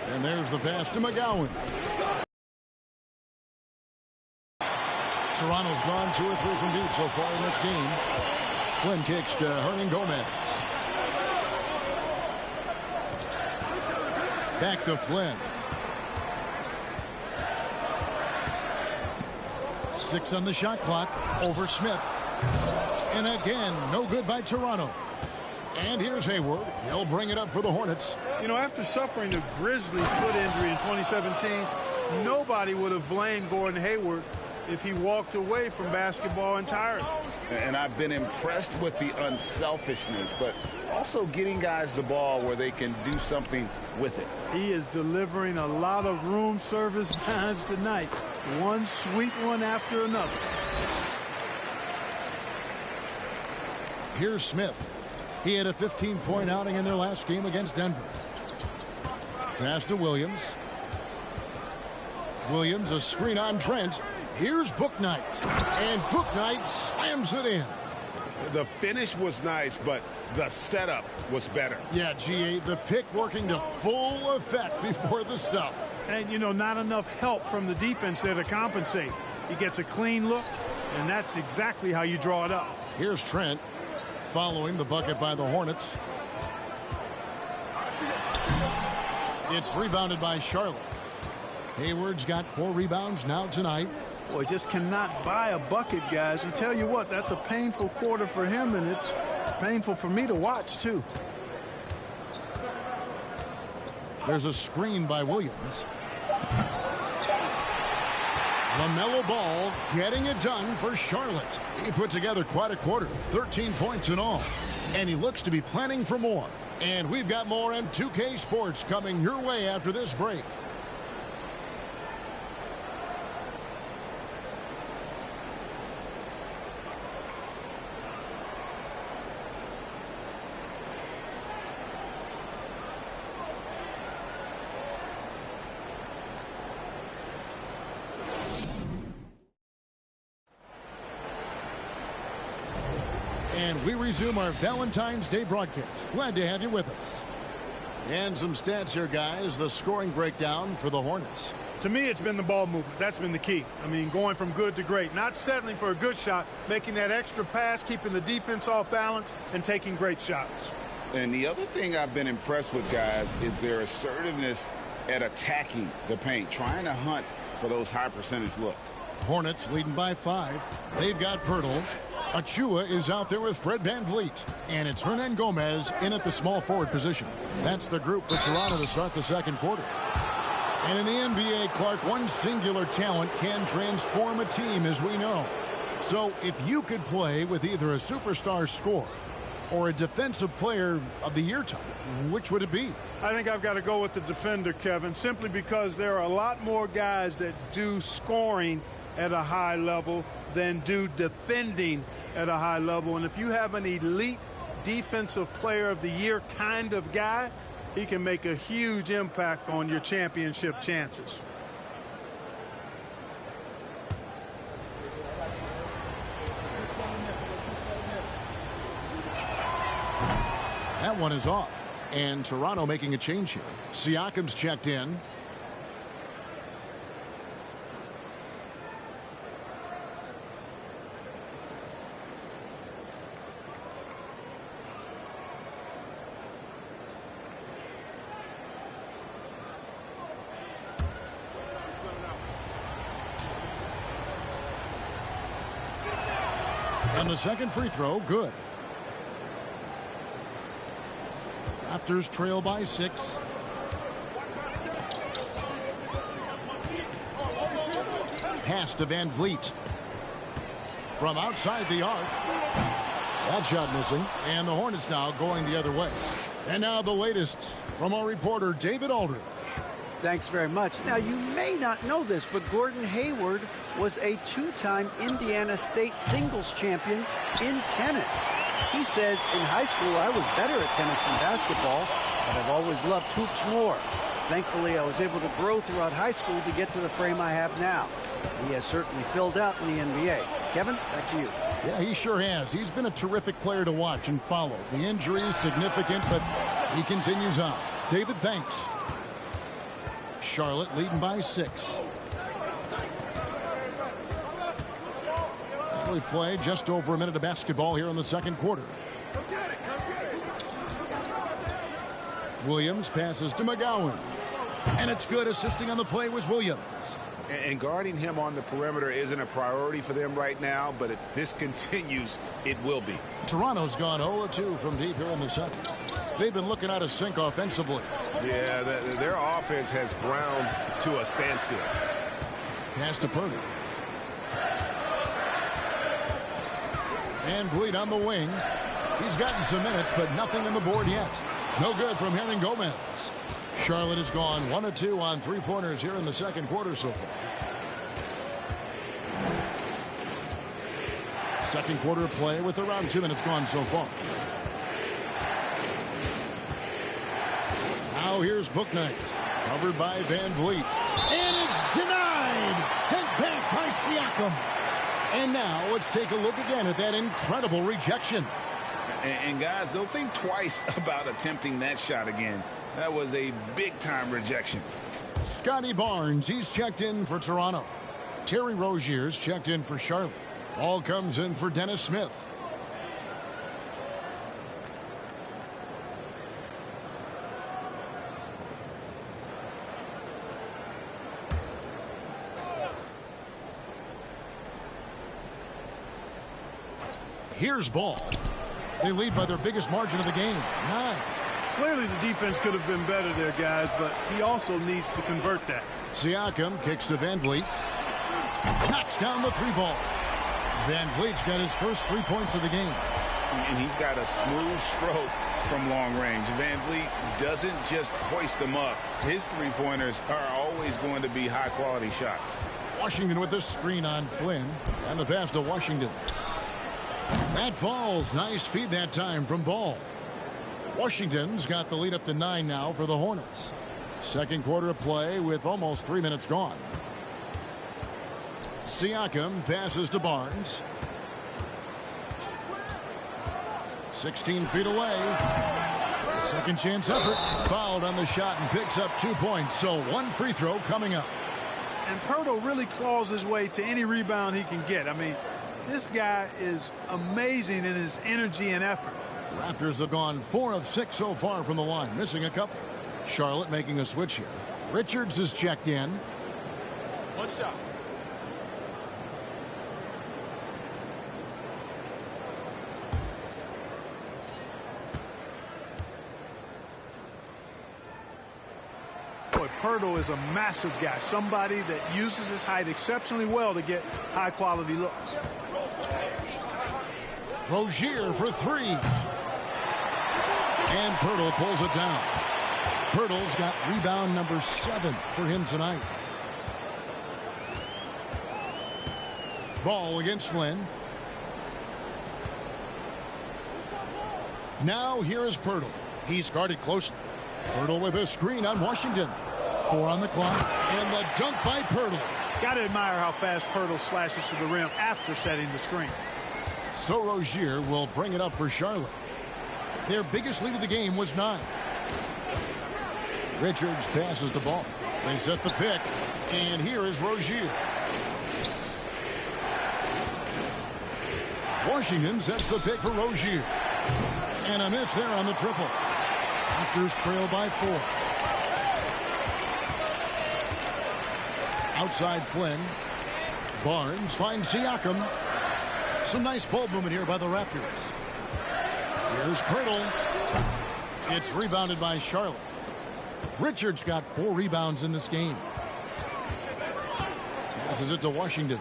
And there's the pass to McGowan. Toronto's gone 2 or 3 from deep so far in this game. Flynn kicks to Hernan Gomez. Back to Flynn. 6 on the shot clock. Over Smith. And again, no good by Toronto. And here's Hayward. He'll bring it up for the Hornets. You know, after suffering a Grizzlies foot injury in 2017, nobody would have blamed Gordon Hayward if he walked away from basketball entirely. And I've been impressed with the unselfishness, but also getting guys the ball where they can do something with it. He is delivering a lot of room service times tonight. One sweet one after another. Here's Smith. He had a 15-point outing in their last game against Denver. Pass to Williams. Williams, a screen on Trent. Here's Bouknight. And Bouknight slams it in. The finish was nice, but the setup was better. Yeah, GA, the pick working to full effect before the stuff. And, you know, not enough help from the defense there to compensate. He gets a clean look, and that's exactly how you draw it up. Here's Trent following the bucket by the Hornets. It's rebounded by Charlotte. Hayward's got 4 rebounds now tonight. Boy, just cannot buy a bucket, guys. I tell you what, that's a painful quarter for him, and it's painful for me to watch, too. There's a screen by Williams. LaMelo Ball getting it done for Charlotte. He put together quite a quarter, 13 points in all. And he looks to be planning for more. And we've got more M2K Sports coming your way after this break. And we resume our Valentine's Day broadcast. Glad to have you with us. And some stats here, guys. The scoring breakdown for the Hornets. To me, it's been the ball movement. That's been the key. I mean, going from good to great. Not settling for a good shot, making that extra pass, keeping the defense off balance, and taking great shots. And the other thing I've been impressed with, guys, is their assertiveness at attacking the paint, trying to hunt for those high percentage looks. Hornets leading by 5. They've got Pirtle. Achua is out there with Fred VanVleet. And it's Hernan Gomez in at the small forward position. That's the group for Toronto to start the second quarter. And in the NBA, Clark, one singular talent can transform a team, as we know. So if you could play with either a superstar scorer or a defensive player of the year type, which would it be? I think I've got to go with the defender, Kevin, simply because there are a lot more guys that do scoring at a high level than do defending at a high level. And if you have an elite defensive player of the year kind of guy, he can make a huge impact on your championship chances. That one is off. And Toronto making a change here. Siakam's checked in. And the second free throw, good. Raptors trail by 6. Pass to VanVleet. From outside the arc. That shot missing. And the Hornets now going the other way. And now the latest from our reporter, David Aldridge. Thanks very much. Now, you may not know this, but Gordon Hayward was a 2-time Indiana State singles champion in tennis. He says, in high school, I was better at tennis than basketball, but I've always loved hoops more. Thankfully, I was able to grow throughout high school to get to the frame I have now. He has certainly filled out in the NBA. Kevin, back to you. Yeah, he sure has. He's been a terrific player to watch and follow. The injury is significant, but he continues on. David, thanks. Charlotte leading by 6. We play just over a minute of basketball here in the second quarter. Williams passes to McGowan. And it's good. Assisting on the play was Williams. And guarding him on the perimeter isn't a priority for them right now, but if this continues, it will be. Toronto's gone 0-2 from deep here in the second. They've been looking out of sync offensively. Yeah, their offense has ground to a standstill. Pass to Purdy. And Vliet on the wing. He's gotten some minutes, but nothing on the board yet. No good from Hernan Gomez. Charlotte has gone 1-2 on three-pointers here in the second quarter so far. Second quarter of play with around 2 minutes gone so far. Now here's Bouknight. Covered by Van Vliet. And it's denied. Sent back by Siakam. And now let's take a look again at that incredible rejection. And guys, don't think twice about attempting that shot again. That was a big-time rejection. Scotty Barnes, he's checked in for Toronto. Terry Rozier's checked in for Charlotte. Ball comes in for Dennis Smith. Here's Ball. They lead by their biggest margin of the game, 9. Clearly the defense could have been better there, guys, but he also needs to convert that. Siakam kicks to Van Vliet. Knocks down the 3 ball. Van Vliet's got his first 3 points of the game. And he's got a smooth stroke from long range. Van Vliet doesn't just hoist them up. His 3-pointers are always going to be high-quality shots. Washington with the screen on Flynn. And the pass to Washington. That falls. Nice feed that time from Ball. Washington's got the lead up to 9 now for the Hornets. Second quarter of play with almost 3 minutes gone. Siakam passes to Barnes. 16 feet away. Second chance effort. Fouled on the shot and picks up 2 points. So 1 free throw coming up. And Pirtle really claws his way to any rebound he can get. I mean, this guy is amazing in his energy and effort. Raptors have gone 4 of 6 so far from the line, missing a couple. Charlotte making a switch here. Richards is checked in. 1 shot. Boy, Pirtle is a massive guy, somebody that uses his height exceptionally well to get high-quality looks. Rozier for 3. And Pirtle pulls it down. Pirtle's got rebound number 7 for him tonight. Ball against Flynn. Now here is Pirtle. He's guarded closely. Pirtle with a screen on Washington. 4 on the clock. And the dunk by Pirtle. Got to admire how fast Pirtle slashes to the rim after setting the screen. So Rozier will bring it up for Charlotte. Their biggest lead of the game was 9. Richards passes the ball. They set the pick. And here is Rozier. Washington sets the pick for Rozier. And a miss there on the triple. Raptors trail by 4. Outside Flynn. Barnes finds Siakam. Some nice ball movement here by the Raptors. Here's Pirtle. It's rebounded by Charlotte. Richards got 4 rebounds in this game. Passes it to Washington.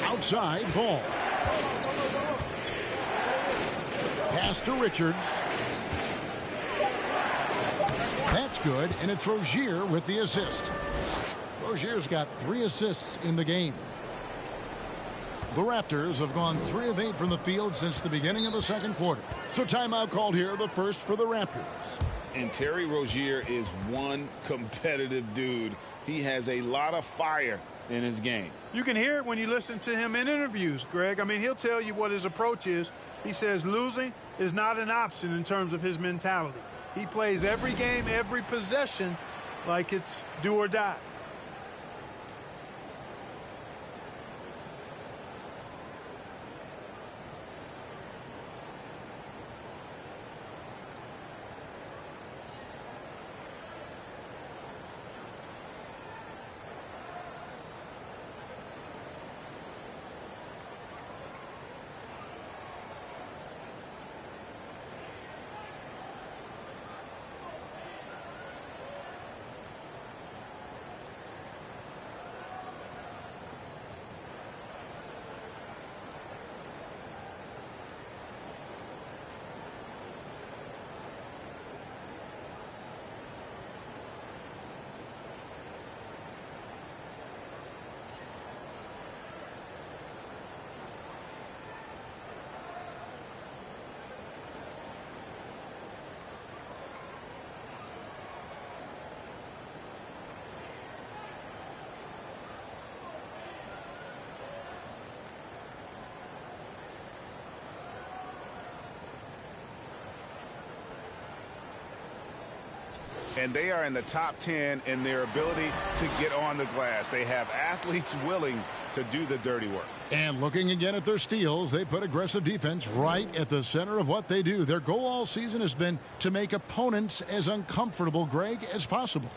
Outside, Ball. Pass to Richards. That's good, and it's Rozier with the assist. Rozier's got 3 assists in the game. The Raptors have gone 3 of 8 from the field since the beginning of the second quarter. So timeout called here, the first for the Raptors. And Terry Rozier is one competitive dude. He has a lot of fire in his game. You can hear it when you listen to him in interviews, Greg. I mean, he'll tell you what his approach is. He says losing is not an option in terms of his mentality. He plays every game, every possession like it's do or die. And they are in the top 10 in their ability to get on the glass. They have athletes willing to do the dirty work. And looking again at their steals, they put aggressive defense right at the center of what they do. Their goal all season has been to make opponents as uncomfortable, Greg, as possible.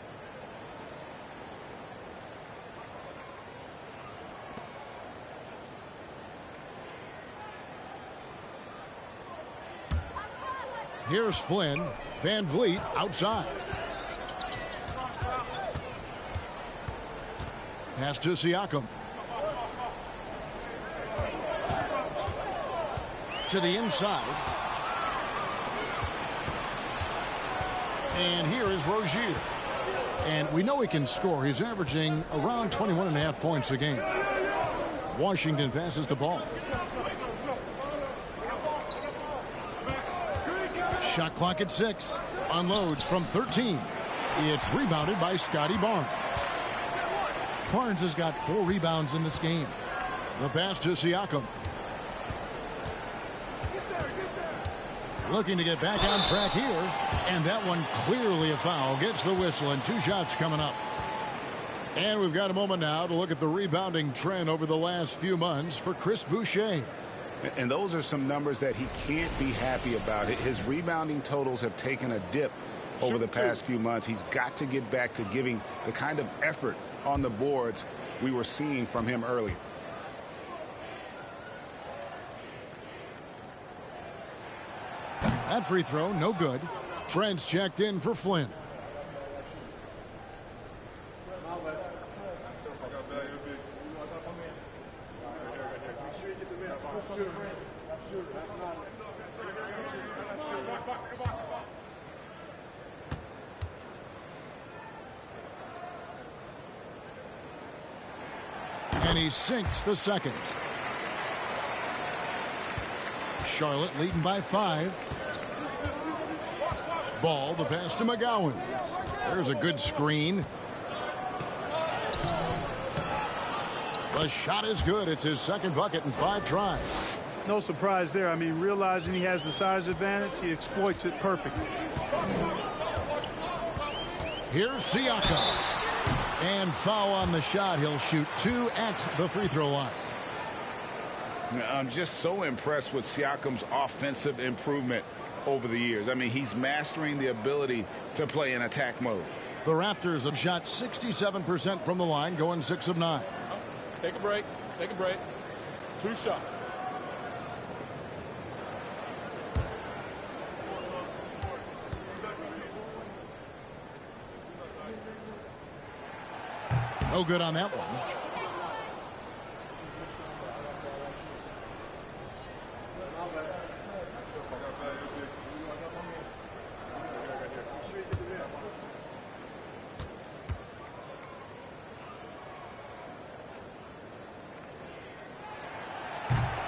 Here's Flynn. Van Vliet outside. Pass to Siakam. To the inside. And here is Rozier. And we know he can score. He's averaging around 21.5 points a game. Washington passes the ball. Shot clock at 6. Unloads from 13. It's rebounded by Scotty Barnes. Barnes has got 4 rebounds in this game. The pass to Siakam. Looking to get back on track here. And that one clearly a foul. Gets the whistle and 2 shots coming up. And we've got a moment now to look at the rebounding trend over the last few months for Chris Boucher. And those are some numbers that he can't be happy about. His rebounding totals have taken a dip over the past few months. He's got to get back to giving the kind of effort on the boards we were seeing from him earlier. That free throw, no good. Trent's checked in for Flynn. And he sinks the second. Charlotte leading by 5. Ball, the pass to McGowan. There's a good screen. The shot is good. It's his second bucket in 5 tries. No surprise there. I mean, realizing he has the size advantage, he exploits it perfectly. Here's Siakam. And foul on the shot. He'll shoot 2 at the free throw line. I'm just so impressed with Siakam's offensive improvement over the years. I mean, he's mastering the ability to play in attack mode. The Raptors have shot 67% from the line, going 6 of 9. Take a break. Take a break. 2 shots. No good on that one.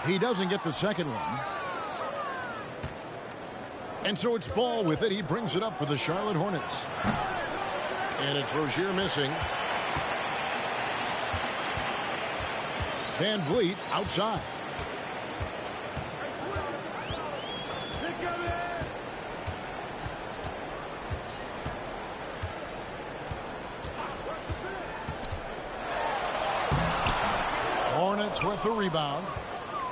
He doesn't get the second one. And so it's Ball with it. He brings it up for the Charlotte Hornets. And it's Rozier missing. Van Vliet outside. Hornets with the rebound.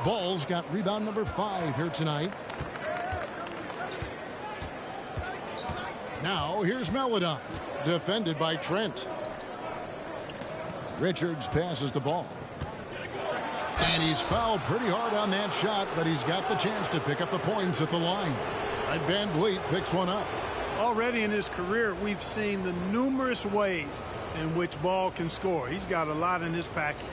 Ball's got rebound number 5 here tonight. Now here's Melodon, defended by Trent. Richards passes the ball. And he's fouled pretty hard on that shot, but he's got the chance to pick up the points at the line. And Van Vliet picks one up. Already in his career, we've seen the numerous ways in which Ball can score. He's got a lot in his package.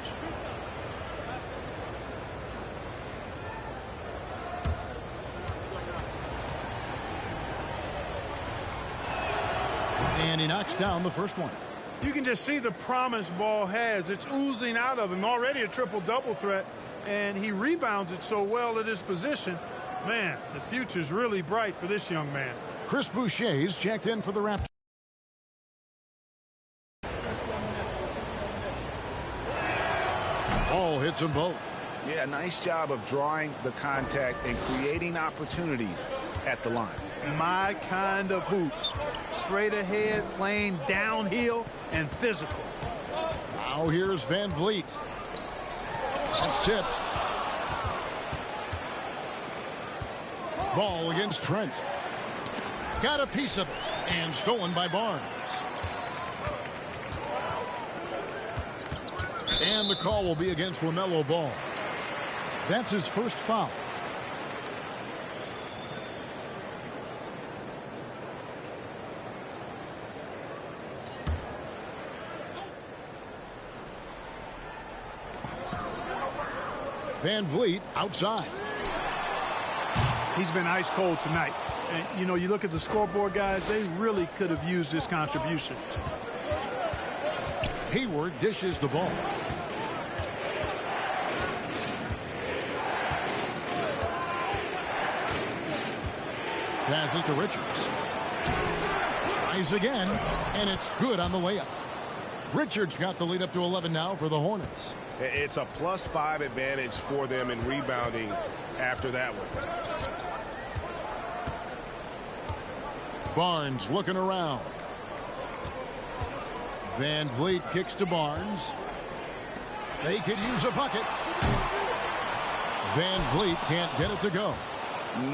And he knocks down the first one. You can just see the promise Ball has. It's oozing out of him. Already a triple-double threat, and he rebounds it so well at his position. Man, the future's really bright for this young man. Chris Boucher's checked in for the Raptors. Ball hits them both. Yeah, nice job of drawing the contact and creating opportunities at the line. My kind of hoops. Straight ahead, playing downhill, and physical. Now here's Van Vliet. That's tipped. Ball against Trent. Got a piece of it, and stolen by Barnes. And the call will be against LaMelo Ball. That's his first foul. Van Vliet outside. He's been ice cold tonight. And, you know, you look at the scoreboard, guys, they really could have used this contribution. Hayward dishes the ball. Passes to Richards. Tries again, and it's good on the layup. Richards got the lead up to 11 now for the Hornets. It's a +5 advantage for them in rebounding after that one. Barnes looking around. Van Vliet kicks to Barnes. They could use a bucket. Van Vliet can't get it to go.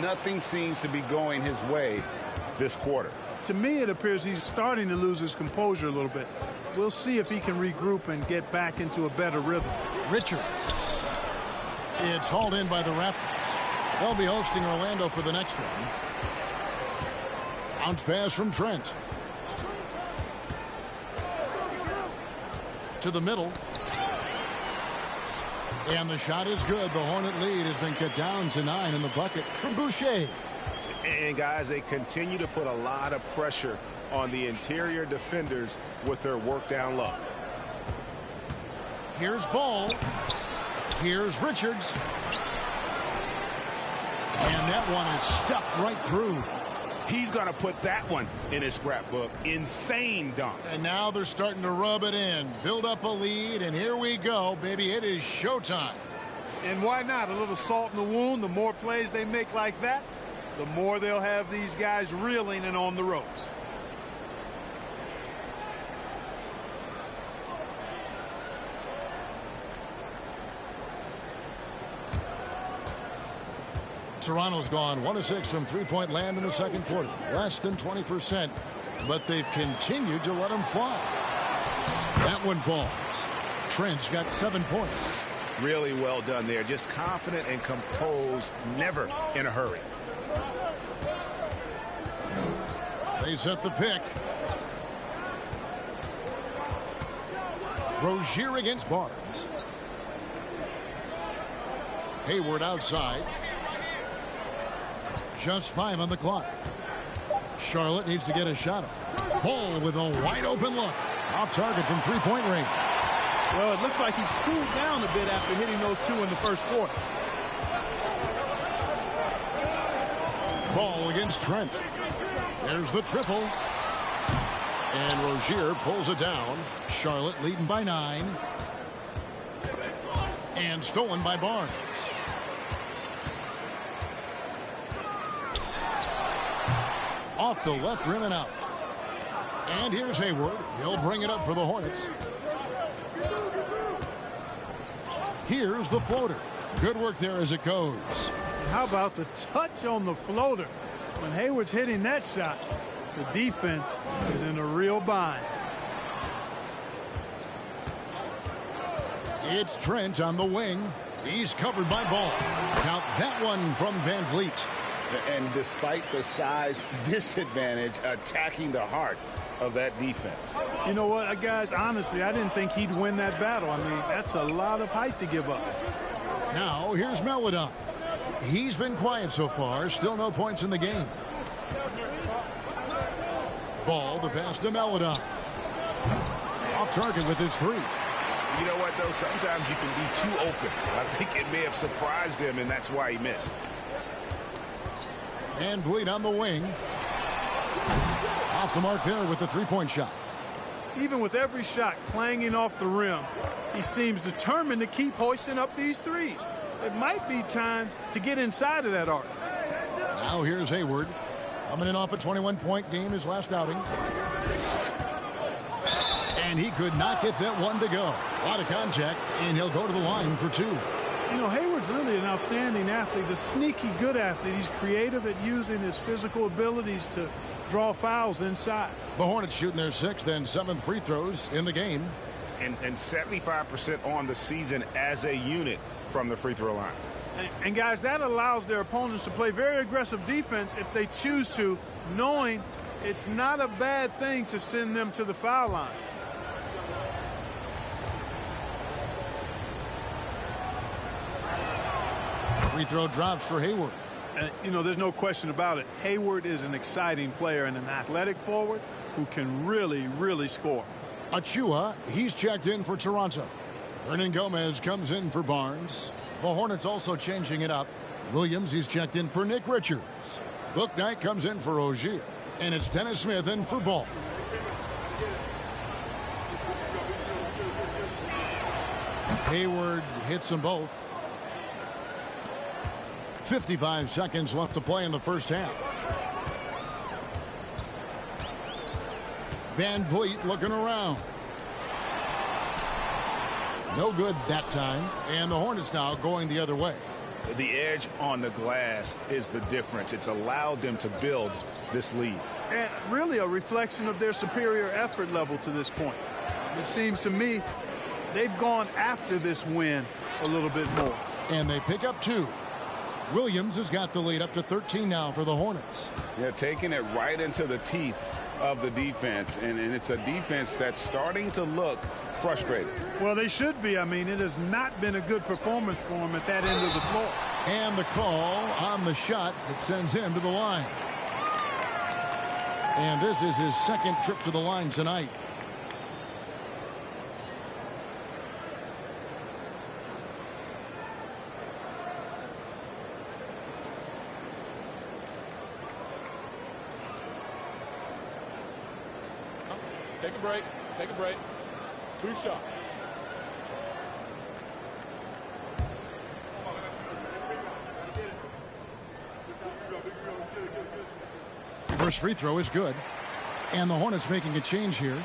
Nothing seems to be going his way this quarter. To me, it appears he's starting to lose his composure a little bit. We'll see if he can regroup and get back into a better rhythm. Richards. It's hauled in by the Raptors. They'll be hosting Orlando for the next one. Bounce pass from Trent. To the middle. And the shot is good. The Hornet lead has been cut down to 9 in the bucket from Boucher. And guys, they continue to put a lot of pressure on the interior defenders with their work down low. Here's Ball. Here's Richards. And that one is stuffed right through. He's going to put that one in his scrapbook. Insane dunk. And now they're starting to rub it in. Build up a lead, and here we go, baby. It is showtime. And why not? A little salt in the wound. The more plays they make like that, the more they'll have these guys reeling and on the ropes. Toronto's gone 1 of 6 from three-point land in the second quarter. Less than 20%, but they've continued to let them fly. That one falls. Trent's got 7 points. Really well done there. Just confident and composed, never in a hurry. They set the pick. Rozier against Barnes. Hayward outside. Just 5 on the clock. Charlotte needs to get a shot up. Ball with a wide open look. Off target from three-point range. Well, it looks like he's cooled down a bit after hitting those 2 in the first quarter. Ball against Trent. There's the triple. And Rozier pulls it down. Charlotte leading by 9. And stolen by Barnes. Off the left rim and out. And here's Hayward. He'll bring it up for the Hornets. Here's the floater. Good work there as it goes. How about the touch on the floater? When Hayward's hitting that shot, the defense is in a real bind. It's Trent on the wing. He's covered by Ball. Count that one from Van Vliet. And despite the size disadvantage, attacking the heart of that defense. You know what, guys, honestly, I didn't think he'd win that battle. I mean, that's a lot of height to give up. Now, here's Melodon. He's been quiet so far. Still no points in the game. Ball, the pass to Melodon. Off target with his three. You know what, though? Sometimes you can be too open. I think it may have surprised him, and that's why he missed. And Vliet on the wing. Off the mark there with the three-point shot. Even with every shot clanging off the rim, he seems determined to keep hoisting up these threes. It might be time to get inside of that arc. Now here's Hayward. Coming in off a 21-point game his last outing. And he could not get that one to go. A lot of contact, and he'll go to the line for two. You know, Hayward's really an outstanding athlete, a sneaky good athlete. He's creative at using his physical abilities to draw fouls inside. The Hornets shooting their 6th and 7th free throws in the game. And 75% on the season as a unit from the free throw line. And guys, that allows their opponents to play very aggressive defense if they choose to, knowing it's not a bad thing to send them to the foul line. Free throw drops for Hayward. You know, there's no question about it. Hayward is an exciting player and an athletic forward who can really, really score. Achua, he's checked in for Toronto. Hernan Gomez comes in for Barnes. The Hornets also changing it up. Williams, he's checked in for Nick Richards. Bouknight comes in for Ogier. And it's Dennis Smith in for Ball. Hayward hits them both. 55 seconds left to play in the first half. Van Vliet looking around. No good that time. And the Hornets now going the other way. The edge on the glass is the difference. It's allowed them to build this lead. And really a reflection of their superior effort level to this point. It seems to me they've gone after this win a little bit more. And they pick up 2. Williams has got the lead up to 13 now for the Hornets. Yeah, taking it right into the teeth of the defense. And it's a defense that's starting to look frustrated. Well, they should be. I mean, it has not been a good performance for him at that end of the floor. And the call on the shot that sends him to the line. And this is his 2nd trip to the line tonight. Take a break. Take a break. 2 shots. First free throw is good. And the Hornets making a change here.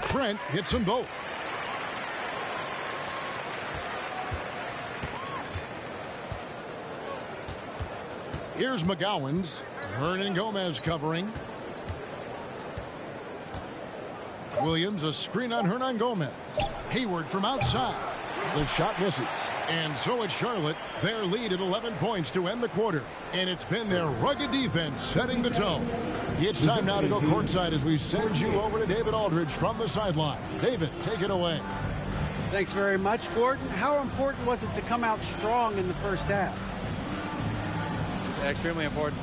Trent hits them both. Here's McGowan's. Hernan Gomez covering. Williams, a screen on Hernan Gomez. Hayward from outside. The shot misses. And so it's Charlotte. Their lead at 11 points to end the quarter. And it's been their rugged defense setting the tone. It's time now to go courtside as we send you over to David Aldridge from the sideline. David, take it away. Thanks very much, Gordon. How important was it to come out strong in the first half? Extremely important,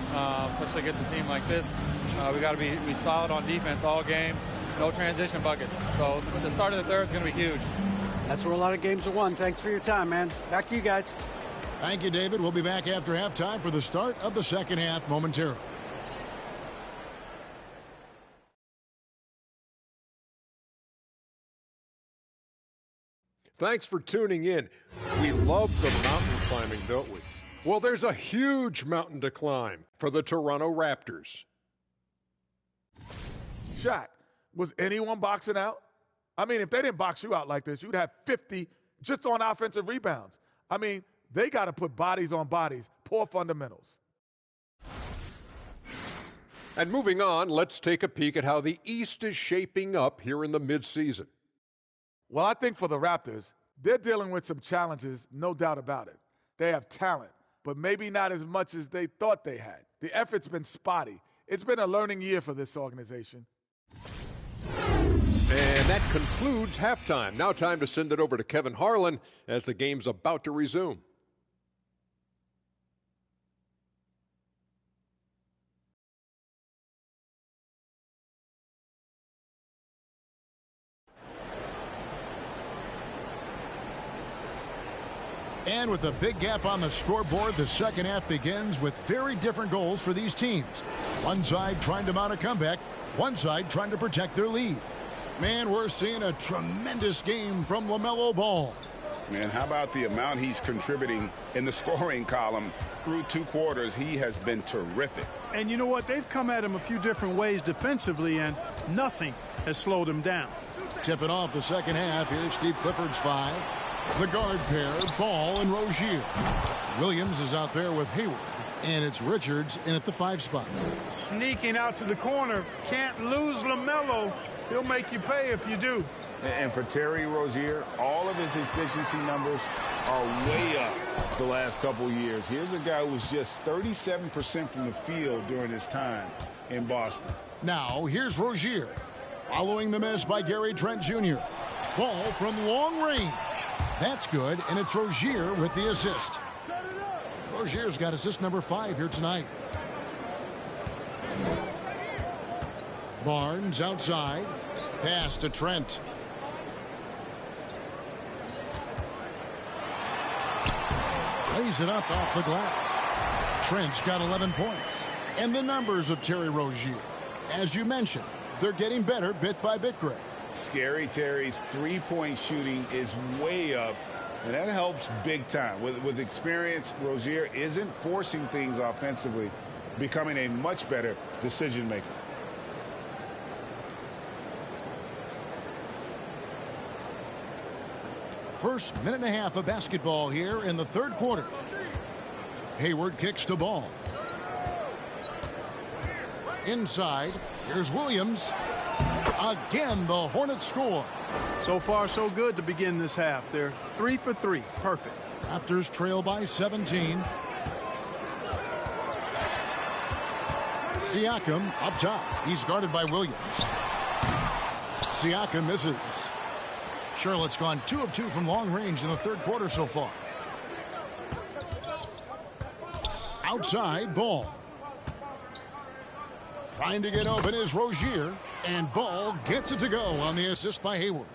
especially against a team like this. We got to be solid on defense all game. No transition buckets. So the start of the third is going to be huge. That's where a lot of games are won. Thanks for your time, man. Back to you guys. Thank you, David. We'll be back after halftime for the start of the second half momentarily. Thanks for tuning in. We love the mountain climbing, don't we? Well, there's a huge mountain to climb for the Toronto Raptors. Shaq, was anyone boxing out? I mean, if they didn't box you out like this, you'd have 50 just on offensive rebounds. I mean, they got to put bodies on bodies. Poor fundamentals. And moving on, let's take a peek at how the East is shaping up here in the midseason. Well, I think for the Raptors, they're dealing with some challenges, no doubt about it. They have talent, but maybe not as much as they thought they had. The effort's been spotty. It's been a learning year for this organization. And that concludes halftime. Now time to send it over to Kevin Harlan as the game's about to resume. And with a big gap on the scoreboard, the second half begins with very different goals for these teams. One side trying to mount a comeback, one side trying to protect their lead. Man, we're seeing a tremendous game from LaMelo Ball. And how about the amount he's contributing in the scoring column through 2 quarters? He has been terrific. And you know what? They've come at him a few different ways defensively, and nothing has slowed him down. Tipping off the second half, here's Steve Clifford's 5. The guard pair, Ball and Rozier. Williams is out there with Hayward, and it's Richards in at the 5 spot. Sneaking out to the corner. Can't lose LaMelo. He'll make you pay if you do. And for Terry Rozier, all of his efficiency numbers are way up the last couple years. Here's a guy who was just 37% from the field during his time in Boston. Now, here's Rozier. Following the miss by Gary Trent Jr. Ball from long range. That's good, and it's Rozier with the assist. Rozier's got assist number 5 here tonight. Barnes outside. Pass to Trent. Lays it up off the glass. Trent's got 11 points. And the numbers of Terry Rozier. As you mentioned, they're getting better bit by bit, Greg. Scary Terry's three-point shooting is way up, and that helps big time. With experience, Rozier isn't forcing things offensively, becoming a much better decision maker. First minute and a half of basketball here in the third quarter. Hayward kicks to Ball. Inside, here's Williams. Again, the Hornets score. So far, so good to begin this half. They're 3 for 3. Perfect. Raptors trail by 17. Siakam up top. He's guarded by Williams. Siakam misses. Charlotte's gone 2 of 2 from long range in the third quarter so far. Outside, Ball. Trying to get open is Rozier, and Ball gets it to go on the assist by Hayward.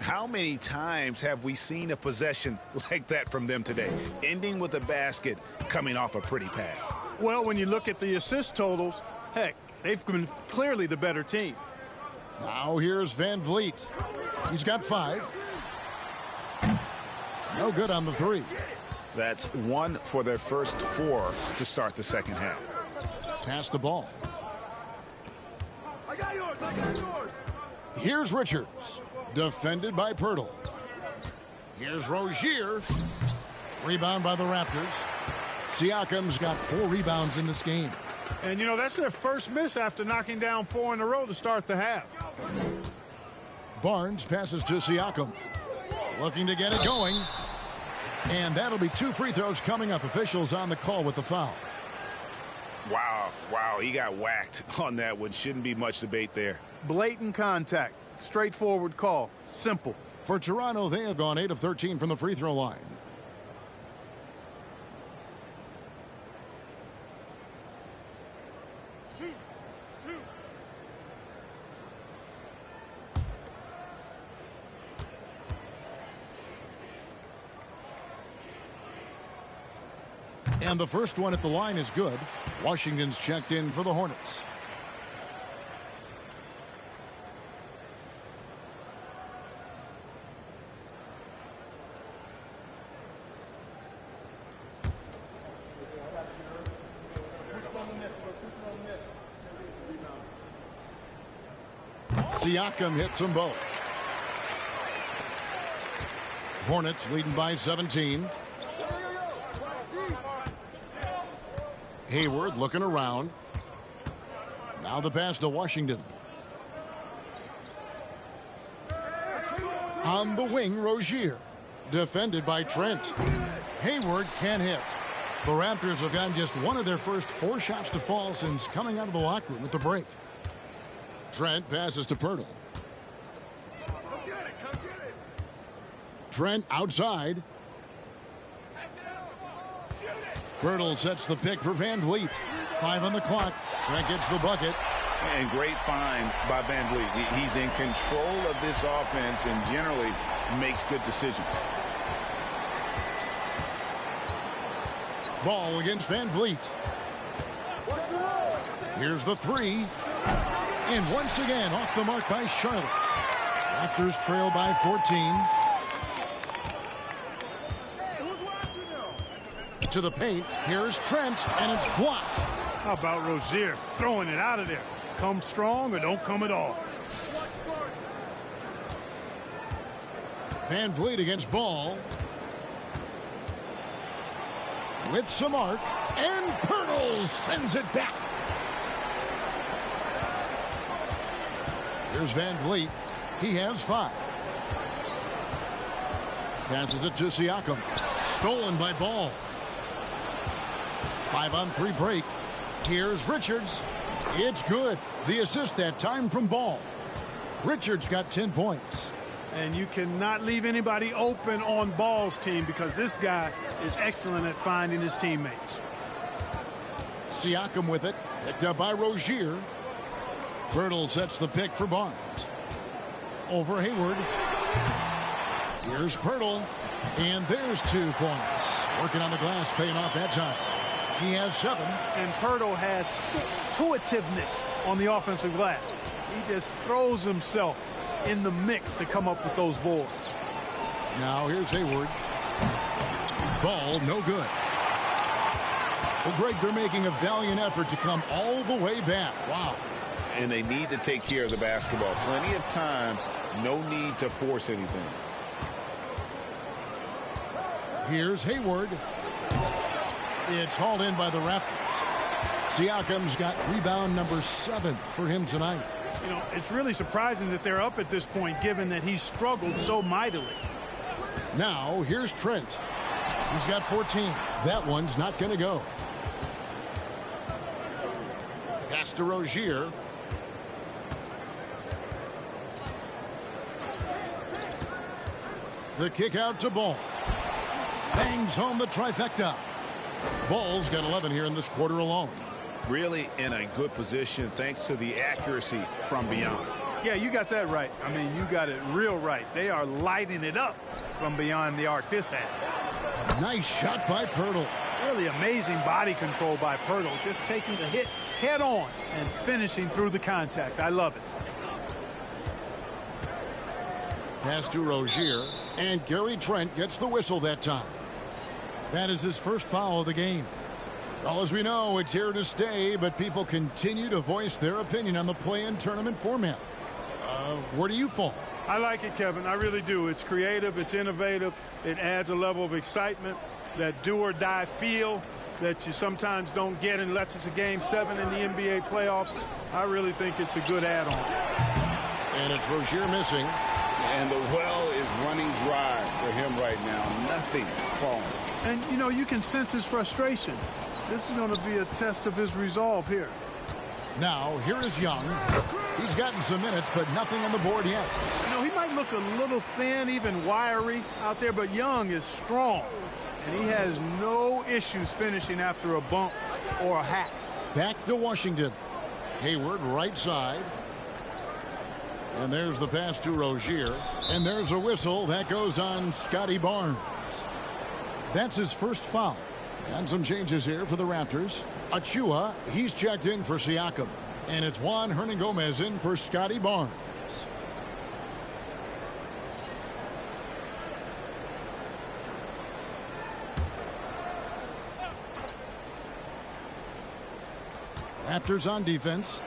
How many times have we seen a possession like that from them today, ending with a basket coming off a pretty pass? Well, when you look at the assist totals, heck, they've been clearly the better team. Now here's Van Vliet. He's got 5. No good on the 3. That's 1 for their first 4 to start the second half. Pass the ball. I got yours. Here's Richards. Defended by Pirtle. Here's Rozier. Rebound by the Raptors. Siakam's got 4 rebounds in this game. And, you know, that's their first miss after knocking down 4 in a row to start the half. Barnes passes to Siakam. Looking to get it going. And that'll be 2 free throws coming up. Officials on the call with the foul. Wow, he got whacked on that one. Shouldn't be much debate there. Blatant contact. Straightforward call. Simple. For Toronto, they have gone 8 of 13 from the free throw line. And the first one at the line is good. Washington's checked in for the Hornets. Siakam hits them both. Hornets leading by 17. Hayward looking around. Now the pass to Washington. On the wing, Rozier. Defended by Trent. Hayward can't hit. The Raptors have gotten just one of their first 4 shots to fall since coming out of the locker room at the break. Trent passes to Pirtle. Trent outside. Pirtle sets the pick for Van Vliet. 5 on the clock. Trent gets the bucket. And great find by Van Vliet. He's in control of this offense and generally makes good decisions. Ball against Van Vliet. Here's the 3. And once again, off the mark by Charlotte. Raptors trail by 14. To the paint. Here's Trent, and it's blocked. How about Rozier throwing it out of there? Come strong or don't come at all. Van Vliet against Ball. With some arc, and Pirtle sends it back. Here's Van Vliet. He has 5. Passes it to Siakam. Stolen by Ball. 5-on-3 break. Here's Richards. It's good. The assist that time from Ball. Richards got 10 points. And you cannot leave anybody open on Ball's team because this guy is excellent at finding his teammates. Siakam with it. Picked up by Rozier. Pirtle sets the pick for Barnes. Over Hayward. Here's Pirtle. And there's 2 points. Working on the glass, paying off that time. He has 7. And Pirtle has stick-to-itiveness on the offensive glass. He just throws himself in the mix to come up with those boards. Now here's Hayward. Ball no good. Well, Greg, they're making a valiant effort to come all the way back. Wow. And they need to take care of the basketball. Plenty of time. No need to force anything. Here's Hayward. It's hauled in by the Raptors. Siakam's got rebound number 7 for him tonight. You know, it's really surprising that they're up at this point, given that he struggled so mightily. Now, here's Trent. He's got 14. That one's not going to go. Pass to Rozier. The kick out to Ball. Bangs home the trifecta. Ball's got 11 here in this quarter alone. Really in a good position thanks to the accuracy from beyond. Yeah, you got that right. I mean, you got it real right. They are lighting it up from beyond the arc this half. Nice shot by Pirtle. Really amazing body control by Pirtle. Just taking the hit head on and finishing through the contact. I love it. Pass to Rozier. And Gary Trent gets the whistle that time. That is his first foul of the game. Well, as we know, it's here to stay, but people continue to voice their opinion on the play-in tournament format. Where do you fall? I like it, Kevin. I really do. It's creative. It's innovative. It adds a level of excitement, that do-or-die feel that you sometimes don't get unless it's a Game 7 in the NBA playoffs. I really think it's a good add-on. And it's Rozier missing. And the well is running dry for him right now. Nothing falling. And, you know, you can sense his frustration. This is going to be a test of his resolve here. Now, here is Young. He's gotten some minutes, but nothing on the board yet. You know, he might look a little thin, even wiry out there, but Young is strong. And he has no issues finishing after a bump or a hack. Back to Washington. Hayward, right side. And there's the pass to Rozier. And there's a whistle that goes on Scotty Barnes. That's his first foul. And some changes here for the Raptors. Achua, he's checked in for Siakam. And it's Juan Hernangomez in for Scotty Barnes. Raptors on defense.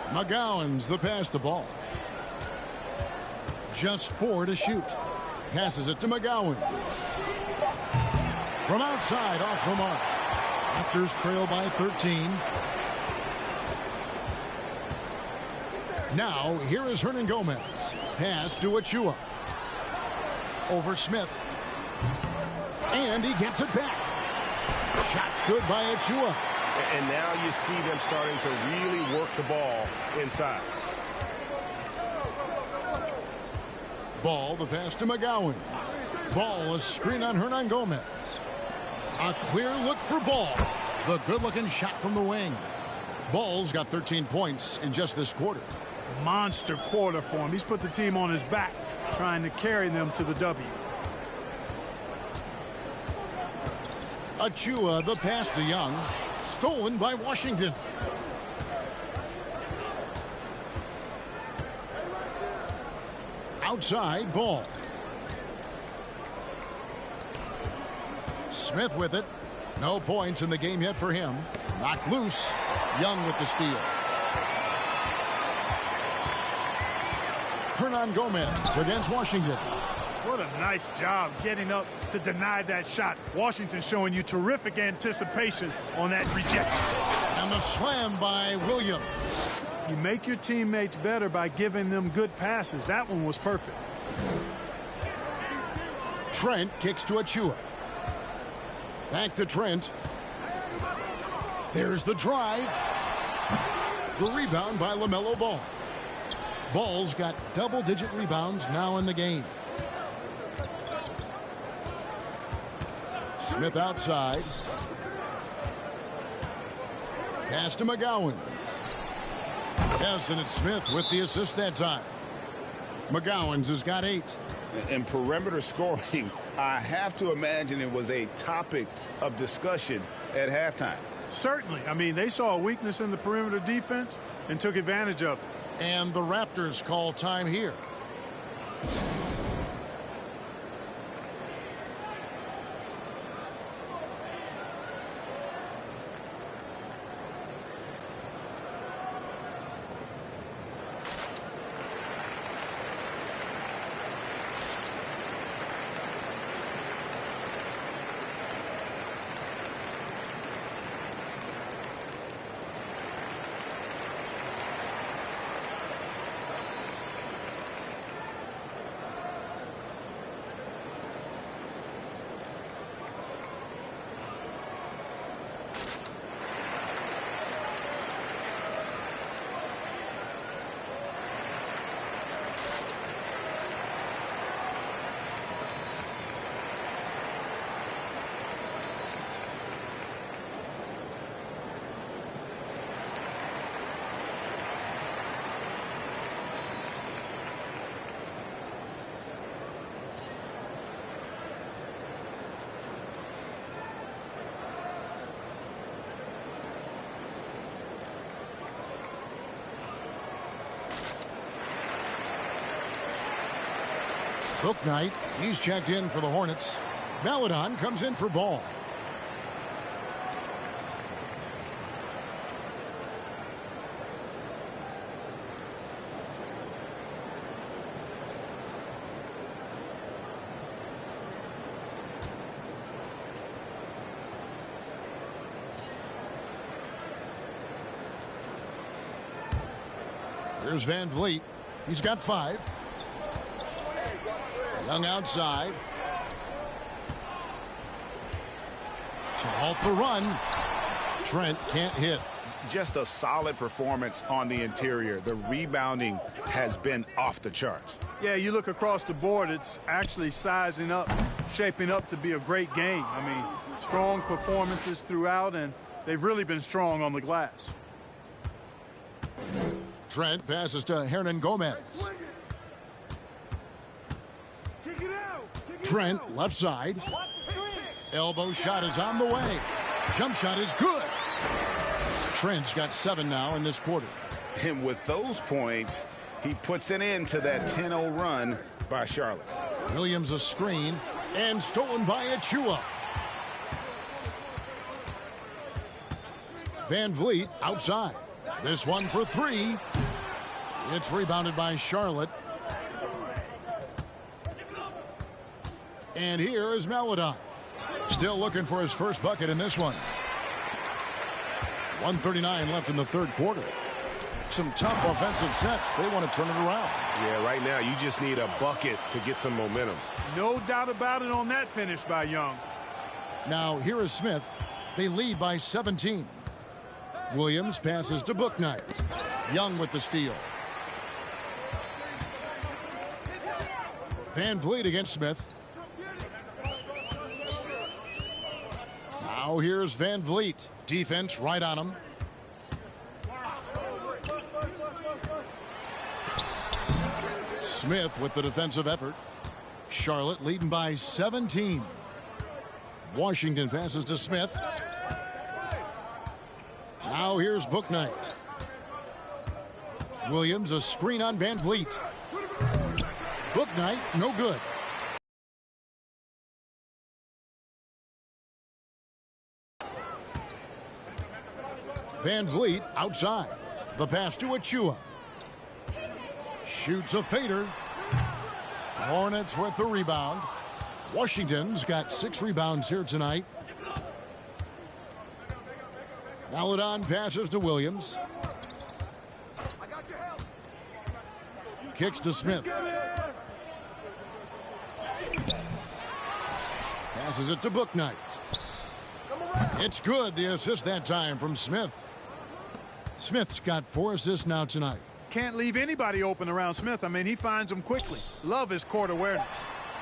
McGowan's the pass to Ball. Just 4 to shoot. Passes it to McGowan. From outside, off the mark. Raptors trail by 13. Now, here is Hernangomez. Pass to Achua. Over Smith. And he gets it back. Shot's good by Achua. And now you see them starting to really work the ball inside. Ball, the pass to McGowan. Ball, a screen on Hernangomez. A clear look for Ball. The good-looking shot from the wing. Ball's got 13 points in just this quarter. Monster quarter for him. He's put the team on his back, trying to carry them to the W. Achua, the pass to Young. Stolen by Washington. Outside, Ball. Smith with it. No points in the game yet for him. Knocked loose. Young with the steal. Hernangomez against Washington. What a nice job getting up to deny that shot. Washington showing you terrific anticipation on that rejection. And the slam by Williams. You make your teammates better by giving them good passes. That one was perfect. Trent kicks to Achua. Back to Trent. There's the drive. The rebound by LaMelo Ball. Ball's got double-digit rebounds now in the game. Smith outside. Pass to McGowan. Yes, and it's Smith with the assist that time. McGowan's has got 8. And perimeter scoring, I have to imagine it was a topic of discussion at halftime. Certainly. I mean, they saw a weakness in the perimeter defense and took advantage of it. And the Raptors call time here. Bouknight, he's checked in for the Hornets. Maledon comes in for Ball. There's Van Vliet. He's got 5. Young outside. To halt the run. Trent can't hit. Just a solid performance on the interior. The rebounding has been off the charts. Yeah, you look across the board, it's actually sizing up, shaping up to be a great game. I mean, strong performances throughout, and they've really been strong on the glass. Trent passes to Hernangomez. Trent, left side. Elbow shot is on the way. Jump shot is good. Trent's got 7 now in this quarter. And with those points, he puts an end to that 10-0 run by Charlotte. Williams a screen and stolen by Achua. Van Vliet outside. This one for 3. It's rebounded by Charlotte. And here is Maladon. Still looking for his first bucket in this one. 1:39 left in the third quarter. Some tough offensive sets. They want to turn it around. Yeah, right now you just need a bucket to get some momentum. No doubt about it on that finish by Young. Now here is Smith. They lead by 17. Williams passes to Bouknight. Young with the steal. Van Vliet against Smith. Now here's Van Vliet. Defense right on him. Smith with the defensive effort. Charlotte leading by 17. Washington passes to Smith. Now here's Bouknight. Williams a screen on Van Vliet. Bouknight no good. Van Vliet outside. The pass to Achua. Shoots a fader. Hornets with the rebound. Washington's got 6 rebounds here tonight. Maladon passes to Williams. Kicks to Smith. Passes it to Bouknight. It's good. The assist that time from Smith. Smith's got 4 assists now tonight. Can't leave anybody open around Smith. I mean, he finds them quickly. Love his court awareness.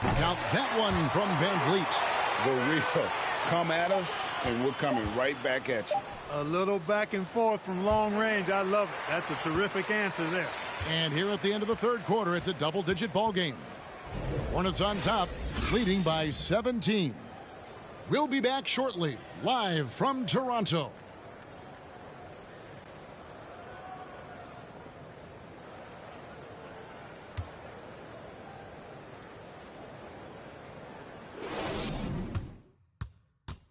Count that one from Van Vliet. We're real. Come at us, and we're coming right back at you. A little back and forth from long range. I love it. That's a terrific answer there. And here at the end of the third quarter, it's a double-digit ball game. Hornets on top, leading by 17. We'll be back shortly, live from Toronto.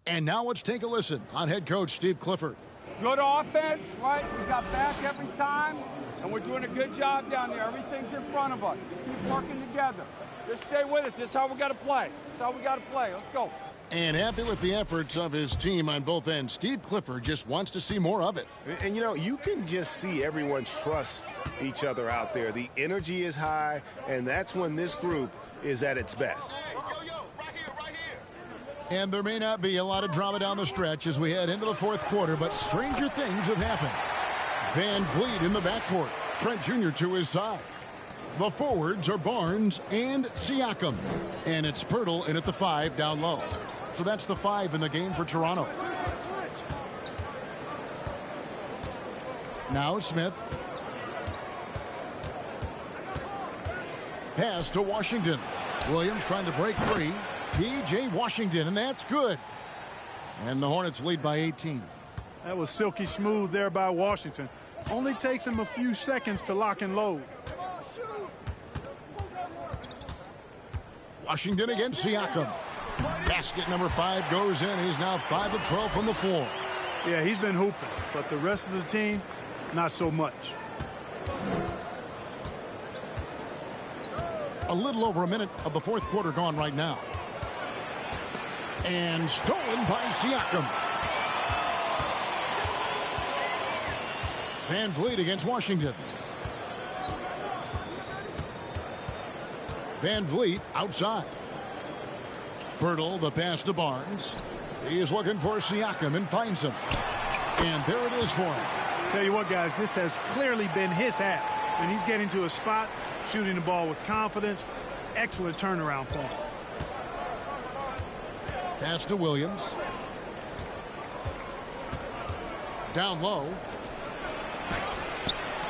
And now let's take a listen on head coach Steve Clifford. Good offense, right? We got back every time, and we're doing a good job down there. Everything's in front of us. Keep working together. Just stay with it. This is how we got to play. This is how we got to play. Let's go. And happy with the efforts of his team on both ends. Steve Clifford just wants to see more of it. And, you know, you can just see everyone trust each other out there. The energy is high, and that's when this group is at its best. And there may not be a lot of drama down the stretch as we head into the fourth quarter, but stranger things have happened. Van Vliet in the backcourt. Trent Jr. to his side. The forwards are Barnes and Siakam. And it's Pirtle in at the 5 down low. So that's the 5 in the game for Toronto. Now Smith. Pass to Washington. Williams trying to break free. P.J. Washington, and that's good. And the Hornets lead by 18. That was silky smooth there by Washington. Only takes him a few seconds to lock and load. Washington against Siakam. Basket number 5 goes in. He's now 5 of 12 from the floor. Yeah, he's been hooping, but the rest of the team, not so much. A little over a minute of the fourth quarter gone right now. And stolen by Siakam. Van Vliet against Washington. Van Vliet outside. Pirtle, the pass to Barnes. He is looking for Siakam and finds him. And there it is for him. Tell you what, guys, this has clearly been his half. And he's getting to a spot, shooting the ball with confidence. Excellent turnaround for him. Pass to Williams. Down low.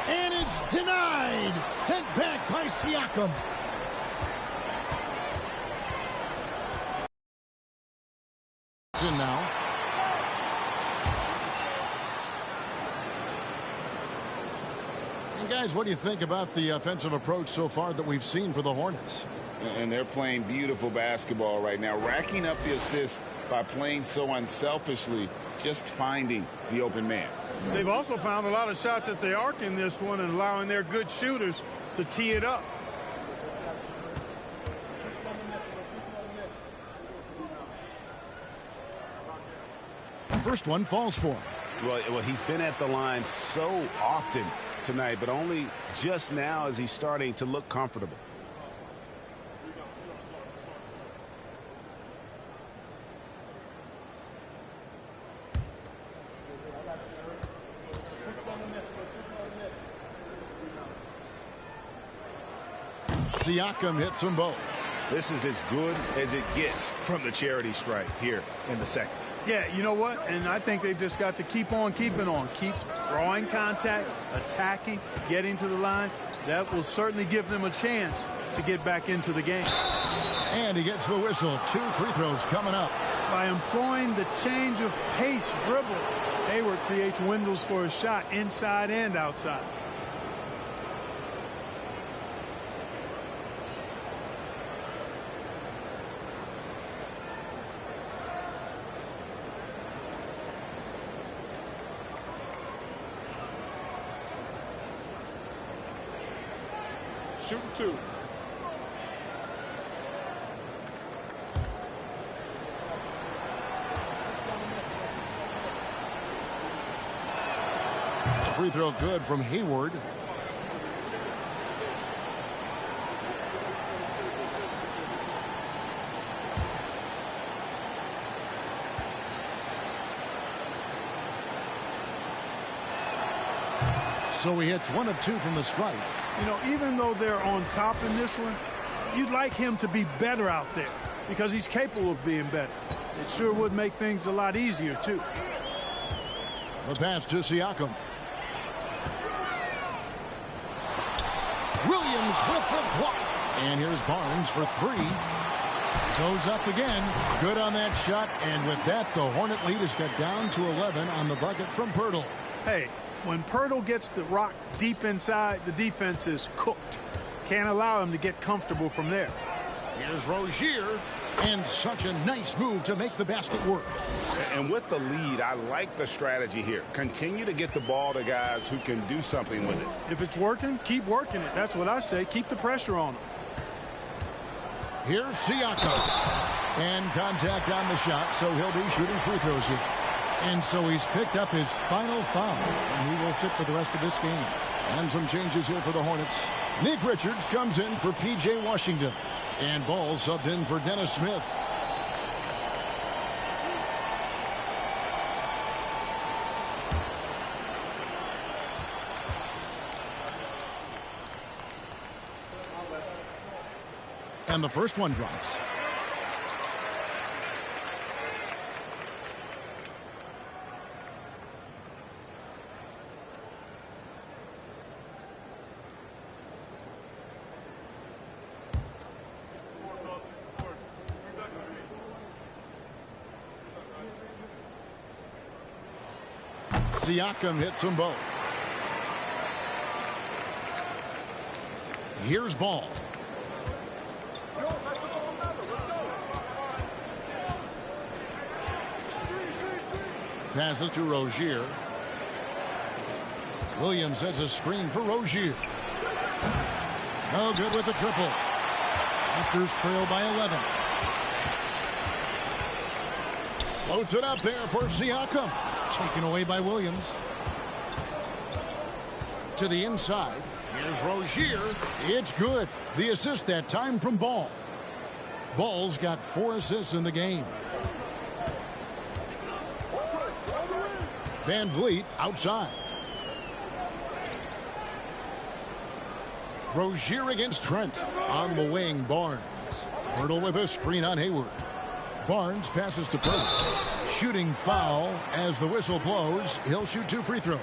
And it's denied. Sent back by Siakam. in now. And guys, what do you think about the offensive approach so far that we've seen for the Hornets? And they're playing beautiful basketball right now, racking up the assists by playing so unselfishly, just finding the open man. They've also found a lot of shots at the arc in this one and allowing their good shooters to tee it up. First one falls for him. Well, he's been at the line so often tonight, but only just now is he starting to look comfortable. Siakam hits them both. This is as good as it gets from the charity stripe here in the second. Yeah, you know what? And I think they've just got to keep on keeping on. Keep drawing contact, attacking, getting to the line. That will certainly give them a chance to get back into the game. And he gets the whistle. 2 free throws coming up. By employing the change of pace dribble, Hayward creates windows for a shot inside and outside. Shooting 2. Free throw good from Hayward. So he hits 1 of 2 from the stripe. You know, even though they're on top in this one, you'd like him to be better out there because he's capable of being better. It sure would make things a lot easier, too. The pass to Siakam. Williams with the block. And here's Barnes for 3. Goes up again. Good on that shot. And with that, the Hornet lead has got down to 11 on the bucket from Pirtle. Hey, when Pirtle gets the rock deep inside, the defense is cooked. Can't allow him to get comfortable from there. Here's Rozier. And such a nice move to make the basket work. And with the lead, I like the strategy here. Continue to get the ball to guys who can do something with it. If it's working, keep working it. That's what I say. Keep the pressure on him. Here's Siakam. And contact on the shot, so he'll be shooting free throws here. And so he's picked up his final foul. And he will sit for the rest of this game. And some changes here for the Hornets. Nick Richards comes in for P.J. Washington. And Ball subbed in for Dennis Smith. And the first one drops. Siakam hits them both. Here's Ball. Passes to Rozier. Williams sets a screen for Rozier. No good with the triple. Raptors trail by 11. Floats it up there for Siakam. Taken away by Williams. To the inside. Here's Rozier. It's good. The assist that time from Ball. Ball's got 4 assists in the game. Van Vliet outside. Rozier against Trent. On the wing, Barnes. Pirtle with a screen on Hayward. Barnes passes to Pirtle. Shooting foul as the whistle blows. He'll shoot 2 free throws.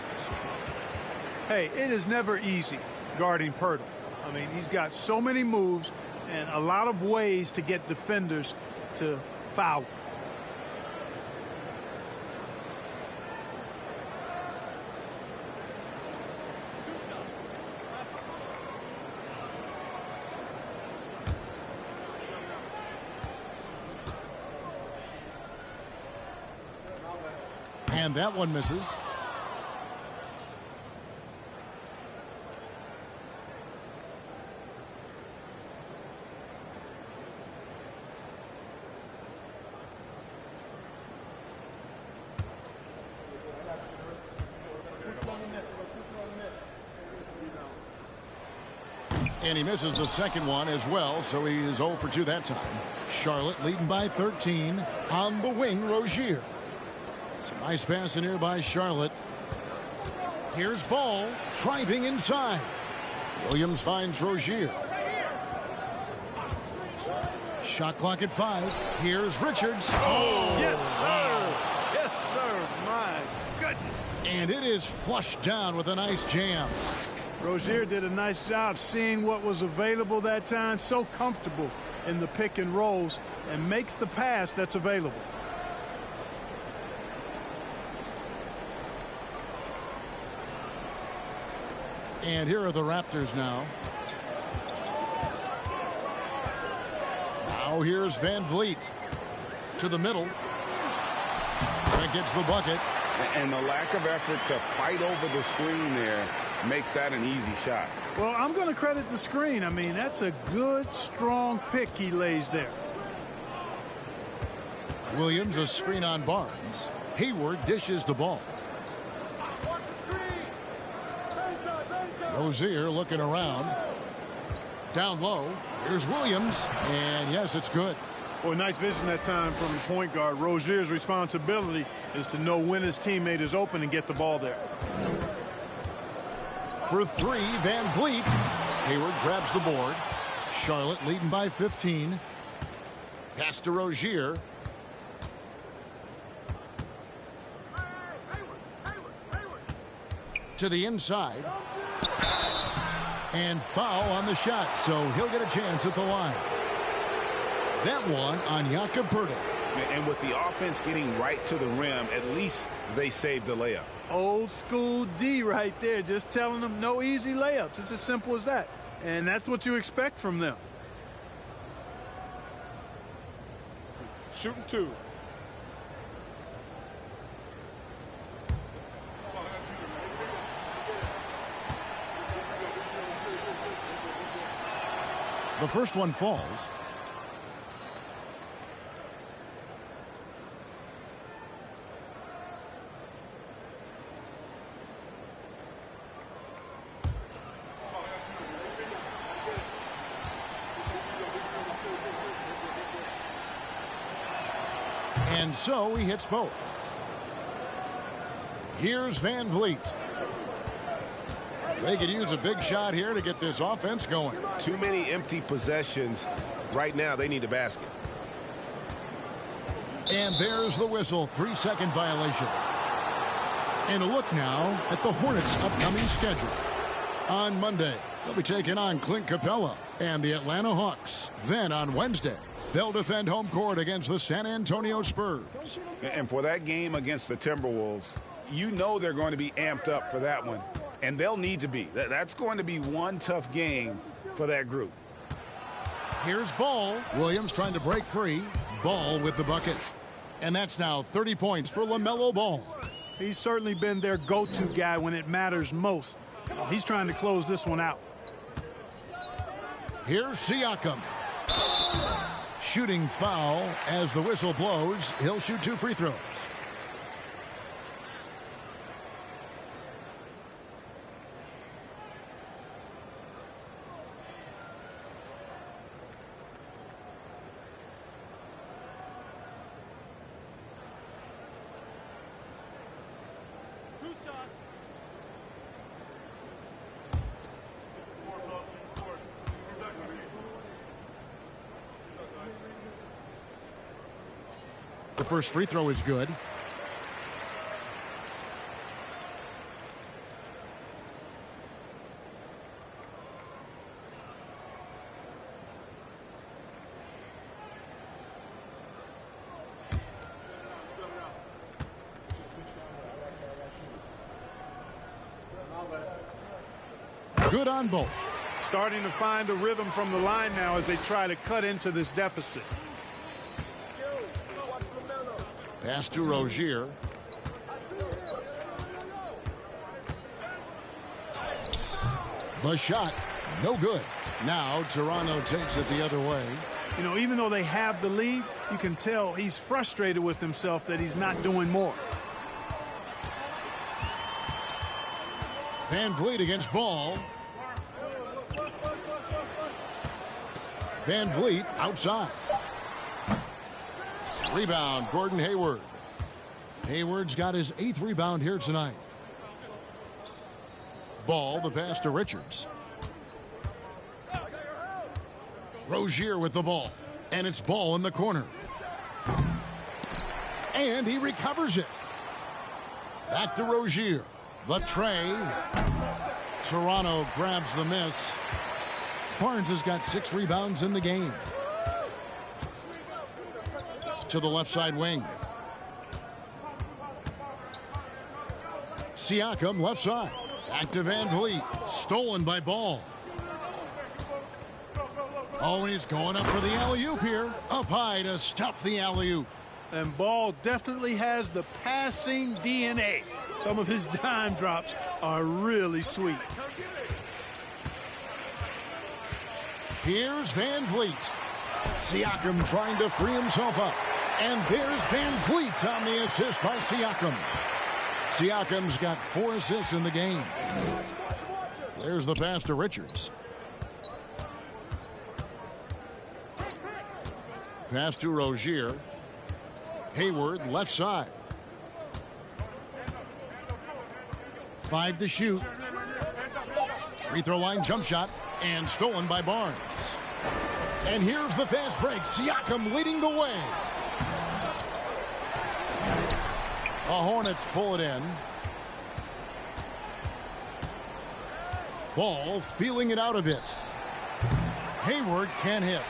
Hey, it is never easy guarding Pirtle. I mean, he's got so many moves and a lot of ways to get defenders to foul. And that one misses. And he misses the second one as well, so he is 0 for 2 that time. Charlotte leading by 13 on the wing, Rozier. Some nice pass in here by Charlotte. Here's Ball driving inside. Williams finds Rozier. Shot clock at 5. Here's Richards. Oh, yes, sir. Yes, sir. My goodness. And it is flushed down with a nice jam. Rozier did a nice job seeing what was available that time. So comfortable in the pick and rolls and makes the pass that's available. And here are the Raptors now. Now here's Van Vliet to the middle. That gets the bucket. And the lack of effort to fight over the screen there makes that an easy shot. Well, I'm going to credit the screen. I mean, that's a good, strong pick he lays there. Williams a screen on Barnes. Hayward dishes the ball. Rozier looking around. Down low. Here's Williams. And yes, it's good. Boy, nice vision that time from the point guard. Rozier's responsibility is to know when his teammate is open and get the ball there. For 3, Van Vliet. Hayward grabs the board. Charlotte leading by 15. Pass to Rozier. To the inside. And foul on the shot, so he'll get a chance at the line. That one on Jakob Poeltl. And with the offense getting right to the rim, at least they saved the layup. Old school D right there, just telling them no easy layups. It's as simple as that. And that's what you expect from them. Shooting 2. The first one falls. And so he hits both. Here's Van Vliet. They could use a big shot here to get this offense going. Too many empty possessions. Right now, they need a basket. And there's the whistle. 3-second violation. And a look now at the Hornets' upcoming schedule. On Monday, they'll be taking on Clint Capella and the Atlanta Hawks. Then on Wednesday, they'll defend home court against the San Antonio Spurs. And for that game against the Timberwolves, you know they're going to be amped up for that one. And they'll need to be. That's going to be one tough game for that group. Here's Ball. Williams trying to break free. Ball with the bucket. And that's now 30 points for LaMelo Ball. He's certainly been their go-to guy when it matters most. He's trying to close this one out. Here's Siakam. Shooting foul as the whistle blows. He'll shoot 2 free throws. The first free throw is good. Good on both. Starting to find a rhythm from the line now as they try to cut into this deficit. Pass to Rozier. The shot, no good. Now Toronto takes it the other way. You know, even though they have the lead, you can tell he's frustrated with himself that he's not doing more. Van Vliet against Ball. Van Vliet outside. Rebound, Gordon Hayward. Hayward's got his 8th rebound here tonight. Ball, the pass to Richards. Rozier with the ball. And it's Ball in the corner. And he recovers it. Back to Rozier. The tray. Toronto grabs the miss. Barnes has got 6 rebounds in the game. To the left side wing. Siakam left side. Back to Van Vliet. Stolen by Ball. Always going up for the alley-oop here. Up high to stuff the alley-oop. And Ball definitely has the passing DNA. Some of his dime drops are really sweet. Here's Van Vliet. Siakam trying to free himself up. And there's Van Vliet on the assist by Siakam. Siakam's got 4 assists in the game. There's the pass to Richards. Pass to Rozier. Hayward left side. 5 to shoot. Free throw line jump shot and stolen by Barnes. And here's the fast break. Siakam leading the way. The Hornets pull it in. Ball feeling it out a bit. Hayward can't hit.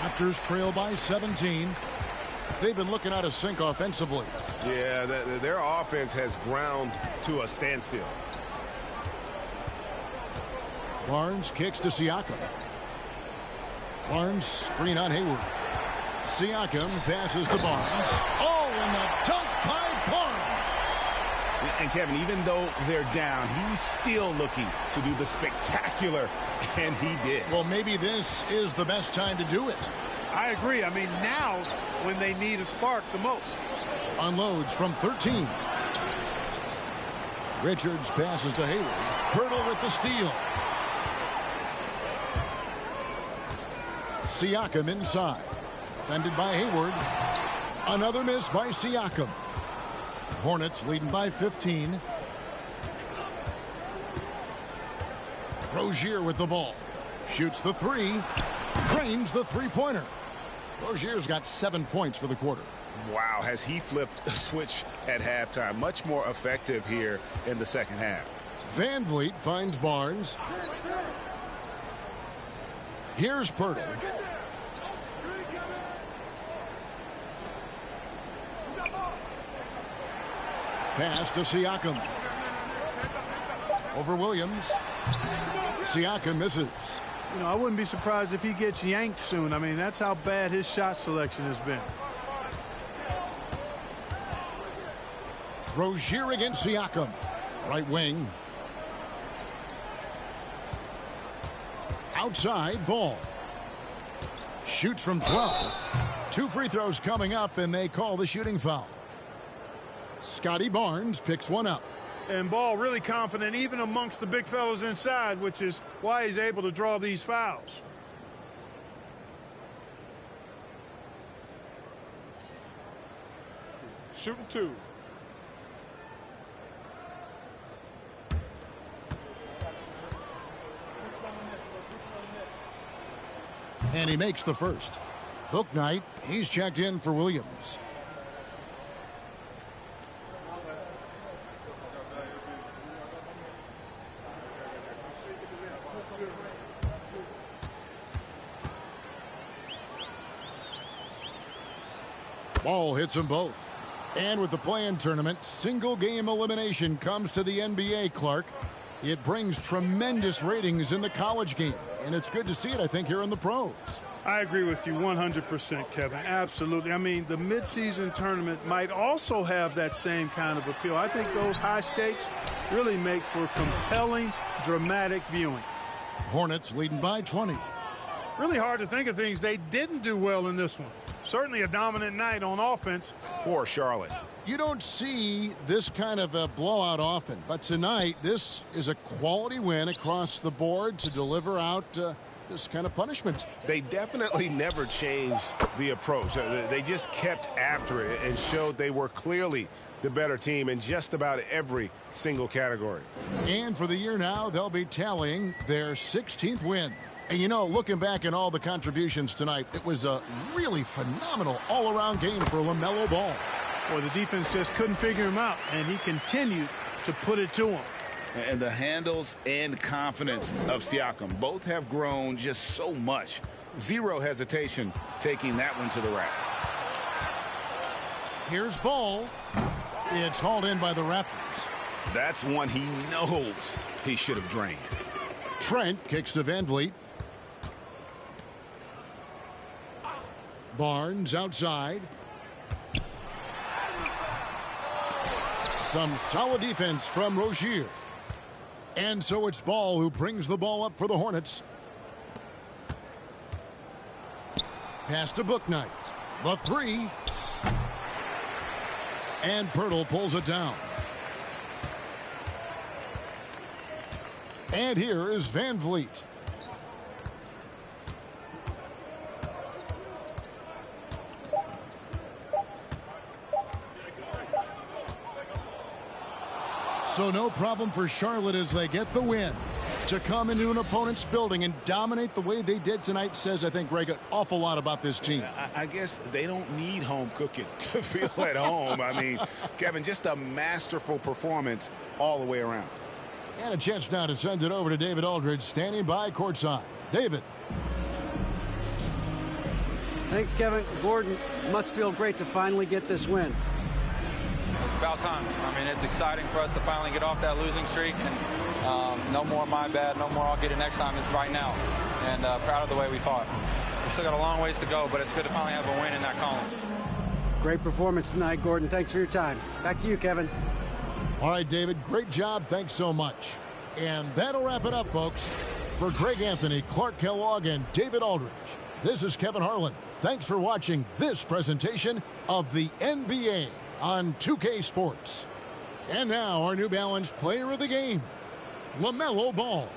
Raptors trail by 17. They've been looking out of sync offensively. Yeah, their offense has ground to a standstill. Barnes kicks to Siakam. Barnes screen on Hayward. Siakam passes to Barnes. Oh, and the dunk by Barnes. And Kevin, even though they're down, he's still looking to do the spectacular, and he did. Well, maybe this is the best time to do it. I agree. I mean, now's when they need a spark the most. Unloads from 13. Richards passes to Hayward. Pirtle with the steal. Siakam inside. Defended by Hayward. Another miss by Siakam. Hornets leading by 15. Rozier with the ball. Shoots the 3. Drains the 3-pointer. Rozier's got 7 points for the quarter. Wow, has he flipped a switch at halftime. Much more effective here in the second half. Van Vliet finds Barnes. Here's Pirtle. Pass to Siakam. Over Williams. Siakam misses. You know, I wouldn't be surprised if he gets yanked soon. I mean, that's how bad his shot selection has been. Rozier against Siakam. Right wing. Outside, Ball. Shoots from 12. 2 free throws coming up, and they call the shooting foul. Scotty Barnes picks one up. And Ball really confident even amongst the big fellas inside, which is why he's able to draw these fouls. Shooting 2. And he makes the first. Book night, he's checked in for Williams. Ball hits them both. And with the play-in tournament, single-game elimination comes to the NBA, Clark. It brings tremendous ratings in the college game. And it's good to see it, I think, here in the pros. I agree with you 100%, Kevin. Absolutely. I mean, the midseason tournament might also have that same kind of appeal. I think those high stakes really make for compelling, dramatic viewing. Hornets leading by 20. Really hard to think of things they didn't do well in this one. Certainly a dominant night on offense for Charlotte. You don't see this kind of a blowout often, but tonight this is a quality win across the board to deliver out this kind of punishment. They definitely never changed the approach. They just kept after it and showed they were clearly the better team in just about every single category. And for the year now, they'll be tallying their 16th win. And, you know, looking back at all the contributions tonight, it was a really phenomenal all-around game for LaMelo Ball. Well, the defense just couldn't figure him out, and he continued to put it to him. And the handles and confidence of Siakam both have grown just so much. Zero hesitation taking that one to the rack. Here's Ball. It's hauled in by the Raptors. That's one he knows he should have drained. Trent kicks to Van Vliet. Barnes outside. Some solid defense from Rozier. And so it's Ball who brings the ball up for the Hornets. Pass to Bouknight. The three. And Pirtle pulls it down. And here is Van Vliet. So no problem for Charlotte as they get the win. To come into an opponent's building and dominate the way they did tonight says, I think, Greg, an awful lot about this team. I guess they don't need home cooking to feel at home. I mean, Kevin, just a masterful performance all the way around. And a chance now to send it over to David Aldridge, standing by courtside. David. Thanks, Kevin. Gordon, must feel great to finally get this win. It's about time. I mean, it's exciting for us to finally get off that losing streak, and no more my bad, no more I'll get it next time. It's right now, and proud of the way we fought. We still got a long ways to go, but it's good to finally have a win in that column. Great performance tonight, Gordon. Thanks for your time. Back to you, Kevin. All right, David, great job. Thanks so much. And that'll wrap it up, folks. For Greg Anthony, Clark Kellogg, and David Aldridge, this is Kevin Harlan. Thanks for watching this presentation of the NBA on 2K Sports. And now our New Balance player of the game, LaMelo Ball.